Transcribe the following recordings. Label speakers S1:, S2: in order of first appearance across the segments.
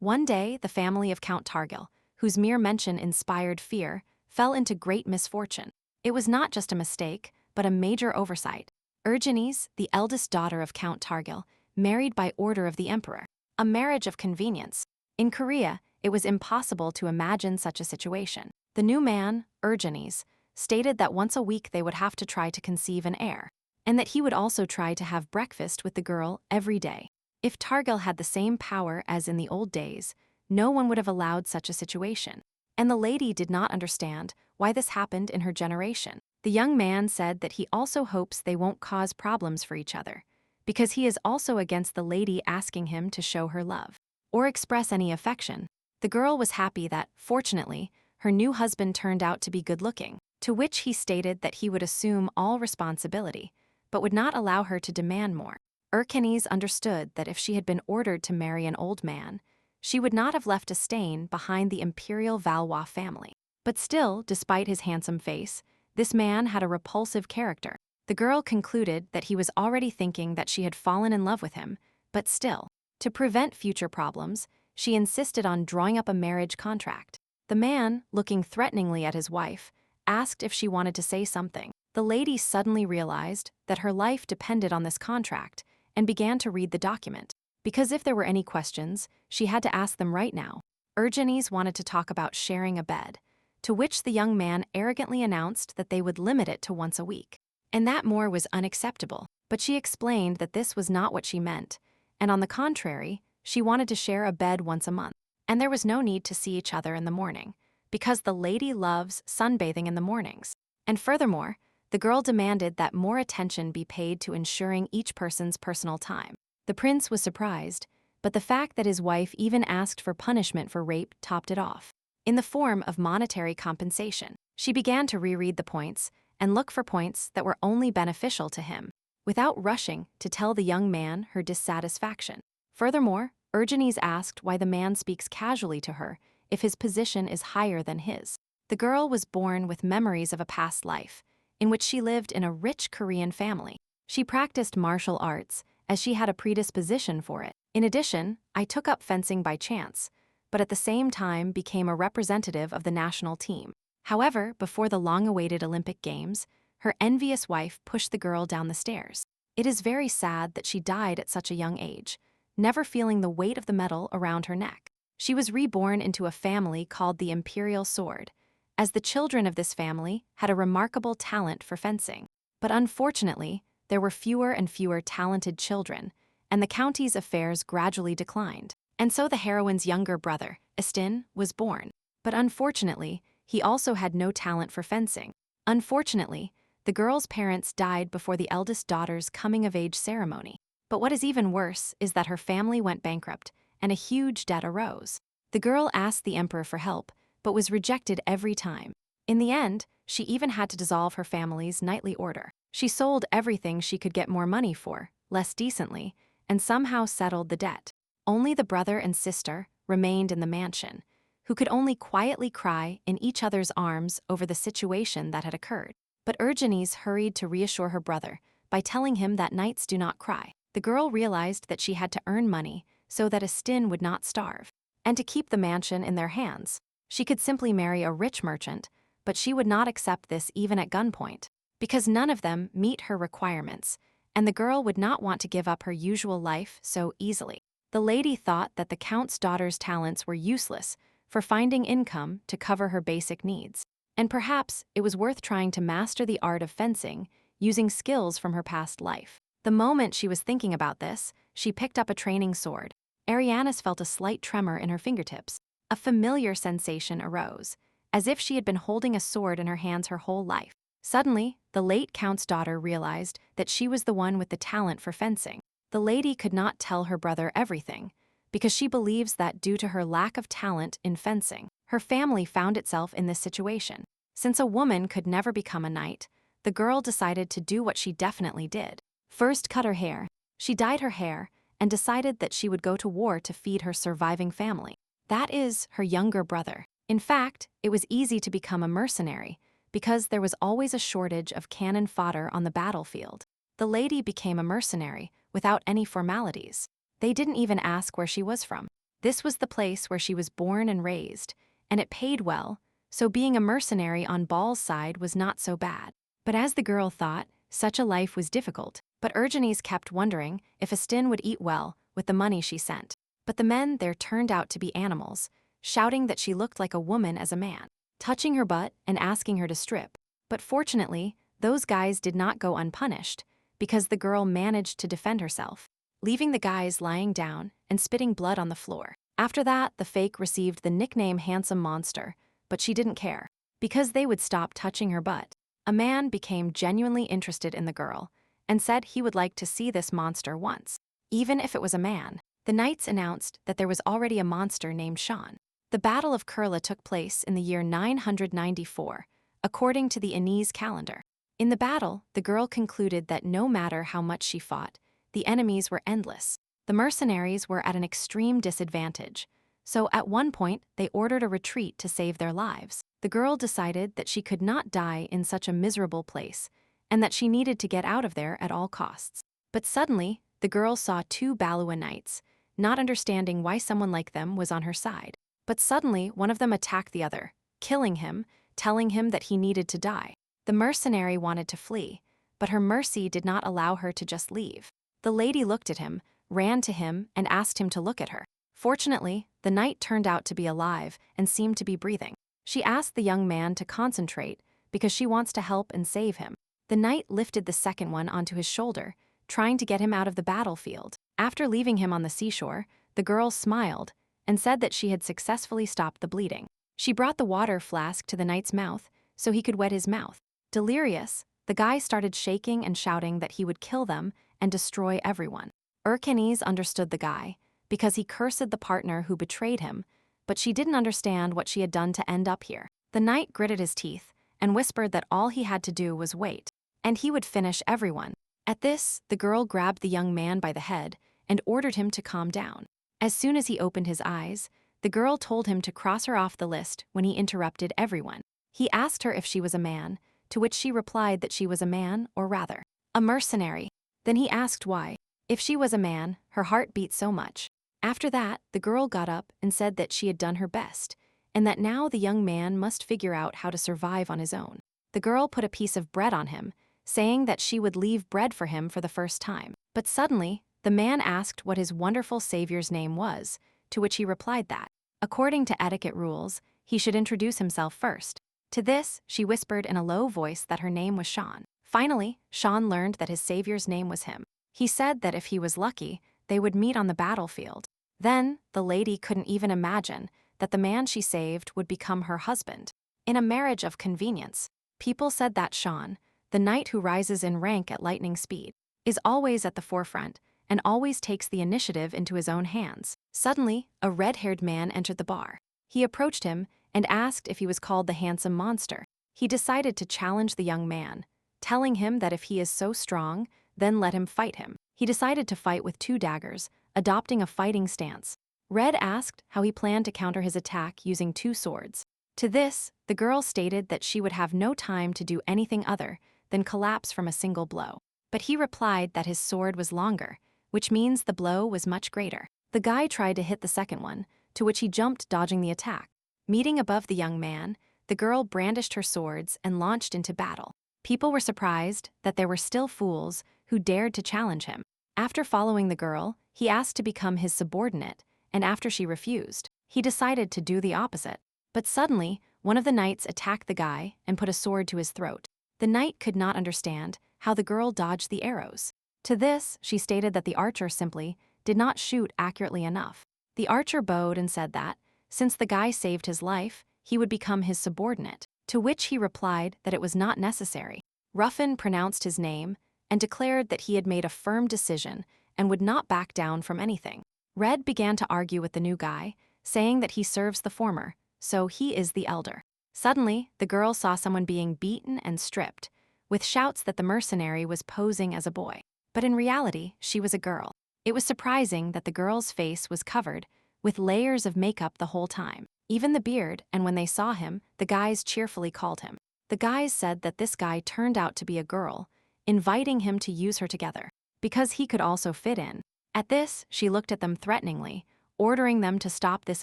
S1: One day, the family of Count Targil, whose mere mention inspired fear, fell into great misfortune. It was not just a mistake, but a major oversight. Urgenes, the eldest daughter of Count Targil, married by order of the emperor. A marriage of convenience. In Korea, it was impossible to imagine such a situation. The new man, Urgenes, stated that once a week they would have to try to conceive an heir, and that he would also try to have breakfast with the girl every day. If Targil had the same power as in the old days, no one would have allowed such a situation. And the lady did not understand why this happened in her generation. The young man said that he also hopes they won't cause problems for each other, because he is also against the lady asking him to show her love or express any affection. The girl was happy that, fortunately, her new husband turned out to be good-looking, to which he stated that he would assume all responsibility, but would not allow her to demand more. Urgenes understood that if she had been ordered to marry an old man, she would not have left a stain behind the imperial Valois family. But still, despite his handsome face, this man had a repulsive character. The girl concluded that he was already thinking that she had fallen in love with him, but still, to prevent future problems, she insisted on drawing up a marriage contract. The man, looking threateningly at his wife, asked if she wanted to say something. The lady suddenly realized that her life depended on this contract and began to read the document. Because if there were any questions, she had to ask them right now. Urgenes wanted to talk about sharing a bed, to which the young man arrogantly announced that they would limit it to once a week. And that more was unacceptable. But she explained that this was not what she meant, and on the contrary, she wanted to share a bed once a month. And there was no need to see each other in the morning, because the lady loves sunbathing in the mornings. And furthermore, the girl demanded that more attention be paid to ensuring each person's personal time. The prince was surprised, but the fact that his wife even asked for punishment for rape topped it off. In the form of monetary compensation, she began to reread the points and look for points that were only beneficial to him, without rushing to tell the young man her dissatisfaction. Furthermore, Urgenes asked why the man speaks casually to her if his position is higher than his. The girl was born with memories of a past life, in which she lived in a rich Korean family. She practiced martial arts, as she had a predisposition for it. In addition, I took up fencing by chance, but at the same time became a representative of the national team. However, before the long-awaited Olympic Games, her envious wife pushed the girl down the stairs. It is very sad that she died at such a young age, never feeling the weight of the medal around her neck. She was reborn into a family called the Imperial Sword, as the children of this family had a remarkable talent for fencing. But unfortunately, there were fewer and fewer talented children, and the county's affairs gradually declined. And so the heroine's younger brother, Estin, was born. But unfortunately, he also had no talent for fencing. Unfortunately, the girl's parents died before the eldest daughter's coming-of-age ceremony. But what is even worse is that her family went bankrupt, and a huge debt arose. The girl asked the emperor for help, but was rejected every time. In the end, she even had to dissolve her family's knightly order. She sold everything she could get more money for, less decently, and somehow settled the debt. Only the brother and sister remained in the mansion, who could only quietly cry in each other's arms over the situation that had occurred. But Urgenes hurried to reassure her brother by telling him that knights do not cry. The girl realized that she had to earn money so that Estin would not starve. And to keep the mansion in their hands, she could simply marry a rich merchant, but she would not accept this even at gunpoint, because none of them meet her requirements, and the girl would not want to give up her usual life so easily. The lady thought that the count's daughter's talents were useless for finding income to cover her basic needs, and perhaps it was worth trying to master the art of fencing using skills from her past life. The moment she was thinking about this, she picked up a training sword. Arianis felt a slight tremor in her fingertips. A familiar sensation arose, as if she had been holding a sword in her hands her whole life. Suddenly, the late count's daughter realized that she was the one with the talent for fencing. The lady could not tell her brother everything, because she believes that due to her lack of talent in fencing, her family found itself in this situation. Since a woman could never become a knight, the girl decided to do what she definitely did. First, cut her hair. She dyed her hair and decided that she would go to war to feed her surviving family. That is, her younger brother. In fact, it was easy to become a mercenary, because there was always a shortage of cannon fodder on the battlefield. The lady became a mercenary without any formalities. They didn't even ask where she was from. This was the place where she was born and raised, and it paid well, so being a mercenary on Baal's side was not so bad. But as the girl thought, such a life was difficult. But Ergenes kept wondering if Astin would eat well with the money she sent. But the men there turned out to be animals, shouting that she looked like a woman as a man, touching her butt and asking her to strip. But fortunately, those guys did not go unpunished, because the girl managed to defend herself, leaving the guys lying down and spitting blood on the floor. After that, the fake received the nickname Handsome Monster, but she didn't care, because they would stop touching her butt. A man became genuinely interested in the girl and said he would like to see this monster once, even if it was a man. The knights announced that there was already a monster named Shan. The Battle of Kurla took place in the year 994, according to the Anise calendar. In the battle, the girl concluded that no matter how much she fought, the enemies were endless. The mercenaries were at an extreme disadvantage, so at one point they ordered a retreat to save their lives. The girl decided that she could not die in such a miserable place, and that she needed to get out of there at all costs. But suddenly, the girl saw two Balua knights, not understanding why someone like them was on her side. But suddenly, one of them attacked the other, killing him, telling him that he needed to die. The mercenary wanted to flee, but her mercy did not allow her to just leave. The lady looked at him, ran to him, and asked him to look at her. Fortunately, the knight turned out to be alive and seemed to be breathing. She asked the young man to concentrate because she wants to help and save him. The knight lifted the second one onto his shoulder, trying to get him out of the battlefield. After leaving him on the seashore, the girl smiled and said that she had successfully stopped the bleeding. She brought the water flask to the knight's mouth so he could wet his mouth. Delirious, the guy started shaking and shouting that he would kill them and destroy everyone. Ergenes understood the guy because he cursed the partner who betrayed him, but she didn't understand what she had done to end up here. The knight gritted his teeth and whispered that all he had to do was wait, and he would finish everyone. At this, the girl grabbed the young man by the head and ordered him to calm down. As soon as he opened his eyes, the girl told him to cross her off the list when he interrupted everyone. He asked her if she was a man, to which she replied that she was a man, or rather, a mercenary. Then he asked why. If she was a man, her heart beat so much. After that, the girl got up and said that she had done her best, and that now the young man must figure out how to survive on his own. The girl put a piece of bread on him, saying that she would leave bread for him for the first time. But suddenly, the man asked what his wonderful savior's name was, to which he replied that, according to etiquette rules, he should introduce himself first. To this, she whispered in a low voice that her name was Shan. Finally, Shan learned that his savior's name was him. He said that if he was lucky, they would meet on the battlefield. Then, the lady couldn't even imagine that the man she saved would become her husband. In a marriage of convenience, people said that Shan, the knight who rises in rank at lightning speed, is always at the forefront and always takes the initiative into his own hands. Suddenly, a red-haired man entered the bar. He approached him and asked if he was called the Handsome Monster. He decided to challenge the young man, telling him that if he is so strong, then let him fight him. He decided to fight with 2 daggers, adopting a fighting stance. Red asked how he planned to counter his attack using 2 swords. To this, the girl stated that she would have no time to do anything other than collapse from a single blow. But he replied that his sword was longer, which means the blow was much greater. The guy tried to hit the second one, to which he jumped, dodging the attack. Meeting above the young man, the girl brandished her swords and launched into battle. People were surprised that there were still fools who dared to challenge him. After following the girl, he asked to become his subordinate, and after she refused, he decided to do the opposite. But suddenly, one of the knights attacked the guy and put a sword to his throat. The knight could not understand how the girl dodged the arrows. To this, she stated that the archer simply did not shoot accurately enough. The archer bowed and said that, since the guy saved his life, he would become his subordinate, to which he replied that it was not necessary. Ruffin pronounced his name and declared that he had made a firm decision and would not back down from anything. Red began to argue with the new guy, saying that he serves the former, so he is the elder. Suddenly, the girl saw someone being beaten and stripped, with shouts that the mercenary was posing as a boy. But in reality, she was a girl. It was surprising that the girl's face was covered with layers of makeup the whole time, even the beard, and when they saw him, the guys cheerfully called him. The guys said that this guy turned out to be a girl, inviting him to use her together, because he could also fit in. At this, she looked at them threateningly, ordering them to stop this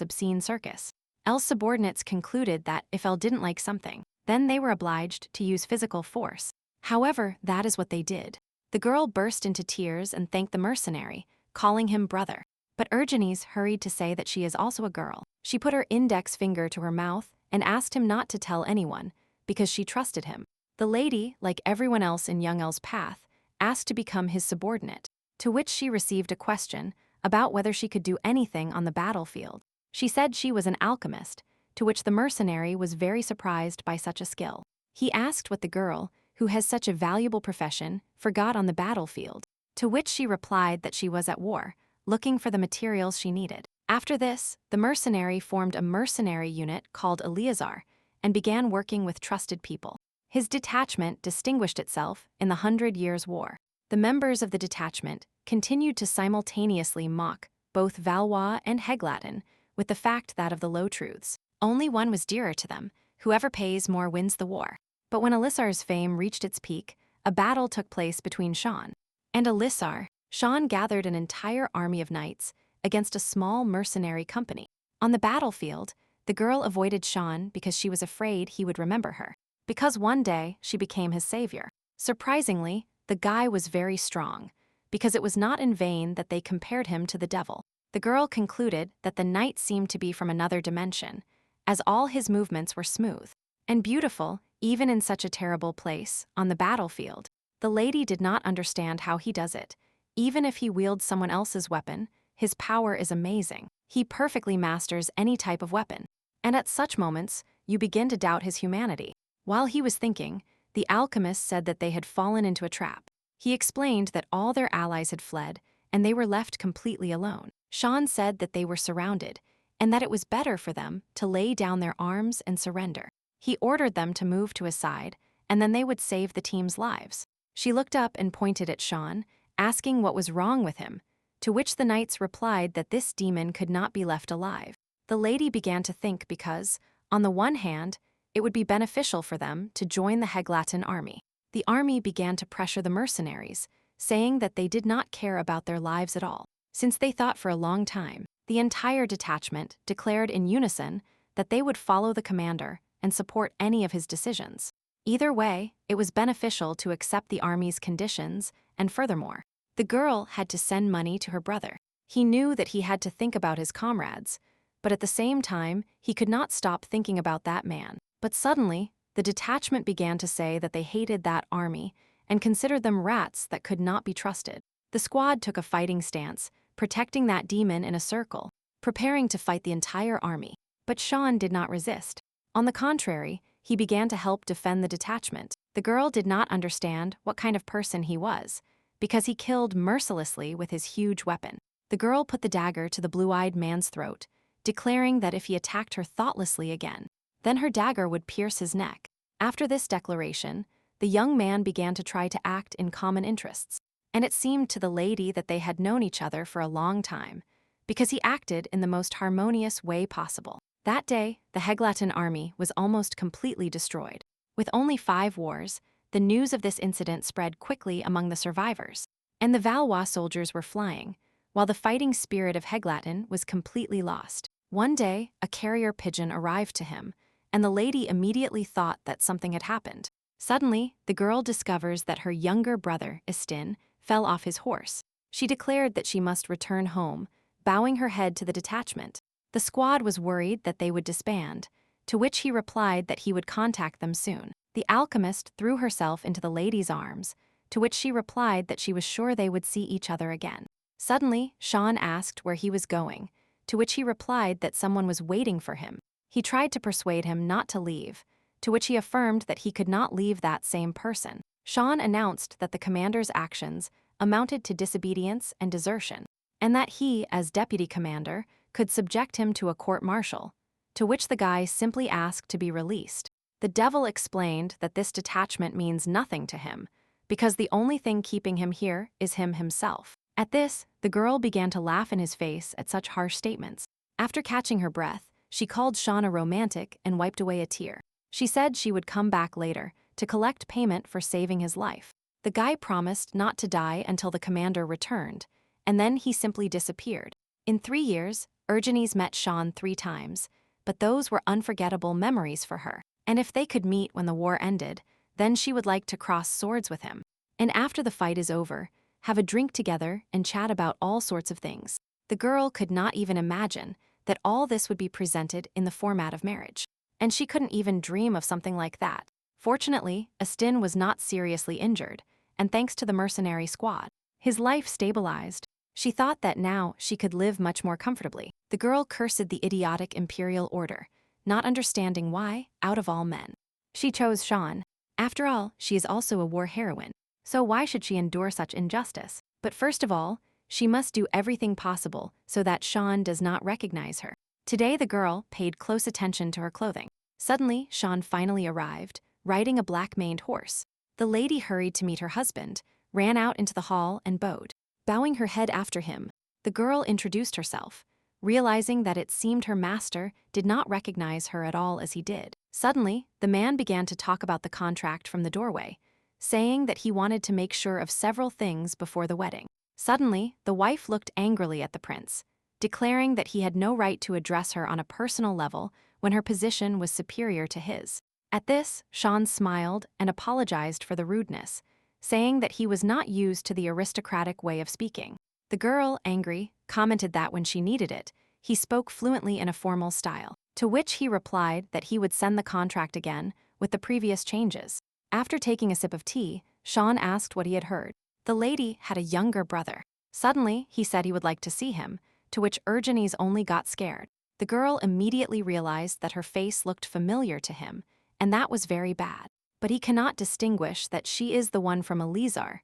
S1: obscene circus. L's subordinates concluded that if L didn't like something, then they were obliged to use physical force. However, that is what they did. The girl burst into tears and thanked the mercenary, calling him brother. But Urgenes hurried to say that she is also a girl. She put her index finger to her mouth and asked him not to tell anyone, because she trusted him. The lady, like everyone else in young L's path, asked to become his subordinate, to which she received a question about whether she could do anything on the battlefield. She said she was an alchemist, to which the mercenary was very surprised by such a skill. He asked what the girl, who has such a valuable profession, forgot on the battlefield, to which she replied that she was at war, looking for the materials she needed. After this, the mercenary formed a mercenary unit called Eleazar and began working with trusted people. His detachment distinguished itself in the 100 Years' War. The members of the detachment continued to simultaneously mock both Valois and Heglatin with the fact that of the low truths. Only one was dearer to them: whoever pays more wins the war. But when Elisar's fame reached its peak, a battle took place between Sean and Elisar. Sean gathered an entire army of knights against a small mercenary company. On the battlefield, the girl avoided Sean because she was afraid he would remember her, because one day she became his savior. Surprisingly, the guy was very strong, because it was not in vain that they compared him to the devil. The girl concluded that the knight seemed to be from another dimension, as all his movements were smooth and beautiful, even in such a terrible place, on the battlefield. The lady did not understand how he does it. Even if he wields someone else's weapon, his power is amazing. He perfectly masters any type of weapon. And at such moments, you begin to doubt his humanity. While he was thinking, the alchemist said that they had fallen into a trap. He explained that all their allies had fled, and they were left completely alone. Sean said that they were surrounded, and that it was better for them to lay down their arms and surrender. He ordered them to move to his side, and then they would save the team's lives. She looked up and pointed at Sean, asking what was wrong with him, to which the knights replied that this demon could not be left alive. The lady began to think because, on the one hand, it would be beneficial for them to join the Heglatin army. The army began to pressure the mercenaries, saying that they did not care about their lives at all. Since they thought for a long time, the entire detachment declared in unison that they would follow the commander and support any of his decisions. Either way, it was beneficial to accept the army's conditions, and furthermore, the girl had to send money to her brother. He knew that he had to think about his comrades, but at the same time, he could not stop thinking about that man. But suddenly, the detachment began to say that they hated that army and considered them rats that could not be trusted. The squad took a fighting stance, protecting that demon in a circle, preparing to fight the entire army. But Sean did not resist. On the contrary, he began to help defend the detachment. The girl did not understand what kind of person he was, because he killed mercilessly with his huge weapon. The girl put the dagger to the blue-eyed man's throat, declaring that if he attacked her thoughtlessly again, then her dagger would pierce his neck. After this declaration, the young man began to try to act in common interests, and it seemed to the lady that they had known each other for a long time, because he acted in the most harmonious way possible. That day, the Heglatin army was almost completely destroyed. With only 5 wars, the news of this incident spread quickly among the survivors, and the Valois soldiers were flying, while the fighting spirit of Heglatin was completely lost. One day, a carrier pigeon arrived to him, and the lady immediately thought that something had happened. Suddenly, the girl discovers that her younger brother, Istin, fell off his horse. She declared that she must return home, bowing her head to the detachment. The squad was worried that they would disband, to which he replied that he would contact them soon. The alchemist threw herself into the lady's arms, to which she replied that she was sure they would see each other again. Suddenly, Sean asked where he was going, to which he replied that someone was waiting for him. He tried to persuade him not to leave, to which he affirmed that he could not leave that same person. Sean announced that the commander's actions amounted to disobedience and desertion, and that he, as deputy commander, could subject him to a court-martial, to which the guy simply asked to be released. The devil explained that this detachment means nothing to him, because the only thing keeping him here is him himself. At this, the girl began to laugh in his face at such harsh statements. After catching her breath, she called Sean a romantic and wiped away a tear. She said she would come back later to collect payment for saving his life. The guy promised not to die until the commander returned, and then he simply disappeared. In 3 years, Urgenes met Sean 3 times, but those were unforgettable memories for her. And if they could meet when the war ended, then she would like to cross swords with him. And after the fight is over, have a drink together and chat about all sorts of things. The girl could not even imagine that all this would be presented in the format of marriage. And she couldn't even dream of something like that. Fortunately, Astin was not seriously injured, and thanks to the mercenary squad, his life stabilized. She thought that now she could live much more comfortably. The girl cursed the idiotic imperial order, not understanding why, out of all men, she chose Sean. After all, she is also a war heroine, so why should she endure such injustice? But first of all, she must do everything possible so that Sean does not recognize her. Today the girl paid close attention to her clothing. Suddenly, Sean finally arrived, riding a black-maned horse. The lady hurried to meet her husband, ran out into the hall and bowed. Bowing her head after him, the girl introduced herself, realizing that it seemed her master did not recognize her at all as he did. Suddenly, the man began to talk about the contract from the doorway, saying that he wanted to make sure of several things before the wedding. Suddenly, the wife looked angrily at the prince, declaring that he had no right to address her on a personal level when her position was superior to his. At this, Sean smiled and apologized for the rudeness, saying that he was not used to the aristocratic way of speaking. The girl, angry, commented that when she needed it, he spoke fluently in a formal style, to which he replied that he would send the contract again with the previous changes. After taking a sip of tea, Sean asked what he had heard. The lady had a younger brother. Suddenly, he said he would like to see him, to which Urgenes only got scared. The girl immediately realized that her face looked familiar to him, and that was very bad. But he cannot distinguish that she is the one from Elizar,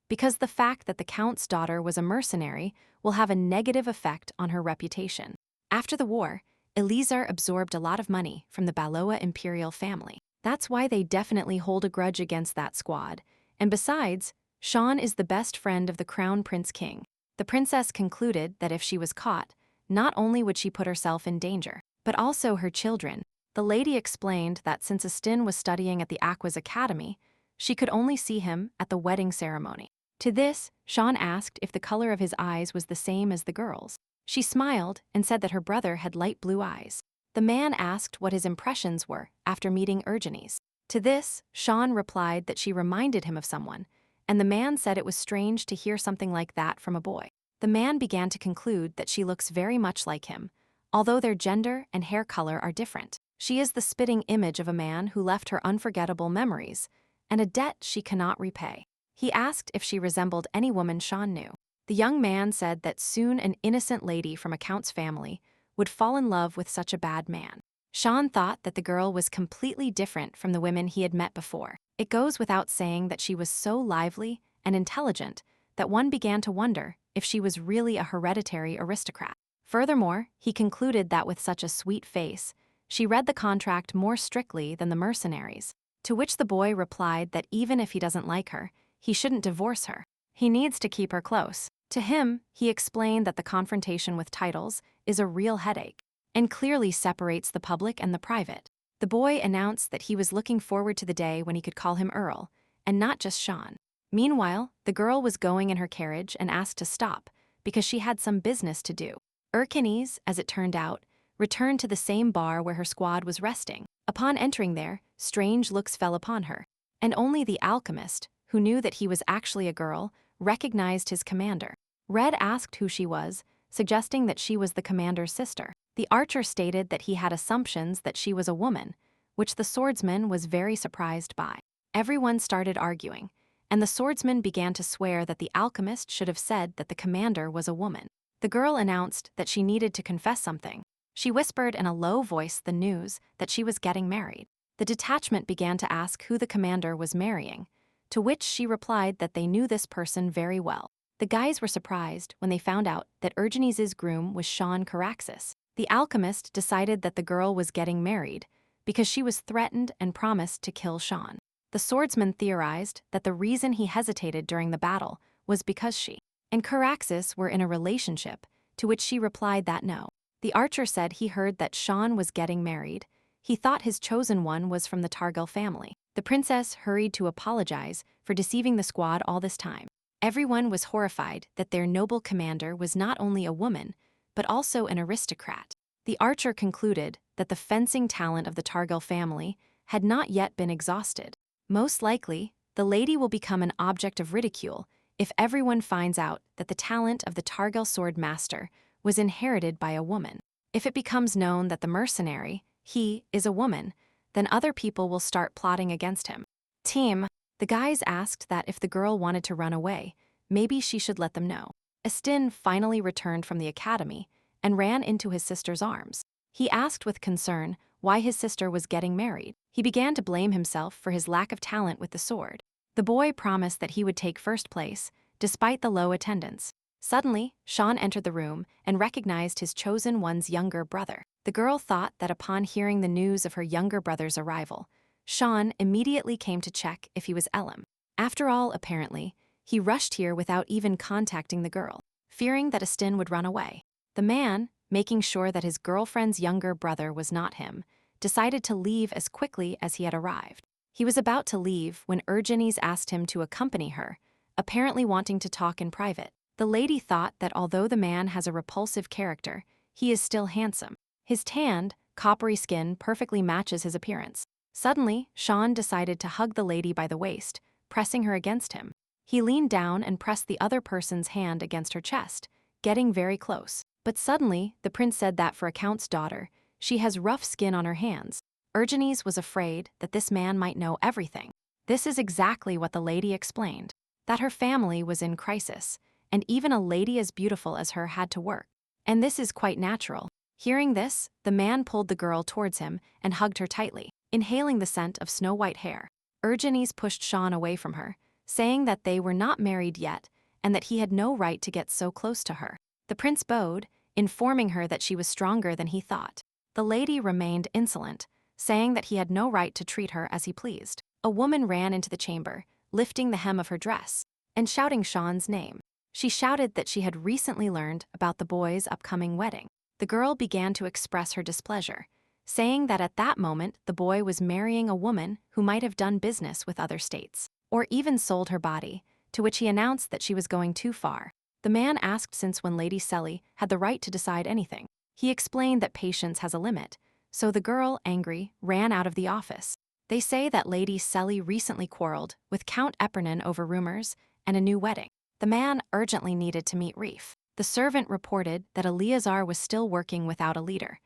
S1: because the fact that the count's daughter was a mercenary will have a negative effect on her reputation. After the war, Elizar absorbed a lot of money from the Baloa imperial family. That's why they definitely hold a grudge against that squad, and besides, Sean is the best friend of the crown prince king. The princess concluded that if she was caught, not only would she put herself in danger, but also her children. The lady explained that since Astin was studying at the Aqua's Academy, she could only see him at the wedding ceremony. To this, Sean asked if the color of his eyes was the same as the girl's. She smiled and said that her brother had light blue eyes. The man asked what his impressions were after meeting Urgenes. To this, Sean replied that she reminded him of someone, and the man said it was strange to hear something like that from a boy. The man began to conclude that she looks very much like him, although their gender and hair color are different. She is the spitting image of a man who left her unforgettable memories, and a debt she cannot repay. He asked if she resembled any woman Sean knew. The young man said that soon an innocent lady from a count's family would fall in love with such a bad man. Sean thought that the girl was completely different from the women he had met before. It goes without saying that she was so lively and intelligent that one began to wonder if she was really a hereditary aristocrat. Furthermore, he concluded that with such a sweet face, she read the contract more strictly than the mercenaries, to which the boy replied that even if he doesn't like her, he shouldn't divorce her. He needs to keep her close. To him, he explained that the confrontation with titles is a real headache and clearly separates the public and the private. The boy announced that he was looking forward to the day when he could call him Earl, and not just Sean. Meanwhile, the girl was going in her carriage and asked to stop because she had some business to do. Urgenes, as it turned out, returned to the same bar where her squad was resting. Upon entering there, strange looks fell upon her, and only the alchemist, who knew that he was actually a girl, recognized his commander. Red asked who she was, suggesting that she was the commander's sister. The archer stated that he had assumptions that she was a woman, which the swordsman was very surprised by. Everyone started arguing, and the swordsman began to swear that the alchemist should have said that the commander was a woman. The girl announced that she needed to confess something. She whispered in a low voice the news that she was getting married. The detachment began to ask who the commander was marrying, to which she replied that they knew this person very well. The guys were surprised when they found out that Urgenes' groom was Sean Caraxes. The alchemist decided that the girl was getting married because she was threatened and promised to kill Sean. The swordsman theorized that the reason he hesitated during the battle was because she and Caraxes were in a relationship, to which she replied that no. The archer said he heard that Sean was getting married. He thought his chosen one was from the Targil family. The princess hurried to apologize for deceiving the squad all this time. Everyone was horrified that their noble commander was not only a woman, but also an aristocrat. The archer concluded that the fencing talent of the Targil family had not yet been exhausted. Most likely, the lady will become an object of ridicule if everyone finds out that the talent of the Targil sword master was inherited by a woman. If it becomes known that the mercenary, he, is a woman, then other people will start plotting against him. Team, the guys asked that if the girl wanted to run away, maybe she should let them know. Estin finally returned from the academy and ran into his sister's arms. He asked with concern why his sister was getting married. He began to blame himself for his lack of talent with the sword. The boy promised that he would take first place, despite the low attendance. Suddenly, Sean entered the room and recognized his chosen one's younger brother. The girl thought that upon hearing the news of her younger brother's arrival, Sean immediately came to check if he was Elam. After all, apparently, he rushed here without even contacting the girl, fearing that Estin would run away. The man, making sure that his girlfriend's younger brother was not him, decided to leave as quickly as he had arrived. He was about to leave when Urgenes asked him to accompany her, apparently wanting to talk in private. The lady thought that although the man has a repulsive character, he is still handsome. His tanned, coppery skin perfectly matches his appearance. Suddenly, Sean decided to hug the lady by the waist, pressing her against him. He leaned down and pressed the other person's hand against her chest, getting very close. But suddenly, the prince said that for a count's daughter, she has rough skin on her hands. Urgenes was afraid that this man might know everything. This is exactly what the lady explained, that her family was in crisis, and even a lady as beautiful as her had to work. And this is quite natural. Hearing this, the man pulled the girl towards him and hugged her tightly, inhaling the scent of snow-white hair. Urgenes pushed Sean away from her, saying that they were not married yet and that he had no right to get so close to her. The prince bowed, informing her that she was stronger than he thought. The lady remained insolent, saying that he had no right to treat her as he pleased. A woman ran into the chamber, lifting the hem of her dress, and shouting Sean's name. She shouted that she had recently learned about the boy's upcoming wedding. The girl began to express her displeasure, saying that at that moment the boy was marrying a woman who might have done business with other states, or even sold her body, to which he announced that she was going too far. The man asked since when Lady Selly had the right to decide anything. He explained that patience has a limit, so the girl, angry, ran out of the office. They say that Lady Selly recently quarreled with Count Epernon over rumors and a new wedding. The man urgently needed to meet Reef. The servant reported that Eleazar was still working without a leader,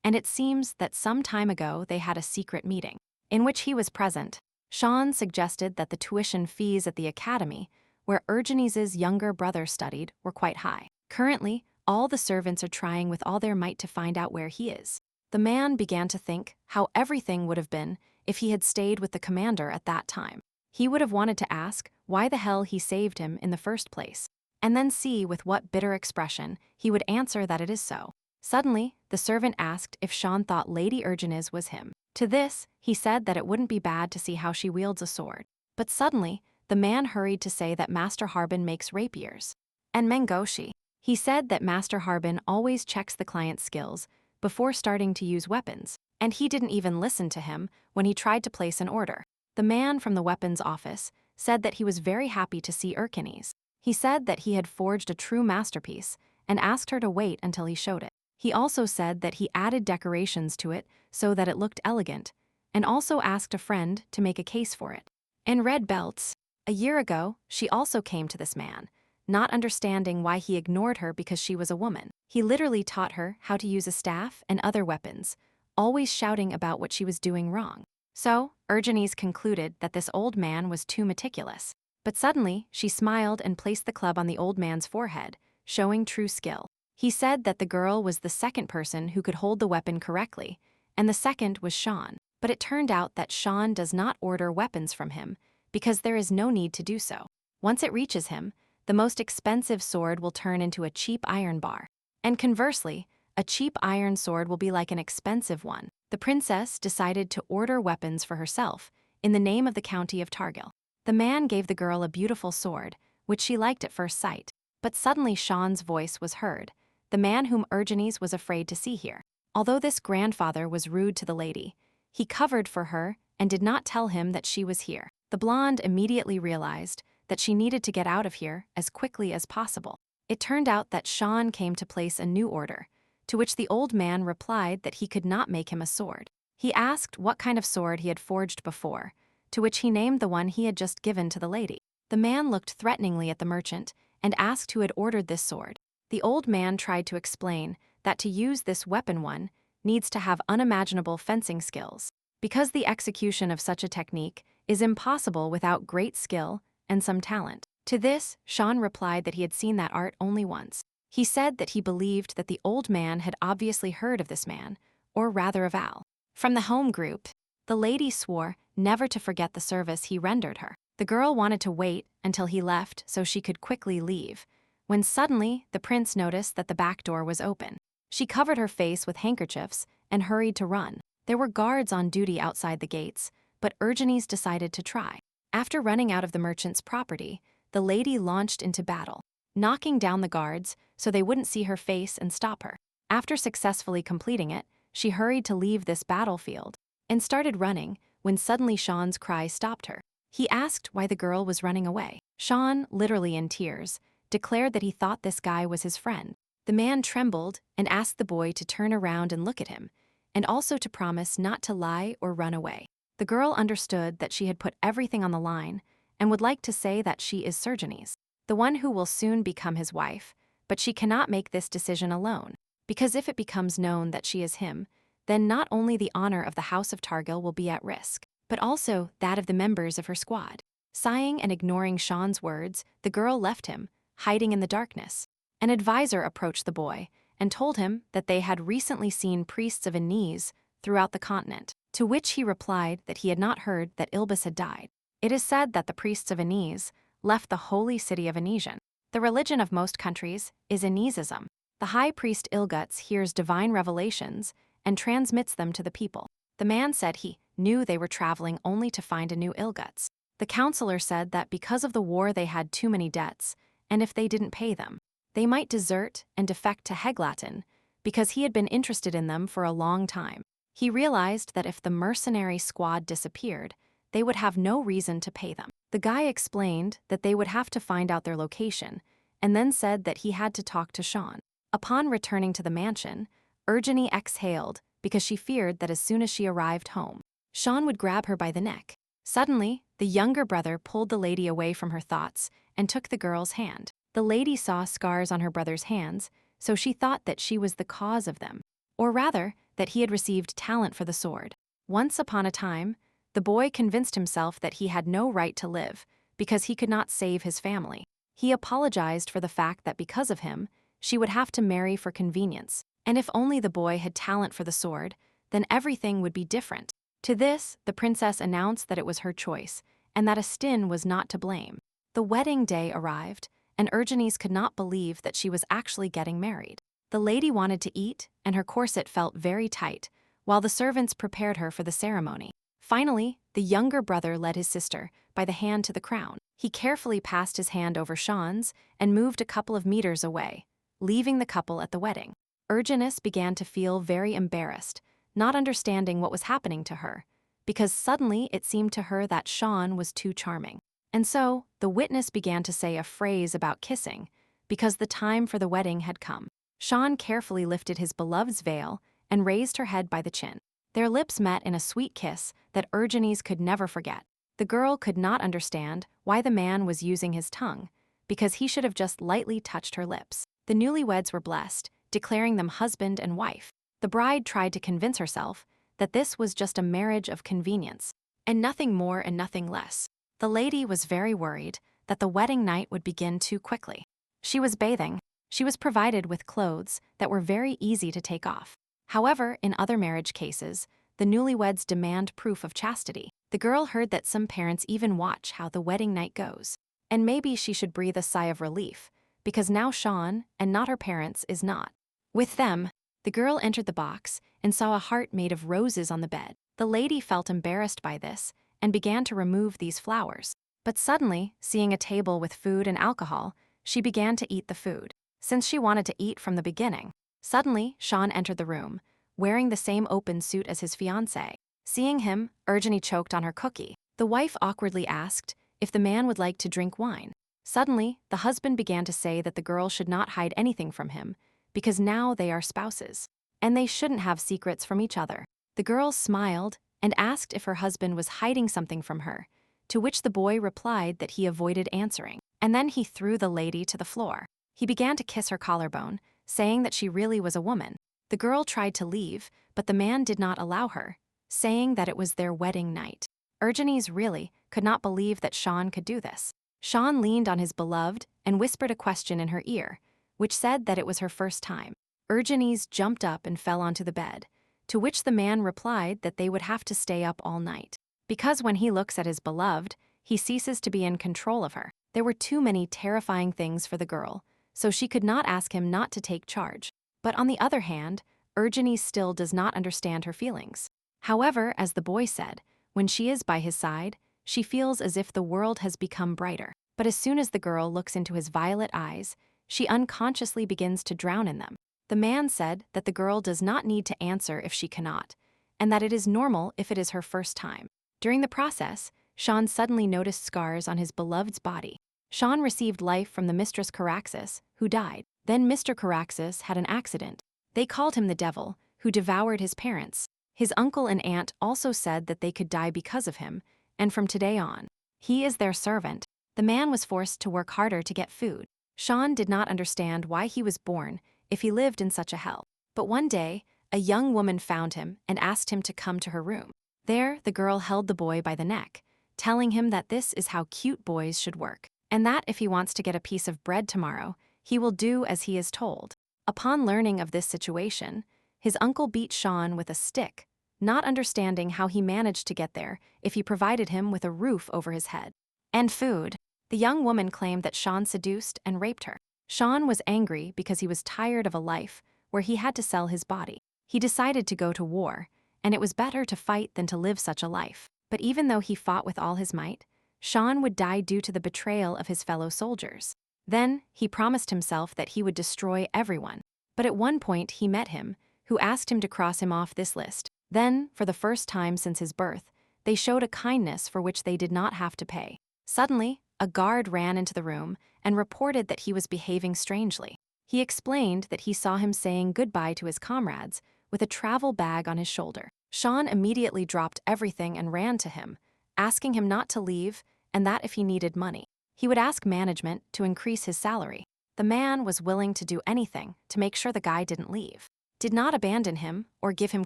S1: and it seems that some time ago they had a secret meeting, in which he was present. Sean suggested that the tuition fees at the academy, where Urgenes's younger brother studied, were quite high. Currently, all the servants are trying with all their might to find out where he is. The man began to think how everything would have been if he had stayed with the commander at that time. He would have wanted to ask why the hell he saved him in the first place, and then see with what bitter expression he would answer that it is so. Suddenly, the servant asked if Sean thought Lady Urgenes was him. To this, he said that it wouldn't be bad to see how she wields a sword. But suddenly, the man hurried to say that Master Harbin makes rapiers. And Mengoshi. He said that Master Harbin always checks the client's skills before starting to use weapons, and he didn't even listen to him when he tried to place an order. The man from the weapons office said that he was very happy to see Urgenes. He said that he had forged a true masterpiece and asked her to wait until he showed it. He also said that he added decorations to it so that it looked elegant, and also asked a friend to make a case for it. And red belts. A year ago, she also came to this man, not understanding why he ignored her because she was a woman. He literally taught her how to use a staff and other weapons, always shouting about what she was doing wrong. So, Urgenes concluded that this old man was too meticulous. But suddenly, she smiled and placed the club on the old man's forehead, showing true skill. He said that the girl was the second person who could hold the weapon correctly, and the second was Sean. But it turned out that Sean does not order weapons from him, because there is no need to do so. Once it reaches him, the most expensive sword will turn into a cheap iron bar. And conversely, a cheap iron sword will be like an expensive one. The princess decided to order weapons for herself in the name of the county of Targil. The man gave the girl a beautiful sword, which she liked at first sight. But suddenly Sean's voice was heard, the man whom Urgenes was afraid to see here. Although this grandfather was rude to the lady, he covered for her and did not tell him that she was here. The blonde immediately realized that she needed to get out of here as quickly as possible. It turned out that Sean came to place a new order, to which the old man replied that he could not make him a sword. He asked what kind of sword he had forged before, to which he named the one he had just given to the lady. The man looked threateningly at the merchant and asked who had ordered this sword. The old man tried to explain that to use this weapon one needs to have unimaginable fencing skills, because the execution of such a technique is impossible without great skill and some talent. To this, Sean replied that he had seen that art only once. He said that he believed that the old man had obviously heard of this man, or rather of Al. From the home group, the lady swore never to forget the service he rendered her. The girl wanted to wait until he left so she could quickly leave, when suddenly the prince noticed that the back door was open. She covered her face with handkerchiefs and hurried to run. There were guards on duty outside the gates, but Urgenes decided to try. After running out of the merchant's property, the lady launched into battle, knocking down the guards so they wouldn't see her face and stop her. After successfully completing it, she hurried to leave this battlefield and started running when suddenly Sean's cry stopped her. He asked why the girl was running away. Sean, literally in tears, declared that he thought this guy was his friend. The man trembled and asked the boy to turn around and look at him, and also to promise not to lie or run away. The girl understood that she had put everything on the line and would like to say that she is Sergenes, the one who will soon become his wife, but she cannot make this decision alone, because if it becomes known that she is him, then not only the honor of the House of Targil will be at risk, but also that of the members of her squad. Sighing and ignoring Sean's words, the girl left him, hiding in the darkness. An advisor approached the boy and told him that they had recently seen priests of Anis throughout the continent, to which he replied that he had not heard that Ilbis had died. It is said that the priests of Anis left the holy city of Anesian. The religion of most countries is Anisism. The high priest Ilguts hears divine revelations and transmits them to the people. The man said he knew they were traveling only to find a new Ilguts. The counselor said that because of the war they had too many debts, and if they didn't pay them, they might desert and defect to Heglatin, because he had been interested in them for a long time. He realized that if the mercenary squad disappeared, they would have no reason to pay them. The guy explained that they would have to find out their location, and then said that he had to talk to Sean. Upon returning to the mansion, Urgene exhaled because she feared that as soon as she arrived home, Sean would grab her by the neck. Suddenly, the younger brother pulled the lady away from her thoughts and took the girl's hand. The lady saw scars on her brother's hands, so she thought that she was the cause of them, or rather, that he had received talent for the sword. Once upon a time, the boy convinced himself that he had no right to live because he could not save his family. He apologized for the fact that because of him, she would have to marry for convenience, and if only the boy had talent for the sword, then everything would be different. To this, the princess announced that it was her choice, and that Astin was not to blame. The wedding day arrived, and Urgenes could not believe that she was actually getting married. The lady wanted to eat, and her corset felt very tight, while the servants prepared her for the ceremony. Finally, the younger brother led his sister by the hand to the crown. He carefully passed his hand over Sean's and moved a couple of meters away, leaving the couple at the wedding. Urgenes began to feel very embarrassed, not understanding what was happening to her, because suddenly it seemed to her that Sean was too charming. And so, the witness began to say a phrase about kissing, because the time for the wedding had come. Sean carefully lifted his beloved's veil and raised her head by the chin. Their lips met in a sweet kiss that Urgenes could never forget. The girl could not understand why the man was using his tongue, because he should have just lightly touched her lips. The newlyweds were blessed, declaring them husband and wife. The bride tried to convince herself that this was just a marriage of convenience, and nothing more and nothing less. The lady was very worried that the wedding night would begin too quickly. She was bathing. She was provided with clothes that were very easy to take off. However, in other marriage cases, the newlyweds demand proof of chastity. The girl heard that some parents even watch how the wedding night goes. And maybe she should breathe a sigh of relief, because now Sean, and not her parents, is not with them. The girl entered the box and saw a heart made of roses on the bed. The lady felt embarrassed by this and began to remove these flowers. But suddenly, seeing a table with food and alcohol, she began to eat the food, since she wanted to eat from the beginning. Suddenly, Sean entered the room, wearing the same open suit as his fiancée. Seeing him, Urgene choked on her cookie. The wife awkwardly asked if the man would like to drink wine. Suddenly, the husband began to say that the girl should not hide anything from him, because now they are spouses, and they shouldn't have secrets from each other. The girl smiled and asked if her husband was hiding something from her, to which the boy replied that he avoided answering. And then he threw the lady to the floor. He began to kiss her collarbone, saying that she really was a woman. The girl tried to leave, but the man did not allow her, saying that it was their wedding night. Urgenes really could not believe that Sean could do this. Sean leaned on his beloved and whispered a question in her ear, which said that it was her first time. Urgenes jumped up and fell onto the bed, to which the man replied that they would have to stay up all night, because when he looks at his beloved, he ceases to be in control of her. There were too many terrifying things for the girl, so she could not ask him not to take charge. But on the other hand, Urgenes still does not understand her feelings. However, as the boy said, when she is by his side, she feels as if the world has become brighter. But as soon as the girl looks into his violet eyes, she unconsciously begins to drown in them. The man said that the girl does not need to answer if she cannot, and that it is normal if it is her first time. During the process, Sean suddenly noticed scars on his beloved's body. Sean received life from the mistress Caraxes, who died. Then Mr. Caraxes had an accident. They called him the devil, who devoured his parents. His uncle and aunt also said that they could die because of him, and from today on, he is their servant. The man was forced to work harder to get food. Sean did not understand why he was born if he lived in such a hell. But one day, a young woman found him and asked him to come to her room. There, the girl held the boy by the neck, telling him that this is how cute boys should work, and that if he wants to get a piece of bread tomorrow, he will do as he is told. Upon learning of this situation, his uncle beat Sean with a stick, not understanding how he managed to get there if he provided him with a roof over his head and food. The young woman claimed that Sean seduced and raped her. Sean was angry because he was tired of a life where he had to sell his body. He decided to go to war, and it was better to fight than to live such a life. But even though he fought with all his might, Sean would die due to the betrayal of his fellow soldiers. Then, he promised himself that he would destroy everyone. But at one point he met him, who asked him to cross him off this list. Then, for the first time since his birth, they showed a kindness for which they did not have to pay. Suddenly, a guard ran into the room and reported that he was behaving strangely. He explained that he saw him saying goodbye to his comrades with a travel bag on his shoulder. Sean immediately dropped everything and ran to him, asking him not to leave and that if he needed money, he would ask management to increase his salary. The man was willing to do anything to make sure the guy didn't leave, did not abandon him or give him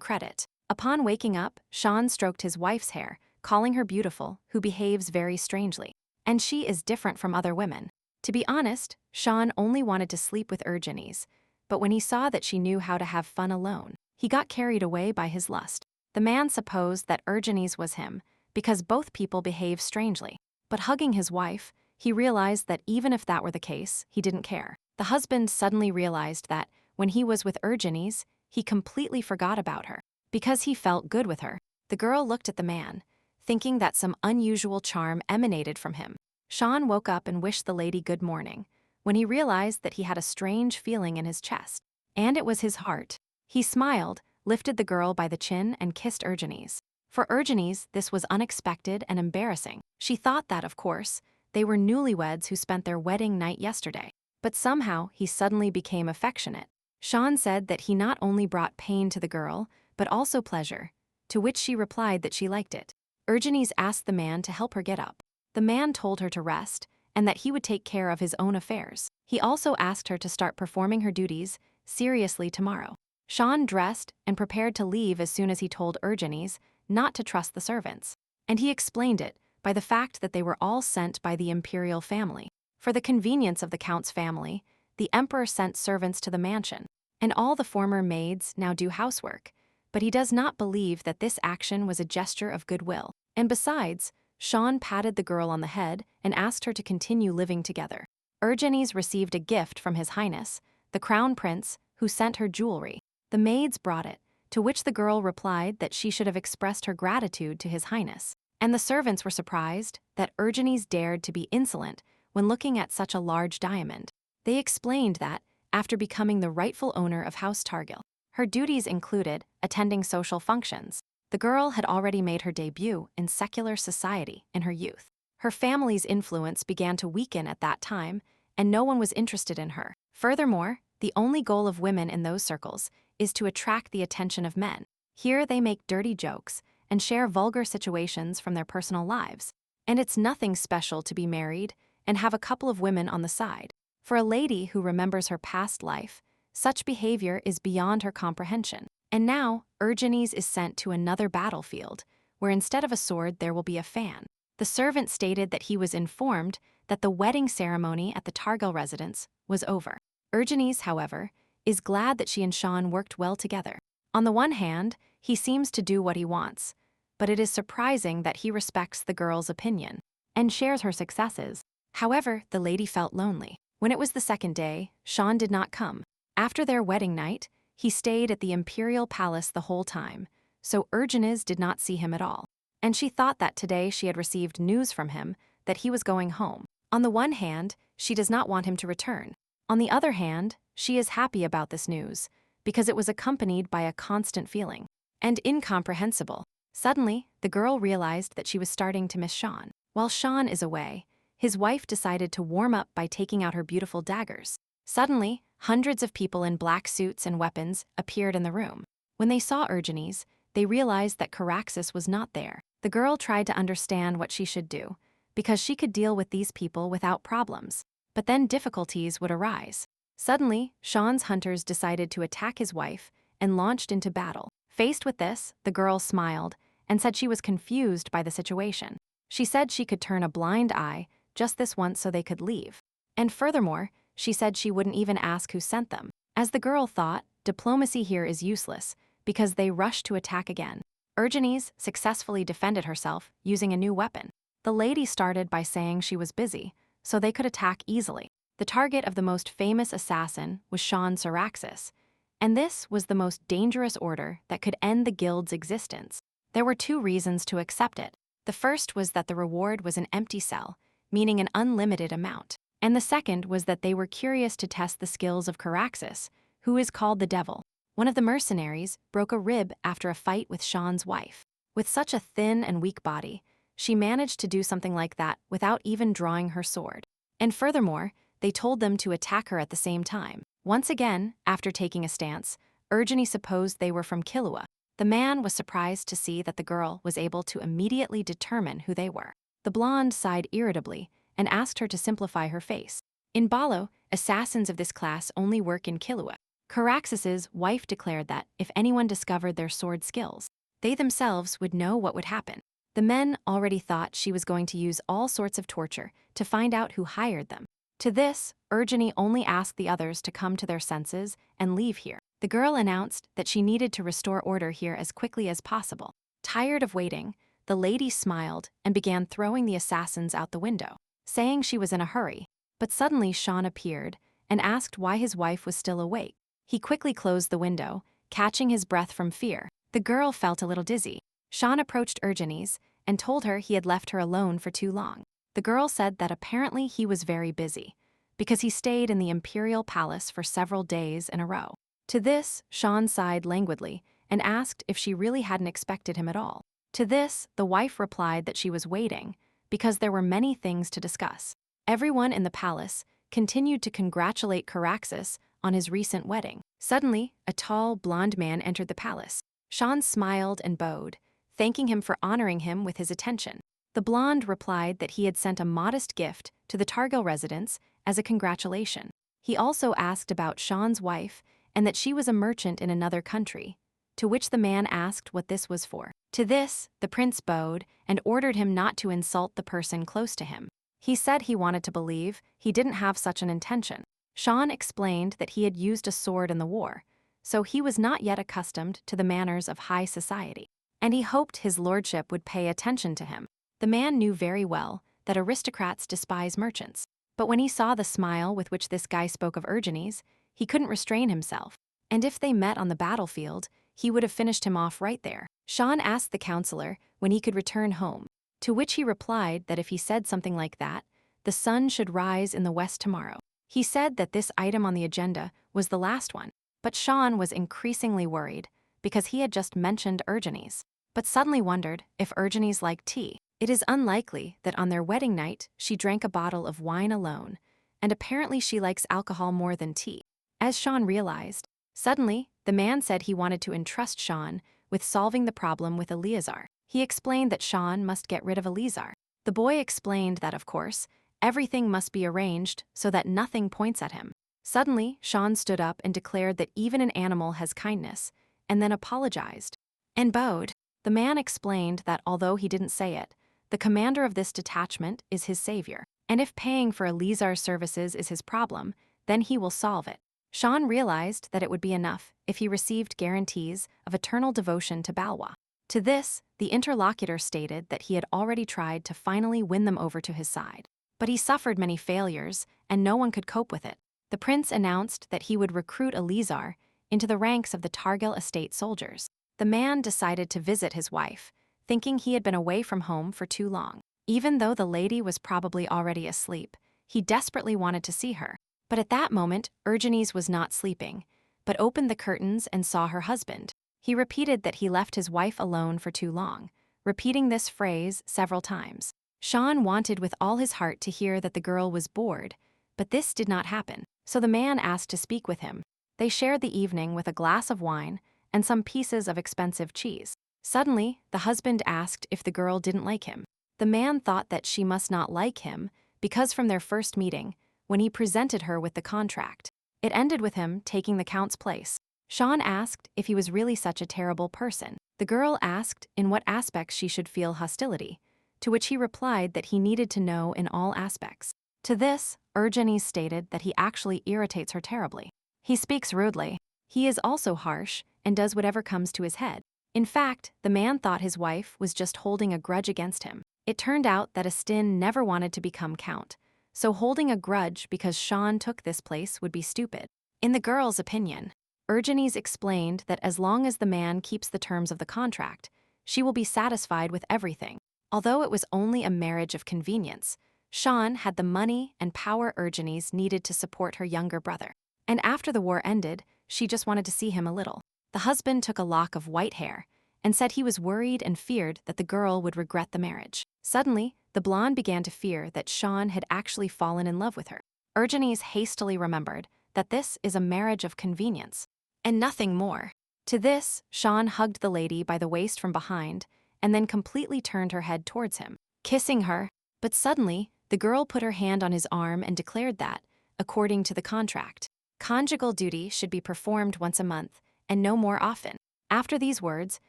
S1: credit. Upon waking up, Sean stroked his wife's hair, calling her beautiful, who behaves very strangely. And she is different from other women. To be honest, Sean only wanted to sleep with Urgenes, but when he saw that she knew how to have fun alone, he got carried away by his lust. The man supposed that Urgenes was him because both people behave strangely. But hugging his wife, he realized that even if that were the case, he didn't care. The husband suddenly realized that when he was with Urgenes, he completely forgot about her. Because he felt good with her, the girl looked at the man, thinking that some unusual charm emanated from him. Sean woke up and wished the lady good morning, when he realized that he had a strange feeling in his chest. And it was his heart. He smiled, lifted the girl by the chin and kissed Urgenes. For Urgenes, this was unexpected and embarrassing. She thought that, of course, they were newlyweds who spent their wedding night yesterday. But somehow, he suddenly became affectionate. Sean said that he not only brought pain to the girl, but also pleasure, to which she replied that she liked it. Urgenes asked the man to help her get up. The man told her to rest, and that he would take care of his own affairs. He also asked her to start performing her duties seriously tomorrow. Sean dressed and prepared to leave as soon as he told Urgenes not to trust the servants. And he explained it by the fact that they were all sent by the imperial family. For the convenience of the count's family, the emperor sent servants to the mansion, and all the former maids now do housework. But he does not believe that this action was a gesture of goodwill. And besides, Sean patted the girl on the head and asked her to continue living together. Urgenes received a gift from His Highness, the Crown Prince, who sent her jewelry. The maids brought it, to which the girl replied that she should have expressed her gratitude to His Highness. And the servants were surprised that Urgenes dared to be insolent when looking at such a large diamond. They explained that, after becoming the rightful owner of House Targil, her duties included attending social functions. The girl had already made her debut in secular society in her youth. Her family's influence began to weaken at that time, and no one was interested in her. Furthermore, the only goal of women in those circles is to attract the attention of men. Here they make dirty jokes and share vulgar situations from their personal lives. And it's nothing special to be married and have a couple of women on the side. For a lady who remembers her past life, such behavior is beyond her comprehension. And now, Ergenes is sent to another battlefield, where instead of a sword there will be a fan. The servant stated that he was informed that the wedding ceremony at the Targil residence was over. Ergenes, however, is glad that she and Sean worked well together. On the one hand, he seems to do what he wants, but it is surprising that he respects the girl's opinion and shares her successes. However, the lady felt lonely. When it was the second day, Sean did not come. After their wedding night, he stayed at the imperial palace the whole time, so Ergenes did not see him at all. And she thought that today she had received news from him that he was going home. On the one hand, she does not want him to return. On the other hand, she is happy about this news, because it was accompanied by a constant feeling. And incomprehensible. Suddenly, the girl realized that she was starting to miss Sean. While Sean is away, his wife decided to warm up by taking out her beautiful daggers. Suddenly, hundreds of people in black suits and weapons appeared in the room. When they saw Ergenes, they realized that Caraxes was not there. The girl tried to understand what she should do, because she could deal with these people without problems. But then difficulties would arise. Suddenly, Sean's hunters decided to attack his wife and launched into battle. Faced with this, the girl smiled and said she was confused by the situation. She said she could turn a blind eye just this once so they could leave. And furthermore, she said she wouldn't even ask who sent them. As the girl thought, diplomacy here is useless because they rushed to attack again. Ergenes successfully defended herself using a new weapon. The lady started by saying she was busy, so they could attack easily. The target of the most famous assassin was Sean Caraxes, and this was the most dangerous order that could end the guild's existence. There were two reasons to accept it. The first was that the reward was an empty cell, meaning an unlimited amount. And the second was that they were curious to test the skills of Caraxes, who is called the Devil. One of the mercenaries broke a rib after a fight with Sean's wife. With such a thin and weak body, she managed to do something like that without even drawing her sword. And furthermore, they told them to attack her at the same time. Once again, after taking a stance, Ergenes supposed they were from Killua. The man was surprised to see that the girl was able to immediately determine who they were. The blonde sighed irritably and asked her to simplify her face. In Balo, assassins of this class only work in Killua. Caraxes's wife declared that if anyone discovered their sword skills, they themselves would know what would happen. The men already thought she was going to use all sorts of torture to find out who hired them. To this, Ergenes only asked the others to come to their senses and leave here. The girl announced that she needed to restore order here as quickly as possible. Tired of waiting, the lady smiled and began throwing the assassins out the window, saying she was in a hurry. But suddenly Sean appeared and asked why his wife was still awake. He quickly closed the window, catching his breath from fear. The girl felt a little dizzy. Sean approached Ergenes and told her he had left her alone for too long. The girl said that apparently he was very busy, because he stayed in the imperial palace for several days in a row. To this, Sean sighed languidly and asked if she really hadn't expected him at all. To this, the wife replied that she was waiting, because there were many things to discuss. Everyone in the palace continued to congratulate Caraxes on his recent wedding. Suddenly, a tall, blonde man entered the palace. Sean smiled and bowed, thanking him for honoring him with his attention. The blonde replied that he had sent a modest gift to the Targil residence as a congratulation. He also asked about Sean's wife and that she was a merchant in another country, to which the man asked what this was for. To this, the prince bowed and ordered him not to insult the person close to him. He said he wanted to believe he didn't have such an intention. Sean explained that he had used a sword in the war, so he was not yet accustomed to the manners of high society, and he hoped his lordship would pay attention to him. The man knew very well that aristocrats despise merchants, but when he saw the smile with which this guy spoke of Ergenes, he couldn't restrain himself, and if they met on the battlefield, he would have finished him off right there. Sean asked the counselor when he could return home, to which he replied that if he said something like that, the sun should rise in the west tomorrow. He said that this item on the agenda was the last one, but Sean was increasingly worried because he had just mentioned Ergenes, but suddenly wondered if Ergenes liked tea. It is unlikely that on their wedding night she drank a bottle of wine alone, and apparently she likes alcohol more than tea. As Sean realized, suddenly, the man said he wanted to entrust Sean with solving the problem with Eleazar. He explained that Sean must get rid of Eleazar. The boy explained that, of course, everything must be arranged so that nothing points at him. Suddenly, Sean stood up and declared that even an animal has kindness, and then apologized and bowed. The man explained that although he didn't say it, the commander of this detachment is his savior, and if paying for Eleazar's services is his problem, then he will solve it. Sean realized that it would be enough if he received guarantees of eternal devotion to Balwa. To this, the interlocutor stated that he had already tried to finally win them over to his side. But he suffered many failures, and no one could cope with it. The prince announced that he would recruit Eleazar into the ranks of the Targil estate soldiers. The man decided to visit his wife, thinking he had been away from home for too long. Even though the lady was probably already asleep, he desperately wanted to see her. But at that moment, Urgenes was not sleeping, but opened the curtains and saw her husband. He repeated that he left his wife alone for too long, repeating this phrase several times. Sean wanted with all his heart to hear that the girl was bored, but this did not happen, so the man asked to speak with him. They shared the evening with a glass of wine and some pieces of expensive cheese. Suddenly, the husband asked if the girl didn't like him. The man thought that she must not like him because from their first meeting, when he presented her with the contract, it ended with him taking the count's place. Sean asked if he was really such a terrible person. The girl asked in what aspects she should feel hostility, to which he replied that he needed to know in all aspects. To this, Urgenes stated that he actually irritates her terribly. He speaks rudely. He is also harsh and does whatever comes to his head. In fact, the man thought his wife was just holding a grudge against him. It turned out that Astin never wanted to become count, so holding a grudge because Sean took this place would be stupid. In the girl's opinion, Urgenes explained that as long as the man keeps the terms of the contract, she will be satisfied with everything. Although it was only a marriage of convenience, Sean had the money and power Urgenes needed to support her younger brother. And after the war ended, she just wanted to see him a little. The husband took a lock of white hair and said he was worried and feared that the girl would regret the marriage. Suddenly, the blonde began to fear that Sean had actually fallen in love with her. Urgenes hastily remembered that this is a marriage of convenience, and nothing more. To this, Sean hugged the lady by the waist from behind and then completely turned her head towards him, kissing her. But suddenly, the girl put her hand on his arm and declared that, according to the contract, conjugal duty should be performed once a month and no more often. After these words,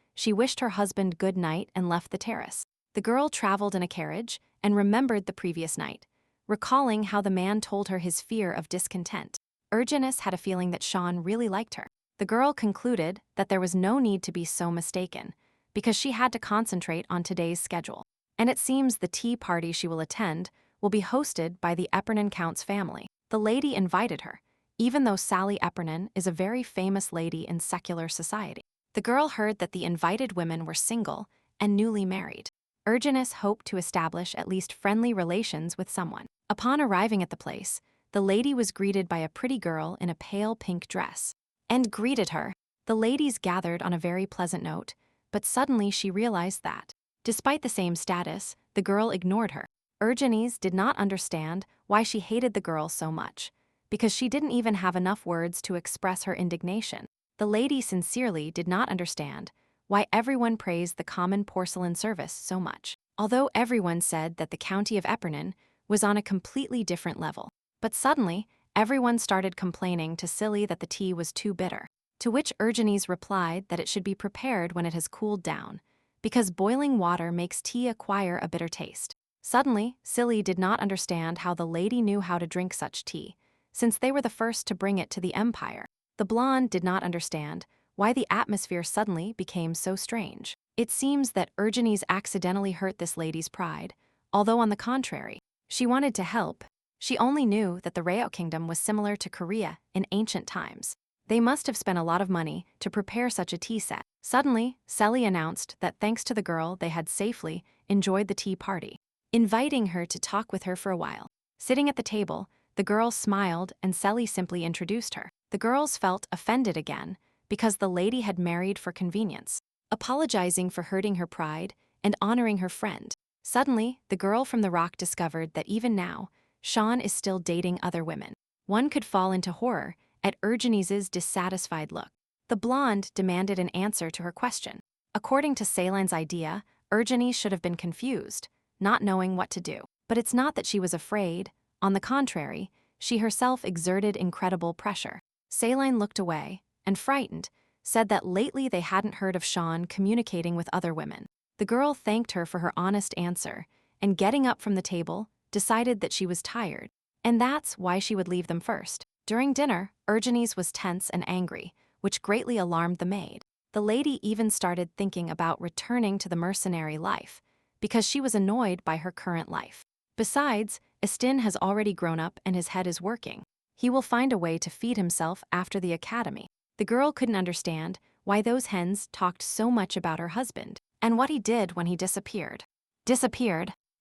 S1: she wished her husband good night and left the terrace. The girl traveled in a carriage and remembered the previous night, recalling how the man told her his fear of discontent. Urgenes had a feeling that Sean really liked her. The girl concluded that there was no need to be so mistaken, because she had to concentrate on today's schedule. And it seems the tea party she will attend will be hosted by the Eppernon Count's family. The lady invited her, even though Sally Eppernon is a very famous lady in secular society. The girl heard that the invited women were single and newly married. Urgenes hoped to establish at least friendly relations with someone. Upon arriving at the place, the lady was greeted by a pretty girl in a pale pink dress. And greeted her. The ladies gathered on a very pleasant note, but suddenly she realized that, despite the same status, the girl ignored her. Urgenes did not understand why she hated the girl so much, because she didn't even have enough words to express her indignation. The lady sincerely did not understand why everyone praised the common porcelain service so much, although everyone said that the county of Eppernon was on a completely different level. But suddenly, everyone started complaining to Silly that the tea was too bitter, to which Urgenes replied that it should be prepared when it has cooled down, because boiling water makes tea acquire a bitter taste. Suddenly, Silly did not understand how the lady knew how to drink such tea, since they were the first to bring it to the empire. The blonde did not understand why the atmosphere suddenly became so strange. It seems that Urgenes accidentally hurt this lady's pride, although on the contrary, she wanted to help. She only knew that the Rao kingdom was similar to Korea in ancient times. They must have spent a lot of money to prepare such a tea set. Suddenly, Selly announced that thanks to the girl they had safely enjoyed the tea party, inviting her to talk with her for a while. Sitting at the table, the girl smiled and Selly simply introduced her. The girls felt offended again because the lady had married for convenience, apologizing for hurting her pride and honoring her friend. Suddenly, the girl from the rock discovered that even now, Sean is still dating other women. One could fall into horror at Urgenie's dissatisfied look. The blonde demanded an answer to her question. According to Ceylan's idea, Urgenie should have been confused, not knowing what to do. But it's not that she was afraid. On the contrary, she herself exerted incredible pressure. Ceylan looked away, and frightened, said that lately they hadn't heard of Sean communicating with other women. The girl thanked her for her honest answer, and getting up from the table, decided that she was tired, and that's why she would leave them first. During dinner, Urgenie's was tense and angry, which greatly alarmed the maid. The lady even started thinking about returning to the mercenary life, because she was annoyed by her current life. Besides, Estin has already grown up and his head is working. He will find a way to feed himself after the academy. The girl couldn't understand why those hens talked so much about her husband, and what he did when he disappeared.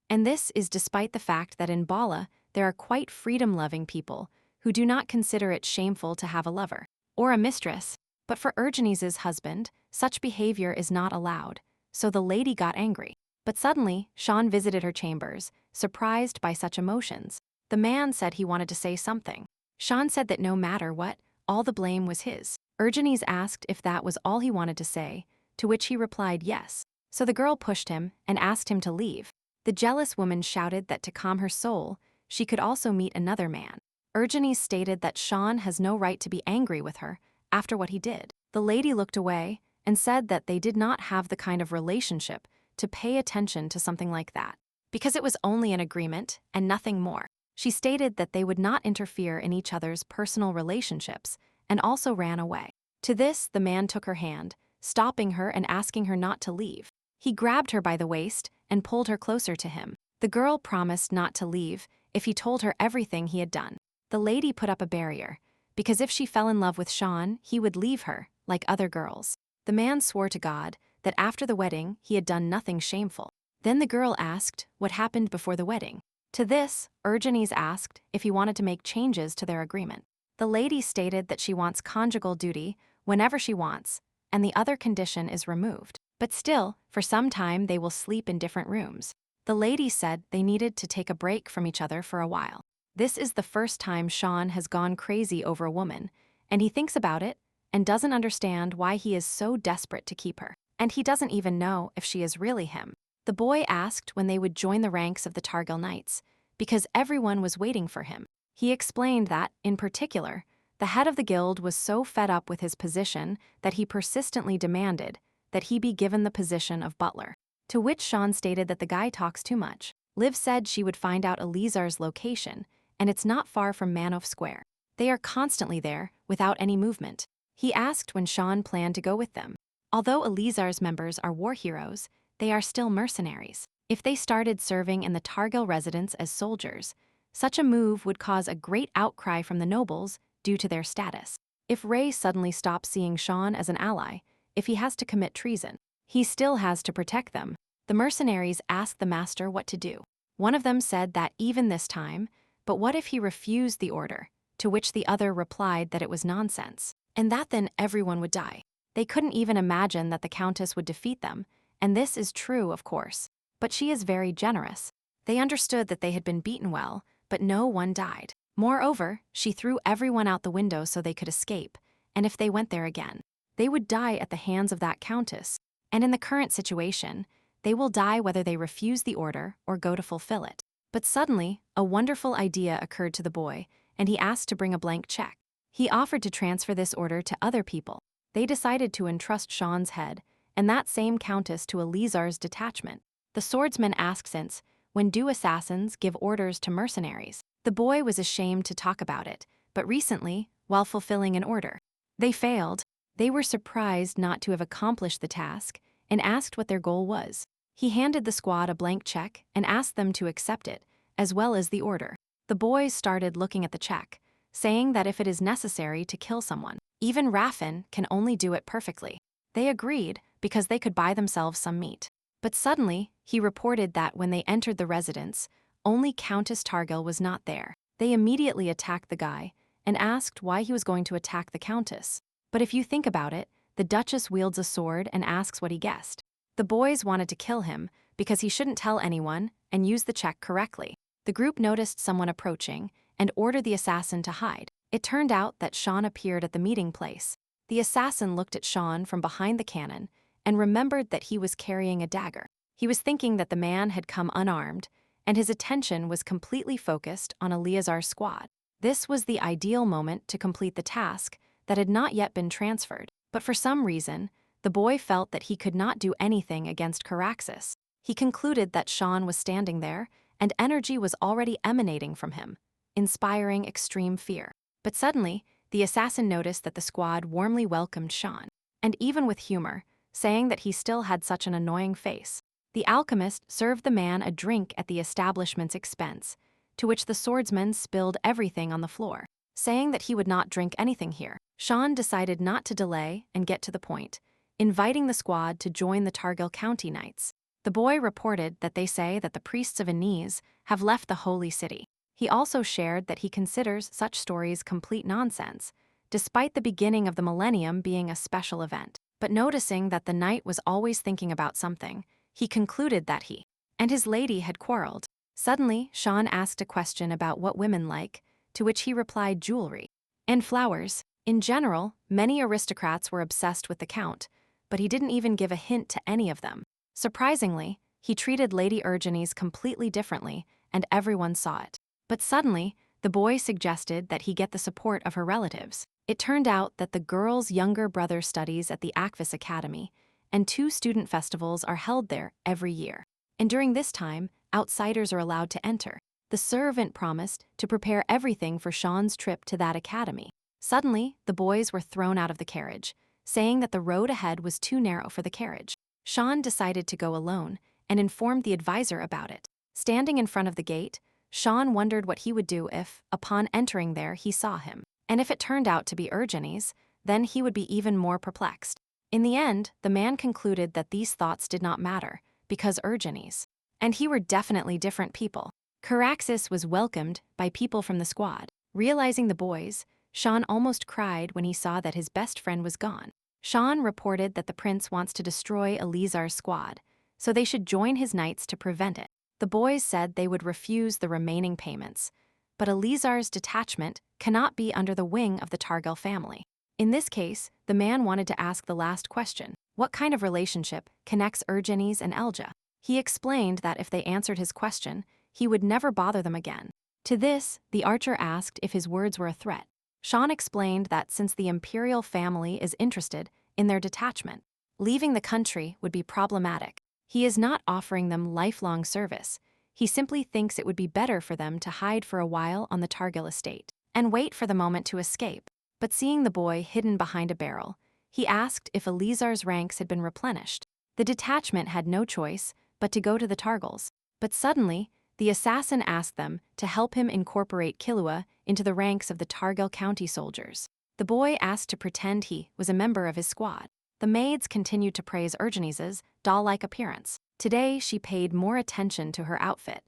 S1: And this is despite the fact that in Bala, there are quite freedom-loving people who do not consider it shameful to have a lover or a mistress. But for Urgenie's husband, such behavior is not allowed, so the lady got angry. But suddenly, Sean visited her chambers, surprised by such emotions. The man said he wanted to say something. Sean said that no matter what, all the blame was his. Urgenie's asked if that was all he wanted to say, to which he replied yes. So the girl pushed him and asked him to leave. The jealous woman shouted that to calm her soul, she could also meet another man. Urgenie stated that Sean has no right to be angry with her after what he did. The lady looked away and said that they did not have the kind of relationship to pay attention to something like that, because it was only an agreement and nothing more. She stated that they would not interfere in each other's personal relationships and also ran away. To this, the man took her hand, stopping her and asking her not to leave. He grabbed her by the waist and pulled her closer to him. The girl promised not to leave if he told her everything he had done. The lady put up a barrier, because if she fell in love with Sean, he would leave her, like other girls. The man swore to God that after the wedding he had done nothing shameful. Then the girl asked what happened before the wedding. To this, Urgenie's asked if he wanted to make changes to their agreement. The lady stated that she wants conjugal duty whenever she wants, and the other condition is removed. But still, for some time they will sleep in different rooms. The lady said they needed to take a break from each other for a while. This is the first time Sean has gone crazy over a woman, and he thinks about it and doesn't understand why he is so desperate to keep her. And he doesn't even know if she is really him. The boy asked when they would join the ranks of the Targil Knights, because everyone was waiting for him. He explained that, in particular, the head of the guild was so fed up with his position that he persistently demanded that he be given the position of butler. To which Sean stated that the guy talks too much. Liv said she would find out Elizar's location, and it's not far from Manhwa Square. They are constantly there, without any movement. He asked when Sean planned to go with them. Although Elizar's members are war heroes, they are still mercenaries. If they started serving in the Targil residence as soldiers, such a move would cause a great outcry from the nobles due to their status. If Ray suddenly stops seeing Sean as an ally, if he has to commit treason, he still has to protect them. The mercenaries asked the master what to do. One of them said that even this time, but what if he refused the order, to which the other replied that it was nonsense, and that then everyone would die. They couldn't even imagine that the Countess would defeat them, and this is true, of course. But she is very generous. They understood that they had been beaten well, but no one died. Moreover, she threw everyone out the window so they could escape, and if they went there again, they would die at the hands of that Countess. And in the current situation, they will die whether they refuse the order or go to fulfill it. But suddenly, a wonderful idea occurred to the boy, and he asked to bring a blank check. He offered to transfer this order to other people. They decided to entrust Sean's head and that same Countess to Elizar's detachment. The swordsman asked since, when do assassins give orders to mercenaries? The boy was ashamed to talk about it, but recently, while fulfilling an order, they failed. They were surprised not to have accomplished the task and asked what their goal was. He handed the squad a blank check and asked them to accept it, as well as the order. The boys started looking at the check, saying that if it is necessary to kill someone, even Raffin can only do it perfectly. They agreed because they could buy themselves some meat. But suddenly, he reported that when they entered the residence, only Countess Targil was not there. They immediately attacked the guy and asked why he was going to attack the Countess. But if you think about it, the Duchess wields a sword and asks what he guessed. The boys wanted to kill him, because he shouldn't tell anyone and use the check correctly. The group noticed someone approaching and ordered the assassin to hide. It turned out that Sean appeared at the meeting place. The assassin looked at Sean from behind the cannon and remembered that he was carrying a dagger. He was thinking that the man had come unarmed, and his attention was completely focused on Eleazar's squad. This was the ideal moment to complete the task that had not yet been transferred. But for some reason, the boy felt that he could not do anything against Caraxes. He concluded that Sean was standing there, and energy was already emanating from him, inspiring extreme fear. But suddenly, the assassin noticed that the squad warmly welcomed Sean, and even with humor, saying that he still had such an annoying face. The alchemist served the man a drink at the establishment's expense, to which the swordsman spilled everything on the floor, saying that he would not drink anything here. Sean decided not to delay and get to the point, inviting the squad to join the Targil County Knights. The boy reported that they say that the priests of Anise have left the holy city. He also shared that he considers such stories complete nonsense, despite the beginning of the millennium being a special event. But noticing that the knight was always thinking about something, he concluded that he and his lady had quarreled. Suddenly, Sean asked a question about what women like, to which he replied jewelry and flowers. In general, many aristocrats were obsessed with the count, but he didn't even give a hint to any of them. Surprisingly, he treated Lady Urgenise completely differently, and everyone saw it. But suddenly, the boy suggested that he get the support of her relatives. It turned out that the girl's younger brother studies at the Akvis Academy, and 2 student festivals are held there every year. And during this time, outsiders are allowed to enter. The servant promised to prepare everything for Sean's trip to that academy. Suddenly, the boys were thrown out of the carriage, saying that the road ahead was too narrow for the carriage. Sean decided to go alone and informed the advisor about it. Standing in front of the gate, Sean wondered what he would do if, upon entering there, he saw him. And if it turned out to be Urgenise, then he would be even more perplexed. In the end, the man concluded that these thoughts did not matter, because Urgenise and he were definitely different people. Caraxes was welcomed by people from the squad. Realizing the boys, Sean almost cried when he saw that his best friend was gone. Sean reported that the prince wants to destroy Eleazar's squad, so they should join his knights to prevent it. The boys said they would refuse the remaining payments, but Eleazar's detachment cannot be under the wing of the Targil family. In this case, the man wanted to ask the last question: what kind of relationship connects Urgenise and Elja? He explained that if they answered his question, he would never bother them again. To this, the archer asked if his words were a threat. Sean explained that since the imperial family is interested in their detachment, leaving the country would be problematic. He is not offering them lifelong service. He simply thinks it would be better for them to hide for a while on the Targil estate and wait for the moment to escape. But seeing the boy hidden behind a barrel, he asked if Eleazar's ranks had been replenished. The detachment had no choice but to go to the Targils. But suddenly, the assassin asked them to help him incorporate Killua into the ranks of the Targil County soldiers. The boy asked to pretend he was a member of his squad. The maids continued to praise Urgenise's doll-like appearance. Today, she paid more attention to her outfit,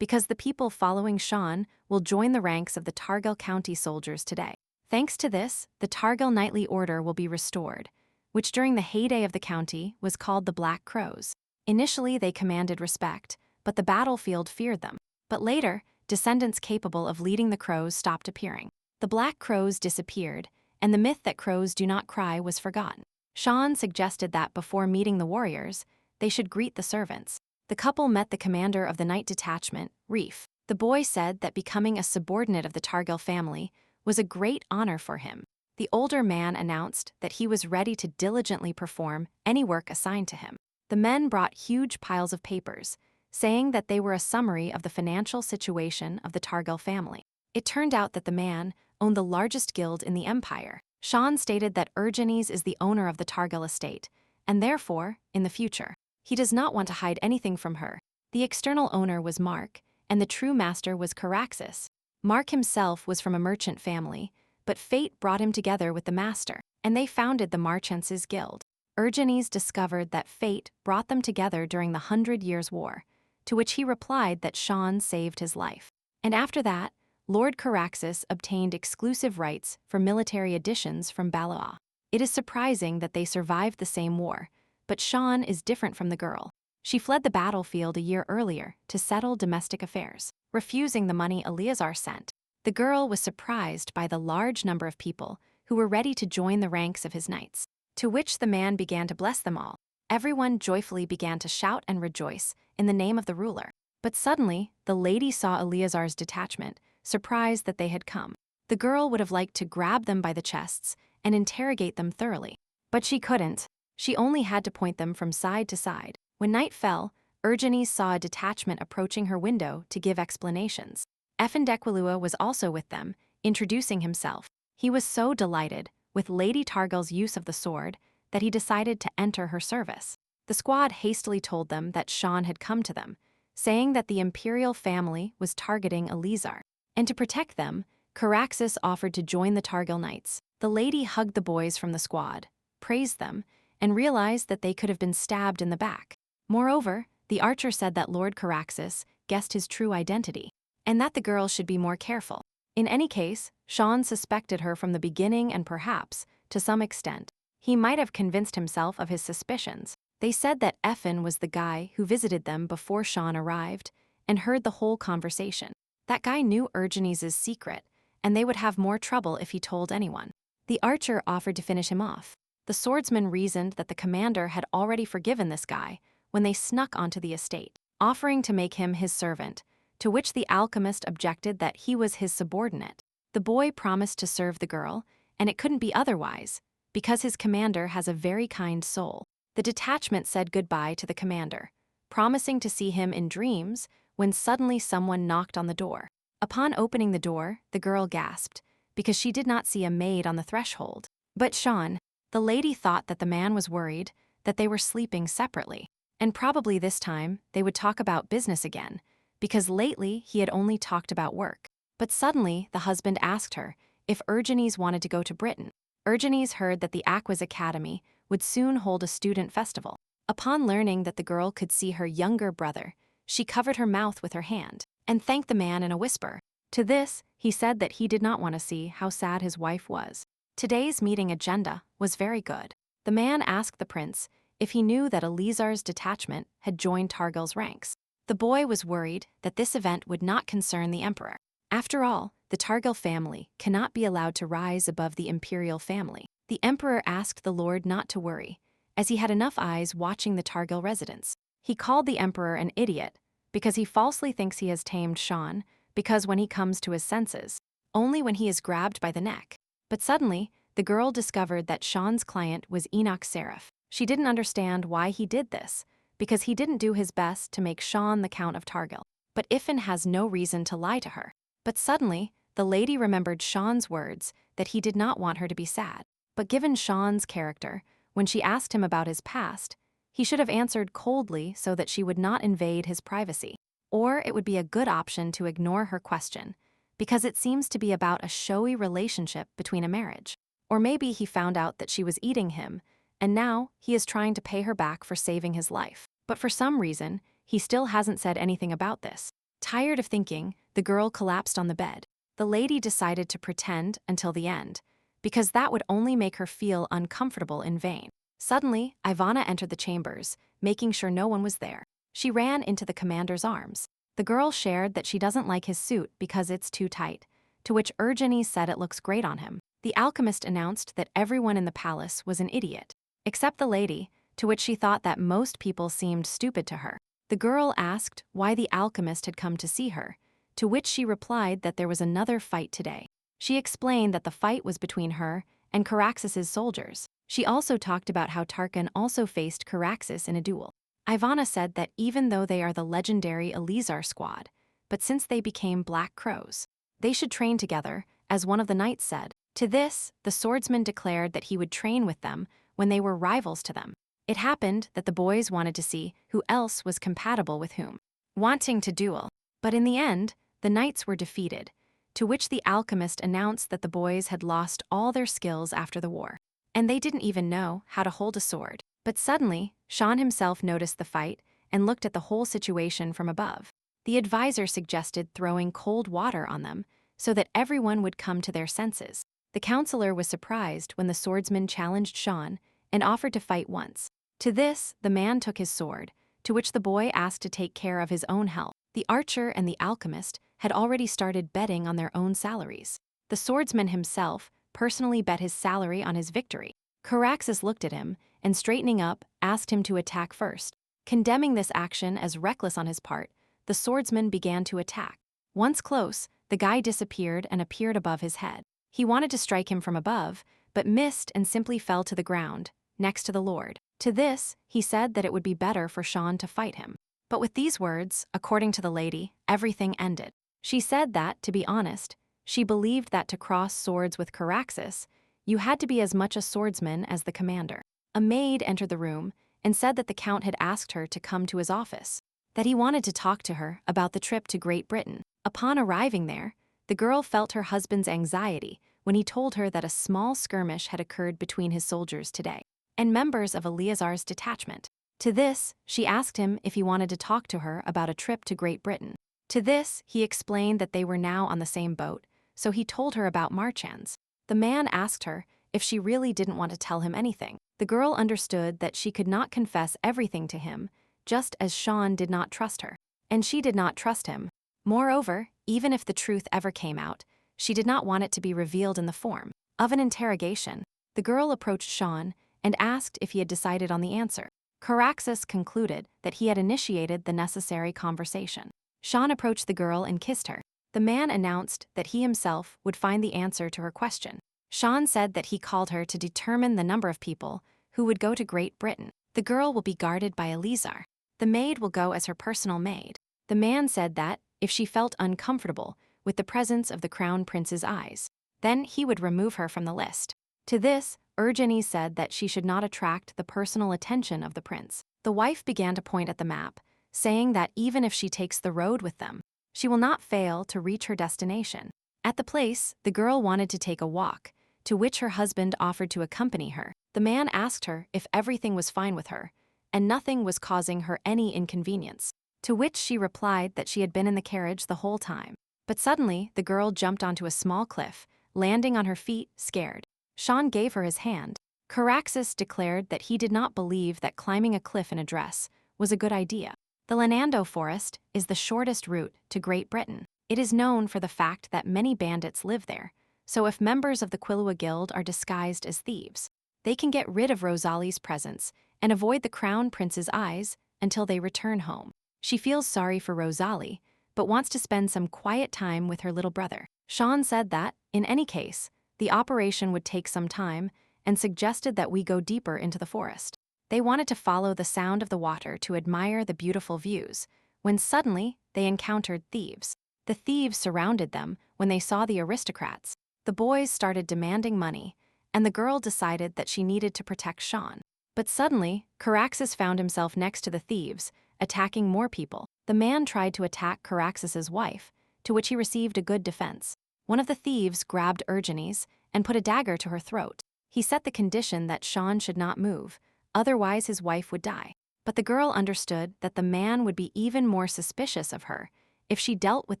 S1: because the people following Sean will join the ranks of the Targil County soldiers today. Thanks to this, the Targil Knightly Order will be restored, which during the heyday of the county was called the Black Crows. Initially, they commanded respect, but the battlefield feared them. But later, descendants capable of leading the crows stopped appearing. The Black Crows disappeared, and the myth that crows do not cry was forgotten. Sean suggested that before meeting the warriors, they should greet the servants. The couple met the commander of the night detachment, Reef. The boy said that becoming a subordinate of the Targil family was a great honor for him. The older man announced that he was ready to diligently perform any work assigned to him. The men brought huge piles of papers, saying that they were a summary of the financial situation of the Targil family. It turned out that the man owned the largest guild in the empire. Sean stated that Urgenise is the owner of the Targil estate, and therefore, in the future, he does not want to hide anything from her. The external owner was Mark, and the true master was Caraxes. Mark himself was from a merchant family, but fate brought him together with the master, and they founded the Marchances Guild. Urgenise discovered that fate brought them together during the 100 Years' War, to which he replied that Sean saved his life. And after that, Lord Caraxes obtained exclusive rights for military additions from Baloa. It is surprising that they survived the same war, but Sean is different from the girl. She fled the battlefield a year earlier to settle domestic affairs, refusing the money Eleazar sent. The girl was surprised by the large number of people who were ready to join the ranks of his knights, to which the man began to bless them all. Everyone joyfully began to shout and rejoice in the name of the ruler. But suddenly, the lady saw Eleazar's detachment, surprised that they had come. The girl would have liked to grab them by the chests and interrogate them thoroughly. But she couldn't. She only had to point them from side to side. When night fell, Ergenes saw a detachment approaching her window to give explanations. Effendequilua was also with them, introducing himself. He was so delighted with Lady Targel's use of the sword that he decided to enter her service. The squad hastily told them that Sean had come to them, saying that the imperial family was targeting Eleazar. And to protect them, Caraxes offered to join the Targil Knights. The lady hugged the boys from the squad, praised them, and realized that they could have been stabbed in the back. Moreover, the archer said that Lord Caraxes guessed his true identity, and that the girl should be more careful. In any case, Sean suspected her from the beginning, and perhaps, to some extent, he might have convinced himself of his suspicions. They said that Effen was the guy who visited them before Sean arrived and heard the whole conversation. That guy knew Ergenes' secret, and they would have more trouble if he told anyone. The archer offered to finish him off. The swordsman reasoned that the commander had already forgiven this guy when they snuck onto the estate, offering to make him his servant, to which the alchemist objected that he was his subordinate. The boy promised to serve the girl, and it couldn't be otherwise, because his commander has a very kind soul. The detachment said goodbye to the commander, promising to see him in dreams, when suddenly someone knocked on the door. Upon opening the door, the girl gasped, because she did not see a maid on the threshold. But Sean, the lady thought that the man was worried that they were sleeping separately, and probably this time they would talk about business again, because lately he had only talked about work. But suddenly the husband asked her if Ergenes wanted to go to Britain. Ergenes heard that the Aquas Academy would soon hold a student festival. Upon learning that the girl could see her younger brother, she covered her mouth with her hand and thanked the man in a whisper. To this, he said that he did not want to see how sad his wife was. Today's meeting agenda was very good. The man asked the prince if he knew that Eleazar's detachment had joined Targil's ranks. The boy was worried that this event would not concern the emperor. After all, the Targil family cannot be allowed to rise above the imperial family. The emperor asked the lord not to worry, as he had enough eyes watching the Targil residents. He called the emperor an idiot because he falsely thinks he has tamed Sean, because when he comes to his senses, only when he is grabbed by the neck. But suddenly, the girl discovered that Sean's client was Enoch Seraph. She didn't understand why he did this, because he didn't do his best to make Sean the Count of Targil. But Iffen has no reason to lie to her. But suddenly, the lady remembered Sean's words that he did not want her to be sad. But given Sean's character, when she asked him about his past, he should have answered coldly so that she would not invade his privacy. Or it would be a good option to ignore her question, because it seems to be about a showy relationship between a marriage. Or maybe he found out that she was eating him, and now he is trying to pay her back for saving his life. But for some reason, he still hasn't said anything about this. Tired of thinking, the girl collapsed on the bed. The lady decided to pretend until the end, because that would only make her feel uncomfortable in vain. Suddenly, Ivana entered the chambers, making sure no one was there. She ran into the commander's arms. The girl shared that she doesn't like his suit because it's too tight, to which Ergenes said it looks great on him. The alchemist announced that everyone in the palace was an idiot, except the lady, to which she thought that most people seemed stupid to her. The girl asked why the alchemist had come to see her, to which she replied that there was another fight today. She explained that the fight was between her and Caraxes' soldiers. She also talked about how Tarkan also faced Caraxes in a duel. Ivana said that even though they are the legendary Eleazar squad, but since they became Black Crows, they should train together, as one of the knights said. To this, the swordsman declared that he would train with them when they were rivals to them. It happened that the boys wanted to see who else was compatible with whom, wanting to duel. But in the end, the knights were defeated, to which the alchemist announced that the boys had lost all their skills after the war, and they didn't even know how to hold a sword. But suddenly, Sean himself noticed the fight and looked at the whole situation from above. The advisor suggested throwing cold water on them so that everyone would come to their senses. The counselor was surprised when the swordsman challenged Sean and offered to fight once. To this, the man took his sword, to which the boy asked to take care of his own health. The archer and the alchemist had already started betting on their own salaries. The swordsman himself personally bet his salary on his victory. Caraxus looked at him and, straightening up, asked him to attack first. Condemning this action as reckless on his part, the swordsman began to attack. Once close, the guy disappeared and appeared above his head. He wanted to strike him from above, but missed and simply fell to the ground, next to the lord. To this, he said that it would be better for Sean to fight him. But with these words, according to the lady, everything ended. She said that, to be honest, she believed that to cross swords with Caraxus, you had to be as much a swordsman as the commander. A maid entered the room and said that the count had asked her to come to his office, that he wanted to talk to her about the trip to Great Britain. Upon arriving there, the girl felt her husband's anxiety when he told her that a small skirmish had occurred between his soldiers today and members of Eleazar's detachment. To this, she asked him if he wanted to talk to her about a trip to Great Britain. To this, he explained that they were now on the same boat, so he told her about Marchand's. The man asked her if she really didn't want to tell him anything. The girl understood that she could not confess everything to him, just as Sean did not trust her, and she did not trust him. Moreover, even if the truth ever came out, she did not want it to be revealed in the form of an interrogation. The girl approached Sean and asked if he had decided on the answer. Caraxus concluded that he had initiated the necessary conversation. Sean approached the girl and kissed her. The man announced that he himself would find the answer to her question. Sean said that he called her to determine the number of people who would go to Great Britain. The girl will be guarded by Eleazar. The maid will go as her personal maid. The man said that, if she felt uncomfortable with the presence of the crown prince's eyes, then he would remove her from the list. To this, Urgenes said that she should not attract the personal attention of the prince. The wife began to point at the map, saying that even if she takes the road with them, she will not fail to reach her destination. At the place, the girl wanted to take a walk, to which her husband offered to accompany her. The man asked her if everything was fine with her, and nothing was causing her any inconvenience, to which she replied that she had been in the carriage the whole time. But suddenly, the girl jumped onto a small cliff, landing on her feet, scared. Sean gave her his hand. Caraxus declared that he did not believe that climbing a cliff in a dress was a good idea. The Lanando Forest is the shortest route to Great Britain. It is known for the fact that many bandits live there, so if members of the Quilua Guild are disguised as thieves, they can get rid of Rosalie's presence and avoid the crown prince's eyes until they return home. She feels sorry for Rosalie, but wants to spend some quiet time with her little brother. Sean said that, in any case, the operation would take some time and suggested that we go deeper into the forest. They wanted to follow the sound of the water to admire the beautiful views, when suddenly they encountered thieves. The thieves surrounded them when they saw the aristocrats. The boys started demanding money, and the girl decided that she needed to protect Sean. But suddenly, Caraxus found himself next to the thieves, attacking more people. The man tried to attack Caraxus's wife, to which he received a good defense. One of the thieves grabbed Urgenes and put a dagger to her throat. He set the condition that Sean should not move, otherwise his wife would die. But the girl understood that the man would be even more suspicious of her if she dealt with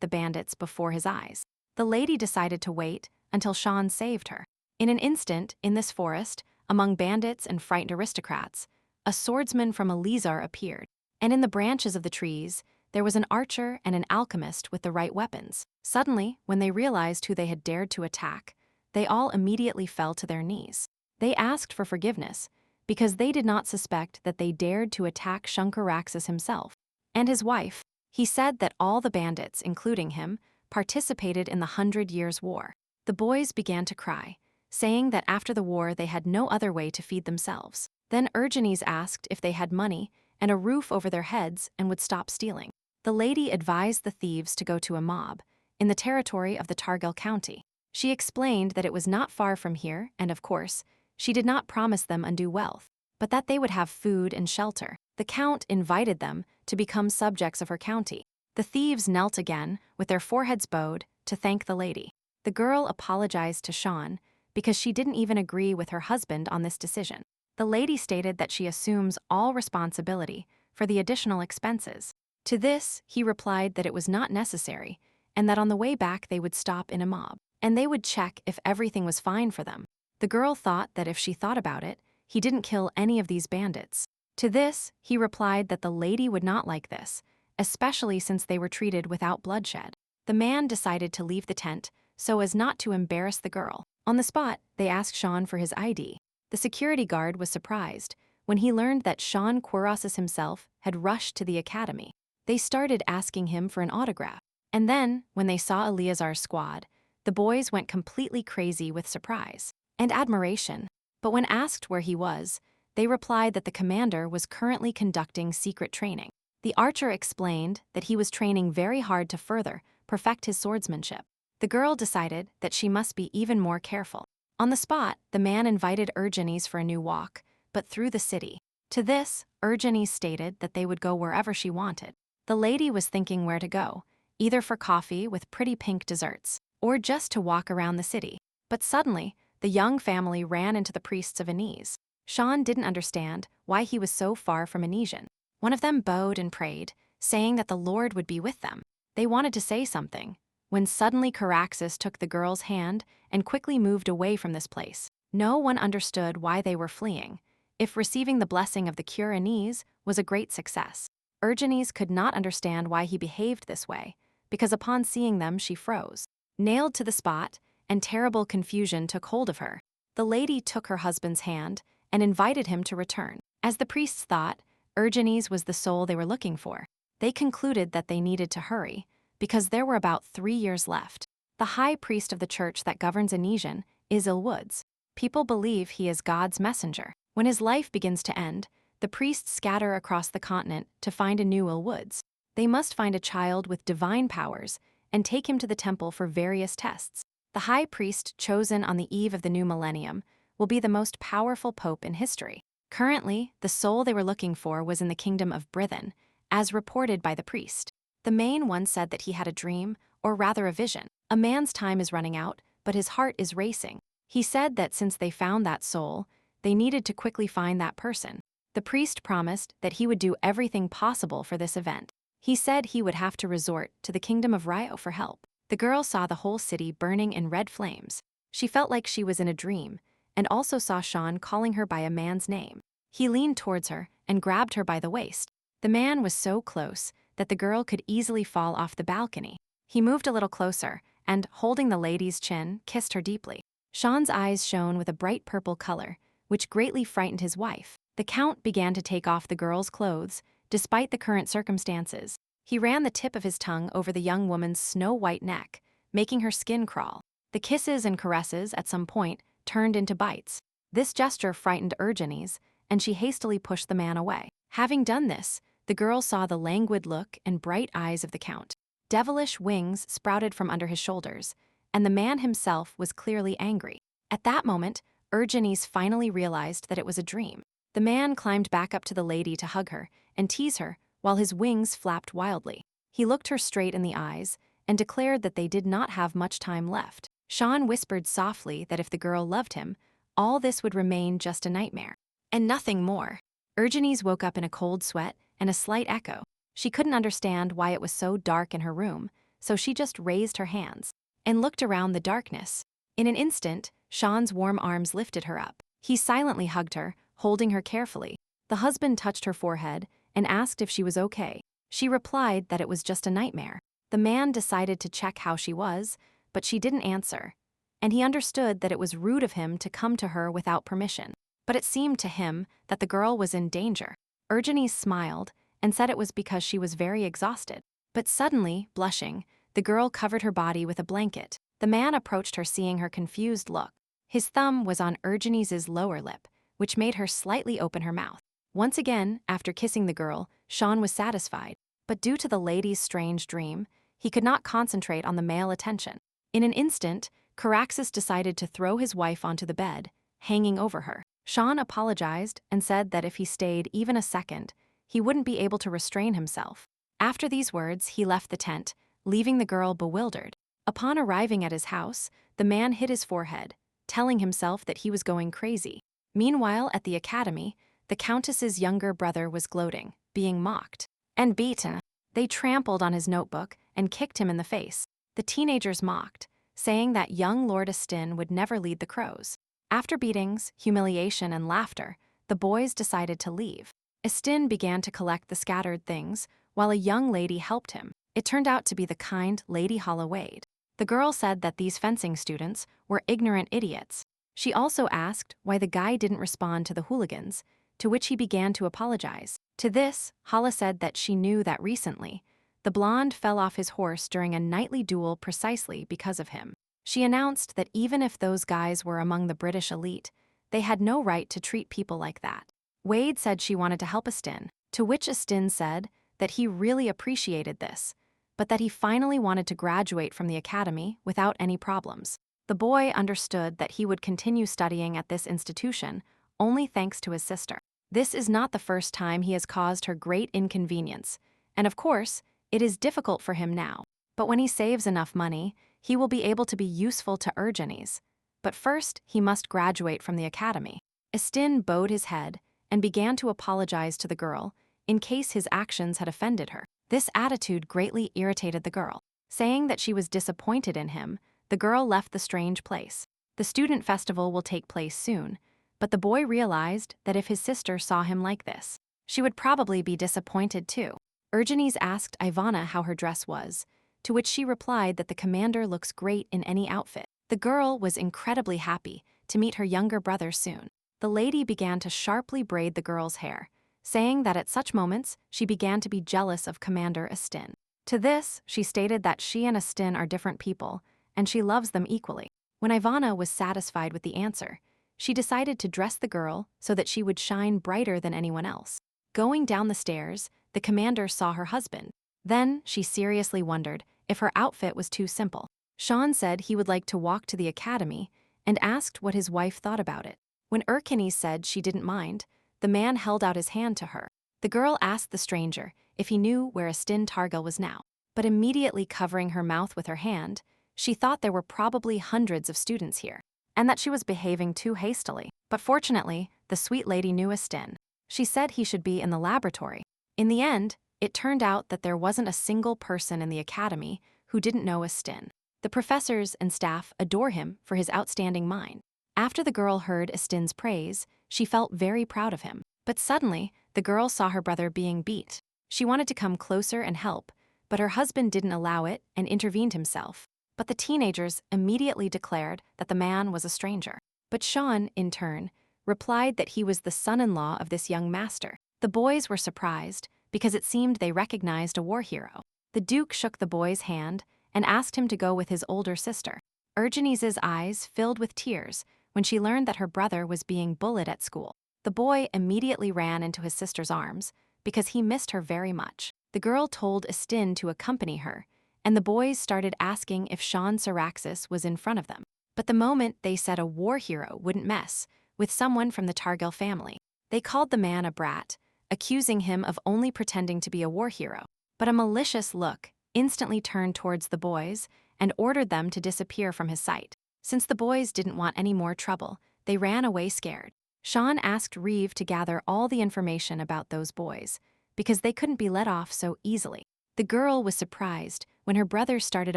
S1: the bandits before his eyes. The lady decided to wait until Sean saved her. In an instant, in this forest, among bandits and frightened aristocrats, a swordsman from Eleazar appeared, and in the branches of the trees, there was an archer and an alchemist with the right weapons. Suddenly, when they realized who they had dared to attack, they all immediately fell to their knees. They asked for forgiveness, because they did not suspect that they dared to attack Shunkaraxus himself and his wife. He said that all the bandits, including him, participated in the 100 Years' War. The boys began to cry, saying that after the war they had no other way to feed themselves. Then Urgenes asked if they had money and a roof over their heads and would stop stealing. The lady advised the thieves to go to a mob in the territory of the Targil County. She explained that it was not far from here, and of course, she did not promise them undue wealth, but that they would have food and shelter. The count invited them to become subjects of her county. The thieves knelt again, with their foreheads bowed, to thank the lady. The girl apologized to Sean because she didn't even agree with her husband on this decision. The lady stated that she assumes all responsibility for the additional expenses. To this, he replied that it was not necessary, and that on the way back they would stop in a mob, and they would check if everything was fine for them. The girl thought that if she thought about it, he didn't kill any of these bandits. To this, he replied that the lady would not like this, especially since they were treated without bloodshed. The man decided to leave the tent so as not to embarrass the girl. On the spot, they asked Sean for his ID. The security guard was surprised when he learned that Sean Quirasis himself had rushed to the academy. They started asking him for an autograph. And then, when they saw Eleazar's squad, the boys went completely crazy with surprise and admiration. But when asked where he was, they replied that the commander was currently conducting secret training. The archer explained that he was training very hard to further perfect his swordsmanship. The girl decided that she must be even more careful. On the spot, the man invited Urgenes for a new walk, but through the city. To this, Urgenes stated that they would go wherever she wanted. The lady was thinking where to go, either for coffee with pretty pink desserts, or just to walk around the city. But suddenly, the young family ran into the priests of Anise. Sean didn't understand why he was so far from Anesian. One of them bowed and prayed, saying that the Lord would be with them. They wanted to say something, when suddenly Caraxes took the girl's hand and quickly moved away from this place. No one understood why they were fleeing, if receiving the blessing of the cure Anise was a great success. Urgenes could not understand why he behaved this way, because upon seeing them she froze. Nailed to the spot, and terrible confusion took hold of her. The lady took her husband's hand and invited him to return. As the priests thought, Urgenes was the soul they were looking for. They concluded that they needed to hurry, because there were about 3 years left. The high priest of the church that governs Anesian is Ilwoods. People believe he is God's messenger. When his life begins to end, the priests scatter across the continent to find a new Ilwoods. They must find a child with divine powers and take him to the temple for various tests. The high priest chosen on the eve of the new millennium will be the most powerful pope in history. Currently, the soul they were looking for was in the kingdom of Brithen, as reported by the priest. The main one said that he had a dream, or rather a vision. A man's time is running out, but his heart is racing. He said that since they found that soul, they needed to quickly find that person. The priest promised that he would do everything possible for this event. He said he would have to resort to the kingdom of Rio for help. The girl saw the whole city burning in red flames. She felt like she was in a dream, and also saw Sean calling her by a man's name. He leaned towards her and grabbed her by the waist. The man was so close that the girl could easily fall off the balcony. He moved a little closer and, holding the lady's chin, kissed her deeply. Sean's eyes shone with a bright purple color, which greatly frightened his wife. The count began to take off the girl's clothes, despite the current circumstances. He ran the tip of his tongue over the young woman's snow-white neck, making her skin crawl. The kisses and caresses, at some point, turned into bites. This gesture frightened Urgenes, and she hastily pushed the man away. Having done this, the girl saw the languid look and bright eyes of the count. Devilish wings sprouted from under his shoulders, and the man himself was clearly angry. At that moment, Urgenes finally realized that it was a dream. The man climbed back up to the lady to hug her and tease her, while his wings flapped wildly. He looked her straight in the eyes and declared that they did not have much time left. Sean whispered softly that if the girl loved him, all this would remain just a nightmare, and nothing more. Urgenes woke up in a cold sweat and a slight echo. She couldn't understand why it was so dark in her room, so she just raised her hands and looked around the darkness. In an instant, Sean's warm arms lifted her up. He silently hugged her, holding her carefully. The husband touched her forehead and asked if she was okay. She replied that it was just a nightmare. The man decided to check how she was, but she didn't answer, and he understood that it was rude of him to come to her without permission. But it seemed to him that the girl was in danger. Urgenes smiled and said it was because she was very exhausted. But suddenly, blushing, the girl covered her body with a blanket. The man approached her, seeing her confused look. His thumb was on Urgenes's lower lip, which made her slightly open her mouth. Once again, after kissing the girl, Sean was satisfied. But due to the lady's strange dream, he could not concentrate on the male attention. In an instant, Caraxes decided to throw his wife onto the bed, hanging over her. Sean apologized and said that if he stayed even a second, he wouldn't be able to restrain himself. After these words, he left the tent, leaving the girl bewildered. Upon arriving at his house, the man hit his forehead, telling himself that he was going crazy. Meanwhile, at the academy, the countess's younger brother was gloating, being mocked and beaten. They trampled on his notebook and kicked him in the face. The teenagers mocked, saying that young Lord Astin would never lead the crows. After beatings, humiliation, and laughter, the boys decided to leave. Estin began to collect the scattered things, while a young lady helped him. It turned out to be the kind Lady Hollowade. The girl said that these fencing students were ignorant idiots. She also asked why the guy didn't respond to the hooligans, to which he began to apologize. To this, Holla said that she knew that recently, the blonde fell off his horse during a nightly duel precisely because of him. She announced that even if those guys were among the British elite, they had no right to treat people like that. Wade said she wanted to help Estin, to which Estin said that he really appreciated this, but that he finally wanted to graduate from the academy without any problems. The boy understood that he would continue studying at this institution only thanks to his sister. This is not the first time he has caused her great inconvenience, and of course, it is difficult for him now. But when he saves enough money, he will be able to be useful to Urgenes. But first, he must graduate from the academy. Estin bowed his head and began to apologize to the girl in case his actions had offended her. This attitude greatly irritated the girl. Saying that she was disappointed in him, the girl left the strange place. The student festival will take place soon, but the boy realized that if his sister saw him like this, she would probably be disappointed too. Urgenes asked Ivana how her dress was, to which she replied that the commander looks great in any outfit. The girl was incredibly happy to meet her younger brother soon. The lady began to sharply braid the girl's hair, saying that at such moments she began to be jealous of Commander Estin. To this, she stated that she and Estin are different people, and she loves them equally. When Ivana was satisfied with the answer, she decided to dress the girl so that she would shine brighter than anyone else. Going down the stairs, the commander saw her husband. Then she seriously wondered if her outfit was too simple. Sean said he would like to walk to the academy and asked what his wife thought about it. When Urkenes said she didn't mind, the man held out his hand to her. The girl asked the stranger if he knew where Estin Targil was now, but immediately covering her mouth with her hand, she thought there were probably hundreds of students here, and that she was behaving too hastily. But fortunately, the sweet lady knew Estin. She said he should be in the laboratory. In the end, it turned out that there wasn't a single person in the academy who didn't know Estin. The professors and staff adore him for his outstanding mind. After the girl heard Estin's praise, she felt very proud of him. But suddenly, the girl saw her brother being beat. She wanted to come closer and help, but her husband didn't allow it and intervened himself. But the teenagers immediately declared that the man was a stranger. But Sean, in turn, replied that he was the son-in-law of this young master. The boys were surprised because it seemed they recognized a war hero. The Duke shook the boy's hand and asked him to go with his older sister. Urgenes's eyes filled with tears when she learned that her brother was being bullied at school. The boy immediately ran into his sister's arms because he missed her very much. The girl told Estin to accompany her, and the boys started asking if Sean Syraxis was in front of them. But the moment they said a war hero wouldn't mess with someone from the Targil family, they called the man a brat, accusing him of only pretending to be a war hero. But a malicious look instantly turned towards the boys and ordered them to disappear from his sight. Since the boys didn't want any more trouble, they ran away scared. Sean asked Reeve to gather all the information about those boys, because they couldn't be let off so easily. The girl was surprised when her brother started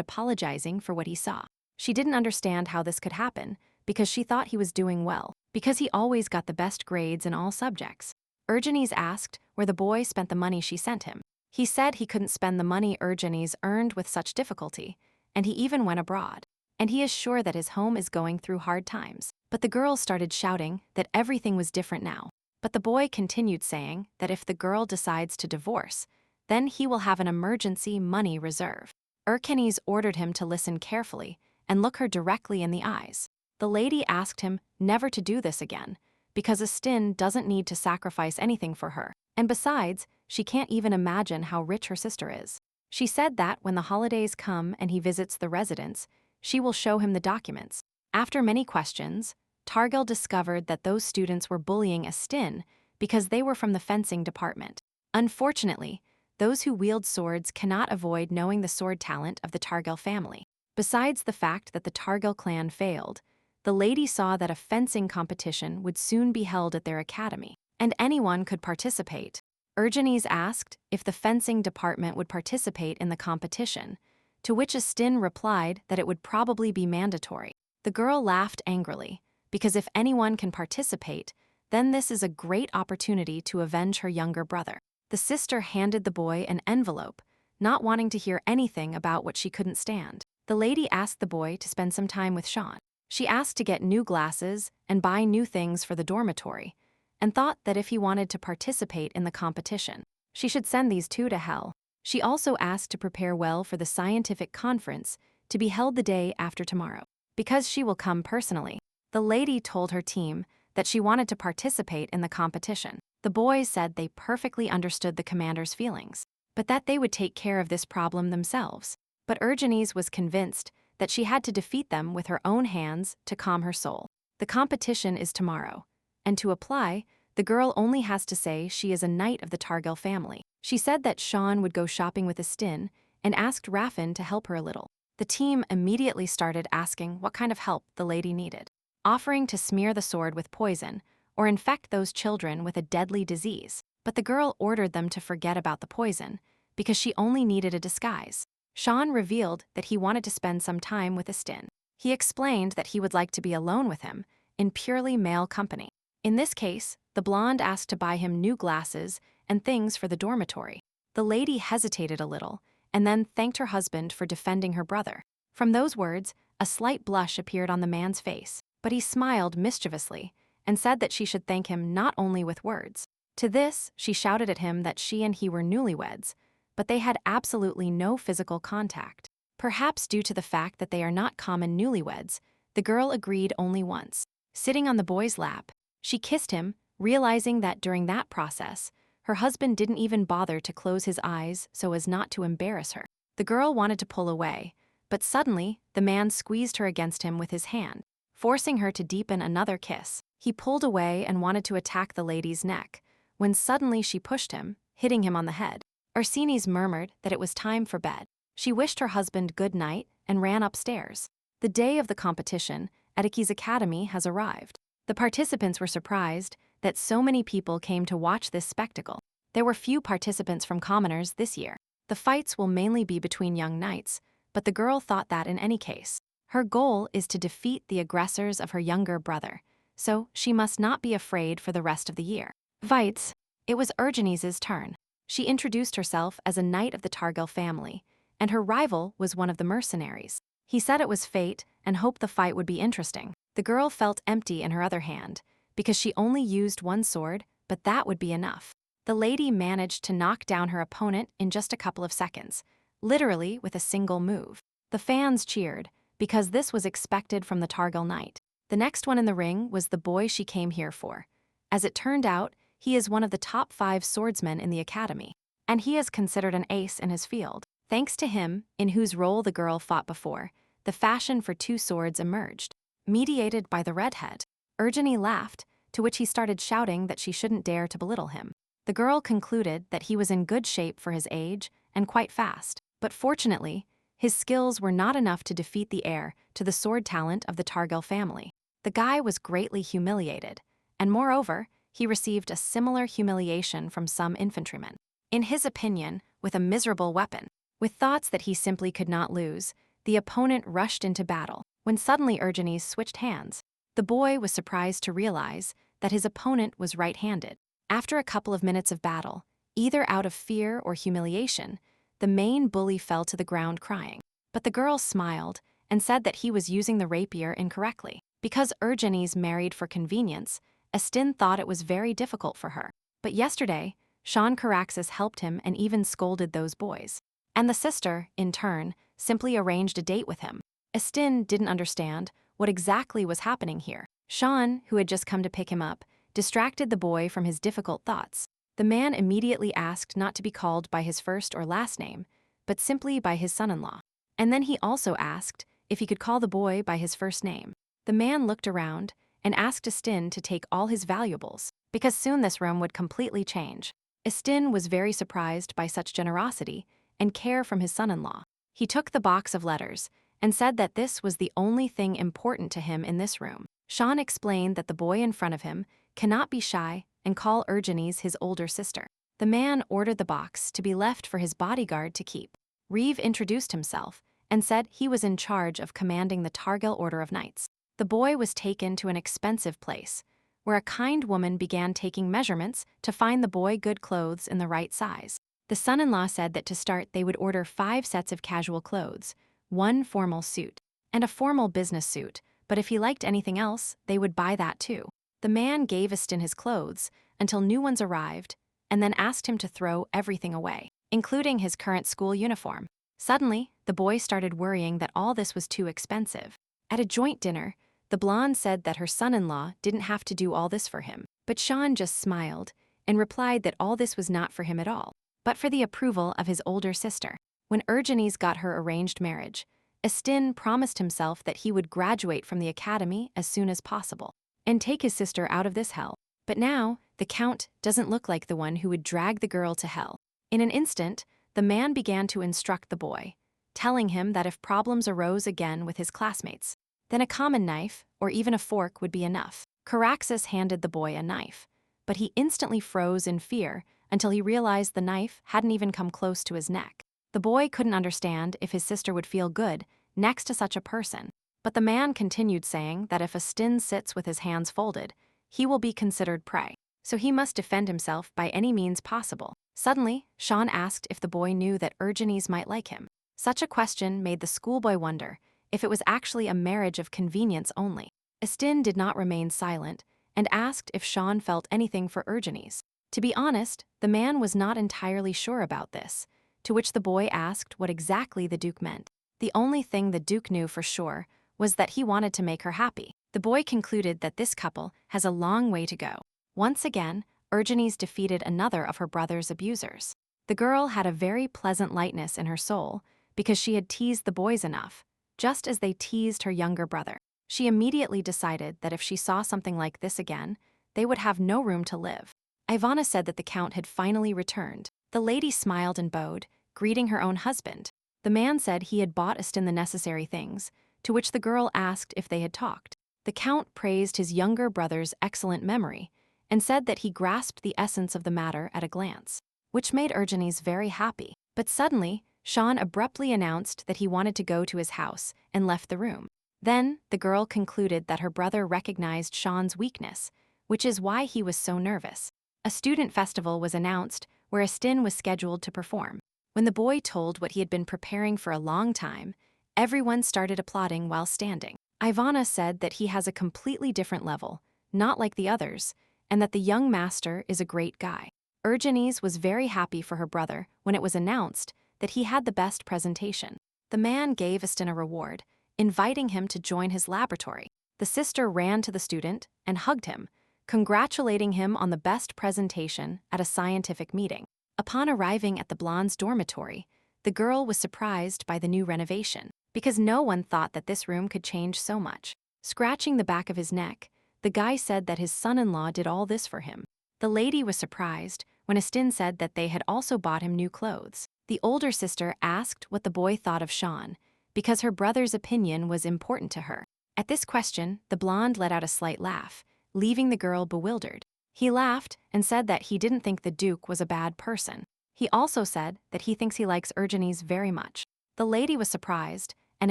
S1: apologizing for what he saw. She didn't understand how this could happen, because she thought he was doing well, because he always got the best grades in all subjects. Urgenes asked where the boy spent the money she sent him. He said he couldn't spend the money Urgenes earned with such difficulty, and he even went abroad. And he is sure that his home is going through hard times. But the girl started shouting that everything was different now. But the boy continued saying that if the girl decides to divorce, then he will have an emergency money reserve. Urkenes ordered him to listen carefully and look her directly in the eyes. The lady asked him never to do this again, because Estin doesn't need to sacrifice anything for her. And besides, she can't even imagine how rich her sister is. She said that when the holidays come and he visits the residence, she will show him the documents. After many questions, Targil discovered that those students were bullying Estin because they were from the fencing department. Unfortunately, those who wield swords cannot avoid knowing the sword talent of the Targil family. Besides the fact that the Targil clan failed, the lady saw that a fencing competition would soon be held at their academy, and anyone could participate. Urgenes asked if the fencing department would participate in the competition, to which Estin replied that it would probably be mandatory. The girl laughed angrily, because if anyone can participate, then this is a great opportunity to avenge her younger brother. The sister handed the boy an envelope, not wanting to hear anything about what she couldn't stand. The lady asked the boy to spend some time with Sean. She asked to get new glasses and buy new things for the dormitory, and thought that if he wanted to participate in the competition, she should send these two to hell. She also asked to prepare well for the scientific conference to be held the day after tomorrow, because she will come personally. The lady told her team that she wanted to participate in the competition. The boys said they perfectly understood the commander's feelings, but that they would take care of this problem themselves. But Urgenese was convinced that she had to defeat them with her own hands to calm her soul. The competition is tomorrow, and to apply, the girl only has to say she is a knight of the Targil family. She said that Sean would go shopping with Estin and asked Raffin to help her a little. The team immediately started asking what kind of help the lady needed, offering to smear the sword with poison or infect those children with a deadly disease. But the girl ordered them to forget about the poison because she only needed a disguise. Sean revealed that he wanted to spend some time with Estin. He explained that he would like to be alone with him in purely male company. In this case, the blonde asked to buy him new glasses and things for the dormitory. The lady hesitated a little and then thanked her husband for defending her brother. From those words, a slight blush appeared on the man's face, but he smiled mischievously and said that she should thank him not only with words. To this, she shouted at him that she and he were newlyweds, but they had absolutely no physical contact. Perhaps due to the fact that they are not common newlyweds, the girl agreed only once. Sitting on the boy's lap, she kissed him, realizing that during that process, her husband didn't even bother to close his eyes so as not to embarrass her. The girl wanted to pull away, but suddenly, the man squeezed her against him with his hand, forcing her to deepen another kiss. He pulled away and wanted to attack the lady's neck, when suddenly she pushed him, hitting him on the head. Arseni's murmured that it was time for bed. She wished her husband good night and ran upstairs. The day of the competition at Aki's academy has arrived. The participants were surprised that so many people came to watch this spectacle. There were few participants from commoners this year. The fights will mainly be between young knights, but the girl thought that in any case. Her goal is to defeat the aggressors of her younger brother, so she must not be afraid for the rest of the year. Fights. It was Urgenese's turn. She introduced herself as a knight of the Targil family, and her rival was one of the mercenaries. He said it was fate and hoped the fight would be interesting. The girl felt empty in her other hand, because she only used one sword, but that would be enough. The lady managed to knock down her opponent in just a couple of seconds, literally with a single move. The fans cheered, because this was expected from the Targil knight. The next one in the ring was the boy she came here for. As it turned out, he is one of the top 5 swordsmen in the academy, and he is considered an ace in his field. Thanks to him, in whose role the girl fought before, the fashion for 2 swords emerged. Mediated by the redhead, Urgene laughed, to which he started shouting that she shouldn't dare to belittle him. The girl concluded that he was in good shape for his age and quite fast, but fortunately, his skills were not enough to defeat the heir to the sword talent of the Targil family. The guy was greatly humiliated, and moreover, he received a similar humiliation from some infantrymen. In his opinion, with a miserable weapon, with thoughts that he simply could not lose, the opponent rushed into battle, when suddenly Urgenese switched hands. The boy was surprised to realize that his opponent was right-handed. After a couple of minutes of battle, either out of fear or humiliation, the main bully fell to the ground crying. But the girl smiled and said that he was using the rapier incorrectly. Because Urgenese married for convenience, Estin thought it was very difficult for her. But yesterday, Sean Caraxes helped him and even scolded those boys. And the sister, in turn, simply arranged a date with him. Estin didn't understand what exactly was happening here. Sean, who had just come to pick him up, distracted the boy from his difficult thoughts. The man immediately asked not to be called by his first or last name, but simply by his son-in-law. And then he also asked if he could call the boy by his first name. The man looked around and asked Estin to take all his valuables, because soon this room would completely change. Estin was very surprised by such generosity and care from his son-in-law. He took the box of letters and said that this was the only thing important to him in this room. Sean explained that the boy in front of him cannot be shy and call Urgenese his older sister. The man ordered the box to be left for his bodyguard to keep. Reeve introduced himself and said he was in charge of commanding the Targil Order of Knights. The boy was taken to an expensive place, where a kind woman began taking measurements to find the boy good clothes in the right size. The son-in-law said that to start they would order 5 sets of casual clothes, 1 formal suit, and a formal business suit, but if he liked anything else, they would buy that too. The man gave Astin his clothes until new ones arrived, and then asked him to throw everything away, including his current school uniform. Suddenly, the boy started worrying that all this was too expensive. At a joint dinner, the blonde said that her son-in-law didn't have to do all this for him, but Sean just smiled and replied that all this was not for him at all, but for the approval of his older sister. When Urgenes got her arranged marriage, Astin promised himself that he would graduate from the academy as soon as possible and take his sister out of this hell. But now, the count doesn't look like the one who would drag the girl to hell. In an instant, the man began to instruct the boy, telling him that if problems arose again with his classmates, then a common knife or even a fork would be enough. Caraxes handed the boy a knife, but he instantly froze in fear until he realized the knife hadn't even come close to his neck. The boy couldn't understand if his sister would feel good next to such a person, but the man continued saying that if Astin sits with his hands folded, he will be considered prey, so he must defend himself by any means possible. Suddenly, Sean asked if the boy knew that Urgenes might like him. Such a question made the schoolboy wonder if it was actually a marriage of convenience only. Astin did not remain silent and asked if Sean felt anything for Urgenes. To be honest, the man was not entirely sure about this, to which the boy asked what exactly the Duke meant. The only thing the Duke knew for sure was that he wanted to make her happy. The boy concluded that this couple has a long way to go. Once again, Urgenes defeated another of her brother's abusers. The girl had a very pleasant lightness in her soul because she had teased the boys enough, just as they teased her younger brother. She immediately decided that if she saw something like this again, they would have no room to live. Ivana said that the count had finally returned. The lady smiled and bowed, greeting her own husband. The man said he had bought Astin the necessary things, to which the girl asked if they had talked. The count praised his younger brother's excellent memory and said that he grasped the essence of the matter at a glance, which made Urgenes very happy. But suddenly, Sean abruptly announced that he wanted to go to his house and left the room. Then, the girl concluded that her brother recognized Sean's weakness, which is why he was so nervous. A student festival was announced where Astin was scheduled to perform. When the boy told what he had been preparing for a long time, everyone started applauding while standing. Ivana said that he has a completely different level, not like the others, and that the young master is a great guy. Urgenes was very happy for her brother when it was announced that he had the best presentation. The man gave Astin a reward, inviting him to join his laboratory. The sister ran to the student and hugged him, congratulating him on the best presentation at a scientific meeting. Upon arriving at the blonde's dormitory, the girl was surprised by the new renovation, because no one thought that this room could change so much. Scratching the back of his neck, the guy said that his son-in-law did all this for him. The lady was surprised when Astin said that they had also bought him new clothes. The older sister asked what the boy thought of Sean, because her brother's opinion was important to her. At this question, the blonde let out a slight laugh, leaving the girl bewildered. He laughed and said that he didn't think the Duke was a bad person. He also said that he thinks he likes Urgenes very much. The lady was surprised, and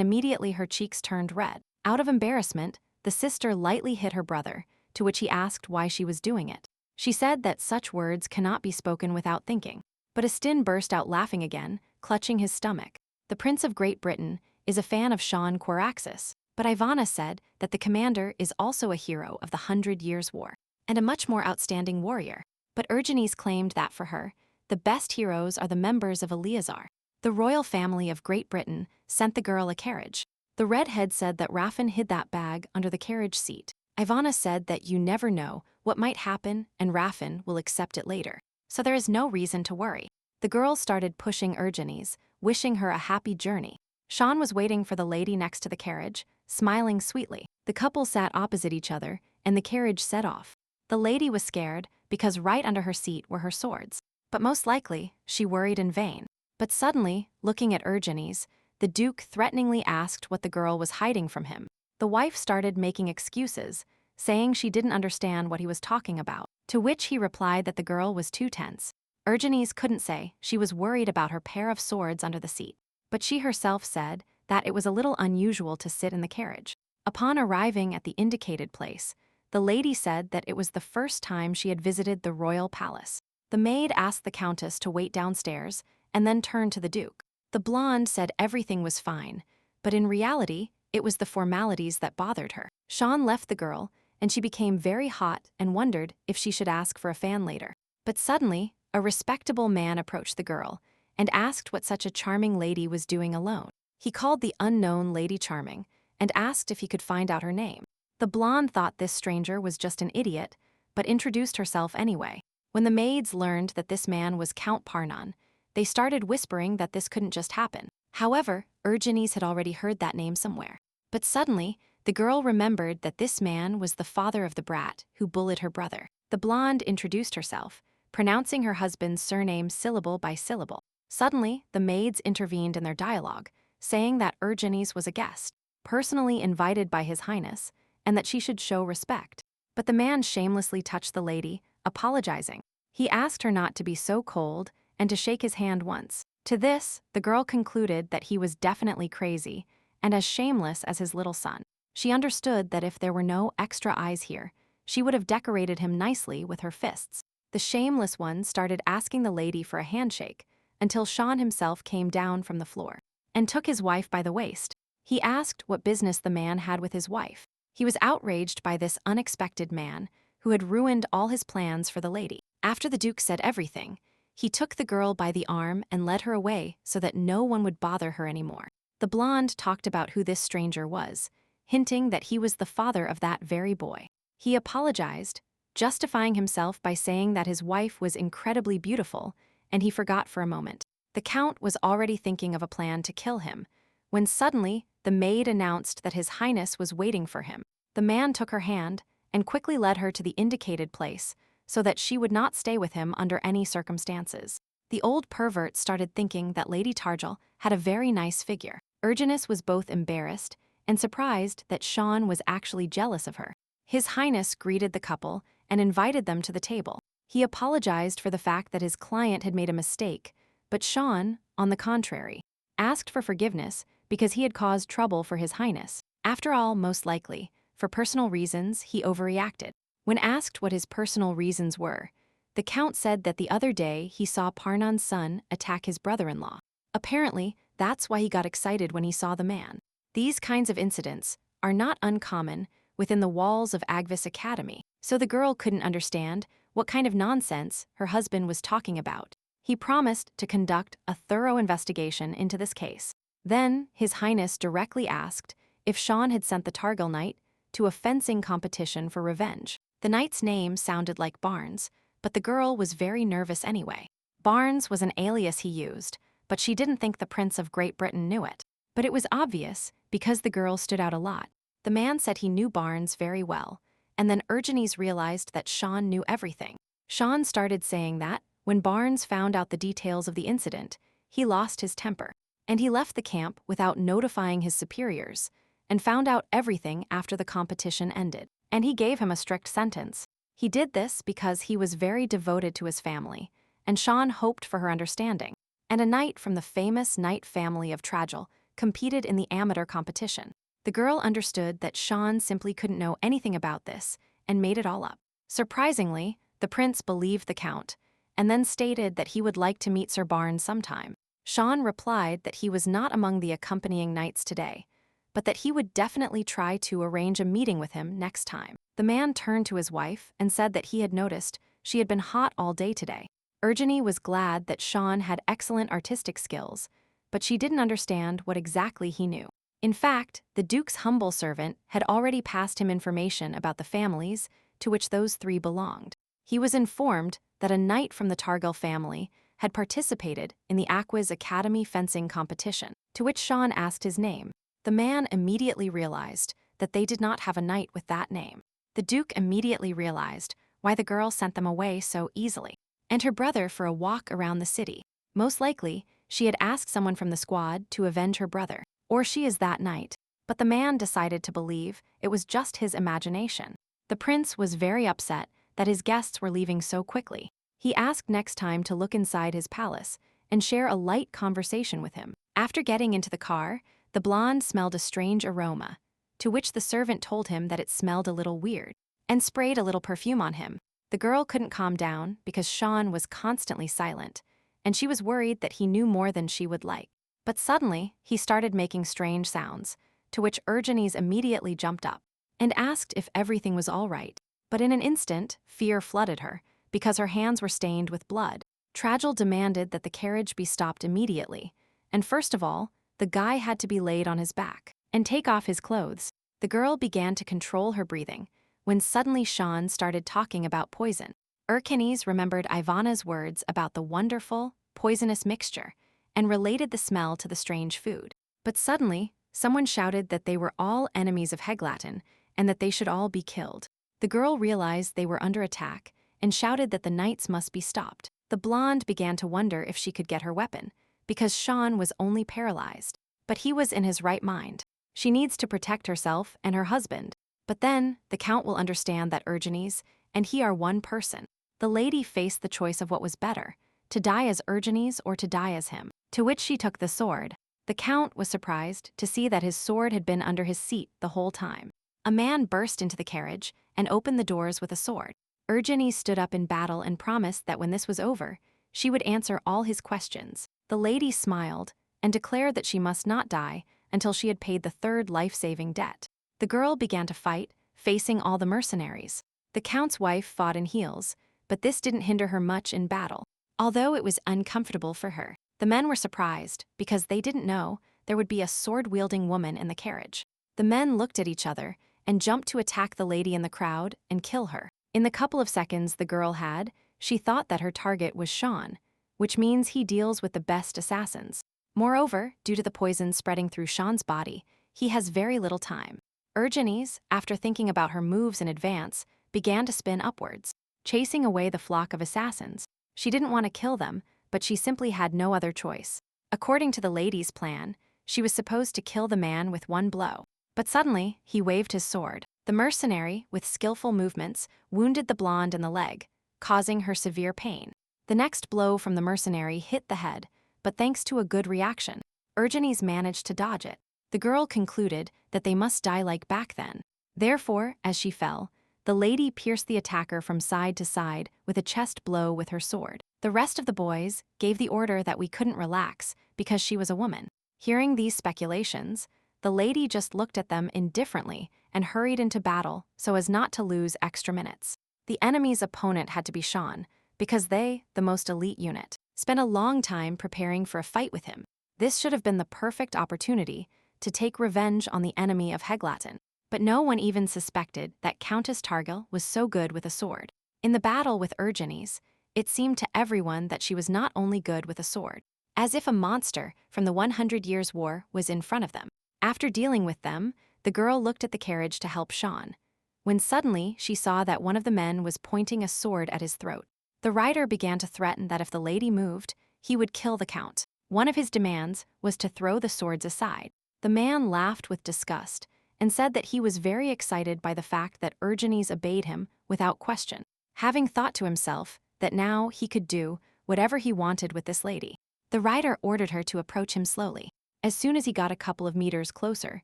S1: immediately her cheeks turned red. Out of embarrassment, the sister lightly hit her brother, to which he asked why she was doing it. She said that such words cannot be spoken without thinking. But Astin burst out laughing again, clutching his stomach. The Prince of Great Britain is a fan of Sean Quaraxis, but Ivana said that the commander is also a hero of the 100 Years' War, and a much more outstanding warrior. But Urgenes claimed that for her, the best heroes are the members of Eleazar. The royal family of Great Britain sent the girl a carriage. The redhead said that Raffin hid that bag under the carriage seat. Ivana said that you never know what might happen and Raffin will accept it later, so there is no reason to worry. The girl started pushing Urgenes, wishing her a happy journey. Sean was waiting for the lady next to the carriage, smiling sweetly. The couple sat opposite each other, and the carriage set off. The lady was scared because right under her seat were her swords, but most likely she worried in vain. But suddenly, looking at Urgenes, the Duke threateningly asked what the girl was hiding from him. The wife started making excuses, saying she didn't understand what he was talking about, to which he replied that the girl was too tense. Urgenes couldn't say she was worried about her pair of swords under the seat, but she herself said that it was a little unusual to sit in the carriage. Upon arriving at the indicated place, The lady said that it was the first time she had visited the royal palace. The maid asked the countess to wait downstairs and then turned to the duke. The blonde said everything was fine, but in reality, it was the formalities that bothered her. Sean left the girl, and she became very hot and wondered if she should ask for a fan later. But suddenly, a respectable man approached the girl and asked what such a charming lady was doing alone. He called the unknown Lady Charming and asked if he could find out her name. The blonde thought this stranger was just an idiot, but introduced herself anyway. When the maids learned that this man was Count Parnan, they started whispering that this couldn't just happen. However, Urgenes had already heard that name somewhere. But suddenly, the girl remembered that this man was the father of the brat who bullied her brother. The blonde introduced herself, pronouncing her husband's surname syllable by syllable. Suddenly, the maids intervened in their dialogue, saying that Urgenes was a guest, personally invited by His Highness, and that she should show respect. But the man shamelessly touched the lady, apologizing. He asked her not to be so cold and to shake his hand once. To this, the girl concluded that he was definitely crazy and as shameless as his little son. She understood that if there were no extra eyes here, she would have decorated him nicely with her fists. The shameless one started asking the lady for a handshake until Sean himself came down from the floor and took his wife by the waist. He asked what business the man had with his wife. He was outraged by this unexpected man who had ruined all his plans for the lady. After the duke said everything, he took the girl by the arm and led her away so that no one would bother her anymore. The blonde talked about who this stranger was, hinting that he was the father of that very boy. He apologized, justifying himself by saying that his wife was incredibly beautiful, and he forgot for a moment. The count was already thinking of a plan to kill him, when suddenly the maid announced that His Highness was waiting for him. The man took her hand and quickly led her to the indicated place so that she would not stay with him under any circumstances. The old pervert started thinking that Lady Targil had a very nice figure. Urgenes was both embarrassed and surprised that Sean was actually jealous of her. His Highness greeted the couple and invited them to the table. He apologized for the fact that his client had made a mistake, but Sean, on the contrary, asked for forgiveness because he had caused trouble for His Highness. After all, most likely, for personal reasons, he overreacted. When asked what his personal reasons were, the count said that the other day he saw Parnan's son attack his brother-in-law. Apparently, that's why he got excited when he saw the man. These kinds of incidents are not uncommon within the walls of Agvis Academy, so the girl couldn't understand what kind of nonsense her husband was talking about. He promised to conduct a thorough investigation into this case. Then, His Highness directly asked if Sean had sent the Targil knight to a fencing competition for revenge. The knight's name sounded like Barnes, but the girl was very nervous anyway. Barnes was an alias he used, but she didn't think the Prince of Great Britain knew it. But it was obvious because the girl stood out a lot. The man said he knew Barnes very well, and then Urgenes realized that Sean knew everything. Sean started saying that, when Barnes found out the details of the incident, he lost his temper, and he left the camp without notifying his superiors, and found out everything after the competition ended. And he gave him a strict sentence. He did this because he was very devoted to his family, and Sean hoped for her understanding. And a knight from the famous knight family of Tragil competed in the amateur competition. The girl understood that Sean simply couldn't know anything about this and made it all up. Surprisingly, the prince believed the count, and then stated that he would like to meet Sir Barnes sometime. Sean replied that he was not among the accompanying knights today, but that he would definitely try to arrange a meeting with him next time. The man turned to his wife and said that he had noticed she had been hot all day today. Urgene was glad that Sean had excellent artistic skills, but she didn't understand what exactly he knew. In fact, the Duke's humble servant had already passed him information about the families to which those three belonged. He was informed that a knight from the Targil family had participated in the Aquis Academy fencing competition, to which Sean asked his name. The man immediately realized that they did not have a knight with that name. The Duke immediately realized why the girl sent them away so easily, and her brother for a walk around the city. Most likely, she had asked someone from the squad to avenge her brother, or she is that knight. But the man decided to believe it was just his imagination. The prince was very upset that his guests were leaving so quickly. He asked next time to look inside his palace and share a light conversation with him. After getting into the car, the blonde smelled a strange aroma, to which the servant told him that it smelled a little weird. and sprayed a little perfume on him. The girl couldn't calm down because Sean was constantly silent, and she was worried that he knew more than she would like. But suddenly, he started making strange sounds, to which Urgenise immediately jumped up and asked if everything was all right. But in an instant, fear flooded her, because her hands were stained with blood. Tragil demanded that the carriage be stopped immediately, and first of all, the guy had to be laid on his back and take off his clothes. The girl began to control her breathing, when suddenly Sean started talking about poison. Urkenise remembered Ivana's words about the wonderful, poisonous mixture, and related the smell to the strange food. But suddenly, someone shouted that they were all enemies of Heglatin, and that they should all be killed. The girl realized they were under attack, and shouted that the knights must be stopped. The blonde began to wonder if she could get her weapon, because Sean was only paralyzed. But he was in his right mind. She needs to protect herself and her husband. But then, the Count will understand that Urgenise and he are one person. The lady faced the choice of what was better, to die as Urgenise or to die as him, to which she took the sword. The Count was surprised to see that his sword had been under his seat the whole time. A man burst into the carriage and opened the doors with a sword. Urgenise stood up in battle and promised that when this was over, she would answer all his questions. The lady smiled and declared that she must not die until she had paid the third life-saving debt. The girl began to fight, facing all the mercenaries. The Count's wife fought in heels, but this didn't hinder her much in battle, although it was uncomfortable for her. The men were surprised because they didn't know there would be a sword-wielding woman in the carriage. The men looked at each other and jumped to attack the lady in the crowd and kill her. In the couple of seconds the girl had, she thought that her target was Sean, which means he deals with the best assassins. Moreover, due to the poison spreading through Sean's body, he has very little time. Urgenise, after thinking about her moves in advance, began to spin upwards, chasing away the flock of assassins. She didn't want to kill them, but she simply had no other choice. According to the lady's plan, she was supposed to kill the man with one blow. But suddenly, he waved his sword. The mercenary, with skillful movements, wounded the blonde in the leg, causing her severe pain. The next blow from the mercenary hit the head, but thanks to a good reaction, Urgenise managed to dodge it. The girl concluded that they must die like back then. Therefore, as she fell, the lady pierced the attacker from side to side with a chest blow with her sword. The rest of the boys gave the order that we couldn't relax because she was a woman. Hearing these speculations, the lady just looked at them indifferently and hurried into battle so as not to lose extra minutes. The enemy's opponent had to be Sean, because they, the most elite unit, spent a long time preparing for a fight with him. This should have been the perfect opportunity to take revenge on the enemy of Heglatin. But no one even suspected that Countess Targil was so good with a sword. In the battle with Urgenise, it seemed to everyone that she was not only good with a sword, as if a monster from the 100 Years' War was in front of them. After dealing with them, the girl looked at the carriage to help Sean, when suddenly she saw that one of the men was pointing a sword at his throat. The rider began to threaten that if the lady moved, he would kill the Count. One of his demands was to throw the swords aside. The man laughed with disgust and said that he was very excited by the fact that Urgenise obeyed him without question, having thought to himself that now he could do whatever he wanted with this lady. The rider ordered her to approach him slowly. As soon as he got a couple of meters closer,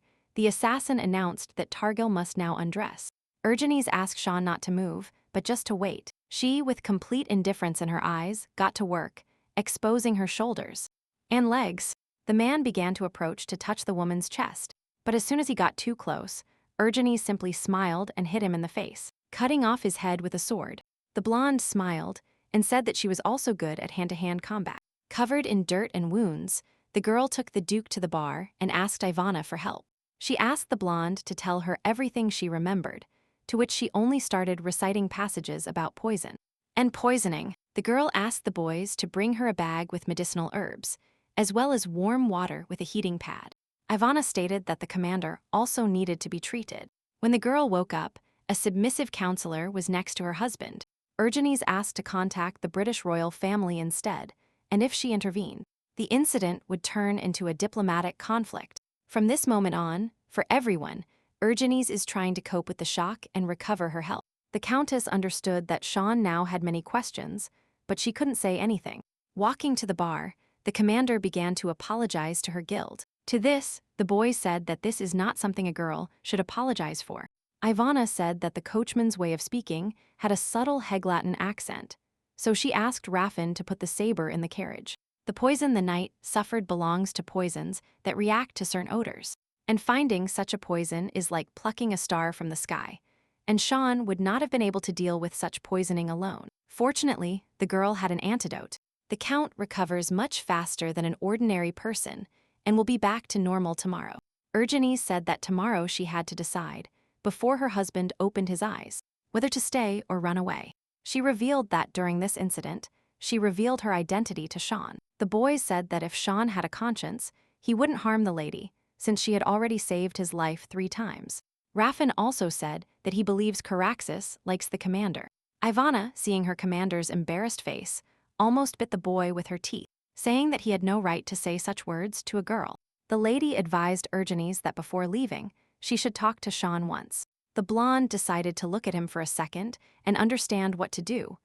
S1: the assassin announced that Targil must now undress. Urgenise asked Sean not to move, but just to wait. She, with complete indifference in her eyes, got to work, exposing her shoulders and legs. The man began to approach to touch the woman's chest, but as soon as he got too close, Urgenise simply smiled and hit him in the face, cutting off his head with a sword. The blonde smiled and said that she was also good at hand-to-hand combat. Covered in dirt and wounds, the girl took the Duke to the bar and asked Ivana for help. She asked the blonde to tell her everything she remembered, to which she only started reciting passages about poison and poisoning. The girl asked the boys to bring her a bag with medicinal herbs, as well as warm water with a heating pad. Ivana stated that the commander also needed to be treated. When the girl woke up, a submissive counselor was next to her husband. Urgenise asked to contact the British royal family instead, and if she intervened, the incident would turn into a diplomatic conflict. From this moment on, for everyone, Urgenise is trying to cope with the shock and recover her health. The Countess understood that Sean now had many questions, but she couldn't say anything. Walking to the bar, the commander began to apologize to her guild. To this, the boys said that this is not something a girl should apologize for. Ivana said that the coachman's way of speaking had a subtle Heglatin accent, so she asked Raffin to put the saber in the carriage. The poison the knight suffered belongs to poisons that react to certain odors, and finding such a poison is like plucking a star from the sky, and Sean would not have been able to deal with such poisoning alone. Fortunately, the girl had an antidote. The Count recovers much faster than an ordinary person and will be back to normal tomorrow. Urgene said that tomorrow she had to decide, before her husband opened his eyes, whether to stay or run away. She revealed that during this incident, she revealed her identity to Sean. The boys said that if Sean had a conscience, he wouldn't harm the lady, since she had already saved his life 3 times. Raffin also said that he believes Caraxes likes the commander. Ivana, seeing her commander's embarrassed face, almost bit the boy with her teeth, saying that he had no right to say such words to a girl. The lady advised Urgenes that before leaving, she should talk to Sean once. The blonde decided to look at him for a second and understand what to do,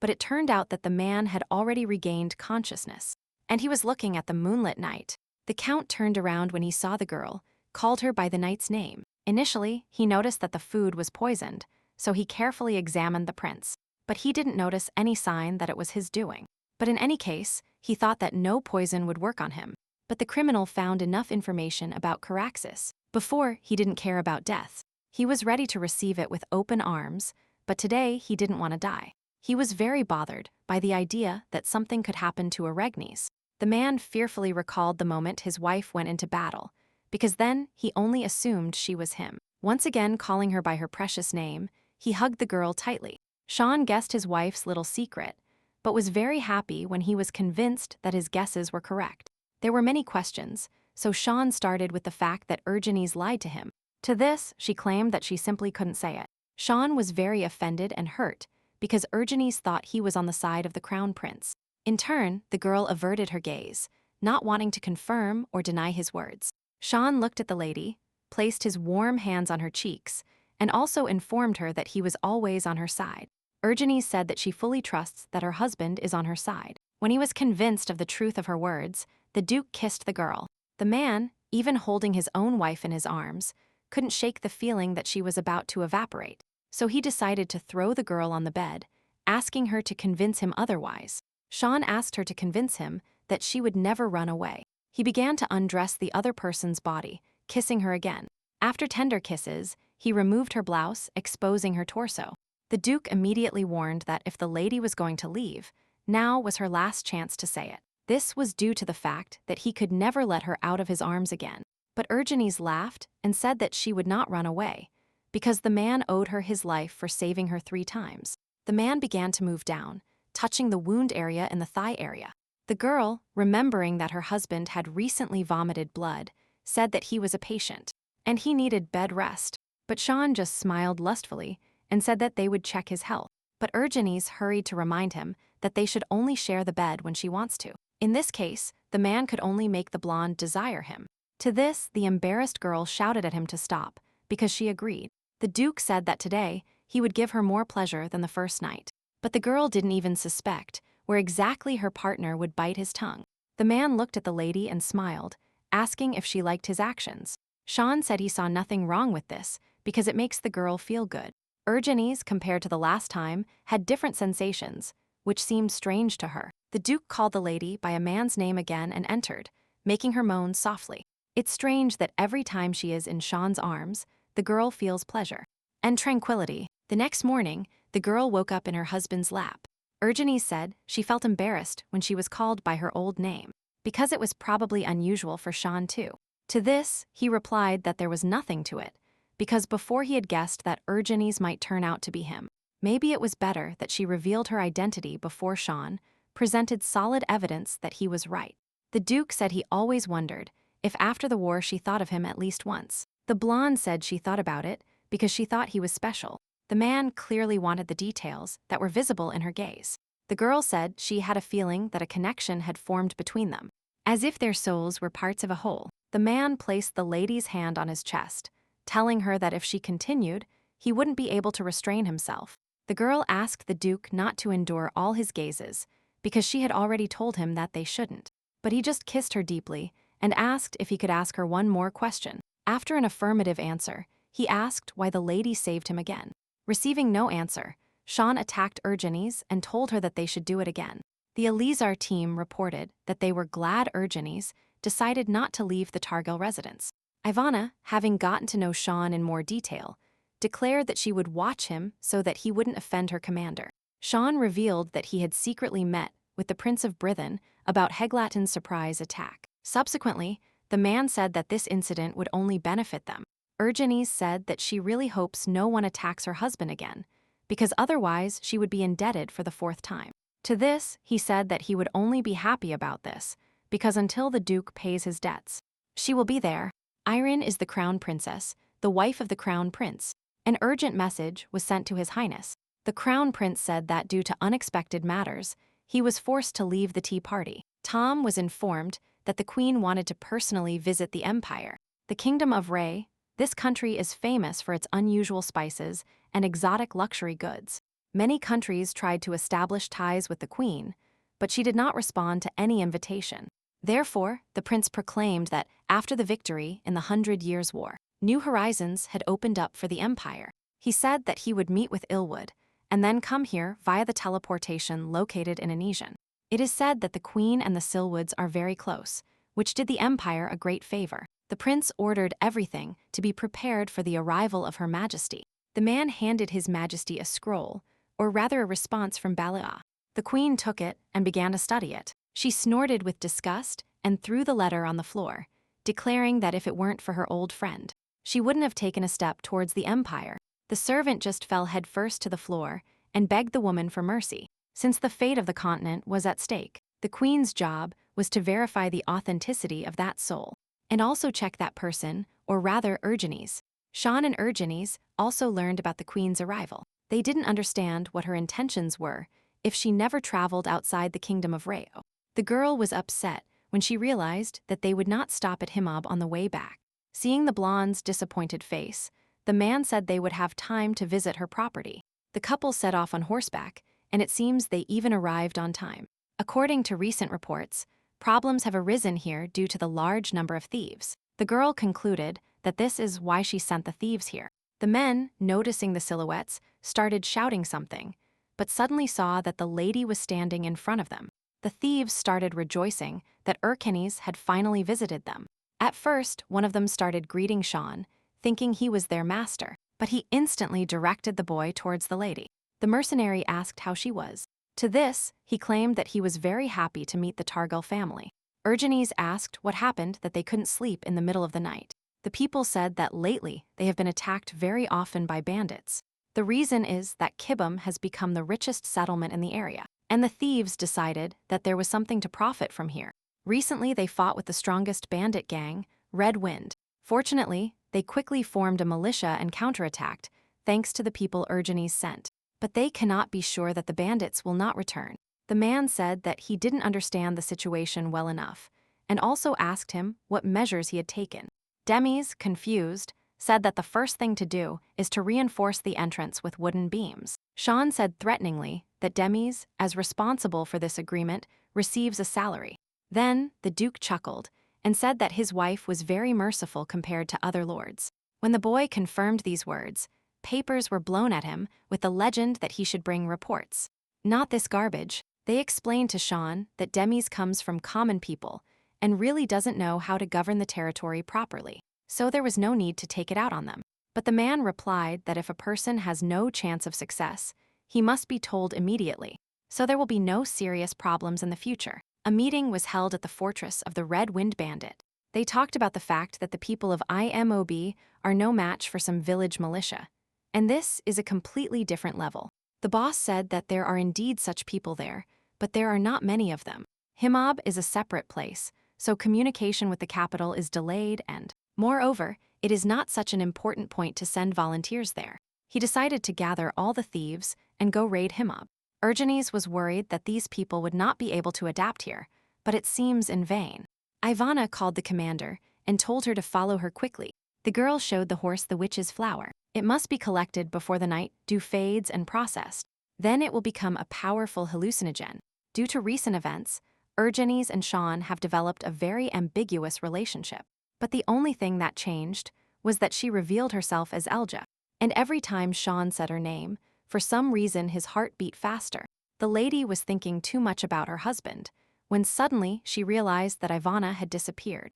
S1: but it turned out that the man had already regained consciousness, and he was looking at the moonlit night. The Count turned around when he saw the girl, called her by the knight's name. Initially, he noticed that the food was poisoned, so he carefully examined the prince, but he didn't notice any sign that it was his doing. But in any case, he thought that no poison would work on him. But the criminal found enough information about Caraxes. Before, he didn't care about death. He was ready to receive it with open arms, but today he didn't want to die. He was very bothered by the idea that something could happen to Aregnes. The man fearfully recalled the moment his wife went into battle, because then he only assumed she was him. Once again calling her by her precious name, he hugged the girl tightly. Sean guessed his wife's little secret, but was very happy when he was convinced that his guesses were correct. There were many questions, so Sean started with the fact that Urgenes lied to him. To this, she claimed that she simply couldn't say it. Sean was very offended and hurt because Urgenes thought he was on the side of the crown prince. In turn, the girl averted her gaze, not wanting to confirm or deny his words. Sean looked at the lady, placed his warm hands on her cheeks, and also informed her that he was always on her side. Urgenes said that she fully trusts that her husband is on her side. When he was convinced of the truth of her words, the Duke kissed the girl. The man, even holding his own wife in his arms, couldn't shake the feeling that she was about to evaporate. So he decided to throw the girl on the bed, asking her to convince him otherwise. Sean asked her to convince him that she would never run away. He began to undress the other person's body, kissing her again. After tender kisses, he removed her blouse, exposing her torso. The Duke immediately warned that if the lady was going to leave, now was her last chance to say it. This was due to the fact that he could never let her out of his arms again. But Urgenes laughed and said that she would not run away, because the man owed her his life for saving her 3 times. The man began to move down, touching the wound area and the thigh area. The girl, remembering that her husband had recently vomited blood, said that he was a patient, and he needed bed rest. But Sean just smiled lustfully and said that they would check his health. But Urgenes hurried to remind him that they should only share the bed when she wants to. In this case, the man could only make the blonde desire him. To this, the embarrassed girl shouted at him to stop, because she agreed. The Duke said that today, he would give her more pleasure than the first night. But the girl didn't even suspect where exactly her partner would bite his tongue. The man looked at the lady and smiled, asking if she liked his actions. Sean said he saw nothing wrong with this, because it makes the girl feel good. Urgenes, compared to the last time, had different sensations, which seemed strange to her. The Duke called the lady by a man's name again and entered, making her moan softly. It's strange that every time she is in Sean's arms, the girl feels pleasure and tranquility. The next morning, the girl woke up in her husband's lap. Urgenes said she felt embarrassed when she was called by her old name, because it was probably unusual for Sean too. To this, he replied that there was nothing to it, because before he had guessed that Urgenes might turn out to be him. Maybe it was better that she revealed her identity before Sean presented solid evidence that he was right. The Duke said he always wondered if after the war she thought of him at least once. The blonde said she thought about it because she thought he was special. The man clearly wanted the details that were visible in her gaze. The girl said she had a feeling that a connection had formed between them, as if their souls were parts of a whole. The man placed the lady's hand on his chest, telling her that if she continued, he wouldn't be able to restrain himself. The girl asked the Duke not to endure all his gazes, because she had already told him that they shouldn't. But he just kissed her deeply and asked if he could ask her one more question. After an affirmative answer, He asked why the lady saved him again. Receiving no answer, Sean attacked Urgenes and told her that they should do it again. The Elizar team reported that they were glad Urgenes decided not to leave the Targil residence. Ivana, having gotten to know Sean in more detail, declared that she would watch him so that he wouldn't offend her commander. Sean revealed that he had secretly met with the Prince of Brithen about Heglatin's surprise attack. Subsequently, the man said that this incident would only benefit them. Urgenes said that she really hopes no one attacks her husband again, because otherwise she would be indebted for the fourth time. To this, he said that he would only be happy about this, because until the Duke pays his debts, she will be there. Irene is the crown princess, the wife of the crown prince. An urgent message was sent to His Highness. The crown prince said that due to unexpected matters, he was forced to leave the tea party. Tom was informed that the queen wanted to personally visit the empire. The kingdom of Ray, this country is famous for its unusual spices and exotic luxury goods. Many countries tried to establish ties with the queen, but she did not respond to any invitation. Therefore, the prince proclaimed that after the victory in the 100 Years' War, new horizons had opened up for the empire. He said that he would meet with Ilwood and then come here via the teleportation located in Anesian. It is said that the queen and the Silwoods are very close, which did the empire a great favor. The prince ordered everything to be prepared for the arrival of Her Majesty. The man handed His Majesty a scroll, or rather a response from Balaa. The queen took it and began to study it. She snorted with disgust and threw the letter on the floor, declaring that if it weren't for her old friend, she wouldn't have taken a step towards the empire. The servant just fell headfirst to the floor and begged the woman for mercy. Since the fate of the continent was at stake, the queen's job was to verify the authenticity of that soul, and also check that person, or rather Urgenes. Sean and Urgenes also learned about the queen's arrival. They didn't understand what her intentions were if she never traveled outside the kingdom of Rayo. The girl was upset when she realized that they would not stop at Himab on the way back. Seeing the blonde's disappointed face, the man said they would have time to visit her property. The couple set off on horseback, and it seems they even arrived on time. According to recent reports, problems have arisen here due to the large number of thieves. The girl concluded that this is why she sent the thieves here. The men, noticing the silhouettes, started shouting something, but suddenly saw that the lady was standing in front of them. The thieves started rejoicing that Urgenes had finally visited them. At first, one of them started greeting Sean, thinking he was their master, but he instantly directed the boy towards the lady. The mercenary asked how she was. To this, he claimed that he was very happy to meet the Targil family. Urgenes asked what happened that they couldn't sleep in the middle of the night. The people said that lately they have been attacked very often by bandits. The reason is that Kibum has become the richest settlement in the area, and the thieves decided that there was something to profit from here. Recently, they fought with the strongest bandit gang, Red Wind. Fortunately, they quickly formed a militia and counterattacked, thanks to the people Urgenes sent. But they cannot be sure that the bandits will not return. The man said that he didn't understand the situation well enough, and also asked him what measures he had taken. Demis, confused, said that the first thing to do is to reinforce the entrance with wooden beams. Sean said threateningly that Demis, as responsible for this agreement, receives a salary. Then, the Duke chuckled and said that his wife was very merciful compared to other lords. When the boy confirmed these words, papers were blown at him with the legend that he should bring reports. Not this garbage. They explained to Sean that Demis comes from common people and really doesn't know how to govern the territory properly, so there was no need to take it out on them. But the man replied that if a person has no chance of success, he must be told immediately, so there will be no serious problems in the future. A meeting was held at the fortress of the Red Wind Bandit. They talked about the fact that the people of IMOB are no match for some village militia, and this is a completely different level. The boss said that there are indeed such people there, but there are not many of them. Himab is a separate place, so communication with the capital is delayed and, moreover, it is not such an important point to send volunteers there. He decided to gather all the thieves and go raid Himab. Urgenes was worried that these people would not be able to adapt here, but it seems in vain. Ivana called the commander and told her to follow her quickly. The girl showed the horse the witch's flower. It must be collected before the night dew fades and processed. Then it will become a powerful hallucinogen. Due to recent events, Urgenes and Sean have developed a very ambiguous relationship. But the only thing that changed was that she revealed herself as Elja. And every time Sean said her name, for some reason his heart beat faster. The lady was thinking too much about her husband, when suddenly she realized that Ivana had disappeared.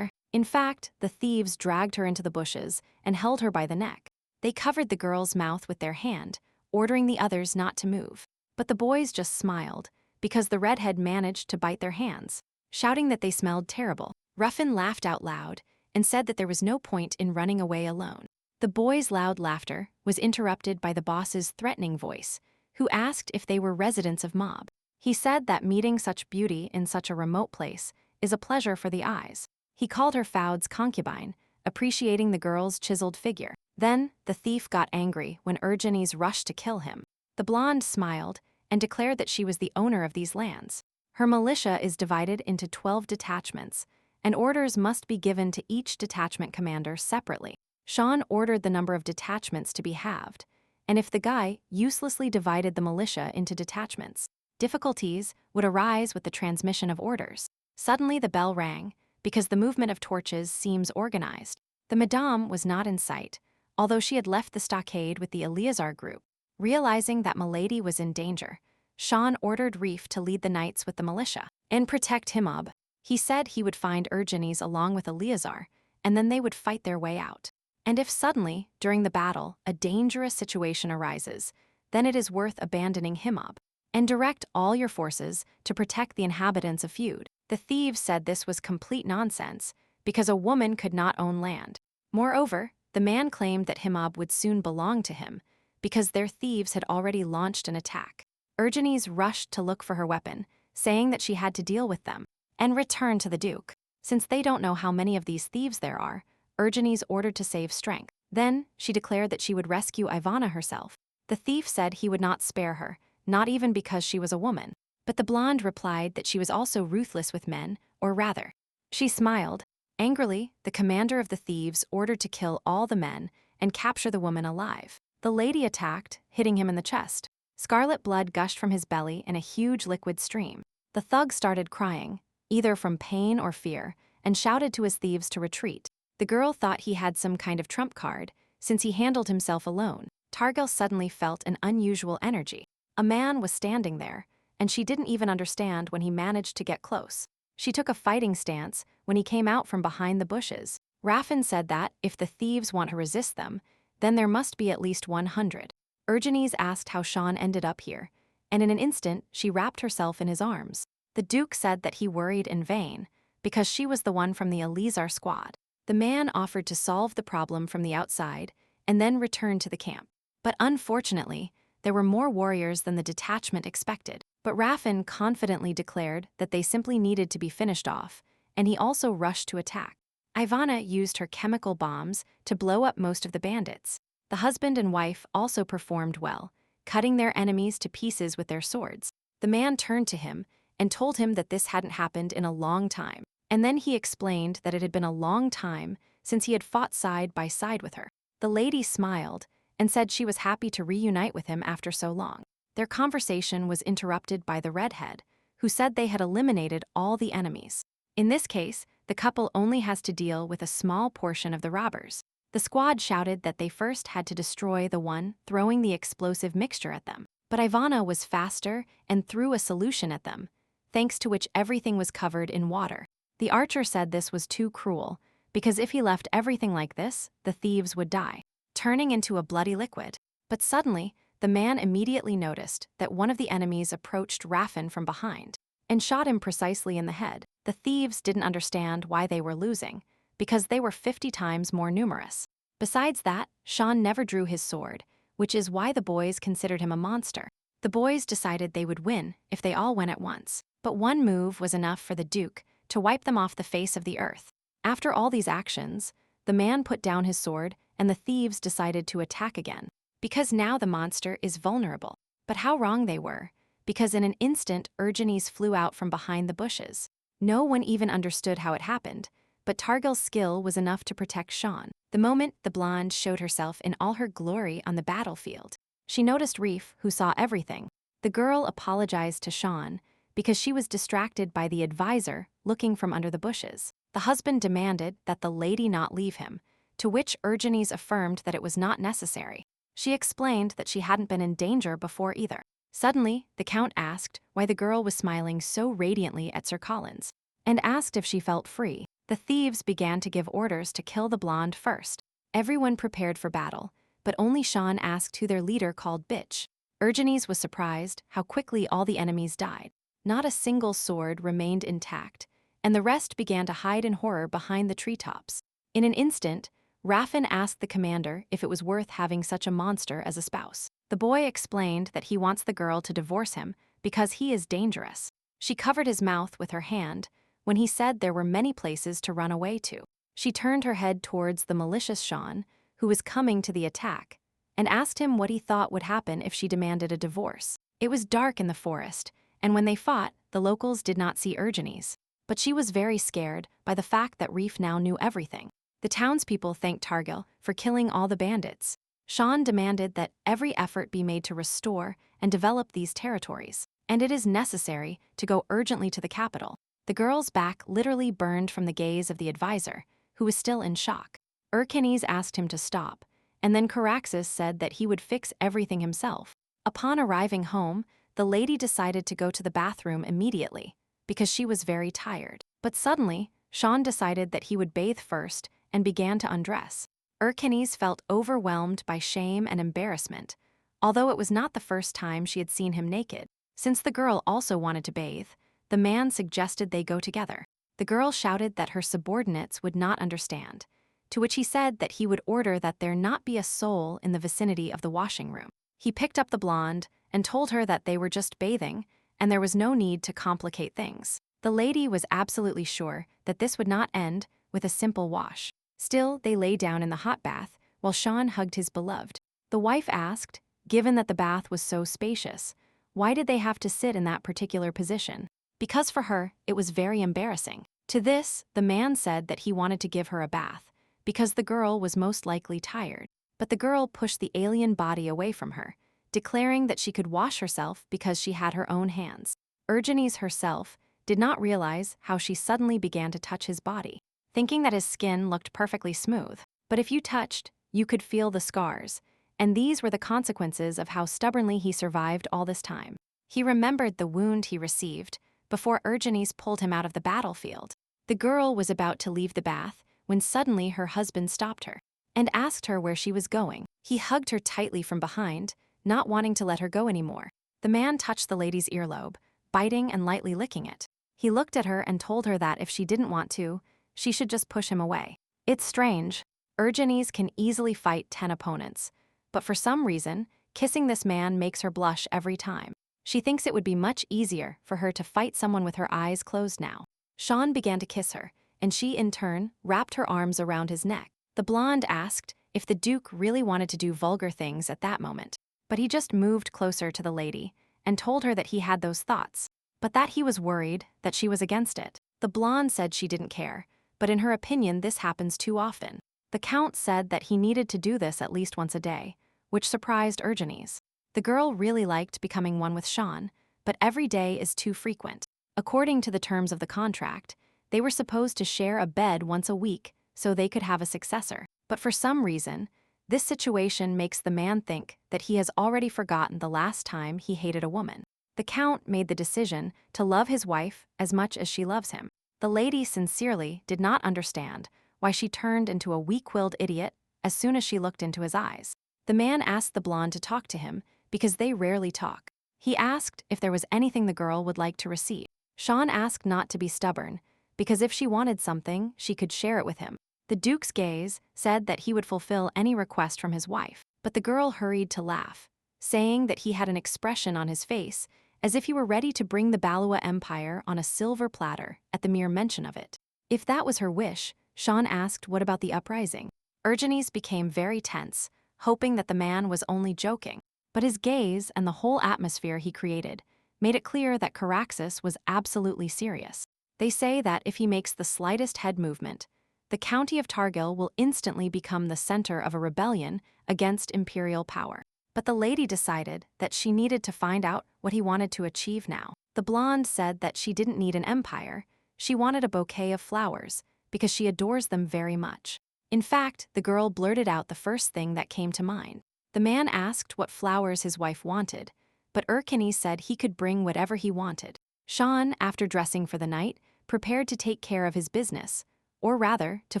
S1: In fact, the thieves dragged her into the bushes and held her by the neck. They covered the girl's mouth with their hand, ordering the others not to move. But the boys just smiled, because the redhead managed to bite their hands, shouting that they smelled terrible. Ruffin laughed out loud and said that there was no point in running away alone. The boys' loud laughter was interrupted by the boss's threatening voice, who asked if they were residents of Mob. He said that meeting such beauty in such a remote place is a pleasure for the eyes. He called her Faude's concubine, appreciating the girl's chiseled figure. Then, the thief got angry when Urgenes rushed to kill him. The blonde smiled and declared that she was the owner of these lands. Her militia is divided into 12 detachments, and orders must be given to each detachment commander separately. Sean ordered the number of detachments to be halved, and if the guy uselessly divided the militia into detachments, difficulties would arise with the transmission of orders. Suddenly the bell rang, because the movement of torches seems organized. The Madame was not in sight, although she had left the stockade with the Eleazar group. Realizing that Milady was in danger, Sean ordered Reef to lead the knights with the militia and protect Himob. He said he would find Urgenes along with Eleazar, and then they would fight their way out. And if suddenly, during the battle, a dangerous situation arises, then it is worth abandoning Himob and direct all your forces to protect the inhabitants of Feud. The thieves said this was complete nonsense, because a woman could not own land. Moreover, the man claimed that Himob would soon belong to him, because their thieves had already launched an attack. Urgenes rushed to look for her weapon, saying that she had to deal with them and return to the Duke. Since they don't know how many of these thieves there are, Urgenes ordered to save strength. Then, she declared that she would rescue Ivana herself. The thief said he would not spare her, not even because she was a woman. But the blonde replied that she was also ruthless with men, or rather. She smiled. Angrily, the commander of the thieves ordered to kill all the men and capture the woman alive. The lady attacked, hitting him in the chest. Scarlet blood gushed from his belly in a huge liquid stream. The thug started crying, either from pain or fear, and shouted to his thieves to retreat. The girl thought he had some kind of trump card, since he handled himself alone. Targil suddenly felt an unusual energy. A man was standing there, and she didn't even understand when he managed to get close. She took a fighting stance when he came out from behind the bushes. Raffin said that, if the thieves want to resist them, then there must be at least 100. Urgenes asked how Sean ended up here, and in an instant she wrapped herself in his arms. The Duke said that he worried in vain, because she was the one from the Eleazar squad. The man offered to solve the problem from the outside, and then return to the camp. But unfortunately, there were more warriors than the detachment expected. But Raffin confidently declared that they simply needed to be finished off, and he also rushed to attack. Ivana used her chemical bombs to blow up most of the bandits. The husband and wife also performed well, cutting their enemies to pieces with their swords. The man turned to him and told him that this hadn't happened in a long time. And then he explained that it had been a long time since he had fought side by side with her. The lady smiled and said she was happy to reunite with him after so long. Their conversation was interrupted by the redhead, who said they had eliminated all the enemies. In this case, the couple only has to deal with a small portion of the robbers. The squad shouted that they first had to destroy the one throwing the explosive mixture at them. But Ivana was faster and threw a solution at them, thanks to which everything was covered in water. The archer said this was too cruel, because if he left everything like this, the thieves would die, turning into a bloody liquid. But suddenly, the man immediately noticed that one of the enemies approached Raffin from behind and shot him precisely in the head. The thieves didn't understand why they were losing, because they were 50 times more numerous. Besides that, Sean never drew his sword, which is why the boys considered him a monster. The boys decided they would win if they all went at once. But one move was enough for the Duke to wipe them off the face of the earth. After all these actions, the man put down his sword and the thieves decided to attack again, because now the monster is vulnerable. But how wrong they were, because in an instant Urgenes flew out from behind the bushes. No one even understood how it happened, but Targil's skill was enough to protect Sean. The moment the blonde showed herself in all her glory on the battlefield, she noticed Reef, who saw everything. The girl apologized to Sean because she was distracted by the advisor looking from under the bushes. The husband demanded that the lady not leave him, to which Urgenes affirmed that it was not necessary. She explained that she hadn't been in danger before either. Suddenly, the Count asked why the girl was smiling so radiantly at Sir Collins, and asked if she felt free. The thieves began to give orders to kill the blonde first. Everyone prepared for battle, but only Sean asked who their leader called bitch. Urgenes was surprised how quickly all the enemies died. Not a single sword remained intact, and the rest began to hide in horror behind the treetops. In an instant, Raffin asked the commander if it was worth having such a monster as a spouse. The boy explained that he wants the girl to divorce him because he is dangerous. She covered his mouth with her hand when he said there were many places to run away to. She turned her head towards the malicious Sean, who was coming to the attack, and asked him what he thought would happen if she demanded a divorce. It was dark in the forest, and when they fought, the locals did not see Urgenes. But she was very scared by the fact that Reef now knew everything. The townspeople thanked Targil for killing all the bandits. Sean demanded that every effort be made to restore and develop these territories, and it is necessary to go urgently to the capital. The girl's back literally burned from the gaze of the advisor, who was still in shock. Urgenes asked him to stop, and then Caraxes said that he would fix everything himself. Upon arriving home, the lady decided to go to the bathroom immediately, because she was very tired. But suddenly, Sean decided that he would bathe first and began to undress. Urgenes felt overwhelmed by shame and embarrassment, although it was not the first time she had seen him naked. Since the girl also wanted to bathe, the man suggested they go together. The girl shouted that her subordinates would not understand, to which he said that he would order that there not be a soul in the vicinity of the washing room. He picked up the blonde and told her that they were just bathing and there was no need to complicate things. The lady was absolutely sure that this would not end with a simple wash. Still, they lay down in the hot bath while Sean hugged his beloved. The wife asked, given that the bath was so spacious, why did they have to sit in that particular position? Because for her, it was very embarrassing. To this, the man said that he wanted to give her a bath, because the girl was most likely tired. But the girl pushed the alien body away from her, declaring that she could wash herself because she had her own hands. Urgenes herself did not realize how she suddenly began to touch his body, thinking that his skin looked perfectly smooth. But if you touched, you could feel the scars, and these were the consequences of how stubbornly he survived all this time. He remembered the wound he received before Urgenes pulled him out of the battlefield. The girl was about to leave the bath when suddenly her husband stopped her and asked her where she was going. He hugged her tightly from behind, not wanting to let her go anymore. The man touched the lady's earlobe, biting and lightly licking it. He looked at her and told her that if she didn't want to, she should just push him away. It's strange. Urgenes can easily fight 10 opponents, but for some reason, kissing this man makes her blush every time. She thinks it would be much easier for her to fight someone with her eyes closed now. Sean began to kiss her, and she in turn wrapped her arms around his neck. The blonde asked if the Duke really wanted to do vulgar things at that moment, but he just moved closer to the lady and told her that he had those thoughts, but that he was worried that she was against it. The blonde said she didn't care, but in her opinion this happens too often. The Count said that he needed to do this at least once a day, which surprised Urgenes. The girl really liked becoming one with Sean, but every day is too frequent. According to the terms of the contract, they were supposed to share a bed once a week so they could have a successor. But for some reason, this situation makes the man think that he has already forgotten the last time he hated a woman. The Count made the decision to love his wife as much as she loves him. The lady sincerely did not understand why she turned into a weak-willed idiot as soon as she looked into his eyes. The man asked the blonde to talk to him because they rarely talk. He asked if there was anything the girl would like to receive. Sean asked not to be stubborn, because if she wanted something, she could share it with him. The Duke's gaze said that he would fulfill any request from his wife, but the girl hurried to laugh, saying that he had an expression on his face as if he were ready to bring the Balua Empire on a silver platter at the mere mention of it. If that was her wish, Sean asked what about the uprising. Urgenes became very tense, hoping that the man was only joking, but his gaze and the whole atmosphere he created made it clear that Caraxes was absolutely serious. They say that if he makes the slightest head movement, the county of Targil will instantly become the center of a rebellion against imperial power. But the lady decided that she needed to find out what he wanted to achieve now. The blonde said that she didn't need an empire, she wanted a bouquet of flowers, because she adores them very much. In fact, the girl blurted out the first thing that came to mind. The man asked what flowers his wife wanted, but Urkenny said he could bring whatever he wanted. Sean, after dressing for the night, prepared to take care of his business, or rather, to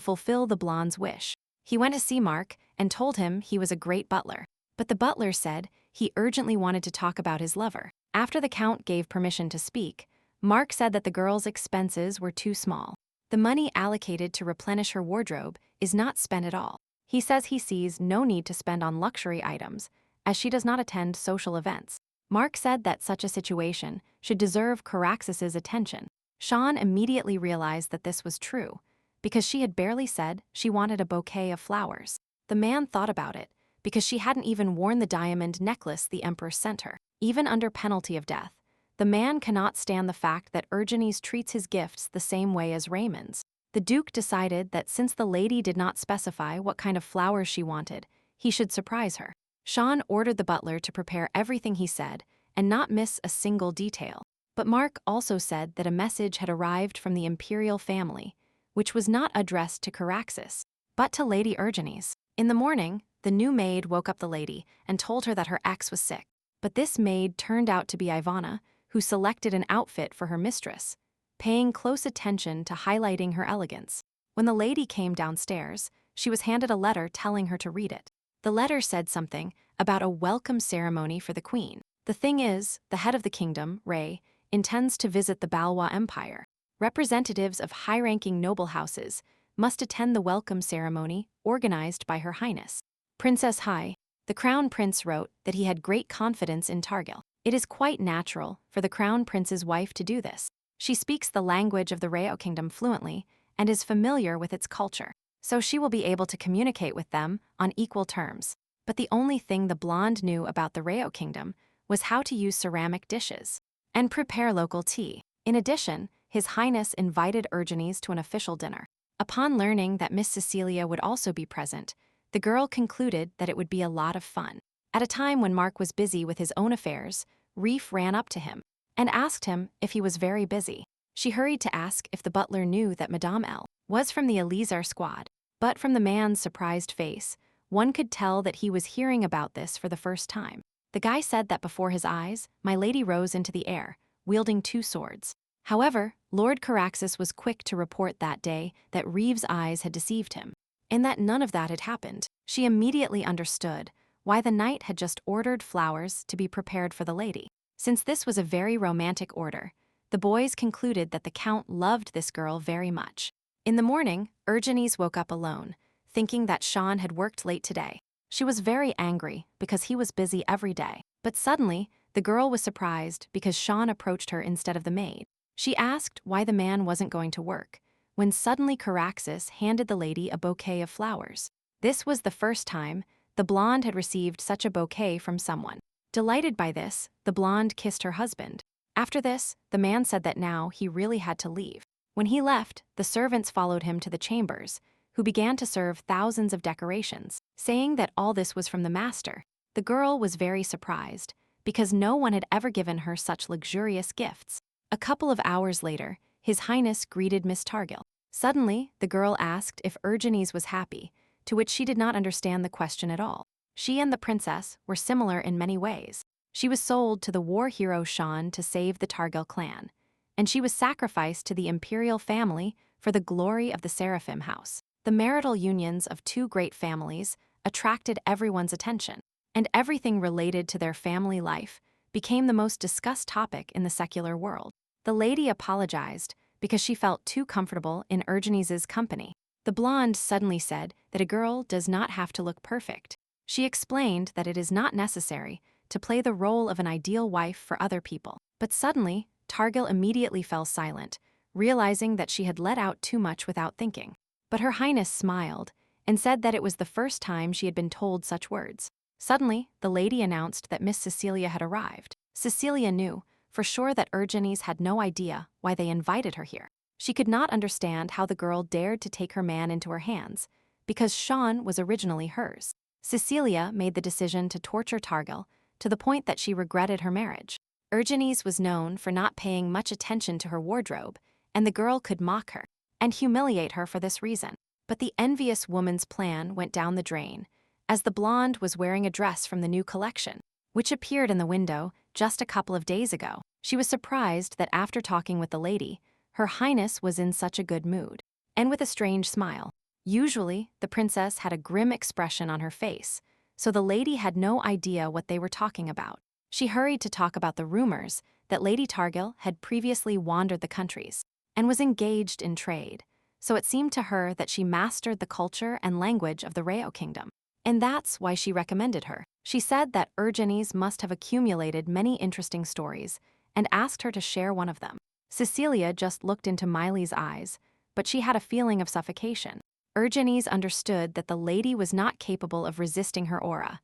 S1: fulfill the blonde's wish. He went to see Mark and told him he was a great butler. But the butler said he urgently wanted to talk about his lover. After the Count gave permission to speak, Mark said that the girl's expenses were too small. The money allocated to replenish her wardrobe is not spent at all. He says he sees no need to spend on luxury items, as she does not attend social events. Mark said that such a situation should deserve Caraxes's attention. Sean immediately realized that this was true, because she had barely said she wanted a bouquet of flowers. The man thought about it, because she hadn't even worn the diamond necklace the Empress sent her. Even under penalty of death, the man cannot stand the fact that Urgenes treats his gifts the same way as Raymond's. The Duke decided that since the lady did not specify what kind of flowers she wanted, he should surprise her. Sean ordered the butler to prepare everything he said and not miss a single detail. But Mark also said that a message had arrived from the imperial family, which was not addressed to Caraxes, but to Lady Urgenes. In the morning, the new maid woke up the lady and told her that her ex was sick. But this maid turned out to be Ivana, who selected an outfit for her mistress, paying close attention to highlighting her elegance. When the lady came downstairs, she was handed a letter telling her to read it. The letter said something about a welcome ceremony for the queen. The thing is, the head of the kingdom, Ray, intends to visit the Balwa Empire. Representatives of high-ranking noble houses must attend the welcome ceremony organized by Her Highness Princess Hai. The Crown Prince wrote that he had great confidence in Targil. It is quite natural for the Crown Prince's wife to do this. She speaks the language of the Rao Kingdom fluently and is familiar with its culture, so she will be able to communicate with them on equal terms. But the only thing the blonde knew about the Rao Kingdom was how to use ceramic dishes and prepare local tea. In addition, His Highness invited Urgenes to an official dinner. Upon learning that Miss Cecilia would also be present, the girl concluded that it would be a lot of fun. At a time when Mark was busy with his own affairs, Reef ran up to him and asked him if he was very busy. She hurried to ask if the butler knew that Madame L was from the Elizar squad. But from the man's surprised face, one could tell that he was hearing about this for the first time. The guy said that before his eyes, my lady rose into the air, wielding 2 swords. However, Lord Caraxes was quick to report that day that Reeve's eyes had deceived him, and that none of that had happened. She immediately understood why the knight had just ordered flowers to be prepared for the lady. Since this was a very romantic order, the boys concluded that the Count loved this girl very much. In the morning, Urgenes woke up alone, thinking that Sean had worked late today. She was very angry because he was busy every day. But suddenly, the girl was surprised because Sean approached her instead of the maid. She asked why the man wasn't going to work, when suddenly Caraxes handed the lady a bouquet of flowers. This was the first time the blonde had received such a bouquet from someone. Delighted by this, the blonde kissed her husband. After this, the man said that now he really had to leave. When he left, the servants followed him to the chambers, who began to serve thousands of decorations, saying that all this was from the master. The girl was very surprised, because no one had ever given her such luxurious gifts. A couple of hours later, His Highness greeted Miss Targil. Suddenly, the girl asked if Urgenes was happy, to which she did not understand the question at all. She and the princess were similar in many ways. She was sold to the war hero Sean to save the Targil clan, and she was sacrificed to the imperial family for the glory of the Seraphim house. The marital unions of 2 great families attracted everyone's attention, and everything related to their family life became the most discussed topic in the secular world. The lady apologized because she felt too comfortable in Urgenes's company. The blonde suddenly said that a girl does not have to look perfect. She explained that it is not necessary to play the role of an ideal wife for other people. But suddenly, Targil immediately fell silent, realizing that she had let out too much without thinking. But Her Highness smiled and said that it was the first time she had been told such words. Suddenly, the lady announced that Miss Cecilia had arrived. Cecilia knew for sure that Urgenes had no idea why they invited her here. She could not understand how the girl dared to take her man into her hands, because Sean was originally hers. Cecilia made the decision to torture Targil to the point that she regretted her marriage. Urgenes was known for not paying much attention to her wardrobe, and the girl could mock her and humiliate her for this reason. But the envious woman's plan went down the drain, as the blonde was wearing a dress from the new collection, which appeared in the window just a couple of days ago. She was surprised that after talking with the lady, Her Highness was in such a good mood, and with a strange smile. Usually, the princess had a grim expression on her face, so the lady had no idea what they were talking about. She hurried to talk about the rumors that Lady Targil had previously wandered the countries and was engaged in trade, so it seemed to her that she mastered the culture and language of the Rao kingdom. And that's why she recommended her. She said that Urgenes must have accumulated many interesting stories and asked her to share one of them. Cecilia just looked into Miley's eyes, but she had a feeling of suffocation. Urgenes understood that the lady was not capable of resisting her aura,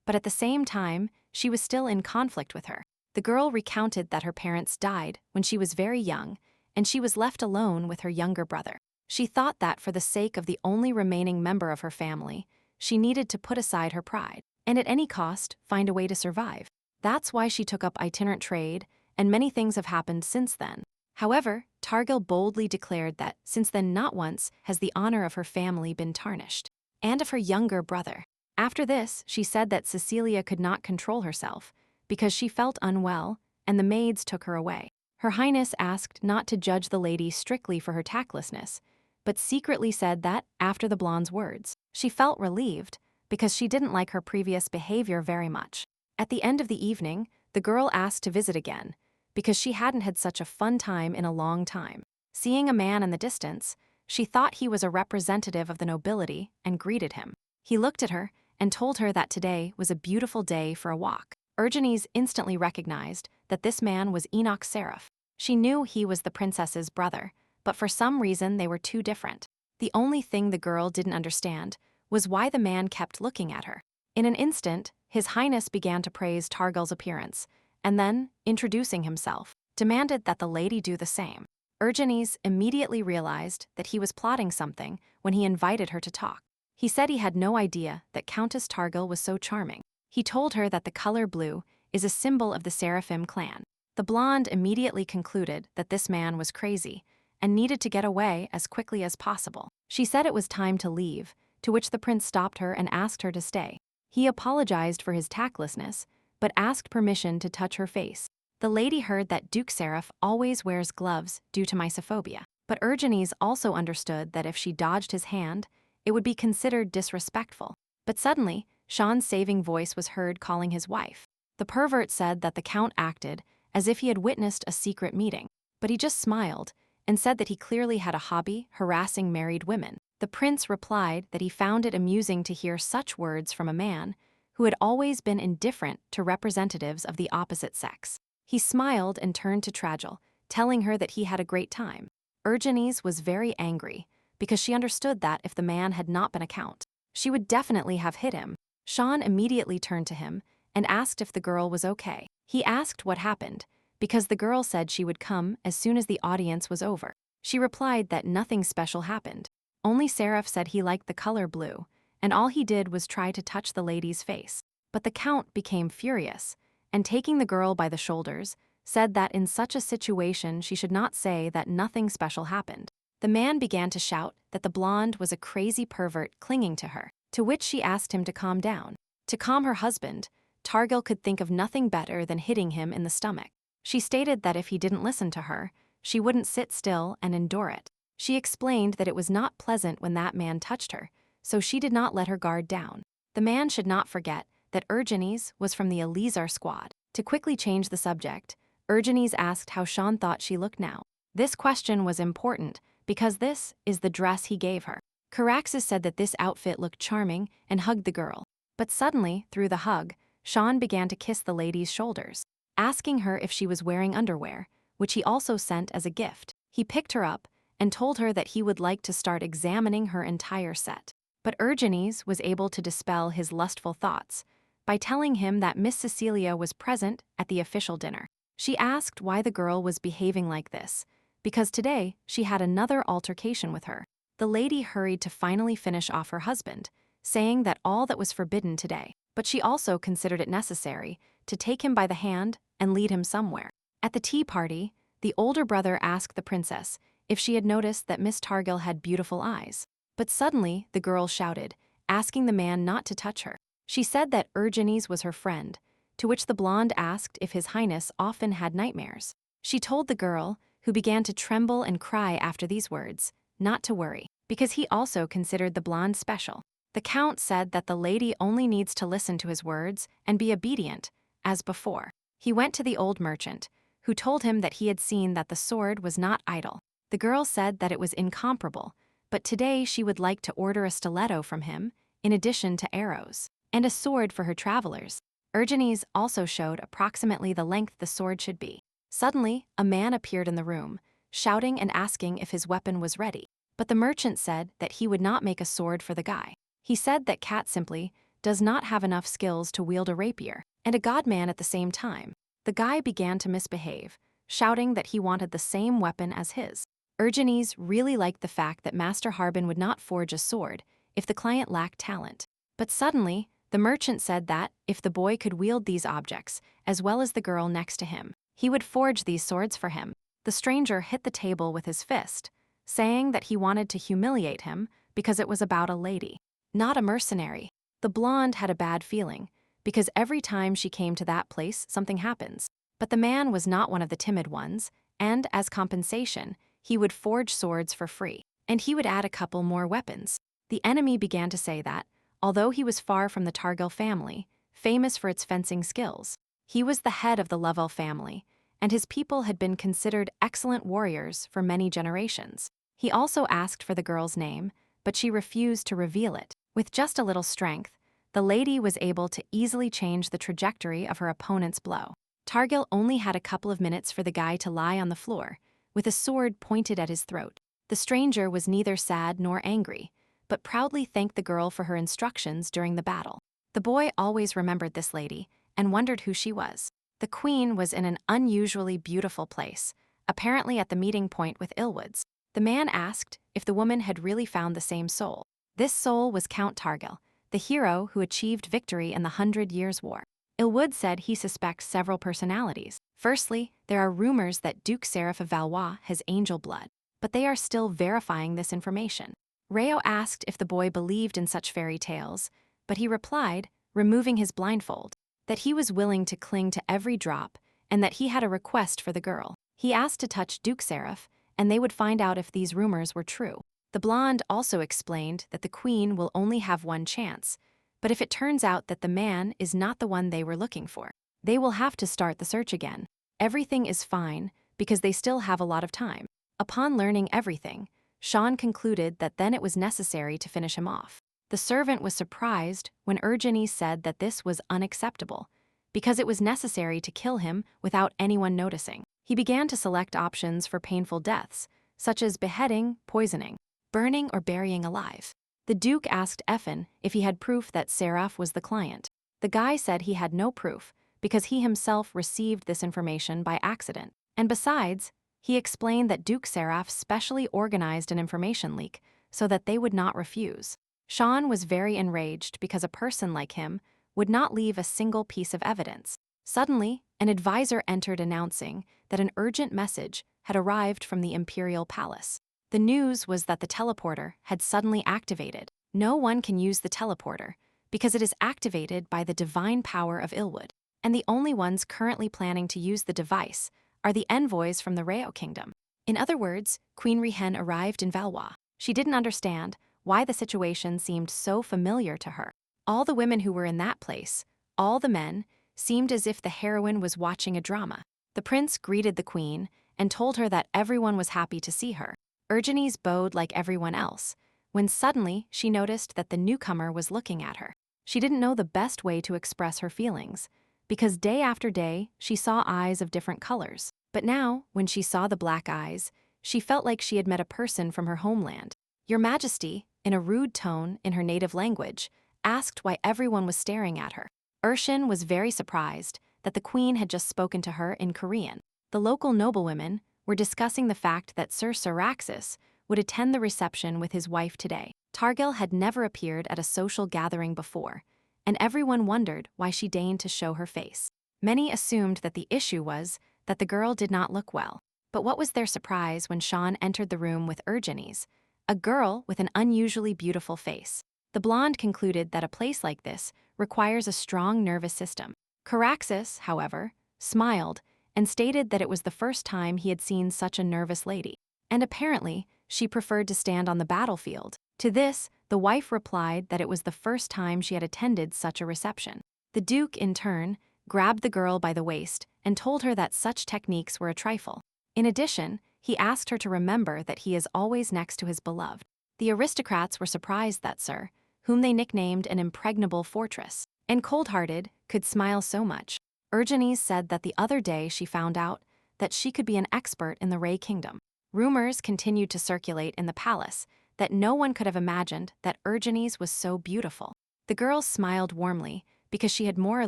S1: but at the same time, she was still in conflict with her. The girl recounted that her parents died when she was very young, and she was left alone with her younger brother. She thought that for the sake of the only remaining member of her family, she needed to put aside her pride, and at any cost, find a way to survive. That's why she took up itinerant trade, and many things have happened since then. However, Targil boldly declared that since then not once has the honor of her family been tarnished, and of her younger brother. After this, she said that Cecilia could not control herself, because she felt unwell, and the maids took her away. Her Highness asked not to judge the lady strictly for her tactlessness, but secretly said that, after the blonde's words, she felt relieved, because she didn't like her previous behavior very much. At the end of the evening, the girl asked to visit again, because she hadn't had such a fun time in a long time. Seeing a man in the distance, she thought he was a representative of the nobility and greeted him. He looked at her and told her that today was a beautiful day for a walk. Urgenes instantly recognized that this man was Enoch Seraph. She knew he was the princess's brother, but for some reason they were too different. The only thing the girl didn't understand was why the man kept looking at her. In an instant, His Highness began to praise Targil's appearance, and then, introducing himself, demanded that the lady do the same. Urgenes immediately realized that he was plotting something when he invited her to talk. He said he had no idea that Countess Targil was so charming. He told her that the color blue is a symbol of the Seraphim clan. The blonde immediately concluded that this man was crazy and needed to get away as quickly as possible. She said it was time to leave, to which the prince stopped her and asked her to stay. He apologized for his tactlessness, but asked permission to touch her face. The lady heard that Duke Seraph always wears gloves due to mysophobia, but Urgenes also understood that if she dodged his hand, it would be considered disrespectful. But suddenly, Sean's saving voice was heard calling his wife. The pervert said that the count acted as if he had witnessed a secret meeting, but he just smiled and said that he clearly had a hobby harassing married women. The prince replied that he found it amusing to hear such words from a man who had always been indifferent to representatives of the opposite sex. He smiled and turned to Tragil, telling her that he had a great time. Urgenes was very angry, because she understood that if the man had not been a count, she would definitely have hit him. Sean immediately turned to him and asked if the girl was okay. He asked what happened, because the girl said she would come as soon as the audience was over. She replied that nothing special happened. Only Seraph said he liked the color blue, and all he did was try to touch the lady's face. But the count became furious, and taking the girl by the shoulders, said that in such a situation she should not say that nothing special happened. The man began to shout that the blonde was a crazy pervert clinging to her, to which she asked him to calm down. To calm her husband, Targil could think of nothing better than hitting him in the stomach. She stated that if he didn't listen to her, she wouldn't sit still and endure it. She explained that it was not pleasant when that man touched her, so she did not let her guard down. The man should not forget that Urgenes was from the Elizar squad. To quickly change the subject, Urgenes asked how Sean thought she looked now. This question was important because this is the dress he gave her. Caraxes said that this outfit looked charming and hugged the girl. But suddenly, through the hug, Sean began to kiss the lady's shoulders, asking her if she was wearing underwear, which he also sent as a gift. He picked her up and told her that he would like to start examining her entire set. But Urgenes was able to dispel his lustful thoughts by telling him that Miss Cecilia was present at the official dinner. She asked why the girl was behaving like this, because today she had another altercation with her. The lady hurried to finally finish off her husband, saying that all that was forbidden today, but she also considered it necessary to take him by the hand and lead him somewhere. At the tea party, the older brother asked the princess if she had noticed that Miss Targil had beautiful eyes. But suddenly, the girl shouted, asking the man not to touch her. She said that Urgenes was her friend, to which the blonde asked if His Highness often had nightmares. She told the girl, who began to tremble and cry after these words, not to worry, because he also considered the blonde special. The count said that the lady only needs to listen to his words and be obedient, as before. He went to the old merchant, who told him that he had seen that the sword was not idle. The girl said that it was incomparable, but today she would like to order a stiletto from him, in addition to arrows, and a sword for her travelers. Urgenes also showed approximately the length the sword should be. Suddenly, a man appeared in the room, shouting and asking if his weapon was ready. But the merchant said that he would not make a sword for the guy. He said that Cat simply does not have enough skills to wield a rapier, and a godman at the same time. The guy began to misbehave, shouting that he wanted the same weapon as his. Urgenes really liked the fact that Master Harbin would not forge a sword if the client lacked talent. But suddenly, the merchant said that, if the boy could wield these objects, as well as the girl next to him, he would forge these swords for him. The stranger hit the table with his fist, saying that he wanted to humiliate him because it was about a lady, not a mercenary. The blonde had a bad feeling, because every time she came to that place, something happens. But the man was not one of the timid ones, and as compensation, he would forge swords for free, and he would add a couple more weapons. The enemy began to say that, although he was far from the Targil family, famous for its fencing skills, he was the head of the Lovell family, and his people had been considered excellent warriors for many generations. He also asked for the girl's name, but she refused to reveal it. With just a little strength, the lady was able to easily change the trajectory of her opponent's blow. Targil only had a couple of minutes for the guy to lie on the floor, with a sword pointed at his throat. The stranger was neither sad nor angry, but proudly thanked the girl for her instructions during the battle. The boy always remembered this lady and wondered who she was. The queen was in an unusually beautiful place, apparently at the meeting point with Ilwoods. The man asked if the woman had really found the same soul. This soul was Count Targil, the hero who achieved victory in the 100 Years' War. Ilwood said he suspects several personalities. Firstly, there are rumors that Duke Seraph of Valois has angel blood, but they are still verifying this information. Rayo asked if the boy believed in such fairy tales, but he replied, removing his blindfold, that he was willing to cling to every drop and that he had a request for the girl. He asked to touch Duke Seraph, and they would find out if these rumors were true. The blonde also explained that the queen will only have one chance, but if it turns out that the man is not the one they were looking for, they will have to start the search again. Everything is fine because they still have a lot of time. Upon learning everything, Sean concluded that then it was necessary to finish him off. The servant was surprised when Urgenes said that this was unacceptable, because it was necessary to kill him without anyone noticing. He began to select options for painful deaths, such as beheading, poisoning, burning, or burying alive. The Duke asked Effin if he had proof that Seraph was the client. The guy said he had no proof, because he himself received this information by accident. And besides, he explained that Duke Seraph specially organized an information leak so that they would not refuse. Sean was very enraged because a person like him would not leave a single piece of evidence. Suddenly, an advisor entered announcing that an urgent message had arrived from the Imperial Palace. The news was that the teleporter had suddenly activated. No one can use the teleporter because it is activated by the divine power of Ilwood, and the only ones currently planning to use the device are the envoys from the Rayo Kingdom. In other words, Queen Rihen arrived in Valois. She didn't understand why the situation seemed so familiar to her. All the women who were in that place, all the men, seemed as if the heroine was watching a drama. The prince greeted the queen and told her that everyone was happy to see her. Urgenes bowed like everyone else, when suddenly she noticed that the newcomer was looking at her. She didn't know the best way to express her feelings, because day after day she saw eyes of different colors. But now, when she saw the black eyes, she felt like she had met a person from her homeland. Your Majesty, in a rude tone in her native language, asked why everyone was staring at her. Urshin was very surprised that the queen had just spoken to her in Korean. The local noblewomen were discussing the fact that Sir Syraxis would attend the reception with his wife today. Targil had never appeared at a social gathering before, and everyone wondered why she deigned to show her face. Many assumed that the issue was that the girl did not look well. But what was their surprise when Sean entered the room with Urgenes, a girl with an unusually beautiful face. The blonde concluded that a place like this requires a strong nervous system. Caraxes, however, smiled and stated that it was the first time he had seen such a nervous lady, and apparently she preferred to stand on the battlefield. To this, the wife replied that it was the first time she had attended such a reception. The Duke, in turn, grabbed the girl by the waist and told her that such techniques were a trifle. In addition, he asked her to remember that he is always next to his beloved. The aristocrats were surprised that Sir, whom they nicknamed an impregnable fortress, and cold-hearted, could smile so much. Urgenes said that the other day she found out that she could be an expert in the Ray Kingdom. Rumors continued to circulate in the palace that no one could have imagined that Urgenes was so beautiful. The girls smiled warmly because she had more or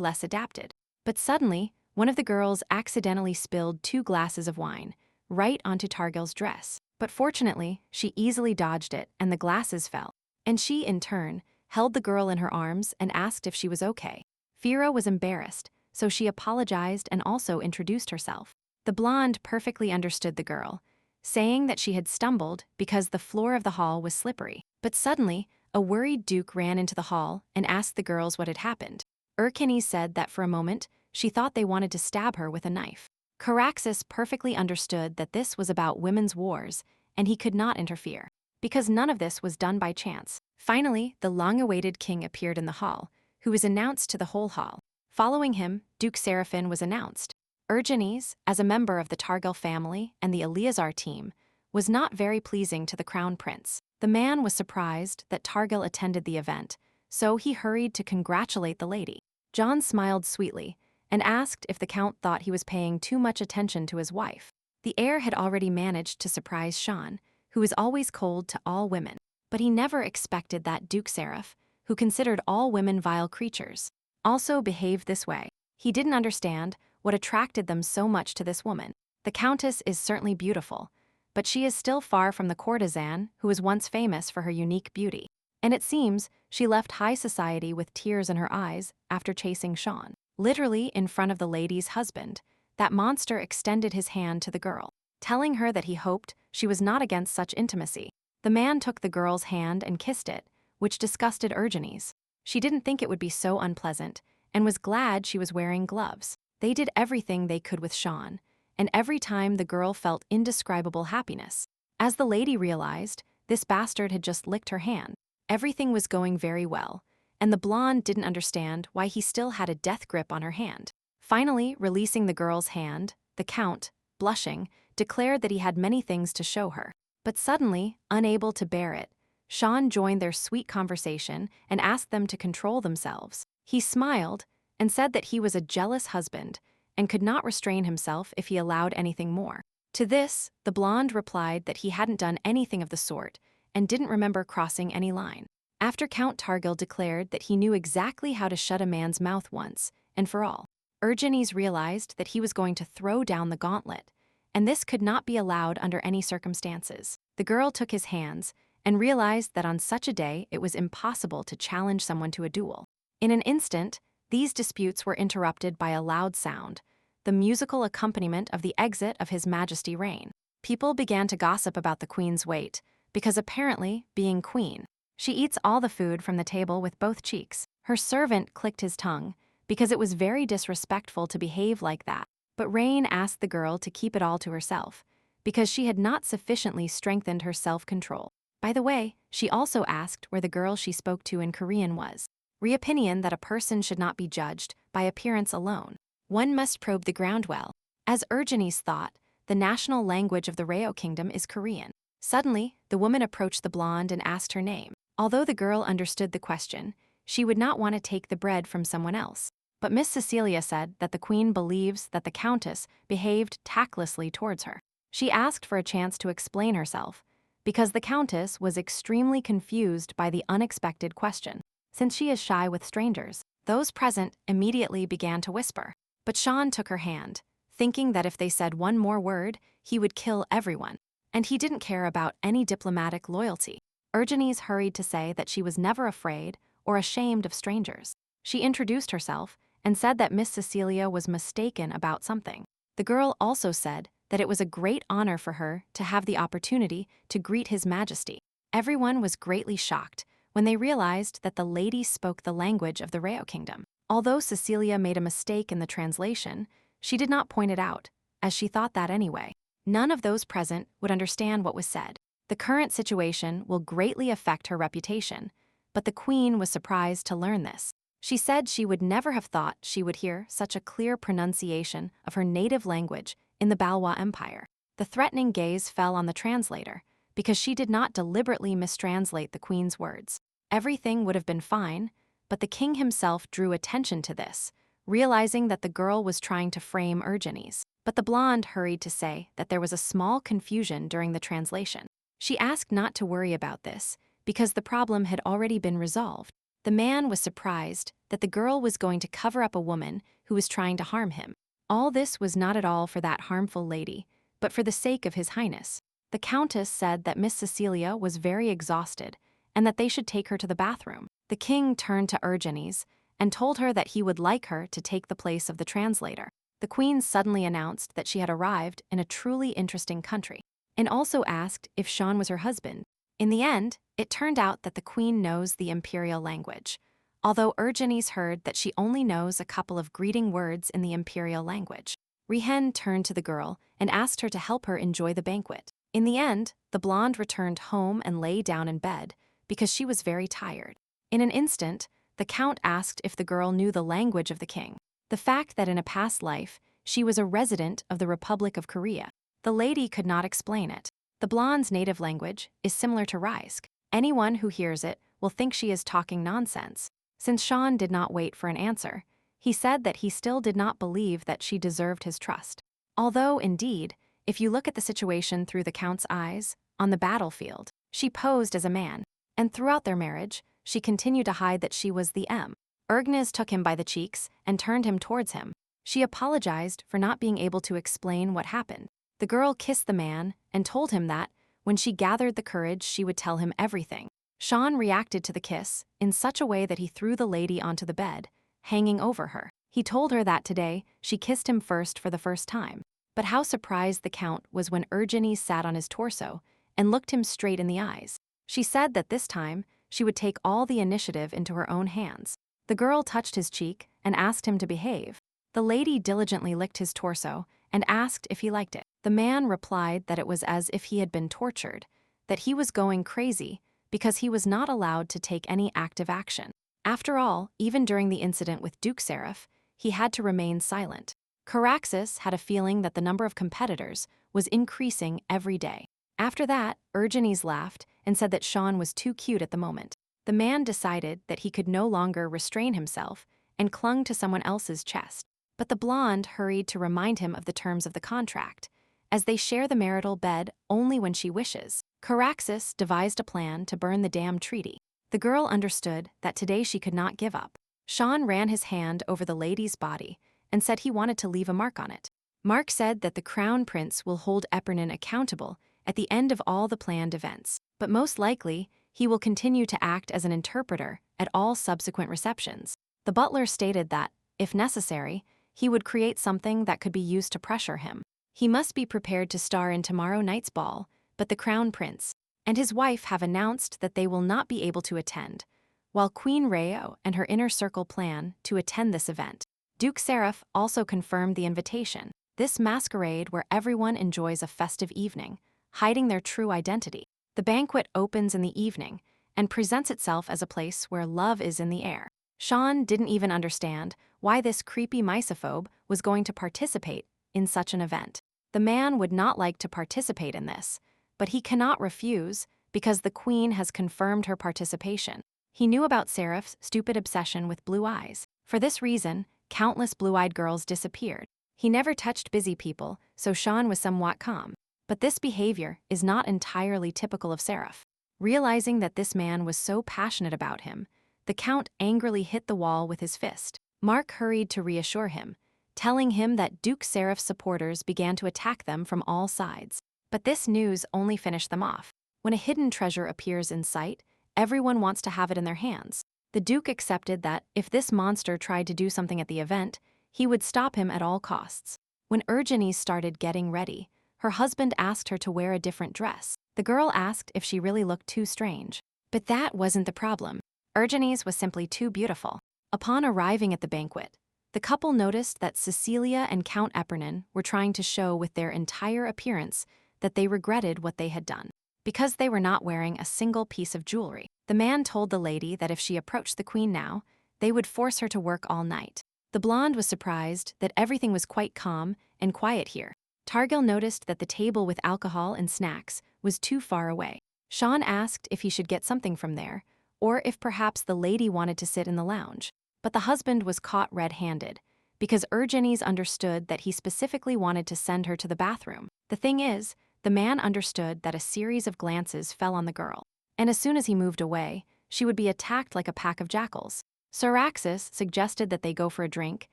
S1: less adapted. But suddenly, one of the girls accidentally spilled 2 glasses of wine right onto Targil's dress. But fortunately, she easily dodged it and the glasses fell. And she, in turn, held the girl in her arms and asked if she was okay. Fira was embarrassed, so she apologized and also introduced herself. The blonde perfectly understood the girl, saying that she had stumbled because the floor of the hall was slippery. But suddenly, a worried Duke ran into the hall and asked the girls what had happened. Urgenes said that for a moment, she thought they wanted to stab her with a knife. Caraxes perfectly understood that this was about women's wars, and he could not interfere, because none of this was done by chance. Finally, the long-awaited king appeared in the hall, who was announced to the whole hall. Following him, Duke Seraphim was announced. Urgenes, as a member of the Targil family and the Eleazar team, was not very pleasing to the crown prince. The man was surprised that Targil attended the event, so he hurried to congratulate the lady. John smiled sweetly and asked if the count thought he was paying too much attention to his wife. The heir had already managed to surprise Sean, who was always cold to all women. But he never expected that Duke Seraph, who considered all women vile creatures, also behaved this way. He didn't understand what attracted them so much to this woman. The countess is certainly beautiful, but she is still far from the courtesan who was once famous for her unique beauty. And it seems she left high society with tears in her eyes after chasing Sean. Literally in front of the lady's husband, that monster extended his hand to the girl, telling her that he hoped she was not against such intimacy. The man took the girl's hand and kissed it, which disgusted Urgenes. She didn't think it would be so unpleasant and was glad she was wearing gloves. They did everything they could with Sean, and every time the girl felt indescribable happiness. As the lady realized, this bastard had just licked her hand. Everything was going very well, and the blonde didn't understand why he still had a death grip on her hand. Finally, releasing the girl's hand, the count, blushing, declared that he had many things to show her. But suddenly, unable to bear it, Sean joined their sweet conversation and asked them to control themselves. He smiled and said that he was a jealous husband and could not restrain himself if he allowed anything more. To this, the blonde replied that he hadn't done anything of the sort and didn't remember crossing any line. After Count Targil declared that he knew exactly how to shut a man's mouth once and for all, Urgenes realized that he was going to throw down the gauntlet, and this could not be allowed under any circumstances. The girl took his hands and realized that on such a day it was impossible to challenge someone to a duel. In an instant, these disputes were interrupted by a loud sound, the musical accompaniment of the exit of His Majesty reign. People began to gossip about the queen's weight, because apparently, being queen, she eats all the food from the table with both cheeks. Her servant clicked his tongue, because it was very disrespectful to behave like that. But Rain asked the girl to keep it all to herself, because she had not sufficiently strengthened her self-control. By the way, she also asked where the girl she spoke to in Korean was. Reopinion that a person should not be judged by appearance alone. One must probe the ground well. As Urgenes thought, the national language of the Reo Kingdom is Korean. Suddenly, the woman approached the blonde and asked her name. Although the girl understood the question, she would not want to take the bread from someone else. But Miss Cecilia said that the queen believes that the countess behaved tactlessly towards her. She asked for a chance to explain herself, because the countess was extremely confused by the unexpected question. Since she is shy with strangers, those present immediately began to whisper. But Sean took her hand, thinking that if they said one more word, he would kill everyone. And he didn't care about any diplomatic loyalty. Urgenes hurried to say that she was never afraid or ashamed of strangers. She introduced herself and said that Miss Cecilia was mistaken about something. The girl also said that it was a great honor for her to have the opportunity to greet His Majesty. Everyone was greatly shocked when they realized that the lady spoke the language of the Reo kingdom. Although Cecilia made a mistake in the translation, she did not point it out, as she thought that anyway. None of those present would understand what was said. The current situation will greatly affect her reputation, but the queen was surprised to learn this. She said she would never have thought she would hear such a clear pronunciation of her native language in the Balwa Empire. The threatening gaze fell on the translator, because she did not deliberately mistranslate the queen's words. Everything would have been fine, but the king himself drew attention to this, realizing that the girl was trying to frame Urgenes. But the blonde hurried to say that there was a small confusion during the translation. She asked not to worry about this, because the problem had already been resolved. The man was surprised that the girl was going to cover up a woman who was trying to harm him. All this was not at all for that harmful lady, but for the sake of his highness. The countess said that Miss Cecilia was very exhausted and that they should take her to the bathroom. The king turned to Urgenes and told her that he would like her to take the place of the translator. The queen suddenly announced that she had arrived in a truly interesting country, and also asked if Sean was her husband. In the end, it turned out that the queen knows the imperial language, although Urgenes heard that she only knows a couple of greeting words in the imperial language. Rihen turned to the girl and asked her to help her enjoy the banquet. In the end, the blonde returned home and lay down in bed because she was very tired. In an instant, the count asked if the girl knew the language of the king. The fact that in a past life, she was a resident of the Republic of Korea. The lady could not explain it. The blonde's native language is similar to Raisk. Anyone who hears it will think she is talking nonsense. Since Sean did not wait for an answer, he said that he still did not believe that she deserved his trust. Although, indeed, if you look at the situation through the count's eyes, on the battlefield, she posed as a man, and throughout their marriage, she continued to hide that she was the M. Urgenes took him by the cheeks and turned him towards him. She apologized for not being able to explain what happened. The girl kissed the man and told him that, when she gathered the courage, she would tell him everything. Sean reacted to the kiss in such a way that he threw the lady onto the bed, hanging over her. He told her that today she kissed him first for the first time. But how surprised the count was when Urgenes sat on his torso and looked him straight in the eyes. She said that this time she would take all the initiative into her own hands. The girl touched his cheek and asked him to behave. The lady diligently licked his torso and asked if he liked it. The man replied that it was as if he had been tortured, that he was going crazy because he was not allowed to take any active action. After all, even during the incident with Duke Seraph, he had to remain silent. Caraxes had a feeling that the number of competitors was increasing every day. After that, Urgenes laughed and said that Sean was too cute at the moment. The man decided that he could no longer restrain himself and clung to someone else's chest. But the blonde hurried to remind him of the terms of the contract, as they share the marital bed only when she wishes. Caraxes devised a plan to burn the damn treaty. The girl understood that today she could not give up. Sean ran his hand over the lady's body and said he wanted to leave a mark on it. Mark said that the crown prince will hold Epernon accountable at the end of all the planned events, but most likely he will continue to act as an interpreter at all subsequent receptions. The butler stated that, if necessary, he would create something that could be used to pressure him. He must be prepared to star in tomorrow night's ball, but the crown prince and his wife have announced that they will not be able to attend, while Queen Reo and her inner circle plan to attend this event. Duke Seraph also confirmed the invitation. This masquerade where everyone enjoys a festive evening, hiding their true identity. The banquet opens in the evening and presents itself as a place where love is in the air. Sean didn't even understand why this creepy misophobe was going to participate in such an event. The man would not like to participate in this, but he cannot refuse because the queen has confirmed her participation. He knew about Seraph's stupid obsession with blue eyes. For this reason, countless blue-eyed girls disappeared. He never touched busy people, so Sean was somewhat calm. But this behavior is not entirely typical of Seraph. Realizing that this man was so passionate about him, the count angrily hit the wall with his fist. Mark hurried to reassure him, telling him that Duke Seraph's supporters began to attack them from all sides. But this news only finished them off. When a hidden treasure appears in sight, everyone wants to have it in their hands. The Duke accepted that if this monster tried to do something at the event, he would stop him at all costs. When Urgenes started getting ready, her husband asked her to wear a different dress. The girl asked if she really looked too strange. But that wasn't the problem. Urgenes was simply too beautiful. Upon arriving at the banquet, the couple noticed that Cecilia and Count Epernon were trying to show with their entire appearance that they regretted what they had done, because they were not wearing a single piece of jewelry. The man told the lady that if she approached the queen now, they would force her to work all night. The blonde was surprised that everything was quite calm and quiet here. Targil noticed that the table with alcohol and snacks was too far away. Sean asked if he should get something from there, or if perhaps the lady wanted to sit in the lounge. But the husband was caught red-handed, because Urgenes understood that he specifically wanted to send her to the bathroom. The thing is, the man understood that a series of glances fell on the girl, and as soon as he moved away, she would be attacked like a pack of jackals. Syraxis suggested that they go for a drink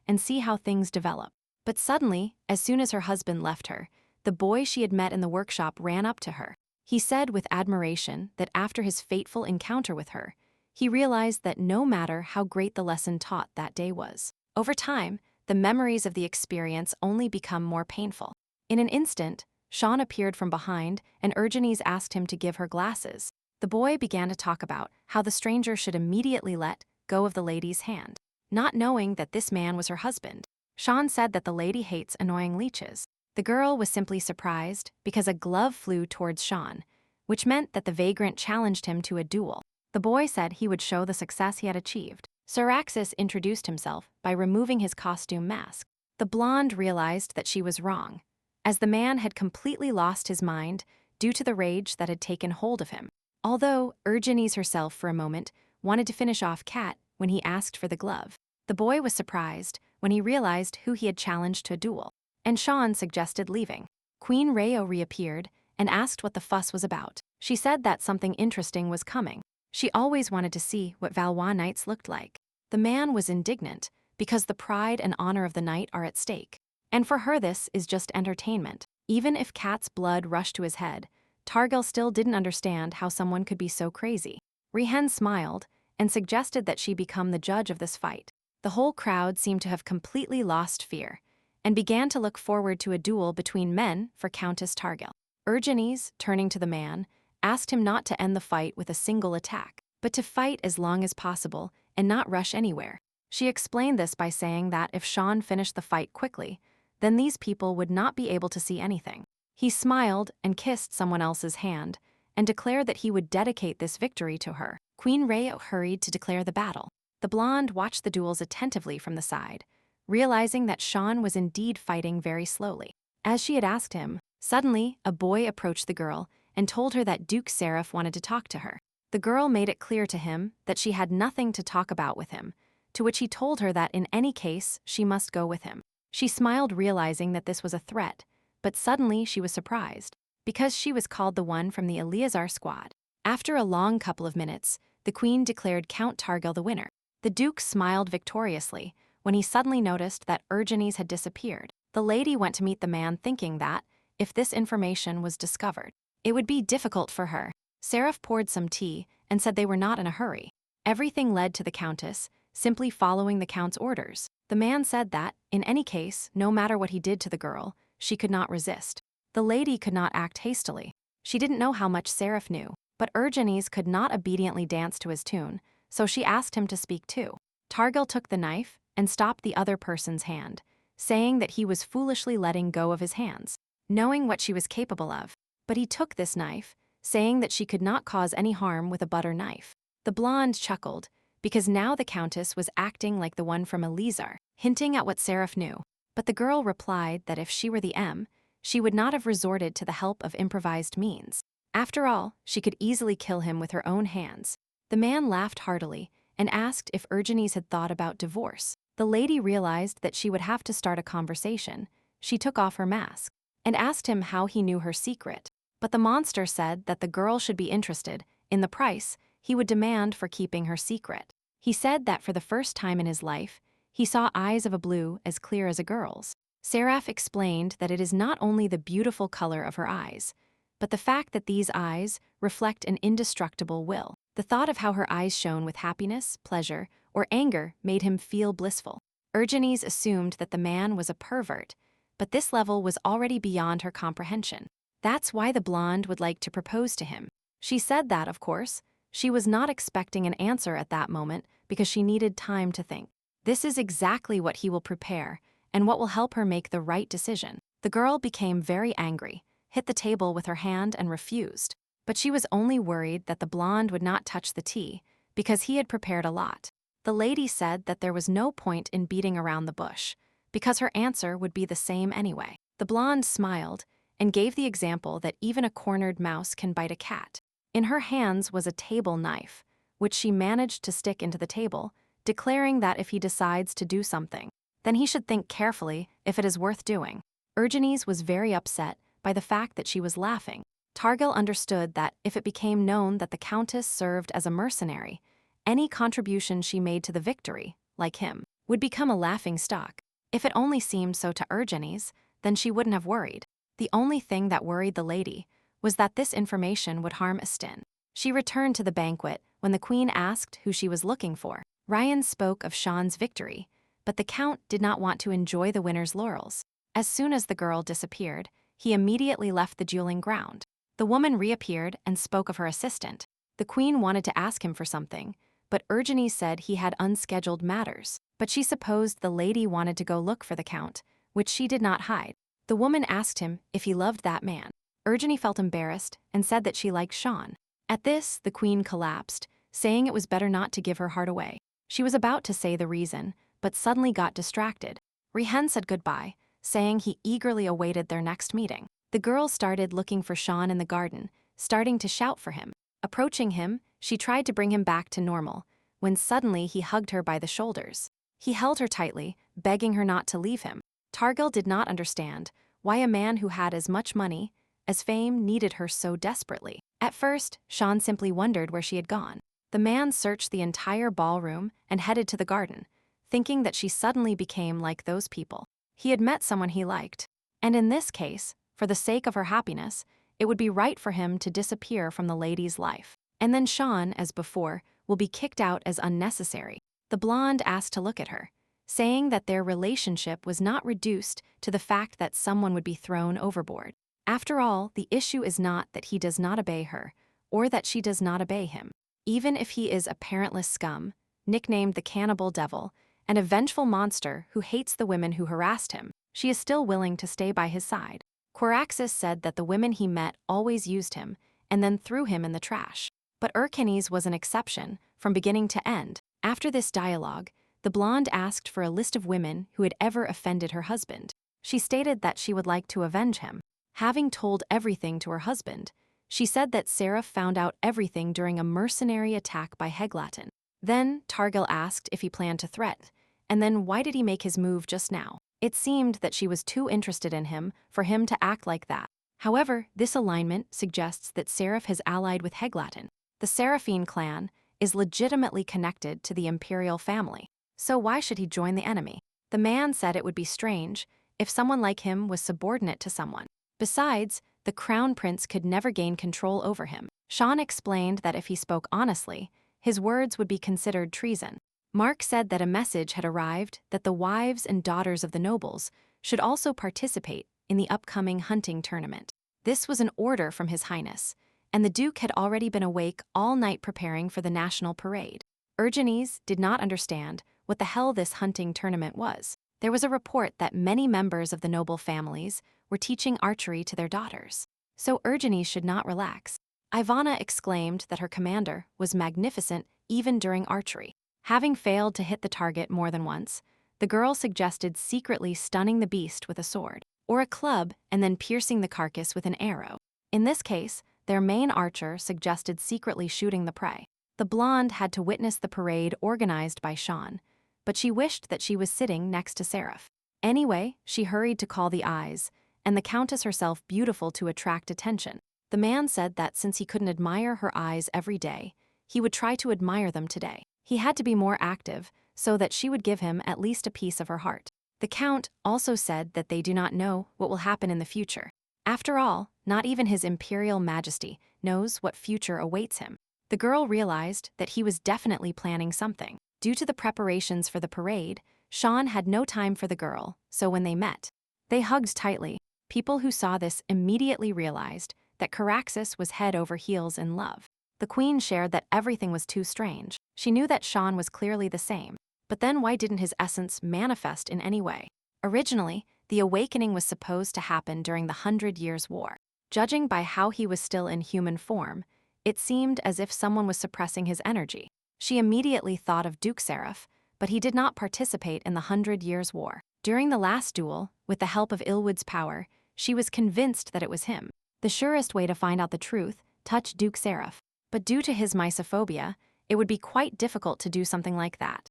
S1: and see how things develop. But suddenly, as soon as her husband left her, the boy she had met in the workshop ran up to her. He said with admiration that after his fateful encounter with her, he realized that no matter how great the lesson taught that day was, over time, the memories of the experience only become more painful. In an instant, Sean appeared from behind and Urgenes asked him to give her glasses. The boy began to talk about how the stranger should immediately let go of the lady's hand, not knowing that this man was her husband. Sean said that the lady hates annoying leeches. The girl was simply surprised because a glove flew towards Sean, which meant that the vagrant challenged him to a duel. The boy said he would show the success he had achieved. Syraxis introduced himself by removing his costume mask. The blonde realized that she was wrong, as the man had completely lost his mind due to the rage that had taken hold of him. Although Urgenes herself for a moment wanted to finish off Kat when he asked for the glove, the boy was surprised when he realized who he had challenged to a duel, and Sean suggested leaving. Queen Rayo reappeared and asked what the fuss was about. She said that something interesting was coming. She always wanted to see what Valois knights looked like. The man was indignant because the pride and honor of the knight are at stake. And for her this is just entertainment. Even if Kat's blood rushed to his head, Targil still didn't understand how someone could be so crazy. Rihen smiled and suggested that she become the judge of this fight. The whole crowd seemed to have completely lost fear and began to look forward to a duel between men for Countess Targil. Urgenes, turning to the man, asked him not to end the fight with a single attack, but to fight as long as possible and not rush anywhere. She explained this by saying that if Sean finished the fight quickly, then these people would not be able to see anything. He smiled and kissed someone else's hand and declared that he would dedicate this victory to her. Queen Rayo hurried to declare the battle. The blonde watched the duels attentively from the side, realizing that Sean was indeed fighting very slowly. As she had asked him, suddenly a boy approached the girl and told her that Duke Seraph wanted to talk to her. The girl made it clear to him that she had nothing to talk about with him, to which he told her that in any case she must go with him. She smiled, realizing that this was a threat, but suddenly she was surprised, because she was called the one from the Eleazar squad. After a long couple of minutes, the queen declared Count Targil the winner. The duke smiled victoriously when he suddenly noticed that Urgenes had disappeared. The lady went to meet the man thinking that, if this information was discovered, it would be difficult for her. Seraph poured some tea and said they were not in a hurry. Everything led to the countess simply following the count's orders. The man said that, in any case, no matter what he did to the girl, she could not resist. The lady could not act hastily. She didn't know how much Seraph knew, but Urgenes could not obediently dance to his tune, so she asked him to speak too. Targil took the knife and stopped the other person's hand, saying that he was foolishly letting go of his hands, knowing what she was capable of. But he took this knife, saying that she could not cause any harm with a butter knife. The blonde chuckled, because now the countess was acting like the one from Eleazar, hinting at what Seraph knew. But the girl replied that if she were the M, she would not have resorted to the help of improvised means. After all, she could easily kill him with her own hands. The man laughed heartily and asked if Urgenes had thought about divorce. The lady realized that she would have to start a conversation. She took off her mask and asked him how he knew her secret. But the monster said that the girl should be interested in the price he would demand for keeping her secret. He said that for the first time in his life, he saw eyes of a blue as clear as a girl's. Seraph explained that it is not only the beautiful color of her eyes, but the fact that these eyes reflect an indestructible will. The thought of how her eyes shone with happiness, pleasure, or anger made him feel blissful. Urgenes assumed that the man was a pervert, but this level was already beyond her comprehension. That's why the blonde would like to propose to him. She said that, of course, she was not expecting an answer at that moment because she needed time to think. This is exactly what he will prepare and what will help her make the right decision. The girl became very angry, hit the table with her hand and refused. But she was only worried that the blonde would not touch the tea because he had prepared a lot. The lady said that there was no point in beating around the bush because her answer would be the same anyway. The blonde smiled and gave the example that even a cornered mouse can bite a cat. In her hands was a table knife, which she managed to stick into the table, declaring that if he decides to do something, then he should think carefully if it is worth doing. Urgenes was very upset by the fact that she was laughing. Targil understood that if it became known that the Countess served as a mercenary, any contribution she made to the victory, like him, would become a laughing stock. If it only seemed so to Urgenes, then she wouldn't have worried. The only thing that worried the lady was that this information would harm Estin. She returned to the banquet when the queen asked who she was looking for. Ryan spoke of Sean's victory, but the count did not want to enjoy the winner's laurels. As soon as the girl disappeared, he immediately left the dueling ground. The woman reappeared and spoke of her assistant. The queen wanted to ask him for something, but Urgenes said he had unscheduled matters. But she supposed the lady wanted to go look for the count, which she did not hide. The woman asked him if he loved that man. Urgene felt embarrassed and said that she liked Sean. At this, the queen collapsed, saying it was better not to give her heart away. She was about to say the reason, but suddenly got distracted. Rihen said goodbye, saying he eagerly awaited their next meeting. The girl started looking for Sean in the garden, starting to shout for him. Approaching him, she tried to bring him back to normal, when suddenly he hugged her by the shoulders. He held her tightly, begging her not to leave him. Targil did not understand why a man who had as much money as fame needed her so desperately. At first, Sean simply wondered where she had gone. The man searched the entire ballroom and headed to the garden, thinking that she suddenly became like those people. He had met someone he liked, and in this case, for the sake of her happiness, it would be right for him to disappear from the lady's life. And then Sean, as before, will be kicked out as unnecessary. The blonde asked to look at her, saying that their relationship was not reduced to the fact that someone would be thrown overboard. After all, the issue is not that he does not obey her, or that she does not obey him. Even if he is a parentless scum, nicknamed the Cannibal Devil, and a vengeful monster who hates the women who harassed him, she is still willing to stay by his side. Quiraxis said that the women he met always used him and then threw him in the trash. But Urkenes was an exception, from beginning to end. After this dialogue, the blonde asked for a list of women who had ever offended her husband. She stated that she would like to avenge him. Having told everything to her husband, she said that Seraph found out everything during a mercenary attack by Heglatin. Then Targil asked if he planned to threaten, and then why did he make his move just now? It seemed that she was too interested in him for him to act like that. However, this alignment suggests that Seraph has allied with Heglatin. The Seraphine clan is legitimately connected to the imperial family, so why should he join the enemy? The man said it would be strange if someone like him was subordinate to someone. Besides, the crown prince could never gain control over him. Sean explained that if he spoke honestly, his words would be considered treason. Mark said that a message had arrived that the wives and daughters of the nobles should also participate in the upcoming hunting tournament. This was an order from His Highness, and the Duke had already been awake all night preparing for the national parade. Urgenes did not understand what the hell this hunting tournament was. There was a report that many members of the noble families were teaching archery to their daughters, so Urgenes should not relax. Ivana exclaimed that her commander was magnificent even during archery. Having failed to hit the target more than once, the girl suggested secretly stunning the beast with a sword, or a club and then piercing the carcass with an arrow. In this case, their main archer suggested secretly shooting the prey. The blonde had to witness the parade organized by Sean, but she wished that she was sitting next to Seraph. Anyway, she hurried to call the eyes, and the Countess herself beautiful to attract attention. The man said that since he couldn't admire her eyes every day, he would try to admire them today. He had to be more active so that she would give him at least a piece of her heart. The Count also said that they do not know what will happen in the future. After all, not even His Imperial Majesty knows what future awaits him. The girl realized that he was definitely planning something. Due to the preparations for the parade, Sean had no time for the girl, so when they met, they hugged tightly. People who saw this immediately realized that Caraxes was head over heels in love. The queen shared that everything was too strange. She knew that Sean was clearly the same. But then why didn't his essence manifest in any way? Originally, the awakening was supposed to happen during the 100 Years' War. Judging by how he was still in human form, it seemed as if someone was suppressing his energy. She immediately thought of Duke Seraph, but he did not participate in the 100 Years' War. During the last duel, with the help of Ilwood's power, she was convinced that it was him. The surest way to find out the truth touched Duke Seraph, but due to his mysophobia, it would be quite difficult to do something like that.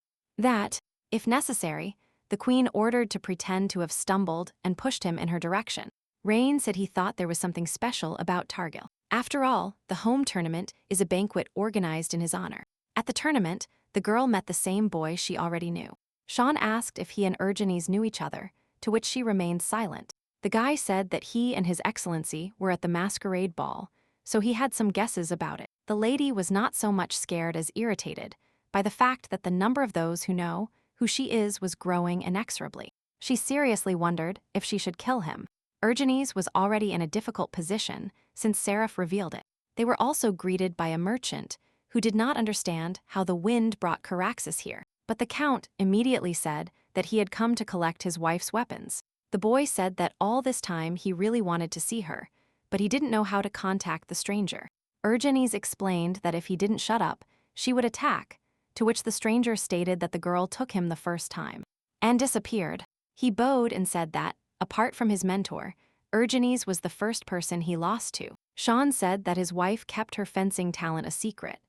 S1: If necessary, the queen ordered to pretend to have stumbled and pushed him in her direction. Rain said he thought there was something special about Targil. After all, the home tournament is a banquet organized in his honor. At the tournament, the girl met the same boy she already knew. Sean asked if he and Urgenes knew each other, to which she remained silent. The guy said that he and His Excellency were at the masquerade ball, so he had some guesses about it. The lady was not so much scared as irritated by the fact that the number of those who know who she is was growing inexorably. She seriously wondered if she should kill him. Urgenes was already in a difficult position since Seraph revealed it. They were also greeted by a merchant who did not understand how the wind brought Caraxes here. But the Count immediately said that he had come to collect his wife's weapons. The boy said that all this time he really wanted to see her, but he didn't know how to contact the stranger. Urgenes explained that if he didn't shut up, she would attack, to which the stranger stated that the girl took him the first time and disappeared. He bowed and said that, apart from his mentor, Urgenes was the first person he lost to. Sean said that his wife kept her fencing talent a secret,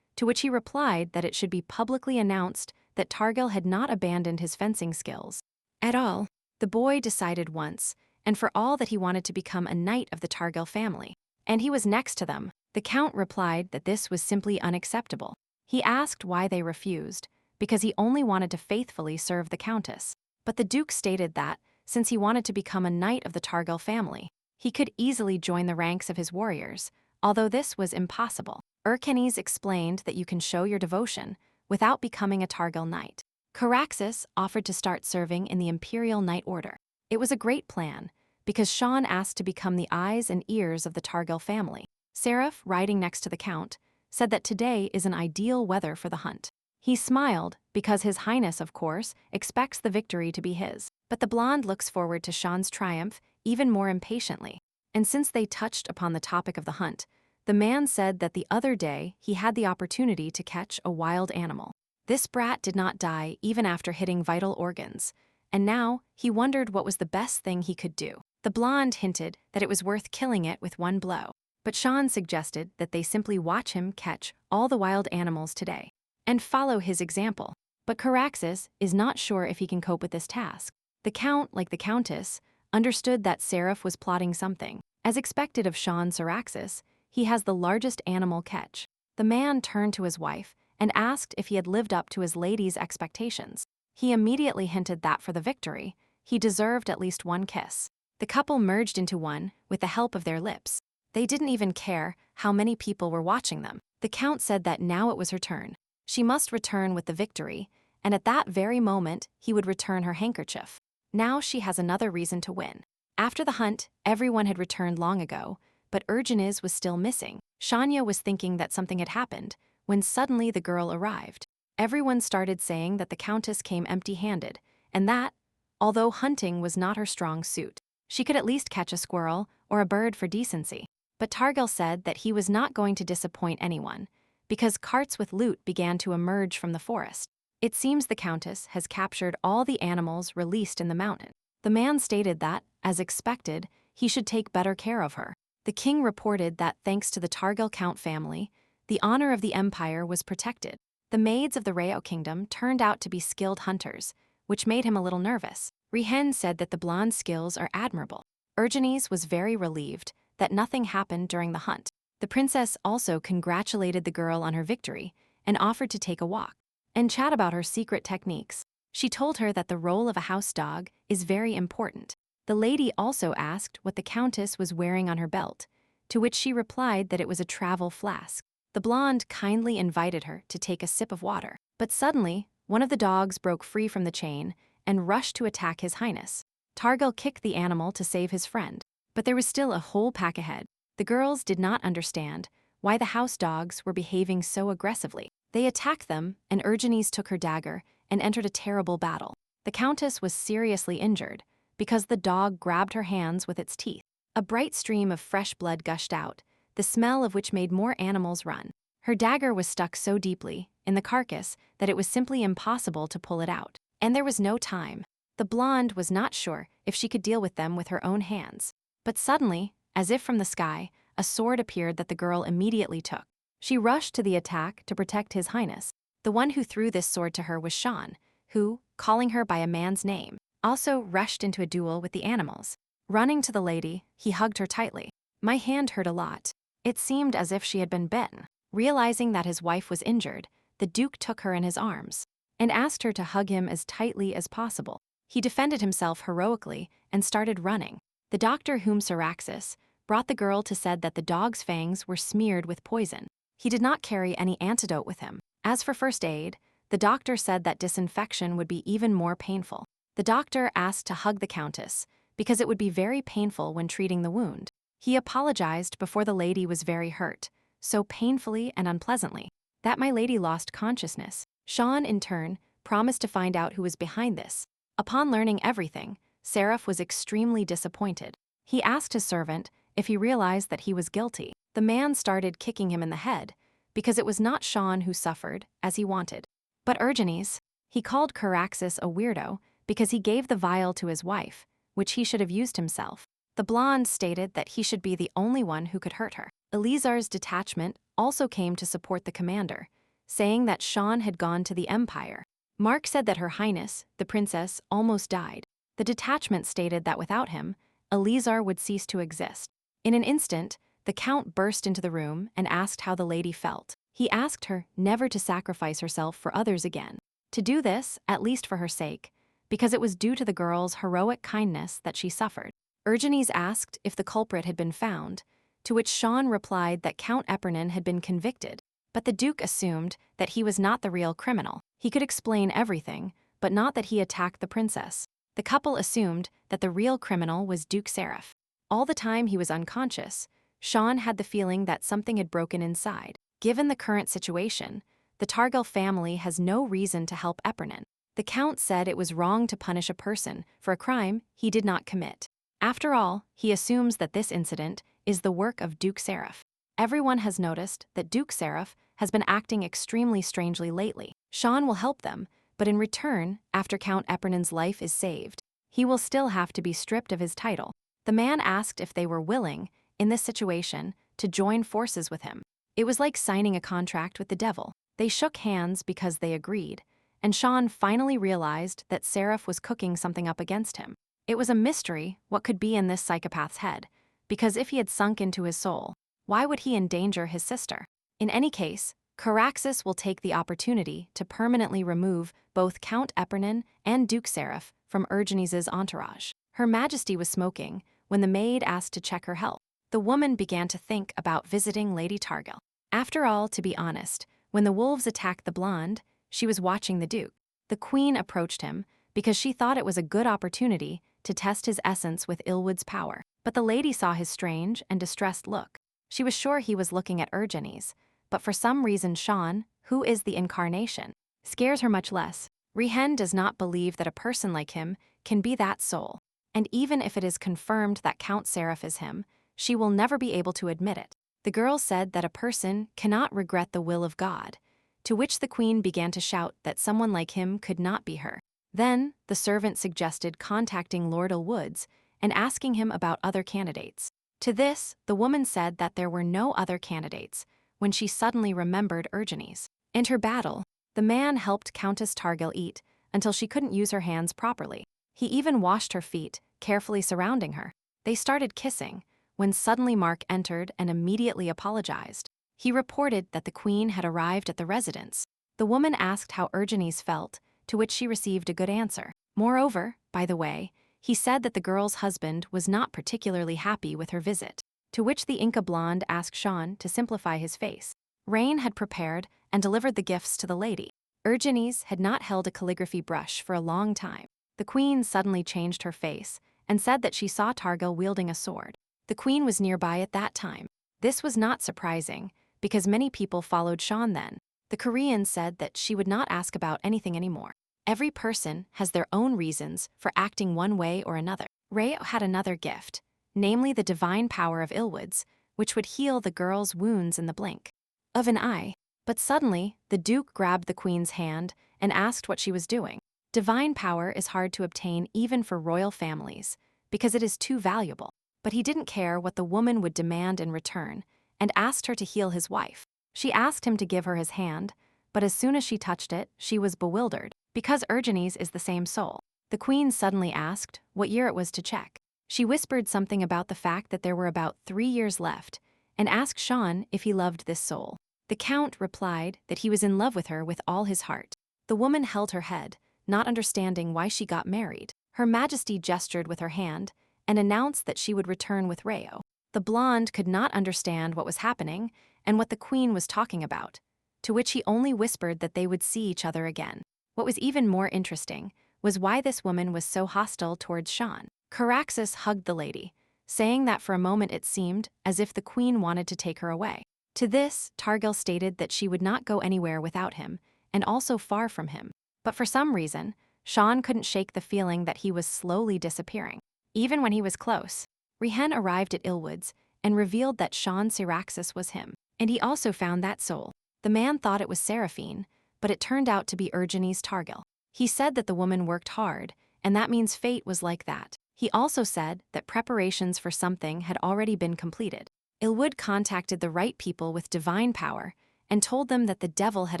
S1: to which he replied that it should be publicly announced that Targil had not abandoned his fencing skills at all. The boy decided once, and for all that he wanted to become a knight of the Targil family. And he was next to them. The Count replied that this was simply unacceptable. He asked why they refused, because he only wanted to faithfully serve the Countess. But the Duke stated that, since he wanted to become a knight of the Targil family, he could easily join the ranks of his warriors, although this was impossible. Urgenes explained that you can show your devotion without becoming a Targil knight. Caraxes offered to start serving in the Imperial Knight Order. It was a great plan, because Sean asked to become the eyes and ears of the Targil family. Seraph, riding next to the Count, said that today is an ideal weather for the hunt. He smiled, because His Highness, of course, expects the victory to be his. But the blonde looks forward to Sean's triumph even more impatiently. And since they touched upon the topic of the hunt, the man said that the other day he had the opportunity to catch a wild animal. This brat did not die even after hitting vital organs, and now he wondered what was the best thing he could do. The blonde hinted that it was worth killing it with one blow, but Sean suggested that they simply watch him catch all the wild animals today and follow his example. But Caraxes is not sure if he can cope with this task. The Count, like the Countess, understood that Seraph was plotting something. As expected of Sean Caraxes, he has the largest animal catch. The man turned to his wife and asked if he had lived up to his lady's expectations. He immediately hinted that for the victory, he deserved at least one kiss. The couple merged into one with the help of their lips. They didn't even care how many people were watching them. The Count said that now it was her turn. She must return with the victory, and at that very moment he would return her handkerchief. Now she has another reason to win. After the hunt, everyone had returned long ago, but Urgenes was still missing. Shania was thinking that something had happened, when suddenly the girl arrived. Everyone started saying that the Countess came empty-handed, and that, although hunting was not her strong suit, she could at least catch a squirrel or a bird for decency. But Targil said that he was not going to disappoint anyone, because carts with loot began to emerge from the forest. It seems the Countess has captured all the animals released in the mountain. The man stated that, as expected, he should take better care of her. The king reported that thanks to the Targil Count family, the honor of the empire was protected. The maids of the Rao kingdom turned out to be skilled hunters, which made him a little nervous. Rihen said that the blonde's skills are admirable. Urgenes was very relieved that nothing happened during the hunt. The princess also congratulated the girl on her victory and offered to take a walk and chat about her secret techniques. She told her that the role of a house dog is very important. The lady also asked what the Countess was wearing on her belt, to which she replied that it was a travel flask. The blonde kindly invited her to take a sip of water. But suddenly, one of the dogs broke free from the chain and rushed to attack His Highness. Targil kicked the animal to save his friend. But there was still a whole pack ahead. The girls did not understand why the house dogs were behaving so aggressively. They attacked them, and Urgenes took her dagger and entered a terrible battle. The countess was seriously injured because the dog grabbed her hands with its teeth. A bright stream of fresh blood gushed out, the smell of which made more animals run. Her dagger was stuck so deeply in the carcass that it was simply impossible to pull it out. And there was no time. The blonde was not sure if she could deal with them with her own hands. But suddenly, as if from the sky, a sword appeared that the girl immediately took. She rushed to the attack to protect His Highness. The one who threw this sword to her was Sean, who, calling her by a man's name, also rushed into a duel with the animals. Running to the lady, he hugged her tightly. My hand hurt a lot. It seemed as if she had been bitten. Realizing that his wife was injured, the Duke took her in his arms and asked her to hug him as tightly as possible. He defended himself heroically and started running. The doctor whom Syraxis brought the girl to said that the dog's fangs were smeared with poison. He did not carry any antidote with him. As for first aid, the doctor said that disinfection would be even more painful. The doctor asked to hug the countess because it would be very painful when treating the wound. He apologized before the lady was very hurt, so painfully and unpleasantly, that my lady lost consciousness. Sean, in turn, promised to find out who was behind this. Upon learning everything, Seraph was extremely disappointed. He asked his servant if he realized that he was guilty. The man started kicking him in the head because it was not Sean who suffered as he wanted, but Urgenes. He called Caraxes a weirdo because he gave the vial to his wife, which he should have used himself. The blonde stated that he should be the only one who could hurt her. Elizar's detachment also came to support the commander, saying that Sean had gone to the Empire. Mark said that Her Highness, the princess, almost died. The detachment stated that without him, Elizar would cease to exist. In an instant, the count burst into the room and asked how the lady felt. He asked her never to sacrifice herself for others again. To do this, at least for her sake, because it was due to the girl's heroic kindness that she suffered. Urgenes asked if the culprit had been found, to which Sean replied that Count Epernon had been convicted, but the Duke assumed that he was not the real criminal. He could explain everything, but not that he attacked the princess. The couple assumed that the real criminal was Duke Seraph. All the time he was unconscious, Sean had the feeling that something had broken inside. Given the current situation, the Targil family has no reason to help Epernon. The Count said it was wrong to punish a person for a crime he did not commit. After all, he assumes that this incident is the work of Duke Seraph. Everyone has noticed that Duke Seraph has been acting extremely strangely lately. Sean will help them, but in return, after Count Epernon's life is saved, he will still have to be stripped of his title. The man asked if they were willing, in this situation, to join forces with him. It was like signing a contract with the devil. They shook hands because they agreed, and Sean finally realized that Seraph was cooking something up against him. It was a mystery what could be in this psychopath's head, because if he had sunk into his soul, why would he endanger his sister? In any case, Caraxes will take the opportunity to permanently remove both Count Epernon and Duke Seraph from Urgenes's entourage. Her Majesty was smoking when the maid asked to check her health. The woman began to think about visiting Lady Targil. After all, to be honest, when the wolves attacked the blonde, she was watching the Duke. The Queen approached him because she thought it was a good opportunity to test his essence with Ilwood's power. But the lady saw his strange and distressed look. She was sure he was looking at Urgenes, but for some reason Sean, who is the incarnation, scares her much less. Rihen does not believe that a person like him can be that soul. And even if it is confirmed that Count Seraph is him, she will never be able to admit it. The girl said that a person cannot regret the will of God, to which the Queen began to shout that someone like him could not be her. Then, the servant suggested contacting Lord Ilwoods and asking him about other candidates. To this, the woman said that there were no other candidates when she suddenly remembered Urgenes. In her battle, the man helped Countess Targil eat until she couldn't use her hands properly. He even washed her feet, carefully surrounding her. They started kissing, when suddenly Mark entered and immediately apologized. He reported that the Queen had arrived at the residence. The woman asked how Urgenes felt, to which she received a good answer. Moreover, by the way, he said that the girl's husband was not particularly happy with her visit, to which the Inca blonde asked Sean to simplify his face. Rain had prepared and delivered the gifts to the lady. Urgenes had not held a calligraphy brush for a long time. The Queen suddenly changed her face and said that she saw Targil wielding a sword. The queen was nearby at that time. This was not surprising, because many people followed Sean then. The Korean said that she would not ask about anything anymore. Every person has their own reasons for acting one way or another. Reo had another gift, namely the divine power of Illwoods, which would heal the girl's wounds in the blink of an eye. But suddenly, the Duke grabbed the queen's hand and asked what she was doing. Divine power is hard to obtain even for royal families, because it is too valuable. But he didn't care what the woman would demand in return, and asked her to heal his wife. She asked him to give her his hand, but as soon as she touched it, she was bewildered. Because Urgenes is the same soul, the queen suddenly asked what year it was to check. She whispered something about the fact that there were about 3 years left, and asked Sean if he loved this soul. The count replied that he was in love with her with all his heart. The woman held her head, not understanding why she got married. Her Majesty gestured with her hand and announced that she would return with Reo. The blonde could not understand what was happening and what the queen was talking about, to which he only whispered that they would see each other again. What was even more interesting was why this woman was so hostile towards Sean. Caraxes hugged the lady, saying that for a moment it seemed as if the queen wanted to take her away. To this, Targil stated that she would not go anywhere without him, and also far from him. But for some reason, Sean couldn't shake the feeling that he was slowly disappearing. Even when he was close, Rihen arrived at Illwoods and revealed that Sean Caraxes was him. And he also found that soul. The man thought it was Seraphine, but it turned out to be Urgenes Targil. He said that the woman worked hard, and that means fate was like that. He also said that preparations for something had already been completed. Illwood contacted the right people with divine power and told them that the devil had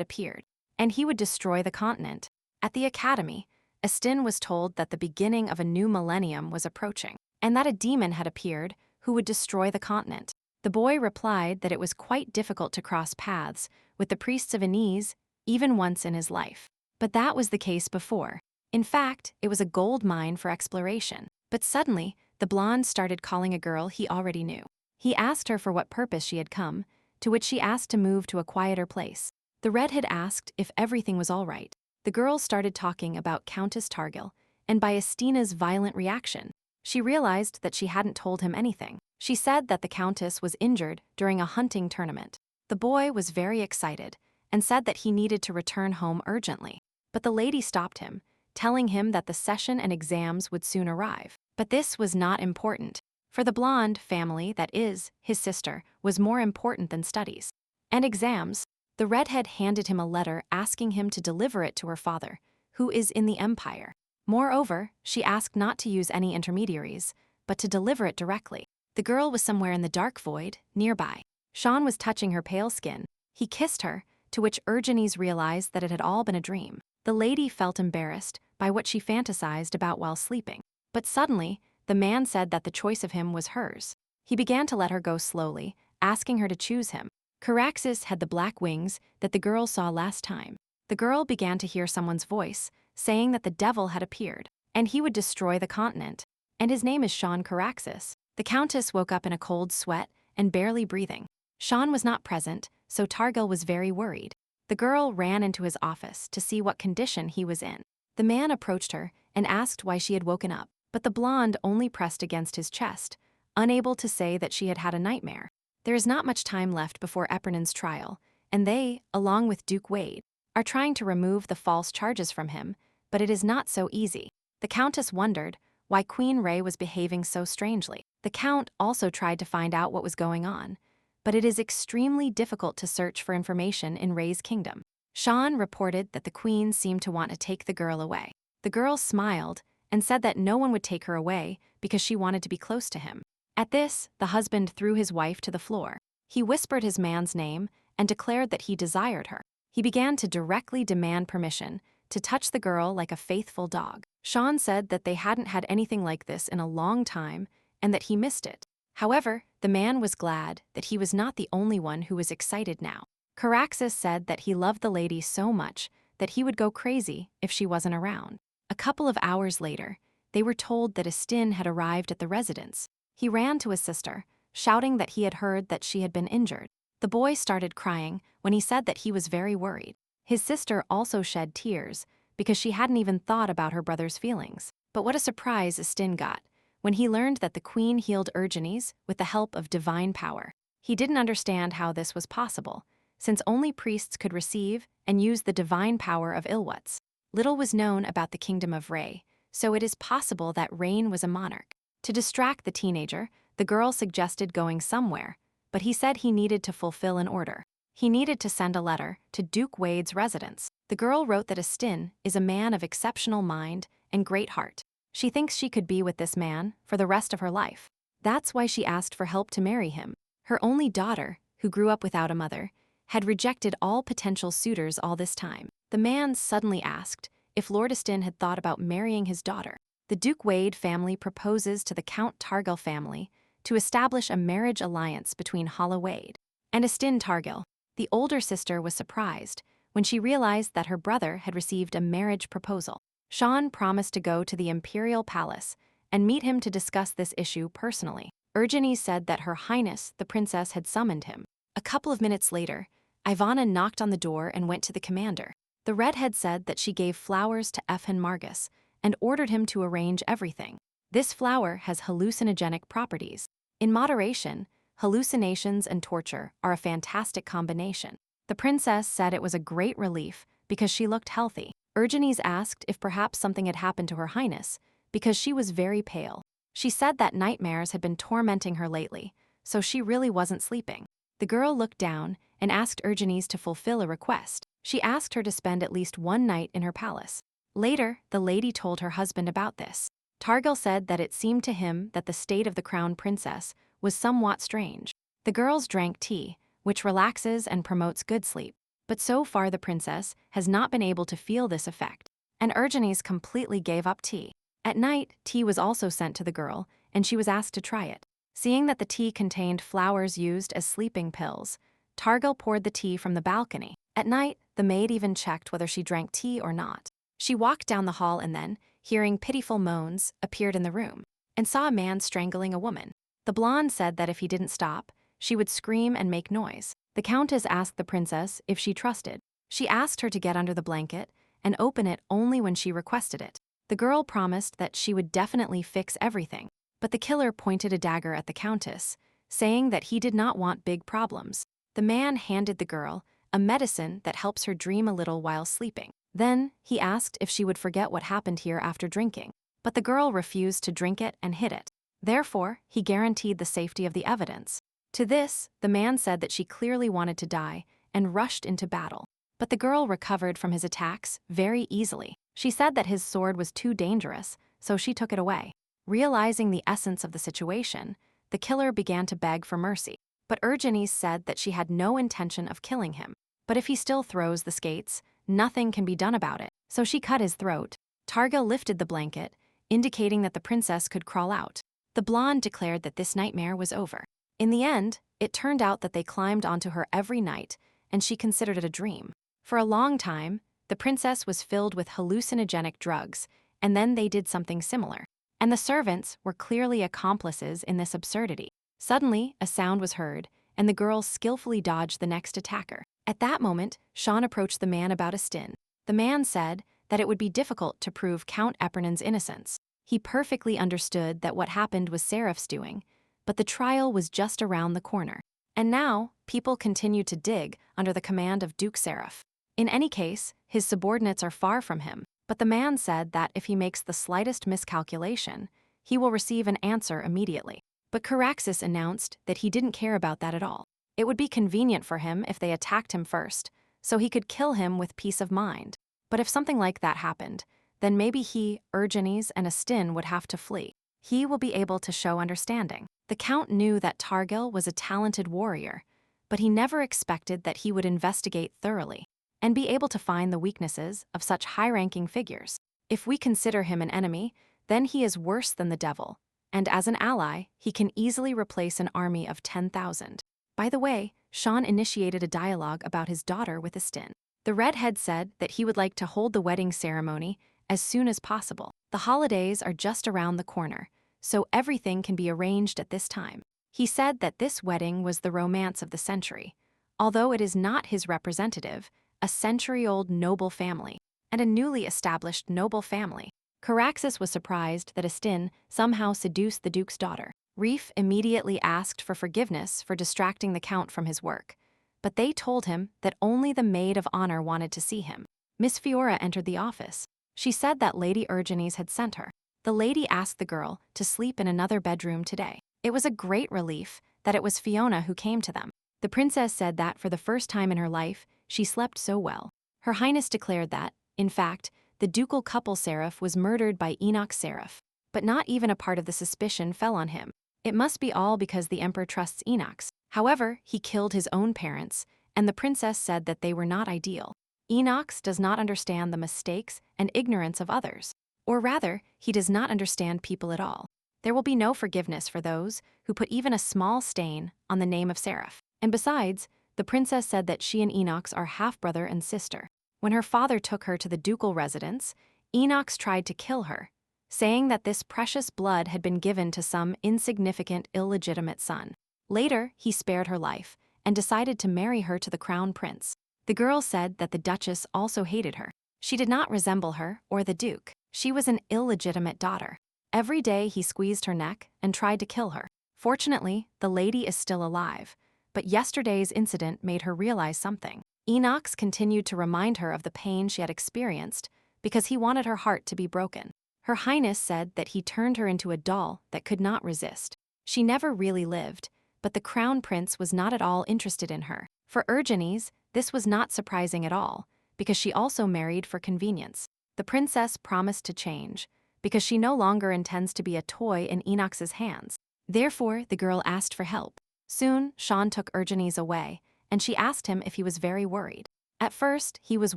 S1: appeared, and he would destroy the continent. At the academy, Estin was told that the beginning of a new millennium was approaching, and that a demon had appeared who would destroy the continent. The boy replied that it was quite difficult to cross paths with the priests of Anise even once in his life. But that was the case before. In fact, it was a gold mine for exploration. But suddenly, the blonde started calling a girl he already knew. He asked her for what purpose she had come, to which she asked to move to a quieter place. The redhead asked if everything was all right. The girl started talking about Countess Targil, and by Estina's violent reaction, she realized that she hadn't told him anything. She said that the countess was injured during a hunting tournament. The boy was very excited and said that he needed to return home urgently. But the lady stopped him, telling him that the session and exams would soon arrive. But this was not important. For the blonde, family, that is, his sister, was more important than studies and exams. The redhead handed him a letter asking him to deliver it to her father, who is in the Empire. Moreover, she asked not to use any intermediaries, but to deliver it directly. The girl was somewhere in the dark void, nearby. Sean was touching her pale skin. He kissed her, to which Urgenes realized that it had all been a dream. The lady felt embarrassed by what she fantasized about while sleeping. But suddenly, the man said that the choice of him was hers. He began to let her go slowly, asking her to choose him. Caraxes had the black wings that the girl saw last time. The girl began to hear someone's voice, saying that the devil had appeared, and he would destroy the continent. And his name is Sean Caraxes. The countess woke up in a cold sweat and barely breathing. Sean was not present, so Targil was very worried. The girl ran into his office to see what condition he was in. The man approached her and asked why she had woken up, but the blonde only pressed against his chest, unable to say that she had had a nightmare. There is not much time left before Epernon's trial, and they, along with Duke Wade, are trying to remove the false charges from him, but it is not so easy. The countess wondered why Queen Ray was behaving so strangely. The count also tried to find out what was going on, but it is extremely difficult to search for information in Ray's kingdom. Sean reported that the queen seemed to want to take the girl away. The girl smiled and said that no one would take her away because she wanted to be close to him. At this, the husband threw his wife to the floor. He whispered his man's name and declared that he desired her. He began to directly demand permission to touch the girl like a faithful dog. Sean said that they hadn't had anything like this in a long time and that he missed it. However, the man was glad that he was not the only one who was excited now. Caraxes said that he loved the lady so much that he would go crazy if she wasn't around. A couple of hours later, they were told that Estin had arrived at the residence. He ran to his sister, shouting that he had heard that she had been injured. The boy started crying when he said that he was very worried. His sister also shed tears because she hadn't even thought about her brother's feelings. But what a surprise Estin got when he learned that the queen healed Urgenes with the help of divine power. He didn't understand how this was possible, since only priests could receive and use the divine power of Ilwats. Little was known about the kingdom of Rei, so it is possible that Rain was a monarch. To distract the teenager, the girl suggested going somewhere, but he said he needed to fulfill an order. He needed to send a letter to Duke Wade's residence. The girl wrote that Astin is a man of exceptional mind and great heart. She thinks she could be with this man for the rest of her life. That's why she asked for help to marry him. Her only daughter, who grew up without a mother, had rejected all potential suitors all this time. The man suddenly asked if Lord Astin had thought about marrying his daughter. The Duke Wade family proposes to the Count Targil family to establish a marriage alliance between Hala Wade and Astin Targil. The older sister was surprised when she realized that her brother had received a marriage proposal. Sean promised to go to the Imperial Palace and meet him to discuss this issue personally. Urgenes said that Her Highness, the princess, had summoned him. A couple of minutes later, Ivana knocked on the door and went to the commander. The redhead said that she gave flowers to Efhan Margus and ordered him to arrange everything. This flower has hallucinogenic properties. In moderation, hallucinations and torture are a fantastic combination. The princess said it was a great relief because she looked healthy. Urgenes asked if perhaps something had happened to Her Highness because she was very pale. She said that nightmares had been tormenting her lately, so she really wasn't sleeping. The girl looked down and asked Urgenes to fulfill a request. She asked her to spend at least one night in her palace. Later, the lady told her husband about this. Targil said that it seemed to him that the state of the crown princess was somewhat strange. The girls drank tea, which relaxes and promotes good sleep. But so far the princess has not been able to feel this effect, and Urgenes completely gave up tea. At night, tea was also sent to the girl, and she was asked to try it. Seeing that the tea contained flowers used as sleeping pills, Targil poured the tea from the balcony. At night, the maid even checked whether she drank tea or not. She walked down the hall and then, hearing pitiful moans, appeared in the room, and saw a man strangling a woman. The blonde said that if he didn't stop, she would scream and make noise. The countess asked the princess if she trusted. She asked her to get under the blanket and open it only when she requested it. The girl promised that she would definitely fix everything, but the killer pointed a dagger at the countess, saying that he did not want big problems. The man handed the girl a medicine that helps her dream a little while sleeping. Then, he asked if she would forget what happened here after drinking, but the girl refused to drink it and hid it. Therefore, he guaranteed the safety of the evidence. To this, the man said that she clearly wanted to die and rushed into battle. But the girl recovered from his attacks very easily. She said that his sword was too dangerous, so she took it away. Realizing the essence of the situation, the killer began to beg for mercy. But Urgenes said that she had no intention of killing him. But if he still throws the skates, nothing can be done about it. So she cut his throat. Targil lifted the blanket, indicating that the princess could crawl out. The blonde declared that this nightmare was over. In the end, it turned out that they climbed onto her every night, and she considered it a dream. For a long time, the princess was filled with hallucinogenic drugs, and then they did something similar. And the servants were clearly accomplices in this absurdity. Suddenly, a sound was heard, and the girl skillfully dodged the next attacker. At that moment, Sean approached the man about Astin. The man said that it would be difficult to prove Count Epernon's innocence. He perfectly understood that what happened was Seraph's doing, but the trial was just around the corner. And now, people continue to dig under the command of Duke Seraph. In any case, his subordinates are far from him, but the man said that if he makes the slightest miscalculation, he will receive an answer immediately. But Caraxes announced that he didn't care about that at all. It would be convenient for him if they attacked him first, so he could kill him with peace of mind. But if something like that happened, then maybe he, Urgenes, and Astin would have to flee. He will be able to show understanding. The Count knew that Targil was a talented warrior, but he never expected that he would investigate thoroughly and be able to find the weaknesses of such high-ranking figures. If we consider him an enemy, then he is worse than the devil, and as an ally, he can easily replace an army of 10,000. By the way, Sean initiated a dialogue about his daughter with Astin. The redhead said that he would like to hold the wedding ceremony as soon as possible. The holidays are just around the corner, so everything can be arranged at this time. He said that this wedding was the romance of the century, although it is not his representative, a century-old noble family, and a newly established noble family. Caraxes was surprised that Astin somehow seduced the duke's daughter. Reef immediately asked for forgiveness for distracting the count from his work, but they told him that only the maid of honor wanted to see him. Miss Fiora entered the office. She said that Lady Urgenes had sent her. The lady asked the girl to sleep in another bedroom today. It was a great relief that it was Fiona who came to them. The princess said that for the first time in her life, she slept so well. Her Highness declared that, in fact, the ducal couple Seraph was murdered by Enoch Seraph, but not even a part of the suspicion fell on him. It must be all because the emperor trusts Enoch. However, he killed his own parents, and the princess said that they were not ideal. Enoch does not understand the mistakes and ignorance of others. Or rather, he does not understand people at all. There will be no forgiveness for those who put even a small stain on the name of Seraph. And besides, the princess said that she and Enoch are half-brother and sister. When her father took her to the ducal residence, Enoch tried to kill her, saying that this precious blood had been given to some insignificant, illegitimate son. Later, he spared her life and decided to marry her to the crown prince. The girl said that the duchess also hated her. She did not resemble her or the duke. She was an illegitimate daughter. Every day he squeezed her neck and tried to kill her. Fortunately, the lady is still alive, but yesterday's incident made her realize something. Enoch continued to remind her of the pain she had experienced because he wanted her heart to be broken. Her Highness said that he turned her into a doll that could not resist. She never really lived, but the crown prince was not at all interested in her. For Urgenes, this was not surprising at all, because she also married for convenience. The princess promised to change, because she no longer intends to be a toy in Enoch's hands. Therefore, the girl asked for help. Soon, Sean took Urgenes away, and she asked him if he was very worried. At first, he was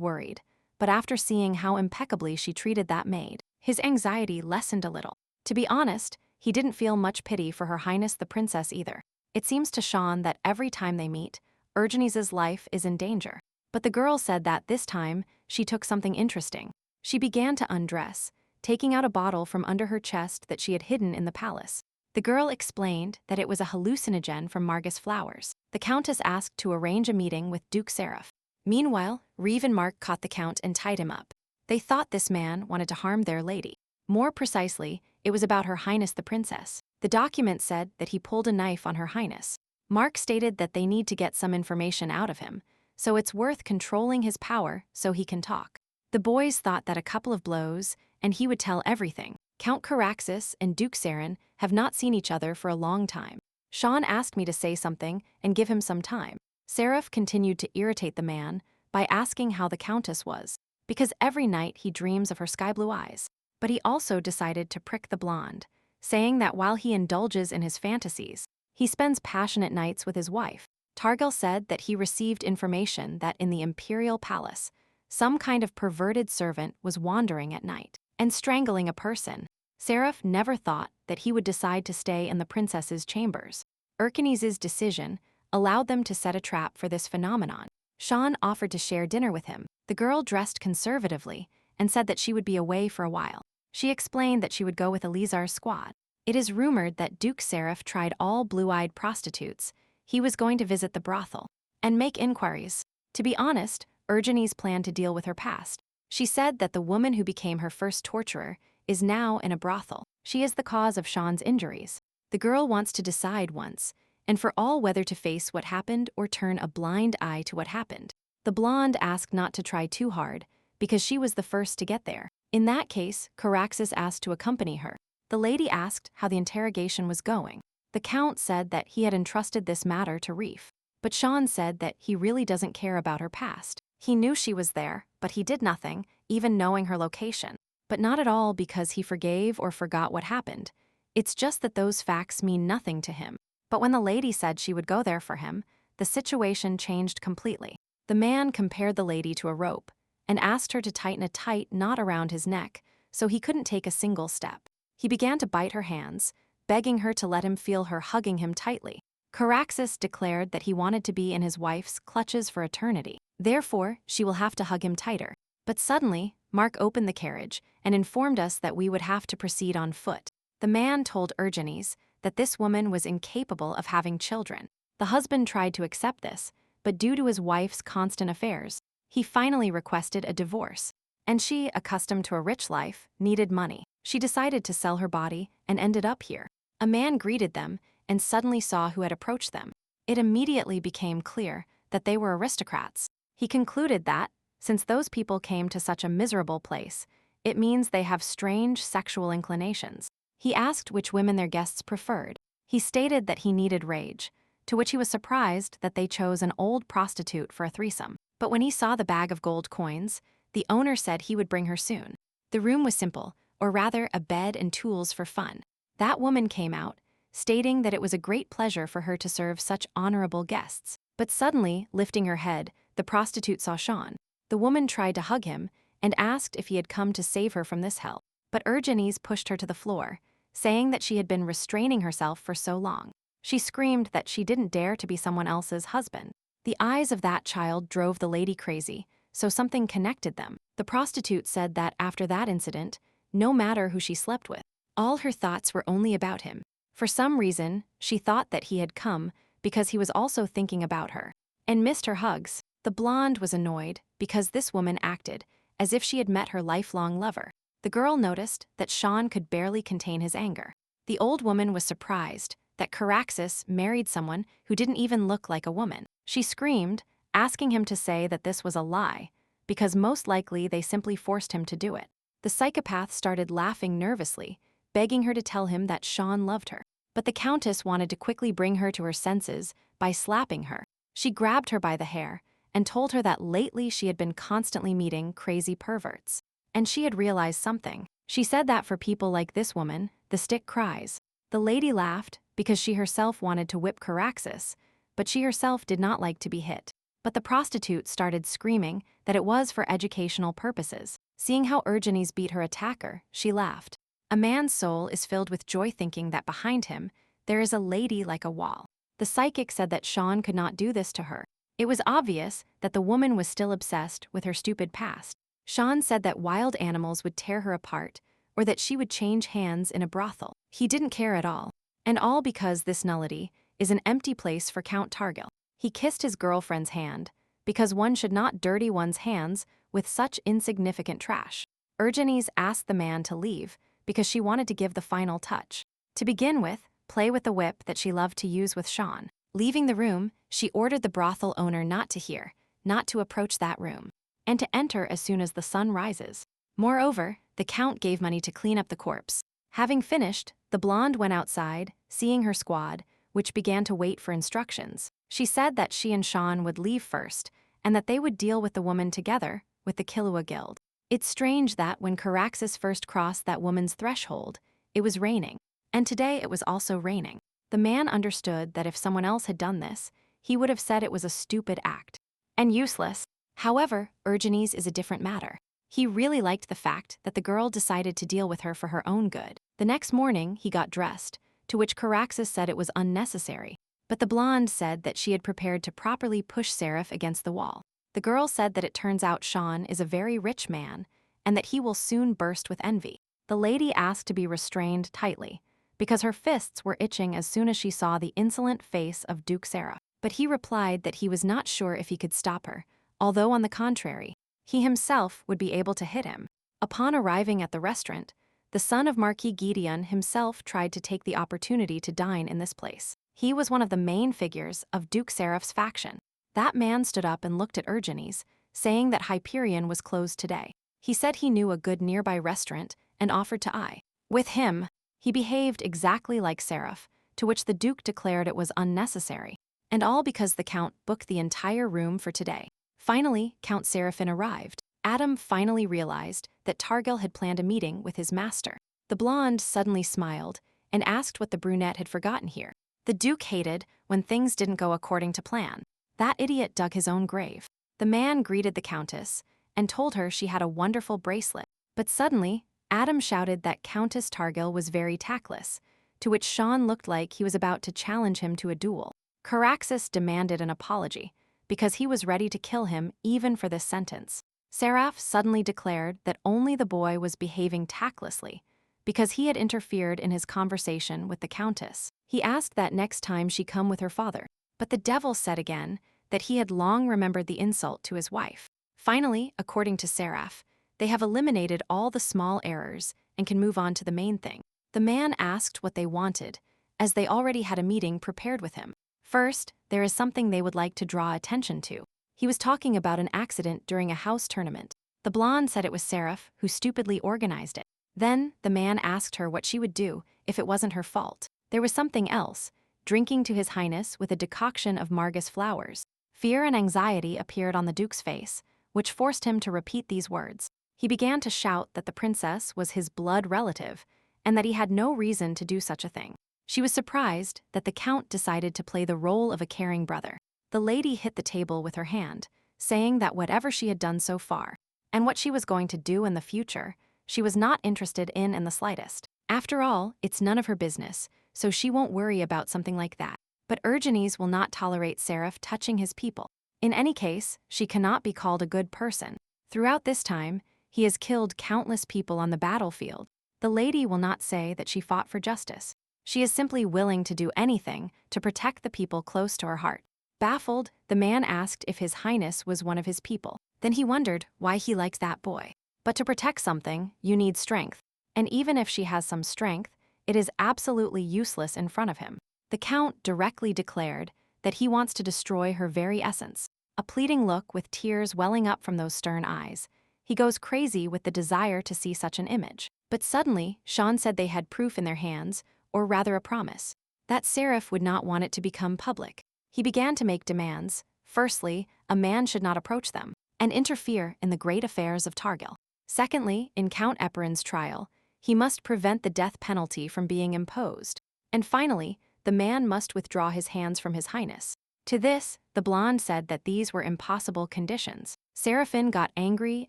S1: worried, but after seeing how impeccably she treated that maid, his anxiety lessened a little. To be honest, he didn't feel much pity for Her Highness the Princess either. It seems to Sean that every time they meet, Urgenes' life is in danger. But the girl said that this time, she took something interesting. She began to undress, taking out a bottle from under her chest that she had hidden in the palace. The girl explained that it was a hallucinogen from Margus flowers. The countess asked to arrange a meeting with Duke Seraph. Meanwhile, Reeve and Mark caught the count and tied him up. They thought this man wanted to harm their lady. More precisely, it was about Her Highness the Princess. The document said that he pulled a knife on Her Highness. Mark stated that they need to get some information out of him, so it's worth controlling his power so he can talk. The boys thought that a couple of blows, and he would tell everything. Count Caraxes and Duke Saren have not seen each other for a long time. Sean asked me to say something and give him some time. Seraph continued to irritate the man by asking how the countess was, because every night he dreams of her sky-blue eyes. But he also decided to prick the blonde, saying that while he indulges in his fantasies, he spends passionate nights with his wife. Targil said that he received information that in the imperial palace, some kind of perverted servant was wandering at night and strangling a person. Seraph never thought that he would decide to stay in the princess's chambers. Urgenes' decision allowed them to set a trap for this phenomenon. Sean offered to share dinner with him. The girl dressed conservatively and said that she would be away for a while. She explained that she would go with Elizar's squad. It is rumored that Duke Seraph tried all blue-eyed prostitutes. He was going to visit the brothel and make inquiries. To be honest, Urgenes planned to deal with her past. She said that the woman who became her first torturer is now in a brothel. She is the cause of Sean's injuries. The girl wants to decide once and for all whether to face what happened or turn a blind eye to what happened. The blonde asked not to try too hard because she was the first to get there. In that case, Caraxes asked to accompany her. The lady asked how the interrogation was going. The count said that he had entrusted this matter to Reef. But Sean said that he really doesn't care about her past. He knew she was there, but he did nothing, even knowing her location. But not at all because he forgave or forgot what happened. It's just that those facts mean nothing to him. But when the lady said she would go there for him, the situation changed completely. The man compared the lady to a rope and asked her to tighten a tight knot around his neck so he couldn't take a single step. He began to bite her hands, begging her to let him feel her hugging him tightly. Caraxes declared that he wanted to be in his wife's clutches for eternity. Therefore, she will have to hug him tighter. But suddenly, Mark opened the carriage and informed us that we would have to proceed on foot. The man told Urgenes that this woman was incapable of having children. The husband tried to accept this, but due to his wife's constant affairs, he finally requested a divorce. And she, accustomed to a rich life, needed money. She decided to sell her body and ended up here. A man greeted them and suddenly saw who had approached them. It immediately became clear that they were aristocrats. He concluded that, since those people came to such a miserable place, it means they have strange sexual inclinations. He asked which women their guests preferred. He stated that he needed rage, to which he was surprised that they chose an old prostitute for a threesome. But when he saw the bag of gold coins, the owner said he would bring her soon. The room was simple, or rather a bed and tools for fun. That woman came out, stating that it was a great pleasure for her to serve such honorable guests. But suddenly, lifting her head, the prostitute saw Sean. The woman tried to hug him and asked if he had come to save her from this hell. But Urgenise pushed her to the floor, saying that she had been restraining herself for so long. She screamed that she didn't dare to be someone else's husband. The eyes of that child drove the lady crazy, so something connected them. The prostitute said that after that incident, no matter who she slept with, all her thoughts were only about him. For some reason, she thought that he had come because he was also thinking about her, and missed her hugs. The blonde was annoyed because this woman acted as if she had met her lifelong lover. The girl noticed that Sean could barely contain his anger. The old woman was surprised that Caraxes married someone who didn't even look like a woman. She screamed, asking him to say that this was a lie, because most likely they simply forced him to do it. The psychopath started laughing nervously, begging her to tell him that Sean loved her. But the Countess wanted to quickly bring her to her senses by slapping her. She grabbed her by the hair and told her that lately she had been constantly meeting crazy perverts. And she had realized something. She said that for people like this woman, the stick cries. The lady laughed because she herself wanted to whip Caraxes, but she herself did not like to be hit. But the prostitute started screaming that it was for educational purposes. Seeing how Urgenise beat her attacker, she laughed. A man's soul is filled with joy thinking that behind him, there is a lady like a wall. The psychic said that Sean could not do this to her. It was obvious that the woman was still obsessed with her stupid past. Sean said that wild animals would tear her apart, or that she would change hands in a brothel. He didn't care at all. And all because this nullity is an empty place for Count Targil. He kissed his girlfriend's hand, because one should not dirty one's hands with such insignificant trash. Urgenise asked the man to leave because she wanted to give the final touch. To begin with, play with the whip that she loved to use with Sean. Leaving the room, she ordered the brothel owner not to hear, not to approach that room, and to enter as soon as the sun rises. Moreover, the Count gave money to clean up the corpse. Having finished, the blonde went outside, seeing her squad, which began to wait for instructions. She said that she and Sean would leave first, and that they would deal with the woman together with the Killua Guild. It's strange that when Caraxes first crossed that woman's threshold, it was raining. And today it was also raining. The man understood that if someone else had done this, he would have said it was a stupid act and useless. However, Urgenise is a different matter. He really liked the fact that the girl decided to deal with her for her own good. The next morning, he got dressed, to which Caraxes said it was unnecessary. But the blonde said that she had prepared to properly push Seraph against the wall. The girl said that it turns out Sean is a very rich man, and that he will soon burst with envy. The lady asked to be restrained tightly, because her fists were itching as soon as she saw the insolent face of Duke Seraph. But he replied that he was not sure if he could stop her, although on the contrary, he himself would be able to hit him. Upon arriving at the restaurant, the son of Marquis Gideon himself tried to take the opportunity to dine in this place. He was one of the main figures of Duke Seraph's faction. That man stood up and looked at Urgenise, saying that Hyperion was closed today. He said he knew a good nearby restaurant and offered to eye with him. He behaved exactly like Seraph, to which the Duke declared it was unnecessary, and all because the Count booked the entire room for today. Finally, Count Seraphine arrived. Adam finally realized that Targil had planned a meeting with his master. The blonde suddenly smiled and asked what the brunette had forgotten here. The Duke hated when things didn't go according to plan. That idiot dug his own grave. The man greeted the Countess and told her she had a wonderful bracelet. But suddenly, Adam shouted that Countess Targil was very tactless, to which Sean looked like he was about to challenge him to a duel. Caraxes demanded an apology, because he was ready to kill him even for this sentence. Seraph suddenly declared that only the boy was behaving tactlessly, because he had interfered in his conversation with the Countess. He asked that next time she come with her father, but the devil said again that he had long remembered the insult to his wife. Finally, according to Seraph, They have eliminated all the small errors and can move on to the main thing. The man asked what they wanted, as they already had a meeting prepared with him. First, there is something they would like to draw attention to. He was talking about an accident during a house tournament. The blonde said it was Seraph who stupidly organized it. Then, the man asked her what she would do if it wasn't her fault. There was something else, drinking to His Highness with a decoction of Margus flowers. Fear and anxiety appeared on the Duke's face, which forced him to repeat these words. He began to shout that the princess was his blood relative, and that he had no reason to do such a thing. She was surprised that the Count decided to play the role of a caring brother. The lady hit the table with her hand, saying that whatever she had done so far, and what she was going to do in the future, she was not interested in the slightest. After all, it's none of her business, so she won't worry about something like that. But Urgenes will not tolerate Seraph touching his people. In any case, she cannot be called a good person. Throughout this time, he has killed countless people on the battlefield. The lady will not say that she fought for justice. She is simply willing to do anything to protect the people close to her heart. Baffled, the man asked if His Highness was one of his people. Then he wondered why he likes that boy. But to protect something, you need strength. And even if she has some strength, it is absolutely useless in front of him. The Count directly declared that he wants to destroy her very essence. A pleading look with tears welling up from those stern eyes. He goes crazy with the desire to see such an image. But suddenly, Sean said they had proof in their hands, or rather a promise, that Seraph would not want it to become public. He began to make demands. Firstly, a man should not approach them and interfere in the great affairs of Targil. Secondly, in Count Eperin's trial, he must prevent the death penalty from being imposed. And finally, the man must withdraw his hands from His Highness. To this, the blonde said that these were impossible conditions. Seraphine got angry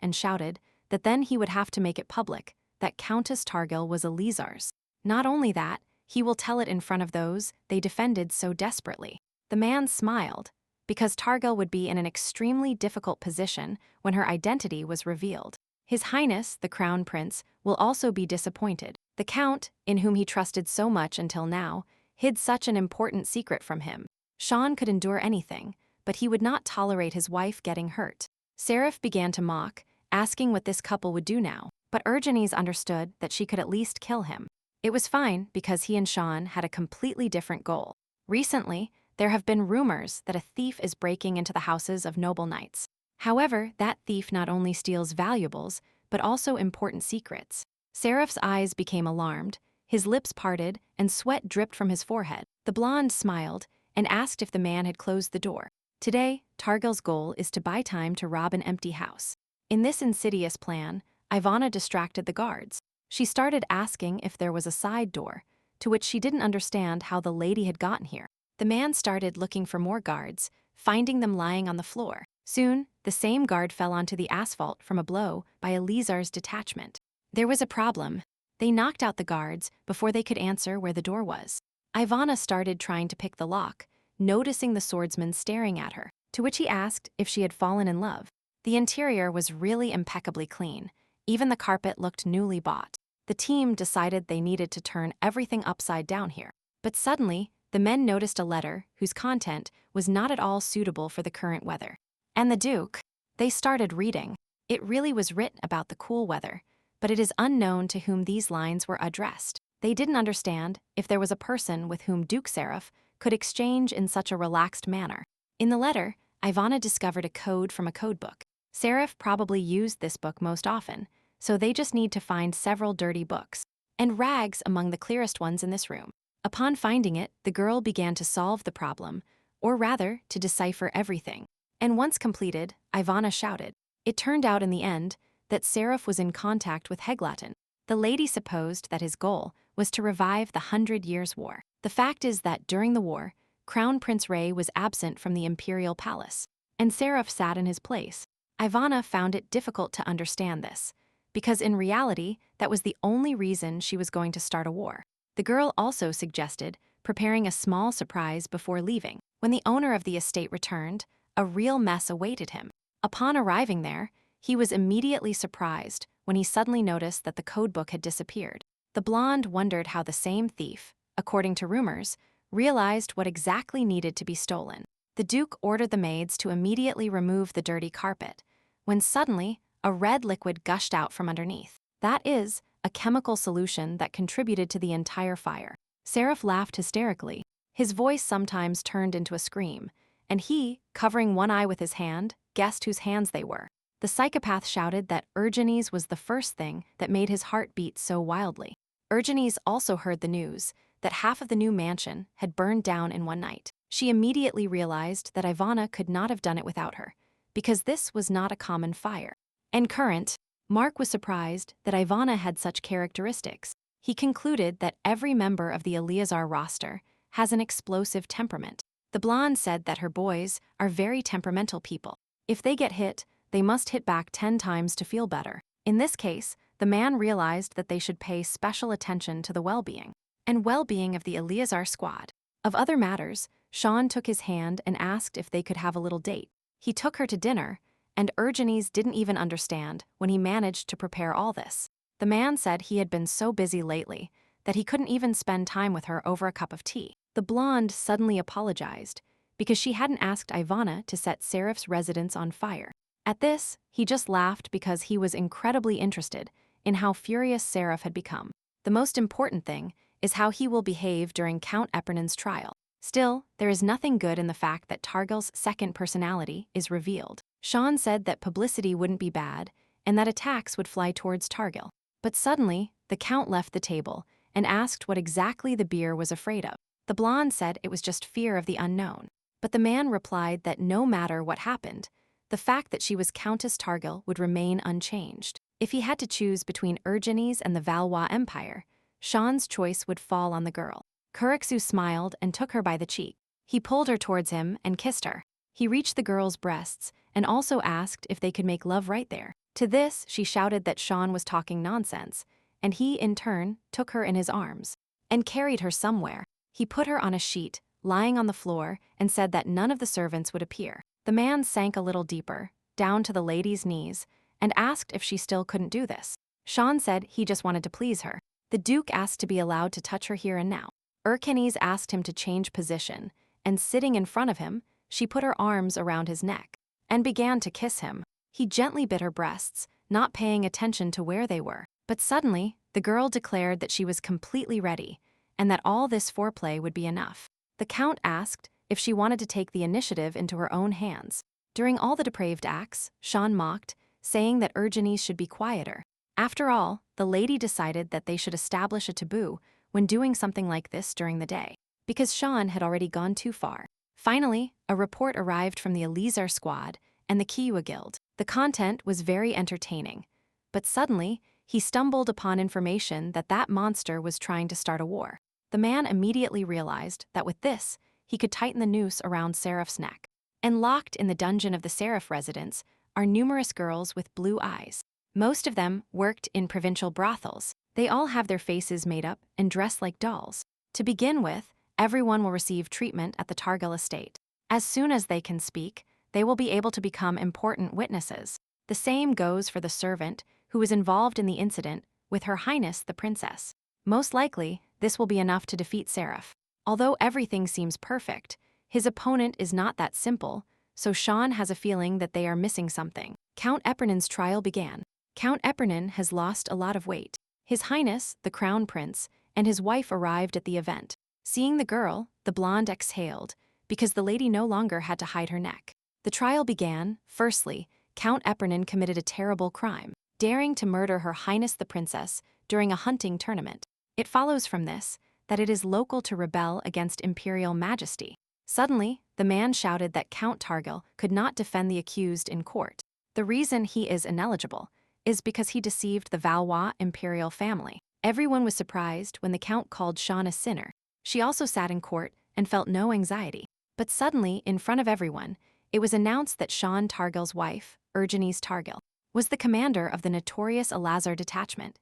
S1: and shouted that then he would have to make it public that Countess Targil was a Lizars. Not only that, he will tell it in front of those they defended so desperately. The man smiled, because Targil would be in an extremely difficult position when her identity was revealed. His Highness, the Crown Prince, will also be disappointed. The Count, in whom he trusted so much until now, hid such an important secret from him. Sean could endure anything, but he would not tolerate his wife getting hurt. Seraph began to mock, asking what this couple would do now, but Urgenes understood that she could at least kill him. It was fine because he and Sean had a completely different goal. Recently, there have been rumors that a thief is breaking into the houses of noble knights. However, that thief not only steals valuables, but also important secrets. Seraph's eyes became alarmed, his lips parted, and sweat dripped from his forehead. The blonde smiled and asked if the man had closed the door. Today, Targil's goal is to buy time to rob an empty house. In this insidious plan, Ivana distracted the guards. She started asking if there was a side door, to which she didn't understand how the lady had gotten here. The man started looking for more guards, finding them lying on the floor. Soon, the same guard fell onto the asphalt from a blow by a Lizar's detachment. There was a problem. They knocked out the guards before they could answer where the door was. Ivana started trying to pick the lock, noticing the swordsman staring at her, to which he asked if she had fallen in love. The interior was really impeccably clean. Even the carpet looked newly bought. The team decided they needed to turn everything upside down here. But suddenly, the men noticed a letter whose content was not at all suitable for the current weather. And the Duke, they started reading. It really was written about the cool weather, but it is unknown to whom these lines were addressed. They didn't understand if there was a person with whom Duke Seraph could exchange in such a relaxed manner. In the letter, Ivana discovered a code from a codebook. Seraph probably used this book most often, so they just need to find several dirty books, and rags among the clearest ones in this room. Upon finding it, the girl began to solve the problem, or rather, to decipher everything. And once completed, Ivana shouted. It turned out in the end that Seraph was in contact with Heglatin. The lady supposed that his goal was to revive the 100 Years' War. The fact is that during the war, Crown Prince Ray was absent from the imperial palace, and Seraph sat in his place. Ivana found it difficult to understand this, because in reality, that was the only reason she was going to start a war. The girl also suggested preparing a small surprise before leaving. When the owner of the estate returned, a real mess awaited him. Upon arriving there, he was immediately surprised when he suddenly noticed that the codebook had disappeared. The blonde wondered how the same thief, according to rumors, realized what exactly needed to be stolen. The Duke ordered the maids to immediately remove the dirty carpet, when suddenly a red liquid gushed out from underneath. That is, a chemical solution that contributed to the entire fire. Seraph laughed hysterically. His voice sometimes turned into a scream, and he, covering one eye with his hand, guessed whose hands they were. The psychopath shouted that Urgenes was the first thing that made his heart beat so wildly. Urgenes also heard the news that half of the new mansion had burned down in one night. She immediately realized that Ivana could not have done it without her, because this was not a common fire. And current, Mark was surprised that Ivana had such characteristics. He concluded that every member of the Eleazar roster has an explosive temperament. The blonde said that her boys are very temperamental people. If they get hit, they must hit back 10 times to feel better. In this case, the man realized that they should pay special attention to the well-being of the Eleazar squad. Of other matters, Sean took his hand and asked if they could have a little date. He took her to dinner, and Urgenes didn't even understand when he managed to prepare all this. The man said he had been so busy lately that he couldn't even spend time with her over a cup of tea. The blonde suddenly apologized because she hadn't asked Ivana to set Seraph's residence on fire. At this, he just laughed because he was incredibly interested in how furious Seraph had become. The most important thing is how he will behave during Count Epernon's trial. Still, there is nothing good in the fact that Targel's second personality is revealed. Sean said that publicity wouldn't be bad and that attacks would fly towards Targel. But suddenly, the Count left the table and asked what exactly the beer was afraid of. The blonde said it was just fear of the unknown. But the man replied that no matter what happened, the fact that she was Countess Targel would remain unchanged. If he had to choose between Urgenes and the Valois Empire, Sean's choice would fall on the girl. Kuriksu smiled and took her by the cheek. He pulled her towards him and kissed her. He reached the girl's breasts and also asked if they could make love right there. To this, she shouted that Sean was talking nonsense, and he, in turn, took her in his arms and carried her somewhere. He put her on a sheet, lying on the floor, and said that none of the servants would appear. The man sank a little deeper, down to the lady's knees, and asked if she still couldn't do this. Sean said he just wanted to please her. The Duke asked to be allowed to touch her here and now. Urgenes asked him to change position, and sitting in front of him, she put her arms around his neck and began to kiss him. He gently bit her breasts, not paying attention to where they were. But suddenly, the girl declared that she was completely ready and that all this foreplay would be enough. The Count asked if she wanted to take the initiative into her own hands. During all the depraved acts, Sean mocked, saying that Urgenes should be quieter. After all, the lady decided that they should establish a taboo when doing something like this during the day, because Sean had already gone too far. Finally, a report arrived from the Eleazar squad and the Kiowa Guild. The content was very entertaining, but suddenly, he stumbled upon information that that monster was trying to start a war. The man immediately realized that with this, he could tighten the noose around Seraph's neck. And locked in the dungeon of the Seraph residence are numerous girls with blue eyes. Most of them worked in provincial brothels. They all have their faces made up and dress like dolls. To begin with, everyone will receive treatment at the Targel estate. As soon as they can speak, they will be able to become important witnesses. The same goes for the servant who was involved in the incident with Her Highness the Princess. Most likely, this will be enough to defeat Seraph. Although everything seems perfect, his opponent is not that simple, so Sean has a feeling that they are missing something. Count Epernon's trial began. Count Epernon has lost a lot of weight. His Highness, the Crown Prince, and his wife arrived at the event. Seeing the girl, the blonde exhaled, because the lady no longer had to hide her neck. The trial began. Firstly, Count Epernon committed a terrible crime, daring to murder Her Highness the Princess during a hunting tournament. It follows from this that it is local to rebel against imperial majesty. Suddenly, the man shouted that Count Targel could not defend the accused in court. The reason he is ineligible is because he deceived the Valois imperial family. Everyone was surprised when the Count called Sean a sinner. She also sat in court and felt no anxiety. But suddenly, in front of everyone, it was announced that Sean Targel's wife, Urgenes Targel, was the commander of the notorious Eleazar detachment.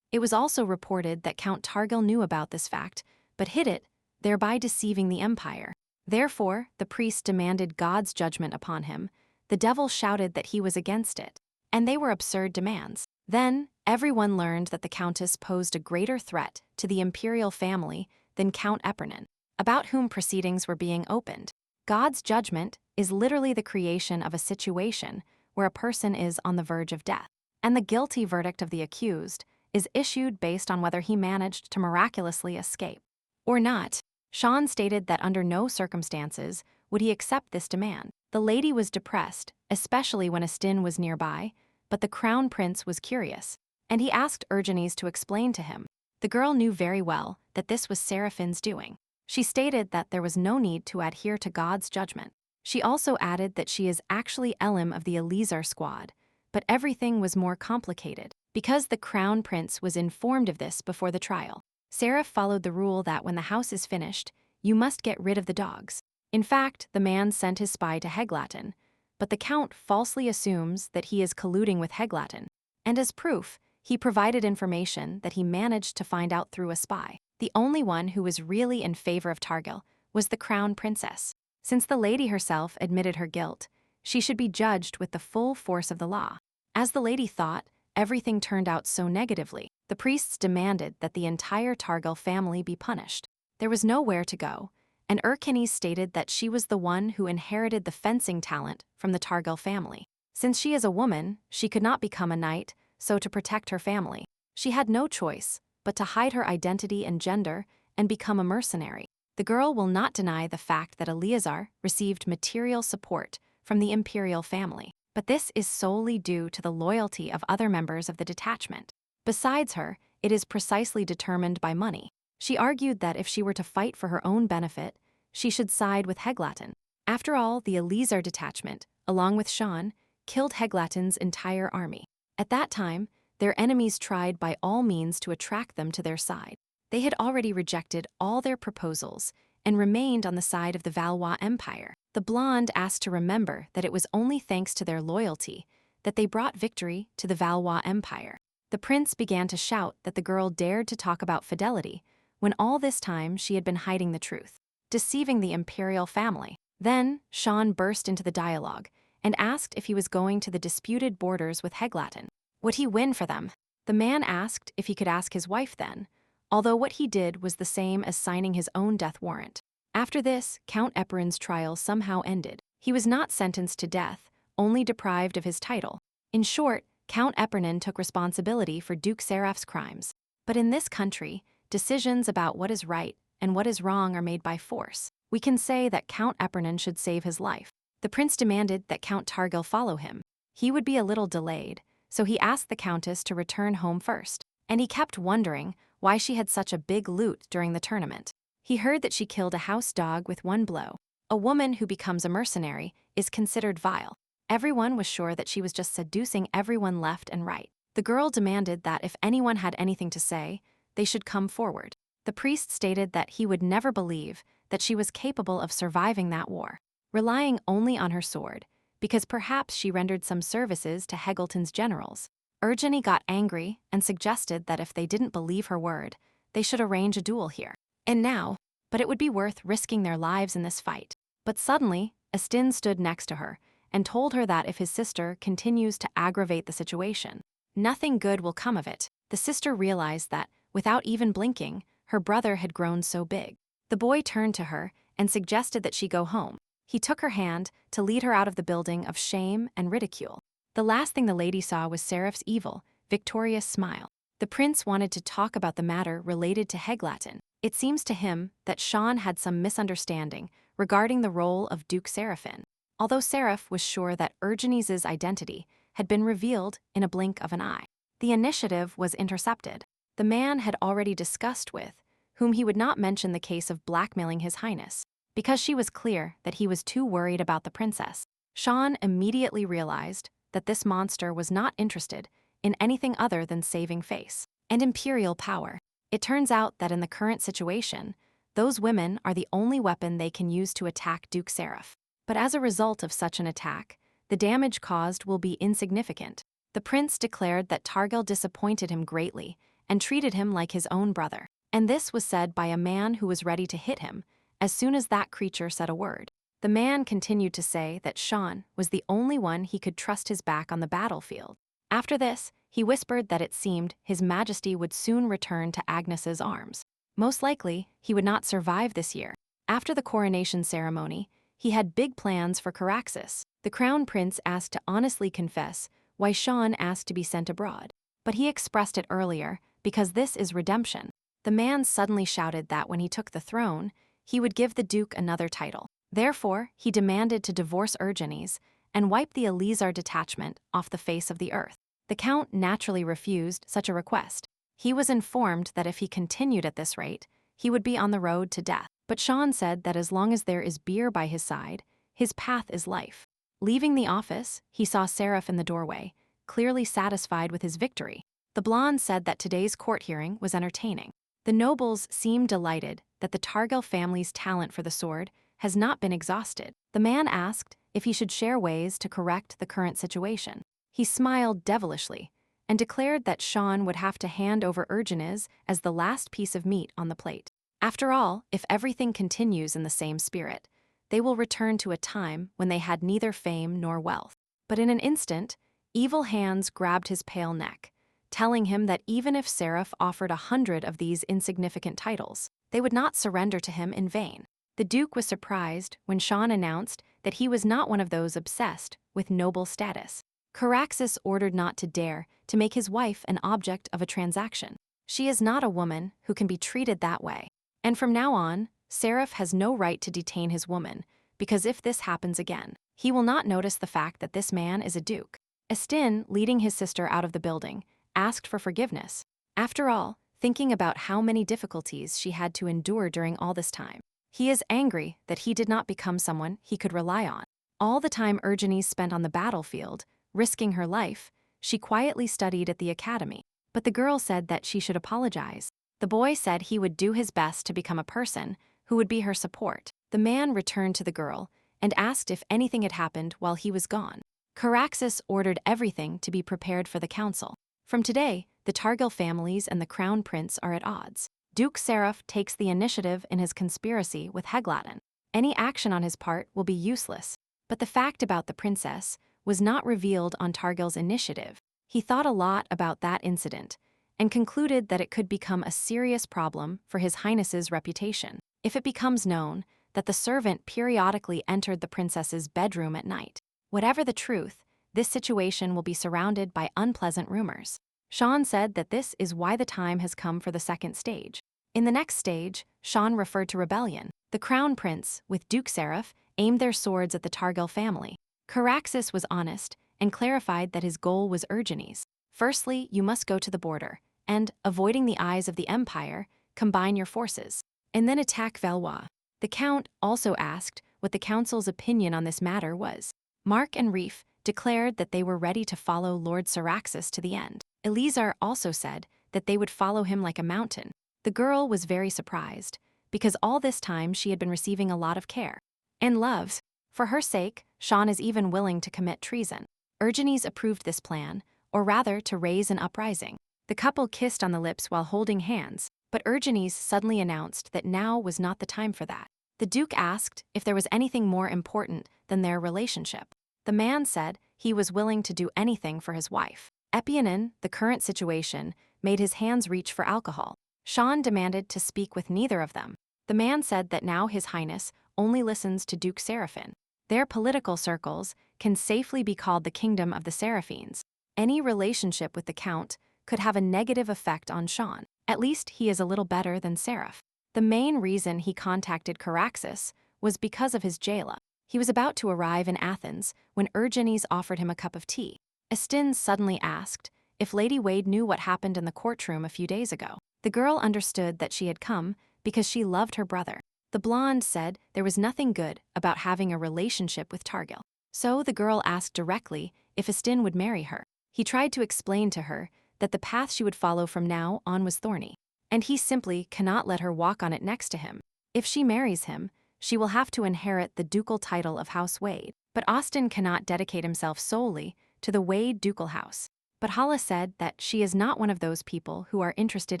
S1: It was also reported that Count Targel knew about this fact, but hid it, thereby deceiving the empire. Therefore, the priest demanded God's judgment upon him. The devil shouted that he was against it, and they were absurd demands. Then, everyone learned that the countess posed a greater threat to the imperial family than Count Epernon, about whom proceedings were being opened. God's judgment is literally the creation of a situation where a person is on the verge of death. And the guilty verdict of the accused is issued based on whether he managed to miraculously escape or not. Sean stated that under no circumstances would he accept this demand. The lady was depressed, especially when Astin was nearby, but the crown prince was curious, and he asked Urgenes to explain to him. The girl knew very well that this was Seraphine's doing. She stated that there was no need to adhere to God's judgment. She also added that she is actually Elim of the Eliezer squad, but everything was more complicated. Because the crown prince was informed of this before the trial, Seraph followed the rule that when the house is finished, you must get rid of the dogs. In fact, the man sent his spy to Heglatin, but the count falsely assumes that he is colluding with Heglatin, and as proof, he provided information that he managed to find out through a spy. The only one who was really in favor of Targil was the crown princess. Since the lady herself admitted her guilt, she should be judged with the full force of the law. As the lady thought, everything turned out so negatively. The priests demanded that the entire Targil family be punished. There was nowhere to go, and Urgenes stated that she was the one who inherited the fencing talent from the Targil family. Since she is a woman, she could not become a knight, so to protect her family, she had no choice but to hide her identity and gender and become a mercenary. The girl will not deny the fact that Eleazar received material support from the imperial family, but this is solely due to the loyalty of other members of the detachment. Besides her, it is precisely determined by money. She argued that if she were to fight for her own benefit, she should side with Heglatin. After all, the Eliezer detachment, along with Sean, killed Heglatin's entire army. At that time, their enemies tried by all means to attract them to their side. They had already rejected all their proposals and remained on the side of the Valois Empire. The blonde asked to remember that it was only thanks to their loyalty that they brought victory to the Valois Empire. The prince began to shout that the girl dared to talk about fidelity, when all this time she had been hiding the truth, deceiving the imperial family. Then, Sean burst into the dialogue and asked if he was going to the disputed borders with Heglatin. Would he win for them? The man asked if he could ask his wife then, although what he did was the same as signing his own death warrant. After this, Count Eperin's trial somehow ended. He was not sentenced to death, only deprived of his title. In short, Count Epernon took responsibility for Duke Seraph's crimes. But in this country, decisions about what is right and what is wrong are made by force. We can say that Count Epernon should save his life. The prince demanded that Count Targil follow him. He would be a little delayed, so he asked the countess to return home first. And he kept wondering why she had such a big loot during the tournament. He heard that she killed a house dog with one blow. A woman who becomes a mercenary is considered vile. Everyone was sure that she was just seducing everyone left and right. The girl demanded that if anyone had anything to say, they should come forward. The priest stated that he would never believe that she was capable of surviving that war, relying only on her sword, because perhaps she rendered some services to Heglatin's generals. Urgene got angry and suggested that if they didn't believe her word, they should arrange a duel here. And now, but it would be worth risking their lives in this fight. But suddenly, Astin stood next to her and told her that if his sister continues to aggravate the situation, nothing good will come of it. The sister realized that, without even blinking, her brother had grown so big. The boy turned to her and suggested that she go home. He took her hand to lead her out of the building of shame and ridicule. The last thing the lady saw was Seraph's evil, victorious smile. The prince wanted to talk about the matter related to Heglatin. It seems to him that Sean had some misunderstanding regarding the role of Duke Seraphin, although Seraph was sure that Urgenes's identity had been revealed in a blink of an eye. The initiative was intercepted. The man had already discussed with whom he would not mention the case of blackmailing His Highness, because she was clear that he was too worried about the princess. Sean immediately realized that this monster was not interested in anything other than saving face and imperial power. It turns out that in the current situation, those women are the only weapon they can use to attack Duke Seraph. But as a result of such an attack, the damage caused will be insignificant. The prince declared that Targil disappointed him greatly and treated him like his own brother. And this was said by a man who was ready to hit him as soon as that creature said a word. The man continued to say that Sean was the only one he could trust his back on the battlefield. After this, he whispered that it seemed His Majesty would soon return to Agnes's arms. Most likely, he would not survive this year. After the coronation ceremony, he had big plans for Caraxes. The crown prince asked to honestly confess why Sean asked to be sent abroad. But he expressed it earlier, because this is redemption. The man suddenly shouted that when he took the throne, he would give the duke another title. Therefore, he demanded to divorce Ergenes and wipe the Elizar detachment off the face of the earth. The count naturally refused such a request. He was informed that if he continued at this rate, he would be on the road to death. But Sean said that as long as there is beer by his side, his path is life. Leaving the office, he saw Seraph in the doorway, clearly satisfied with his victory. The blonde said that today's court hearing was entertaining. The nobles seemed delighted that the Targil family's talent for the sword has not been exhausted. The man asked if he should share ways to correct the current situation. He smiled devilishly and declared that Sean would have to hand over Ergenes as the last piece of meat on the plate. After all, if everything continues in the same spirit, they will return to a time when they had neither fame nor wealth. But in an instant, evil hands grabbed his pale neck, telling him that even if Seraph offered 100 of these insignificant titles, they would not surrender to him in vain. The duke was surprised when Sean announced that he was not one of those obsessed with noble status. Caraxes ordered not to dare to make his wife an object of a transaction. She is not a woman who can be treated that way. And from now on, Seraph has no right to detain his woman, because if this happens again, he will not notice the fact that this man is a duke. Estin, leading his sister out of the building, asked for forgiveness. After all, thinking about how many difficulties she had to endure during all this time, he is angry that he did not become someone he could rely on. All the time Ergenes spent on the battlefield, risking her life, she quietly studied at the academy. But the girl said that she should apologize. The boy said he would do his best to become a person who would be her support. The man returned to the girl and asked if anything had happened while he was gone. Caraxes ordered everything to be prepared for the council. From today, the Targil families and the crown prince are at odds. Duke Seraph takes the initiative in his conspiracy with Hegladen. Any action on his part will be useless. But the fact about the princess was not revealed on Targil's initiative. He thought a lot about that incident and concluded that it could become a serious problem for His Highness's reputation if it becomes known that the servant periodically entered the princess's bedroom at night. Whatever the truth, this situation will be surrounded by unpleasant rumors. Sean said that this is why the time has come for the second stage. In the next stage, Sean referred to rebellion. The crown prince, with Duke Seraph, aimed their swords at the Targil family. Caraxes was honest and clarified that his goal was Ergenes. Firstly, you must go to the border, and, avoiding the eyes of the Empire, combine your forces, and then attack Valois. The Count also asked what the Council's opinion on this matter was. Mark and Reef declared that they were ready to follow Lord Caraxes to the end. Elizar also said that they would follow him like a mountain. The girl was very surprised, because all this time she had been receiving a lot of care and love. For her sake, Sean is even willing to commit treason. Ergenes approved this plan, or rather to raise an uprising. The couple kissed on the lips while holding hands, but Ergenes suddenly announced that now was not the time for that. The Duke asked if there was anything more important than their relationship. The man said he was willing to do anything for his wife. Epionin, the current situation, made his hands reach for alcohol. Sean demanded to speak with neither of them. The man said that now His Highness only listens to Duke Seraphine. Their political circles can safely be called the Kingdom of the Seraphines. Any relationship with the Count could have a negative effect on Sean. At least he is a little better than Seraph. The main reason he contacted Caraxes was because of his jailer. He was about to arrive in Athens when Ergenes offered him a cup of tea. Estin suddenly asked if Lady Wade knew what happened in the courtroom a few days ago. The girl understood that she had come because she loved her brother. The blonde said there was nothing good about having a relationship with Targil. So the girl asked directly if Estin would marry her. He tried to explain to her that the path she would follow from now on was thorny, and he simply cannot let her walk on it next to him. If she marries him, she will have to inherit the ducal title of House Wade. But Austin cannot dedicate himself solely to the Wade ducal house. But Hala said that she is not one of those people who are interested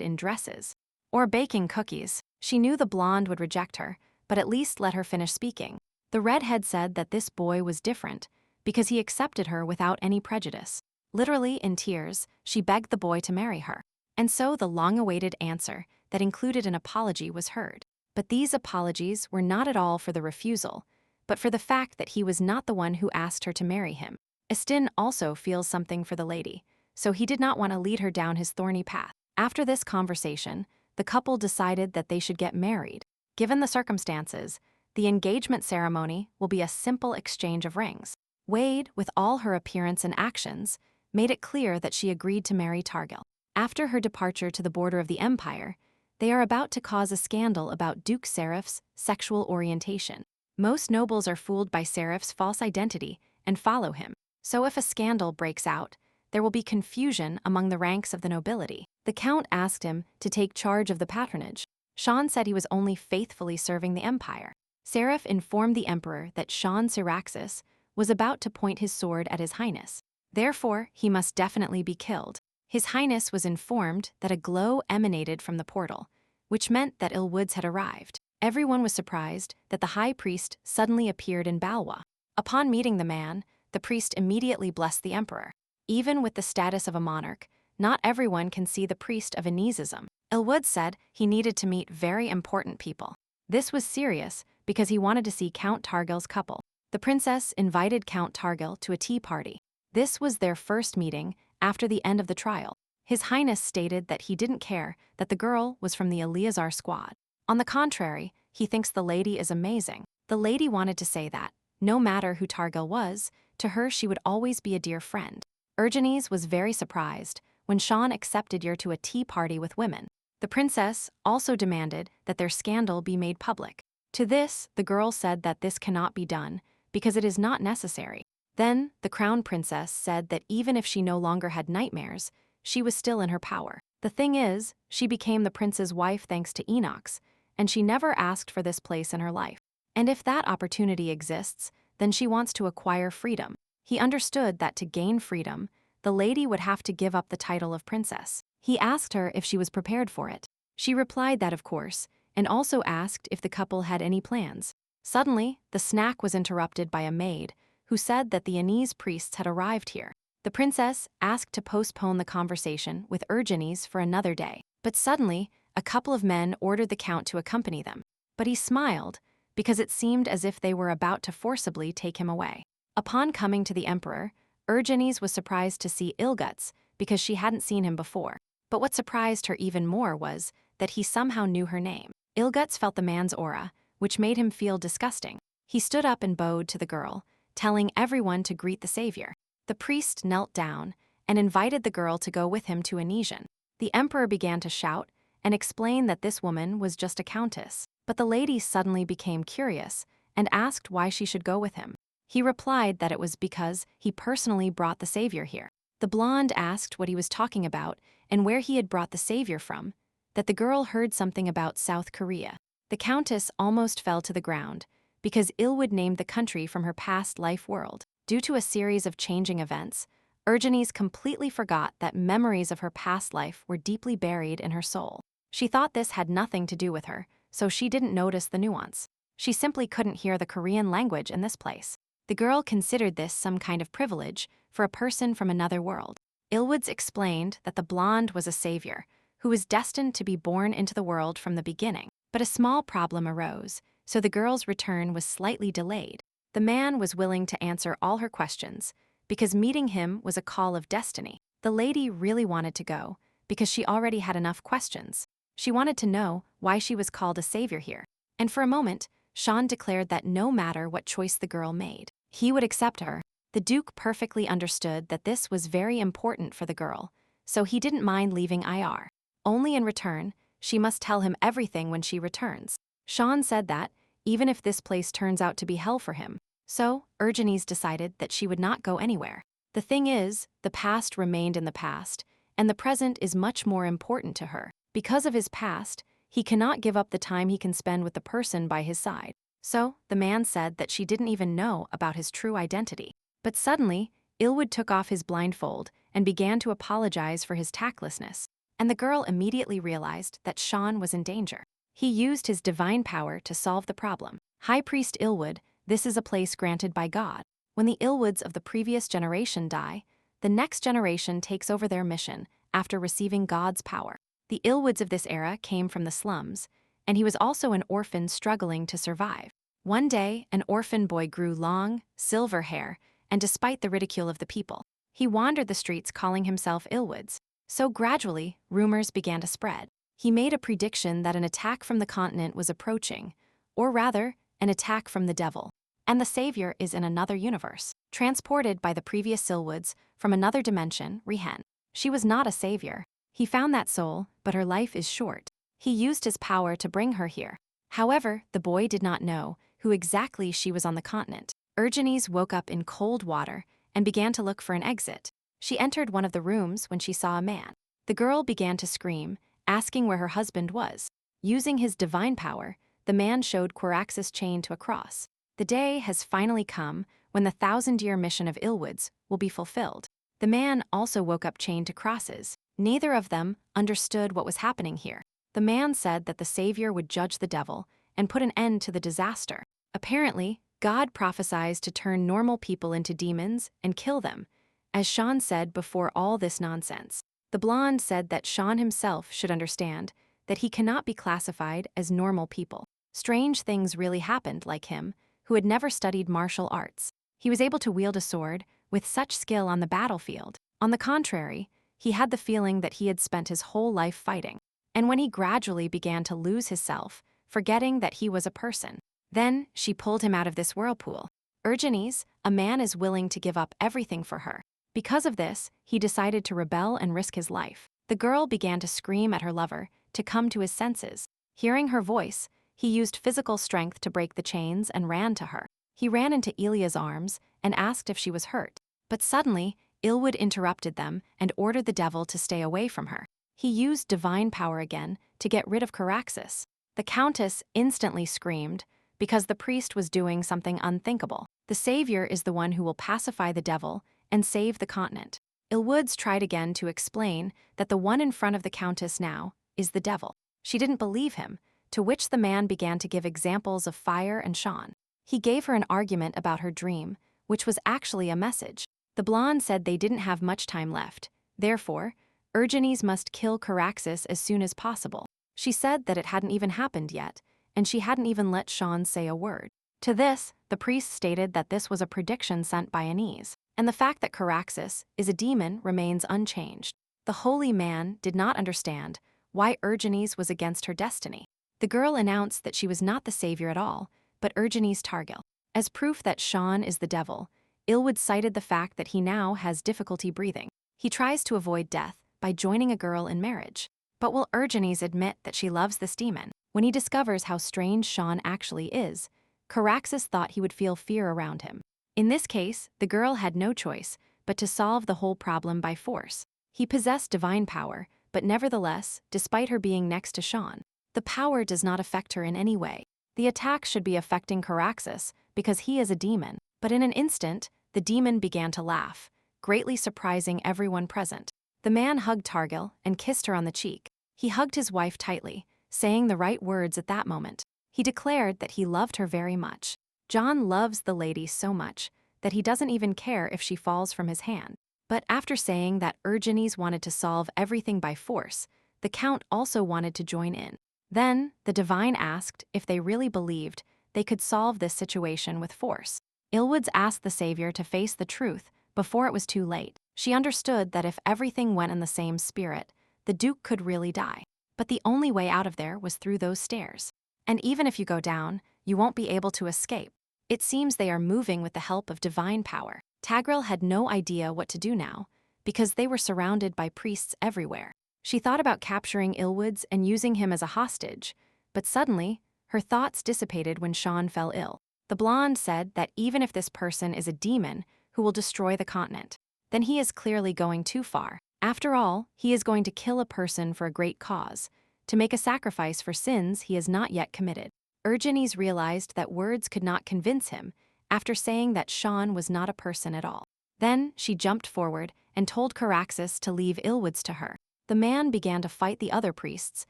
S1: in dresses or baking cookies. She knew the blonde would reject her, but at least let her finish speaking. The redhead said that this boy was different because he accepted her without any prejudice. Literally in tears, she begged the boy to marry her. And so the long-awaited answer that included an apology was heard. But these apologies were not at all for the refusal, but for the fact that he was not the one who asked her to marry him. Estin also feels something for the lady, so he did not want to lead her down his thorny path. After this conversation, the couple decided that they should get married. Given the circumstances, the engagement ceremony will be a simple exchange of rings. Wade, with all her appearance and actions, made it clear that she agreed to marry Targil. After her departure to the border of the empire, they are about to cause a scandal about Duke Seraph's sexual orientation. Most nobles are fooled by Seraph's false identity and follow him. So if a scandal breaks out, there will be confusion among the ranks of the nobility. The count asked him to take charge of the patronage. Sean said he was only faithfully serving the empire. Seraph informed the emperor that Sean Syraxis was about to point his sword at His Highness. Therefore, he must definitely be killed. His Highness was informed that a glow emanated from the portal, which meant that ill woods had arrived. Everyone was surprised that the high priest suddenly appeared in Balwa. Upon meeting the man, the priest immediately blessed the emperor. Even with the status of a monarch, not everyone can see the priest of Anizism. Ilwood said he needed to meet very important people. This was serious because he wanted to see Count Targil's couple. The princess invited Count Targil to a tea party. This was their first meeting after the end of the trial. His Highness stated that he didn't care that the girl was from the Eleazar squad. On the contrary, he thinks the lady is amazing. The lady wanted to say that, no matter who Targil was, to her she would always be a dear friend. Urgenes was very surprised when Sean accepted her to a tea party with women. The princess also demanded that their scandal be made public. To this, the girl said that this cannot be done because it is not necessary. Then, the crown princess said that even if she no longer had nightmares, she was still in her power. The thing is, she became the prince's wife thanks to Enox, and she never asked for this place in her life. And if that opportunity exists, then she wants to acquire freedom. He understood that to gain freedom, the lady would have to give up the title of princess. He asked her if she was prepared for it. She replied that of course, and also asked if the couple had any plans. Suddenly, the snack was interrupted by a maid, who said that the Anise priests had arrived here. The princess asked to postpone the conversation with Urgenes for another day. But suddenly, a couple of men ordered the count to accompany them. But he smiled, because it seemed as if they were about to forcibly take him away. Upon coming to the emperor, Urgenes was surprised to see Ilguts because she hadn't seen him before. But what surprised her even more was that he somehow knew her name. Ilguts felt the man's aura, which made him feel disgusting. He stood up and bowed to the girl, telling everyone to greet the savior. The priest knelt down and invited the girl to go with him to Anisian. The emperor began to shout and explain that this woman was just a countess. But the lady suddenly became curious and asked why she should go with him. He replied that it was because he personally brought the savior here. The blonde asked what he was talking about and where he had brought the savior from, that the girl heard something about South Korea. The countess almost fell to the ground because Ilwood named the country from her past life world. Due to a series of changing events, Urgenes completely forgot that memories of her past life were deeply buried in her soul. She thought this had nothing to do with her, so she didn't notice the nuance. She simply couldn't hear the Korean language in this place. The girl considered this some kind of privilege for a person from another world. Ilwoods explained that the blonde was a savior who was destined to be born into the world from the beginning. But a small problem arose, so the girl's return was slightly delayed. The man was willing to answer all her questions because meeting him was a call of destiny. The lady really wanted to go because she already had enough questions. She wanted to know why she was called a savior here. And for a moment, Sean declared that no matter what choice the girl made, he would accept her. The Duke perfectly understood that this was very important for the girl, so he didn't mind leaving IR. Only in return, she must tell him everything when she returns. Sean said that, even if this place turns out to be hell for him. So, Urgenes decided that she would not go anywhere. The thing is, the past remained in the past, and the present is much more important to her. Because of his past, he cannot give up the time he can spend with the person by his side. So, the man said that she didn't even know about his true identity. But suddenly, Ilwood took off his blindfold and began to apologize for his tactlessness. And the girl immediately realized that Sean was in danger. He used his divine power to solve the problem. High Priest Ilwood, this is a place granted by God. When the Ilwoods of the previous generation die, the next generation takes over their mission after receiving God's power. The Ilwoods of this era came from the slums, and he was also an orphan struggling to survive. One day, an orphan boy grew long, silver hair, and despite the ridicule of the people, he wandered the streets calling himself Illwoods. So gradually, rumors began to spread. He made a prediction that an attack from the continent was approaching, or rather, an attack from the devil. And the savior is in another universe, transported by the previous Illwoods from another dimension, Rihen. She was not a savior. He found that soul, but her life is short. He used his power to bring her here. However, the boy did not know who exactly she was on the continent. Urgenes woke up in cold water and began to look for an exit. She entered one of the rooms when she saw a man. The girl began to scream, asking where her husband was. Using his divine power, the man showed Quirax's chain to a cross. The day has finally come when the 1,000-year mission of Illwoods will be fulfilled. The man also woke up chained to crosses. Neither of them understood what was happening here. The man said that the savior would judge the devil and put an end to the disaster. Apparently, God prophesied to turn normal people into demons and kill them, as Sean said before all this nonsense. The blonde said that Sean himself should understand that he cannot be classified as normal people. Strange things really happened like him, who had never studied martial arts. He was able to wield a sword with such skill on the battlefield. On the contrary, he had the feeling that he had spent his whole life fighting. And when he gradually began to lose himself, forgetting that he was a person, then she pulled him out of this whirlpool. Urgenes, a man is willing to give up everything for her. Because of this, he decided to rebel and risk his life. The girl began to scream at her lover to come to his senses. Hearing her voice, he used physical strength to break the chains and ran to her. He ran into Elia's arms and asked if she was hurt. But suddenly, Illwood interrupted them and ordered the devil to stay away from her. He used divine power again to get rid of Quiraxis. The countess instantly screamed because the priest was doing something unthinkable. The savior is the one who will pacify the devil and save the continent. Illwoods tried again to explain that the one in front of the countess now is the devil. She didn't believe him, to which the man began to give examples of fire and Sean. He gave her an argument about her dream, which was actually a message. The blonde said they didn't have much time left. Therefore, Urgenes must kill Quiraxis as soon as possible. She said that it hadn't even happened yet, and she hadn't even let Sean say a word. To this, the priest stated that this was a prediction sent by Anise, and the fact that Quiraxis is a demon remains unchanged. The holy man did not understand why Urgenes was against her destiny. The girl announced that she was not the savior at all, but Urgenes Targil. As proof that Sean is the devil, Illwood cited the fact that he now has difficulty breathing. He tries to avoid death by joining a girl in marriage. But will Urgenes admit that she loves this demon? When he discovers how strange Sean actually is, Quiraxis thought he would feel fear around him. In this case, the girl had no choice but to solve the whole problem by force. He possessed divine power, but nevertheless, despite her being next to Sean, the power does not affect her in any way. The attack should be affecting Quiraxis because he is a demon, but in an instant, the demon began to laugh, greatly surprising everyone present. The man hugged Targil and kissed her on the cheek. He hugged his wife tightly, saying the right words at that moment. He declared that he loved her very much. John loves the lady so much that he doesn't even care if she falls from his hand. But after saying that Urgenes wanted to solve everything by force, the Count also wanted to join in. Then, the divine asked if they really believed they could solve this situation with force. Illwoods asked the savior to face the truth before it was too late. She understood that if everything went in the same spirit, the Duke could really die. But the only way out of there was through those stairs. And even if you go down, you won't be able to escape. It seems they are moving with the help of divine power. Tagril had no idea what to do now, because they were surrounded by priests everywhere. She thought about capturing Illwoods and using him as a hostage, but suddenly, her thoughts dissipated when Sean fell ill. The blonde said that even if this person is a demon who will destroy the continent, then he is clearly going too far. After all, he is going to kill a person for a great cause, to make a sacrifice for sins he has not yet committed. Urgenes realized that words could not convince him after saying that Sean was not a person at all. Then she jumped forward and told Quiraxis to leave Illwoods to her. The man began to fight the other priests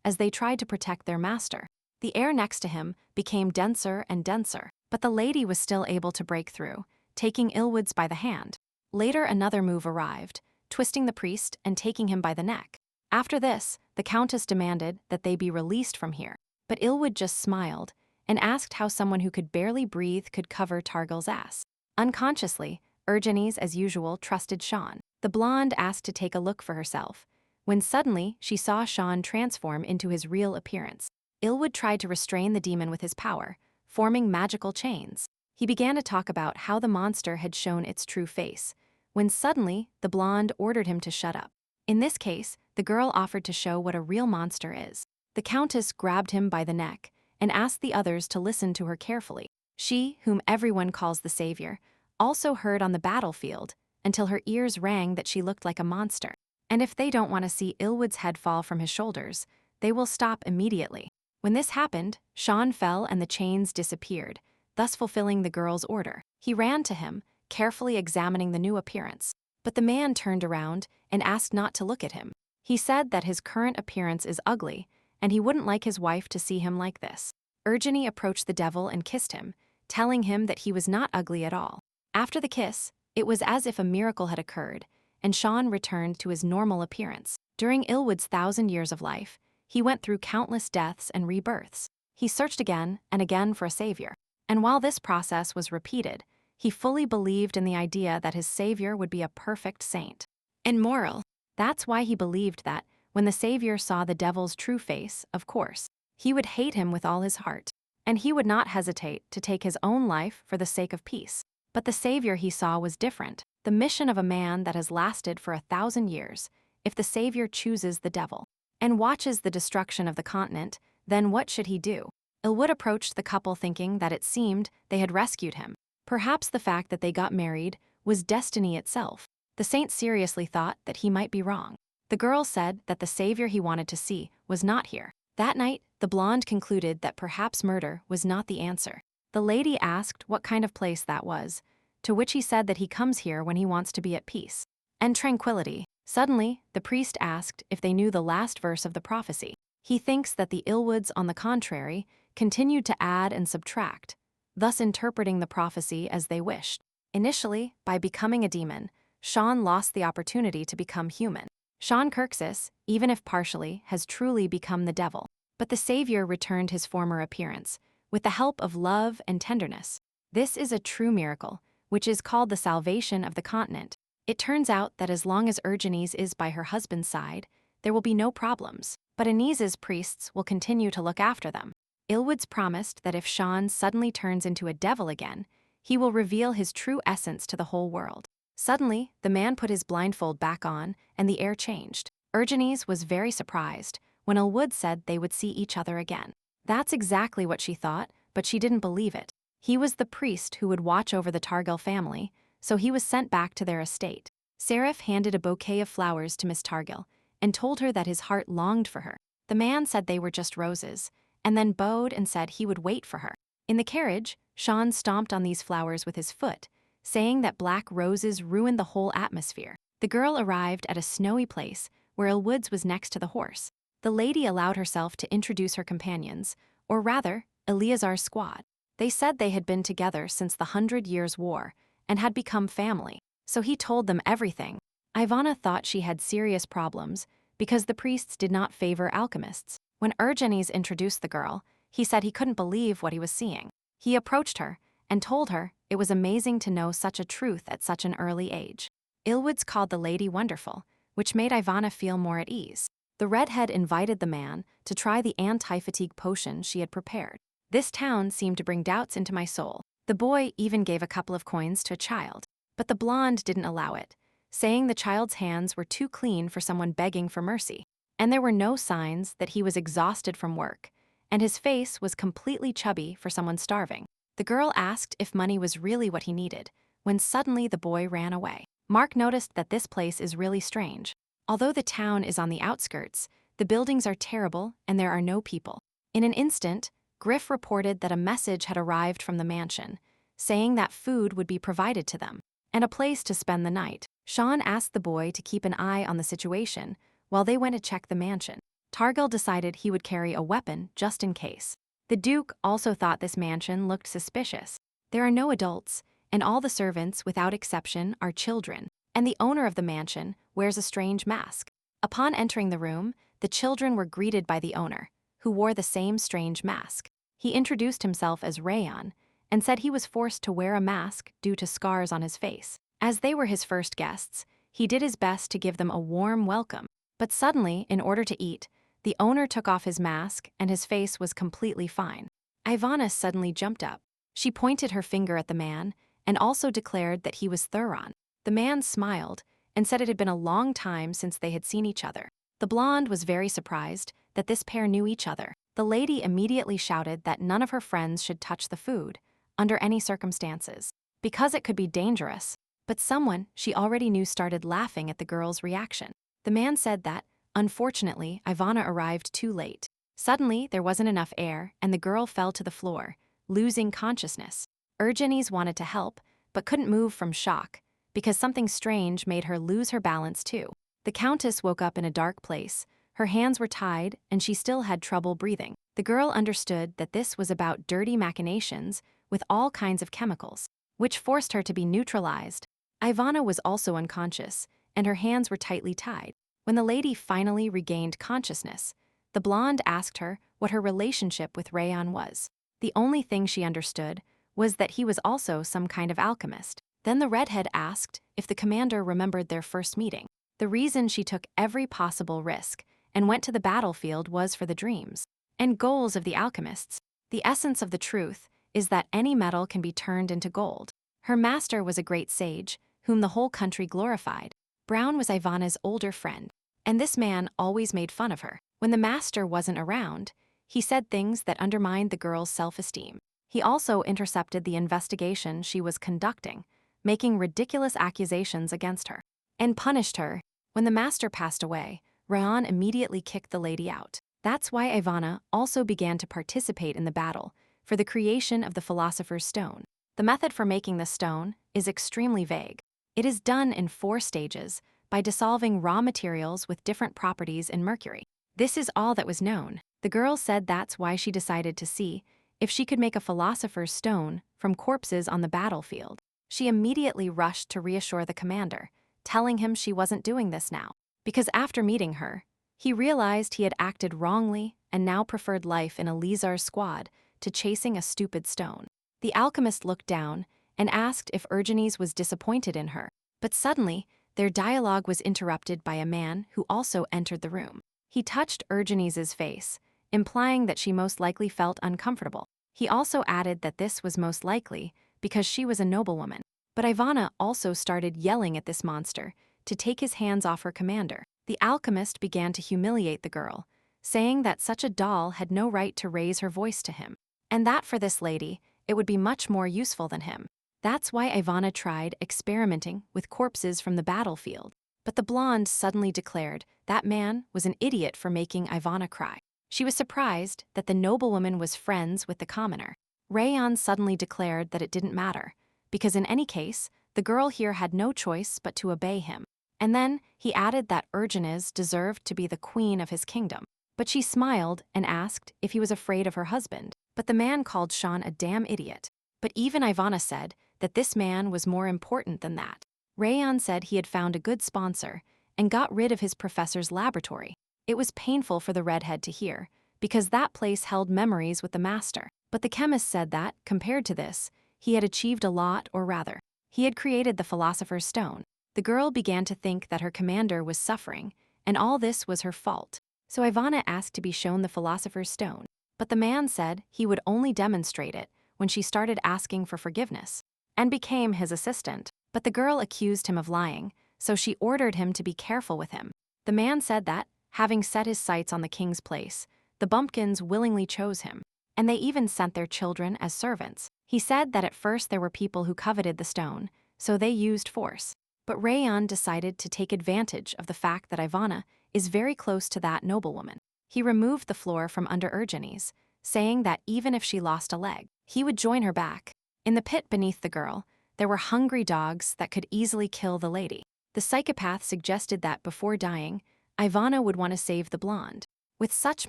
S1: as they tried to protect their master. The air next to him became denser and denser, but the lady was still able to break through, taking Illwoods by the hand. Later another move arrived, twisting the priest and taking him by the neck. After this, the Countess demanded that they be released from here. But Illwood just smiled and asked how someone who could barely breathe could cover Targil's ass. Unconsciously, Urgenes, as usual, trusted Sean. The blonde asked to take a look for herself, when suddenly she saw Sean transform into his real appearance. Ilwood tried to restrain the demon with his power, forming magical chains. He began to talk about how the monster had shown its true face, when suddenly the blonde ordered him to shut up. In this case, the girl offered to show what a real monster is. The Countess grabbed him by the neck and asked the others to listen to her carefully. She, whom everyone calls the Savior, also heard on the battlefield until her ears rang that she looked like a monster. And if they don't want to see Ilwood's head fall from his shoulders, they will stop immediately. When this happened, Sean fell and the chains disappeared, thus fulfilling the girl's order. He ran to him, carefully examining the new appearance. But the man turned around and asked not to look at him. He said that his current appearance is ugly, and he wouldn't like his wife to see him like this. Urgene approached the devil and kissed him, telling him that he was not ugly at all. After the kiss, it was as if a miracle had occurred, and Sean returned to his normal appearance. During Ilwood's 1,000 years of life, he went through countless deaths and rebirths. He searched again and again for a savior. And while this process was repeated, he fully believed in the idea that his savior would be a perfect saint. And moral, that's why he believed that, when the savior saw the devil's true face, of course, he would hate him with all his heart, and he would not hesitate to take his own life for the sake of peace. But the savior he saw was different, the mission of a man that has lasted for 1,000 years. If the savior chooses the devil and watches the destruction of the continent, then what should he do? Ilwood approached the couple thinking that it seemed they had rescued him. Perhaps the fact that they got married was destiny itself. The saint seriously thought that he might be wrong. The girl said that the savior he wanted to see was not here. That night, the blonde concluded that perhaps murder was not the answer. The lady asked what kind of place that was, to which he said that he comes here when he wants to be at peace and tranquility. Suddenly, the priest asked if they knew the last verse of the prophecy. He thinks that the Ilwoods, on the contrary, continued to add and subtract, thus interpreting the prophecy as they wished. Initially, by becoming a demon, Sean lost the opportunity to become human. Sean Kirksis, even if partially, has truly become the devil. But the Savior returned his former appearance, with the help of love and tenderness. This is a true miracle, which is called the salvation of the continent. It turns out that as long as Urgenes is by her husband's side, there will be no problems, but Anese's priests will continue to look after them. Ilwood's promised that if Sean suddenly turns into a devil again, he will reveal his true essence to the whole world. Suddenly, the man put his blindfold back on, and the air changed. Urgenes was very surprised when Ilwood said they would see each other again. That's exactly what she thought, but she didn't believe it. He was the priest who would watch over the Targil family, so he was sent back to their estate. Seraph handed a bouquet of flowers to Miss Targil and told her that his heart longed for her. The man said they were just roses, and then bowed and said he would wait for her. In the carriage, Sean stomped on these flowers with his foot, saying that black roses ruined the whole atmosphere. The girl arrived at a snowy place where Ilwood's was next to the horse. The lady allowed herself to introduce her companions, or rather, Eleazar's squad. They said they had been together since the 100 Years' War and had become family, so he told them everything. Ivana thought she had serious problems because the priests did not favor alchemists. When Urgenes introduced the girl, he said he couldn't believe what he was seeing. He approached her and told her it was amazing to know such a truth at such an early age. Ilwoods called the lady wonderful, which made Ivana feel more at ease. The redhead invited the man to try the anti-fatigue potion she had prepared. This town seemed to bring doubts into my soul. The boy even gave a couple of coins to a child, but the blonde didn't allow it, saying the child's hands were too clean for someone begging for mercy. And there were no signs that he was exhausted from work, and his face was completely chubby for someone starving. The girl asked if money was really what he needed, when suddenly the boy ran away. Mark noticed that this place is really strange. Although the town is on the outskirts, the buildings are terrible and there are no people. In an instant, Griff reported that a message had arrived from the mansion, saying that food would be provided to them, and a place to spend the night. Sean asked the boy to keep an eye on the situation while they went to check the mansion. Targil decided he would carry a weapon just in case. The Duke also thought this mansion looked suspicious. There are no adults, and all the servants, without exception, are children, and the owner of the mansion wears a strange mask. Upon entering the room, the children were greeted by the owner, who wore the same strange mask. He introduced himself as Rayon and said he was forced to wear a mask due to scars on his face. As they were his first guests, he did his best to give them a warm welcome. But suddenly, in order to eat, the owner took off his mask and his face was completely fine. Ivana suddenly jumped up. She pointed her finger at the man and also declared that he was Thuron. The man smiled and said it had been a long time since they had seen each other. The blonde was very surprised that this pair knew each other. The lady immediately shouted that none of her friends should touch the food, under any circumstances, because it could be dangerous. But someone she already knew started laughing at the girl's reaction. The man said that, unfortunately, Ivana arrived too late. Suddenly, there wasn't enough air, and the girl fell to the floor, losing consciousness. Urgenes wanted to help, but couldn't move from shock, because something strange made her lose her balance too. The countess woke up in a dark place. Her hands were tied, and she still had trouble breathing. The girl understood that this was about dirty machinations with all kinds of chemicals, which forced her to be neutralized. Ivana was also unconscious, and her hands were tightly tied. When the lady finally regained consciousness, the blonde asked her what her relationship with Rayon was. The only thing she understood was that he was also some kind of alchemist. Then the redhead asked if the commander remembered their first meeting. The reason she took every possible risk and went to the battlefield was for the dreams and goals of the alchemists. The essence of the truth is that any metal can be turned into gold. Her master was a great sage, whom the whole country glorified. Brown was Ivana's older friend, and this man always made fun of her. When the master wasn't around, he said things that undermined the girl's self-esteem. He also intercepted the investigation she was conducting, making ridiculous accusations against her, and punished her. When the master passed away, Rayon immediately kicked the lady out. That's why Ivana also began to participate in the battle for the creation of the Philosopher's Stone. The method for making the stone is extremely vague. It is done in 4 stages by dissolving raw materials with different properties in mercury. This is all that was known. The girl said that's why she decided to see if she could make a philosopher's stone from corpses on the battlefield. She immediately rushed to reassure the commander, telling him she wasn't doing this now, because after meeting her, he realized he had acted wrongly and now preferred life in a Lizar's squad to chasing a stupid stone. The alchemist looked down and asked if Urgenes was disappointed in her, but suddenly, their dialogue was interrupted by a man who also entered the room. He touched Urgenes's face, implying that she most likely felt uncomfortable. He also added that this was most likely because she was a noblewoman. But Ivana also started yelling at this monster to take his hands off her commander. The alchemist began to humiliate the girl, saying that such a doll had no right to raise her voice to him, and that for this lady, it would be much more useful than him. That's why Ivana tried experimenting with corpses from the battlefield. But the blonde suddenly declared that man was an idiot for making Ivana cry. She was surprised that the noblewoman was friends with the commoner. Rayon suddenly declared that it didn't matter, because in any case, the girl here had no choice but to obey him. And then he added that Urgenes deserved to be the queen of his kingdom. But she smiled and asked if he was afraid of her husband. But the man called Sean a damn idiot. But even Ivana said that this man was more important than that. Rayon said he had found a good sponsor and got rid of his professor's laboratory. It was painful for the redhead to hear, because that place held memories with the master. But the chemist said that, compared to this, he had achieved a lot, or rather, he had created the Philosopher's Stone. The girl began to think that her commander was suffering, and all this was her fault. So Ivana asked to be shown the Philosopher's Stone. But the man said he would only demonstrate it when she started asking for forgiveness, and became his assistant. But the girl accused him of lying, so she ordered him to be careful with him. The man said that, having set his sights on the king's place, the bumpkins willingly chose him, and they even sent their children as servants. He said that at first there were people who coveted the stone, so they used force. But Rayon decided to take advantage of the fact that Ivana is very close to that noblewoman. He removed the floor from under Urgenes, saying that even if she lost a leg, he would join her back. In the pit beneath the girl, there were hungry dogs that could easily kill the lady. The psychopath suggested that before dying, Ivana would want to save the blonde. With such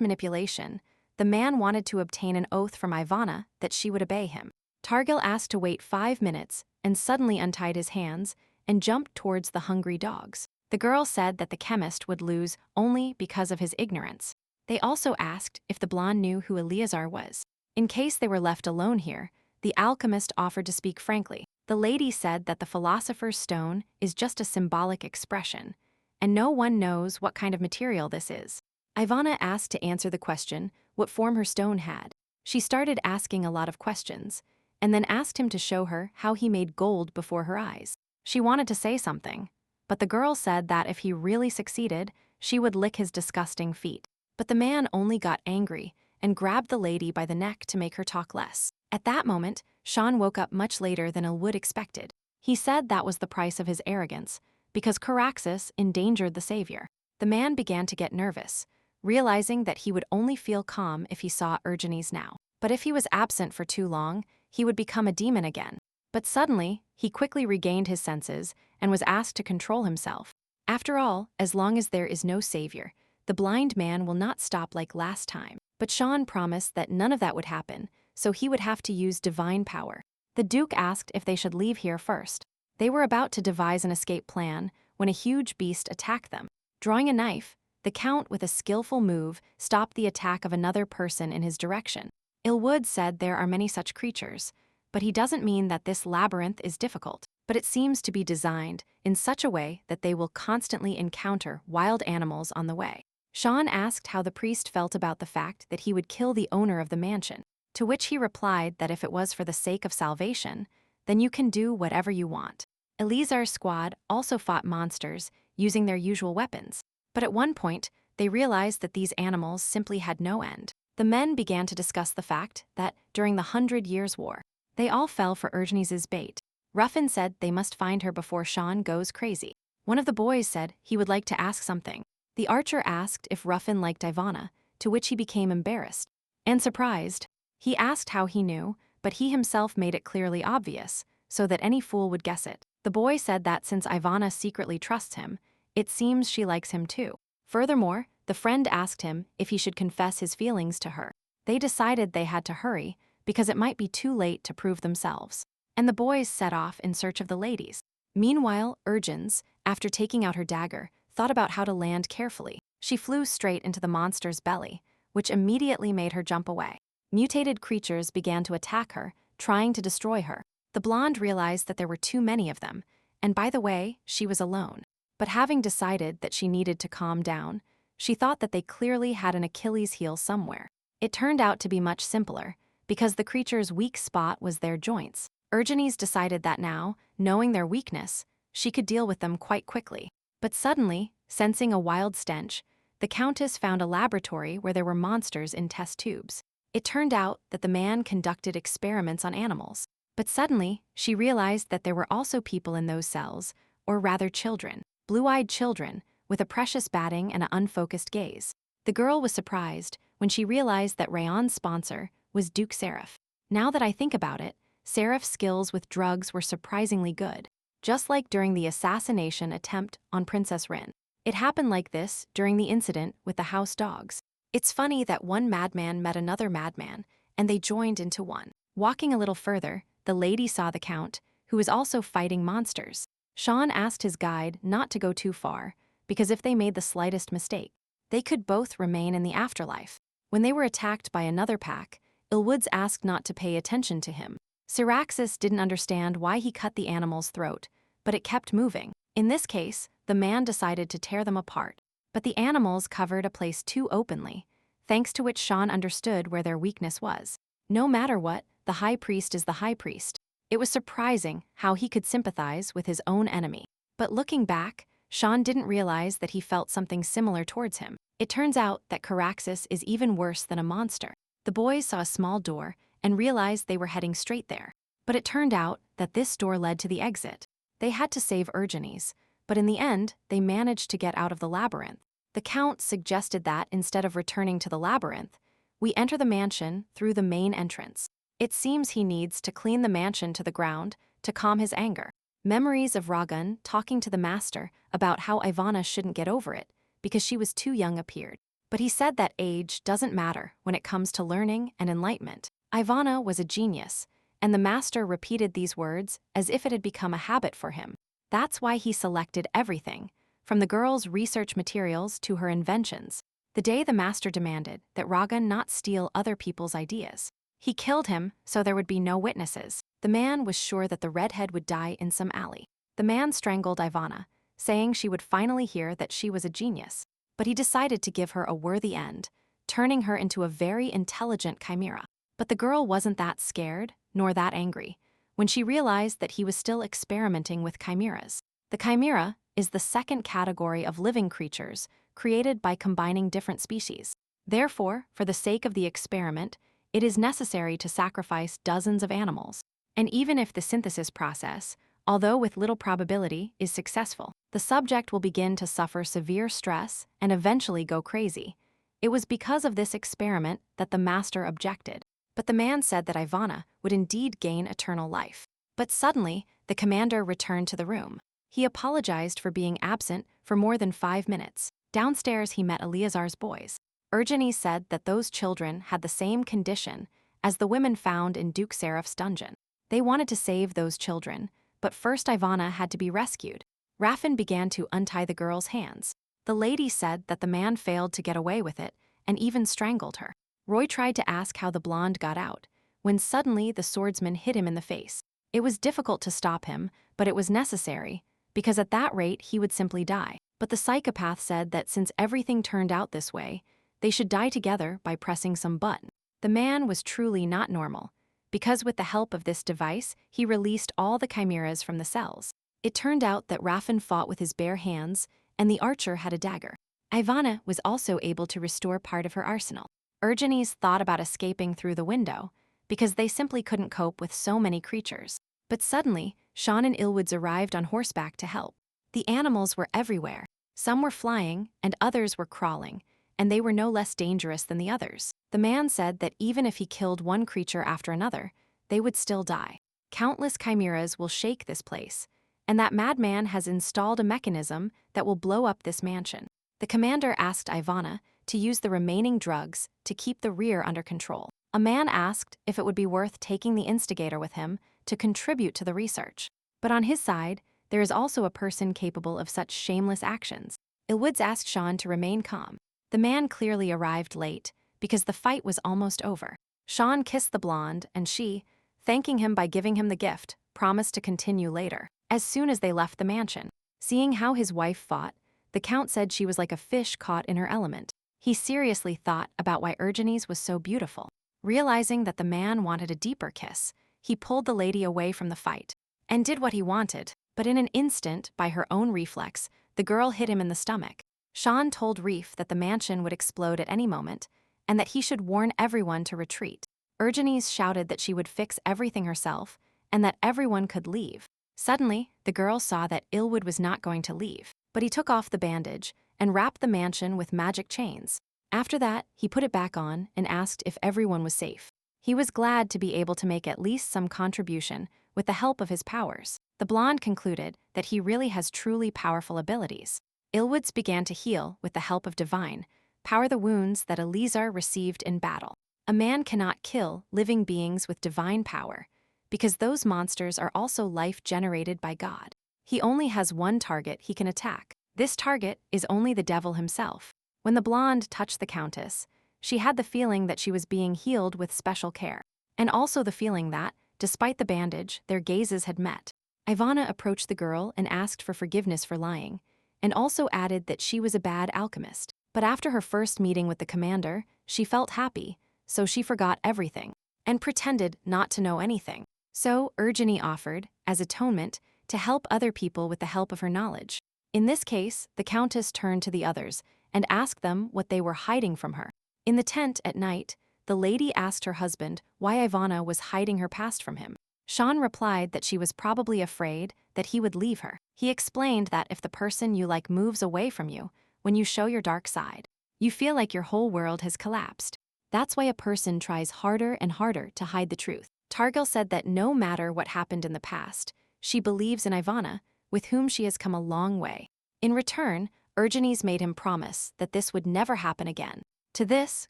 S1: manipulation, the man wanted to obtain an oath from Ivana that she would obey him. Targil asked to wait 5 minutes and suddenly untied his hands and jumped towards the hungry dogs. The girl said that the chemist would lose only because of his ignorance. They also asked if the blonde knew who Eleazar was. In case they were left alone here, the alchemist offered to speak frankly. The lady said that the philosopher's stone is just a symbolic expression, and no one knows what kind of material this is. Ivana asked to answer the question what form her stone had. She started asking a lot of questions, and then asked him to show her how he made gold before her eyes. She wanted to say something, but the girl said that if he really succeeded, she would lick his disgusting feet. But the man only got angry and grabbed the lady by the neck to make her talk less. At that moment, Sean woke up much later than Elwood expected. He said that was the price of his arrogance, because Caraxes endangered the savior. The man began to get nervous, realizing that he would only feel calm if he saw Ergenes now. But if he was absent for too long, he would become a demon again. But suddenly, he quickly regained his senses and was asked to control himself. After all, as long as there is no savior, the blind man will not stop like last time. But Sean promised that none of that would happen, so he would have to use divine power. The Duke asked if they should leave here first. They were about to devise an escape plan when a huge beast attacked them. Drawing a knife, the Count, with a skillful move, stopped the attack of another person in his direction. Elwood said there are many such creatures, but he doesn't mean that this labyrinth is difficult. But it seems to be designed in such a way that they will constantly encounter wild animals on the way. Sean asked how the priest felt about the fact that he would kill the owner of the mansion, to which he replied that if it was for the sake of salvation, then you can do whatever you want. Elizar's squad also fought monsters using their usual weapons, but at one point, they realized that these animals simply had no end. The men began to discuss the fact that, during the 100 Years' War, they all fell for Ergenes's bait. Ruffin said they must find her before Sean goes crazy. One of the boys said he would like to ask something. The archer asked if Ruffin liked Ivana, to which he became embarrassed and surprised. He asked how he knew, but he himself made it clearly obvious, so that any fool would guess it. The boy said that since Ivana secretly trusts him, it seems she likes him too. Furthermore, the friend asked him if he should confess his feelings to her. They decided they had to hurry, because it might be too late to prove themselves. And the boys set off in search of the ladies. Meanwhile, Ergens, after taking out her dagger, thought about how to land carefully. She flew straight into the monster's belly, which immediately made her jump away. Mutated creatures began to attack her, trying to destroy her. The blonde realized that there were too many of them, and by the way, she was alone. But having decided that she needed to calm down, she thought that they clearly had an Achilles heel somewhere. It turned out to be much simpler, because the creature's weak spot was their joints. Ergenes decided that now, knowing their weakness, she could deal with them quite quickly. But suddenly, sensing a wild stench, the Countess found a laboratory where there were monsters in test tubes. It turned out that the man conducted experiments on animals. But suddenly, she realized that there were also people in those cells, or rather children, blue-eyed children, with a precious batting and an unfocused gaze. The girl was surprised when she realized that Rayon's sponsor was Duke Seraph. Now that I think about it, Seraph's skills with drugs were surprisingly good. Just like during the assassination attempt on Princess Rin. It happened like this during the incident with the house dogs. It's funny that one madman met another madman, and they joined into one. Walking a little further, the lady saw the Count, who was also fighting monsters. Sean asked his guide not to go too far, because if they made the slightest mistake, they could both remain in the afterlife. When they were attacked by another pack, Ilwoods asked not to pay attention to him. Syraxis didn't understand why he cut the animal's throat, but it kept moving. In this case, the man decided to tear them apart. But the animals covered a place too openly, thanks to which Sean understood where their weakness was. No matter what, the high priest is the high priest. It was surprising how he could sympathize with his own enemy. But looking back, Sean didn't realize that he felt something similar towards him. It turns out that Caraxes is even worse than a monster. The boys saw a small door and realized they were heading straight there. But it turned out that this door led to the exit. They had to save Ergenes, but in the end, they managed to get out of the labyrinth. The Count suggested that, instead of returning to the labyrinth, we enter the mansion through the main entrance. It seems he needs to clean the mansion to the ground to calm his anger. Memories of Ragun talking to the master about how Ivana shouldn't get over it because she was too young appeared. But he said that age doesn't matter when it comes to learning and enlightenment. Ivana was a genius, and the master repeated these words as if it had become a habit for him. That's why he selected everything, from the girl's research materials to her inventions. The day the master demanded that Ragun not steal other people's ideas. He killed him so there would be no witnesses. The man was sure that the redhead would die in some alley. The man strangled Ivana, saying she would finally hear that she was a genius. But he decided to give her a worthy end, turning her into a very intelligent chimera. But the girl wasn't that scared, nor that angry, when she realized that he was still experimenting with chimeras. The chimera is the second category of living creatures created by combining different species. Therefore, for the sake of the experiment, it is necessary to sacrifice dozens of animals. And even if the synthesis process, although with little probability, is successful, the subject will begin to suffer severe stress and eventually go crazy. It was because of this experiment that the master objected. But the man said that Ivana would indeed gain eternal life. But suddenly, the commander returned to the room. He apologized for being absent for more than 5 minutes. Downstairs, he met Eleazar's boys. Urgeni said that those children had the same condition as the women found in Duke Seraph's dungeon. They wanted to save those children, but first Ivana had to be rescued. Raffin began to untie the girl's hands. The lady said that the man failed to get away with it and even strangled her. Roy tried to ask how the blonde got out, when suddenly the swordsman hit him in the face. It was difficult to stop him, but it was necessary, because at that rate he would simply die. But the psychopath said that since everything turned out this way, they should die together by pressing some button. The man was truly not normal, because with the help of this device, he released all the chimeras from the cells. It turned out that Raffin fought with his bare hands, and the archer had a dagger. Ivana was also able to restore part of her arsenal. Urgenes thought about escaping through the window, because they simply couldn't cope with so many creatures. But suddenly, Sean and Ilwoods arrived on horseback to help. The animals were everywhere. Some were flying, and others were crawling, and they were no less dangerous than the others. The man said that even if he killed one creature after another, they would still die. Countless chimeras will shake this place, and that madman has installed a mechanism that will blow up this mansion. The commander asked Ivana to use the remaining drugs to keep the rear under control. A man asked if it would be worth taking the instigator with him to contribute to the research. But on his side, there is also a person capable of such shameless actions. Ilwoods asked Sean to remain calm. The man clearly arrived late, because the fight was almost over. Sean kissed the blonde, and she, thanking him by giving him the gift, promised to continue later, as soon as they left the mansion. Seeing how his wife fought, the count said she was like a fish caught in her element. He seriously thought about why Urgenes was so beautiful. Realizing that the man wanted a deeper kiss, he pulled the lady away from the fight, and did what he wanted, but in an instant, by her own reflex, the girl hit him in the stomach. Sean told Reef that the mansion would explode at any moment, and that he should warn everyone to retreat. Urgenes shouted that she would fix everything herself, and that everyone could leave. Suddenly, the girl saw that Ilwood was not going to leave, but he took off the bandage and wrapped the mansion with magic chains. After that, he put it back on and asked if everyone was safe. He was glad to be able to make at least some contribution with the help of his powers. The blonde concluded that he really has truly powerful abilities. Ilwoods began to heal with the help of divine power the wounds that Eleazar received in battle. A man cannot kill living beings with divine power, because those monsters are also life generated by God. He only has one target he can attack. This target is only the devil himself. When the blonde touched the countess, she had the feeling that she was being healed with special care, and also the feeling that, despite the bandage, their gazes had met. Ivana approached the girl and asked for forgiveness for lying, and also added that she was a bad alchemist. But after her first meeting with the commander, she felt happy, so she forgot everything, and pretended not to know anything. So Urgeni offered, as atonement, to help other people with the help of her knowledge. In this case, the countess turned to the others and asked them what they were hiding from her. In the tent at night, the lady asked her husband why Ivana was hiding her past from him. Sean replied that she was probably afraid that he would leave her. He explained that if the person you like moves away from you, when you show your dark side, you feel like your whole world has collapsed. That's why a person tries harder and harder to hide the truth. Targil said that no matter what happened in the past, she believes in Ivana, with whom she has come a long way. In return, Urgenes made him promise that this would never happen again. To this,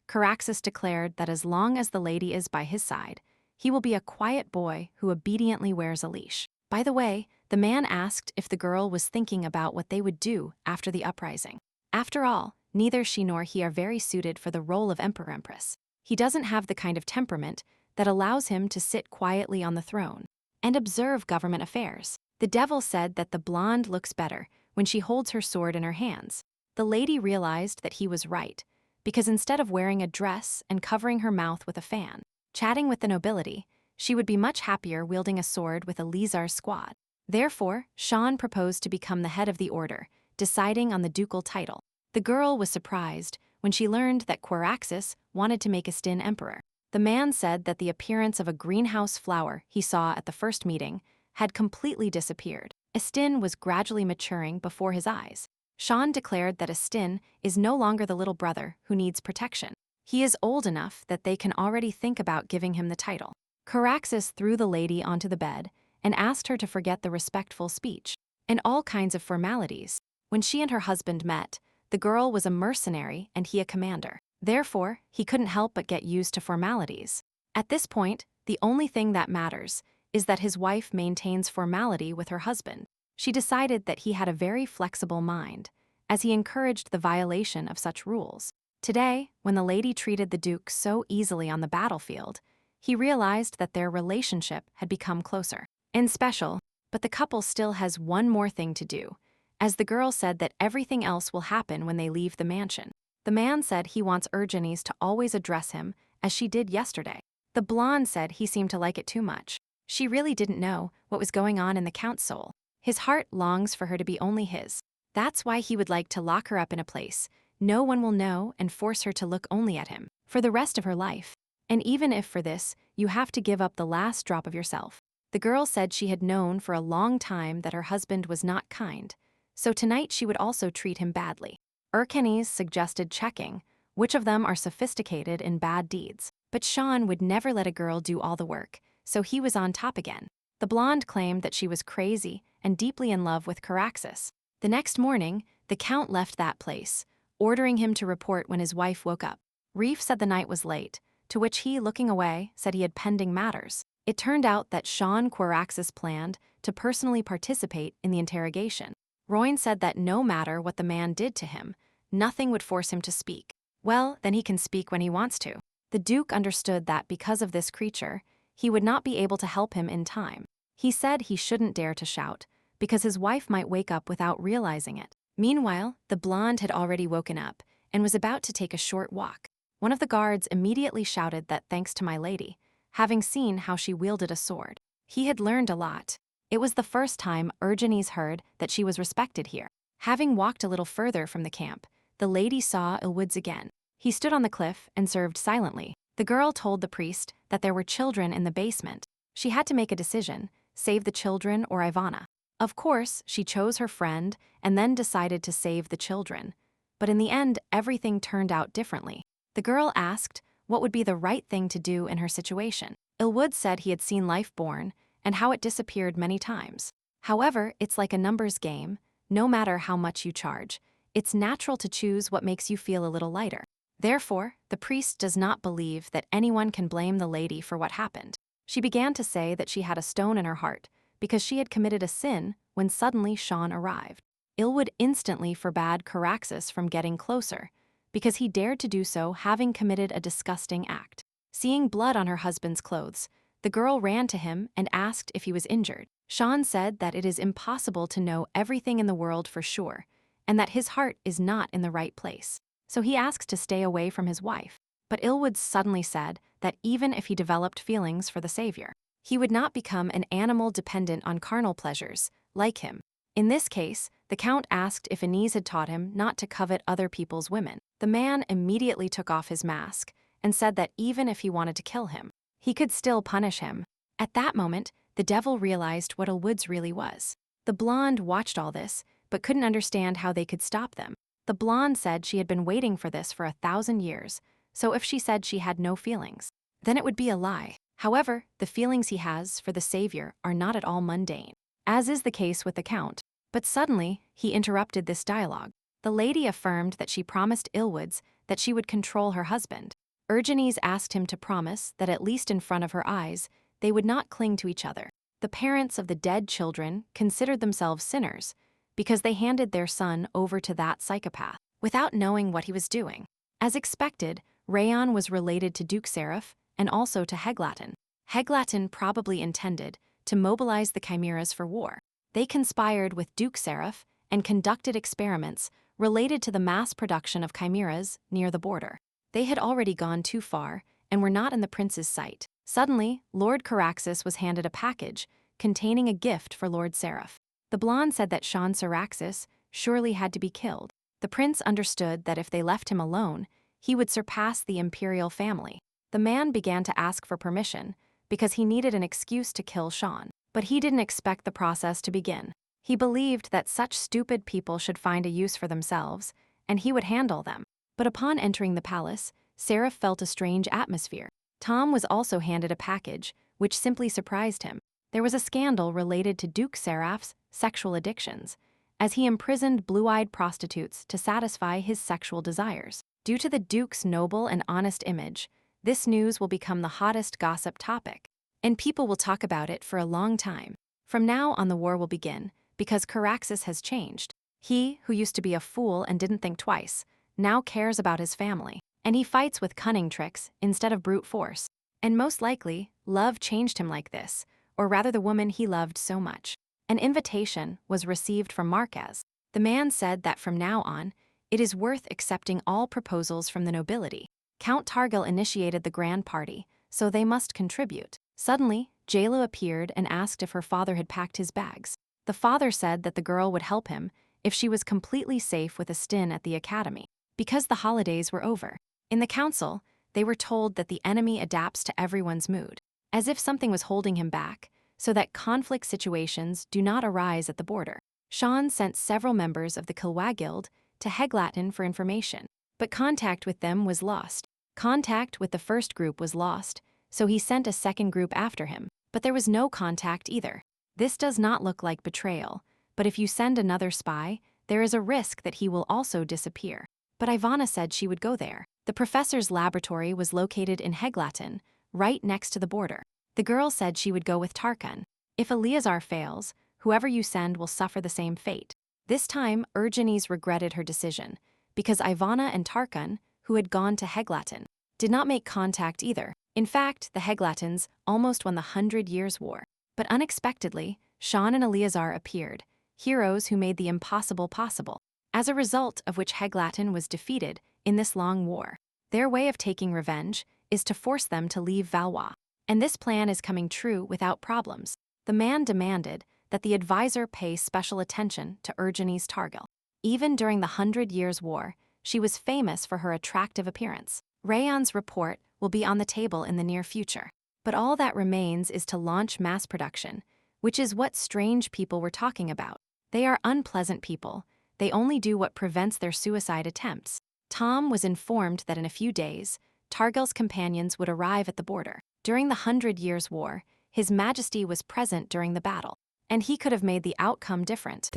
S1: Caraxes declared that as long as the lady is by his side, he will be a quiet boy who obediently wears a leash. By the way, the man asked if the girl was thinking about what they would do after the uprising. After all, neither she nor he are very suited for the role of Emperor-Empress. He doesn't have the kind of temperament that allows him to sit quietly on the throne and observe government affairs. The devil said that the blonde looks better when she holds her sword in her hands. The lady realized that he was right, because instead of wearing a dress and covering her mouth with a fan, chatting with the nobility, she would be much happier wielding a sword with a Lizar squad. Therefore, Sean proposed to become the head of the order, deciding on the ducal title. The girl was surprised when she learned that Quaraxis wanted to make Istin emperor. The man said that the appearance of a greenhouse flower he saw at the first meeting had completely disappeared. Istin was gradually maturing before his eyes. Sean declared that Istin is no longer the little brother who needs protection. He is old enough that they can already think about giving him the title. Quaraxis threw the lady onto the bed and asked her to forget the respectful speech and all kinds of formalities. When she and her husband met, the girl was a mercenary and he a commander. Therefore, he couldn't help but get used to formalities. At this point, the only thing that matters is that his wife maintains formality with her husband. She decided that he had a very flexible mind, as he encouraged the violation of such rules. Today, when the lady treated the Duke so easily on the battlefield, he realized that their relationship had become closer and special, but the couple still has one more thing to do, as the girl said that everything else will happen when they leave the mansion. The man said he wants Urgenes to always address him as she did yesterday. The blonde said he seemed to like it too much. She really didn't know what was going on in the Count's soul. His heart longs for her to be only his. That's why he would like to lock her up in a place no one will know and force her to look only at him for the rest of her life. And even if for this, you have to give up the last drop of yourself. The girl said she had known for a long time that her husband was not kind, so tonight she would also treat him badly. Urkenes suggested checking which of them are sophisticated in bad deeds, but Sean would never let a girl do all the work, so he was on top again. The blonde claimed that she was crazy and deeply in love with Quaraxis. The next morning, the Count left that place, ordering him to report when his wife woke up. Reef said the night was late, to which he, looking away, said he had pending matters. It turned out that Sean Quaraxis planned to personally participate in the interrogation. Royne said that no matter what the man did to him, nothing would force him to speak. Well, then he can speak when he wants to. The Duke understood that because of this creature, he would not be able to help him in time. He said he shouldn't dare to shout, because his wife might wake up without realizing it. Meanwhile, the blonde had already woken up and was about to take a short walk. One of the guards immediately shouted that thanks to my lady, having seen how she wielded a sword, he had learned a lot. It was the first time Urgenes heard that she was respected here. Having walked a little further from the camp, the lady saw Ilwoods again. He stood on the cliff and served silently. The girl told the priest that there were children in the basement. She had to make a decision, save the children or Ivana. Of course, she chose her friend and then decided to save the children. But in the end, everything turned out differently. The girl asked what would be the right thing to do in her situation. Ilwoods said he had seen life born and how it disappeared many times. However, it's like a numbers game. No matter how much you charge, it's natural to choose what makes you feel a little lighter. Therefore, the priest does not believe that anyone can blame the lady for what happened. She began to say that she had a stone in her heart because she had committed a sin when suddenly Sean arrived. Ilwood instantly forbade Quaraxis from getting closer because he dared to do so having committed a disgusting act. Seeing blood on her husband's clothes, the girl ran to him and asked if he was injured. Sean said that it is impossible to know everything in the world for sure and that his heart is not in the right place. So he asks to stay away from his wife. But Ilwood suddenly said that even if he developed feelings for the savior, he would not become an animal dependent on carnal pleasures, like him. In this case, the Count asked if Inez had taught him not to covet other people's women. The man immediately took off his mask and said that even if he wanted to kill him, he could still punish him. At that moment, the devil realized what Ilwoods really was. The blonde watched all this, but couldn't understand how they could stop them. The blonde said she had been waiting for this for 1,000 years, so if she said she had no feelings, then it would be a lie. However, the feelings he has for the savior are not at all mundane, as is the case with the Count. But suddenly, he interrupted this dialogue. The lady affirmed that she promised Ilwoods that she would control her husband. Urgenes asked him to promise that at least in front of her eyes, they would not cling to each other. The parents of the dead children considered themselves sinners because they handed their son over to that psychopath without knowing what he was doing. As expected, Rayon was related to Duke Seraph and also to Heglatin. Heglatin probably intended to mobilize the chimeras for war. They conspired with Duke Seraph and conducted experiments related to the mass production of chimeras near the border. They had already gone too far and were not in the prince's sight. Suddenly, Lord Caraxes was handed a package containing a gift for Lord Seraph. The blonde said that Sean Caraxes surely had to be killed. The prince understood that if they left him alone, he would surpass the imperial family. The man began to ask for permission because he needed an excuse to kill Sean. But he didn't expect the process to begin. He believed that such stupid people should find a use for themselves, and he would handle them. But upon entering the palace, Seraph felt a strange atmosphere. Tom was also handed a package, which simply surprised him. There was a scandal related to Duke Seraph's sexual addictions, as he imprisoned blue-eyed prostitutes to satisfy his sexual desires. Due to the Duke's noble and honest image, this news will become the hottest gossip topic, and people will talk about it for a long time. From now on, the war will begin, because Caraxes has changed. He, who used to be a fool and didn't think twice, now cares about his family, and he fights with cunning tricks instead of brute force. And most likely, love changed him like this, or rather the woman he loved so much. An invitation was received from Marquez. The man said that from now on, it is worth accepting all proposals from the nobility. Count Targil initiated the grand party, so they must contribute. Suddenly, Jayla appeared and asked if her father had packed his bags. The father said that the girl would help him if she was completely safe with a stint at the academy, because the holidays were over. In the council, they were told that the enemy adapts to everyone's mood, as if something was holding him back, so that conflict situations do not arise at the border. Sean sent several members of the Kilwa Guild to Heglatin for information, but contact with them was lost. Contact with the first group was lost, so he sent a second group after him, but there was no contact either. This does not look like betrayal, but if you send another spy, there is a risk that he will also disappear. But Ivana said she would go there. The professor's laboratory was located in Heglatin, right next to the border. The girl said she would go with Tarkan. If Eleazar fails, whoever you send will suffer the same fate. This time, Urgenes regretted her decision, because Ivana and Tarkan, who had gone to Heglatin, did not make contact either. In fact, the Heglatins almost won the 100 Years' War. But unexpectedly, Sean and Eleazar appeared, heroes who made the impossible possible, as a result of which Heglatin was defeated in this long war. Their way of taking revenge is to force them to leave Valois, and this plan is coming true without problems. The man demanded that the advisor pay special attention to Urgenes Targil. Even during the 100 Years' War, she was famous for her attractive appearance. Rayon's report will be on the table in the near future. But all that remains is to launch mass production, which is what strange people were talking about. They are unpleasant people. They only do what prevents their suicide attempts. Tom was informed that in a few days, Targil's companions would arrive at the border. During the 100 Years' War, His Majesty was present during the battle, and he could have made the outcome different.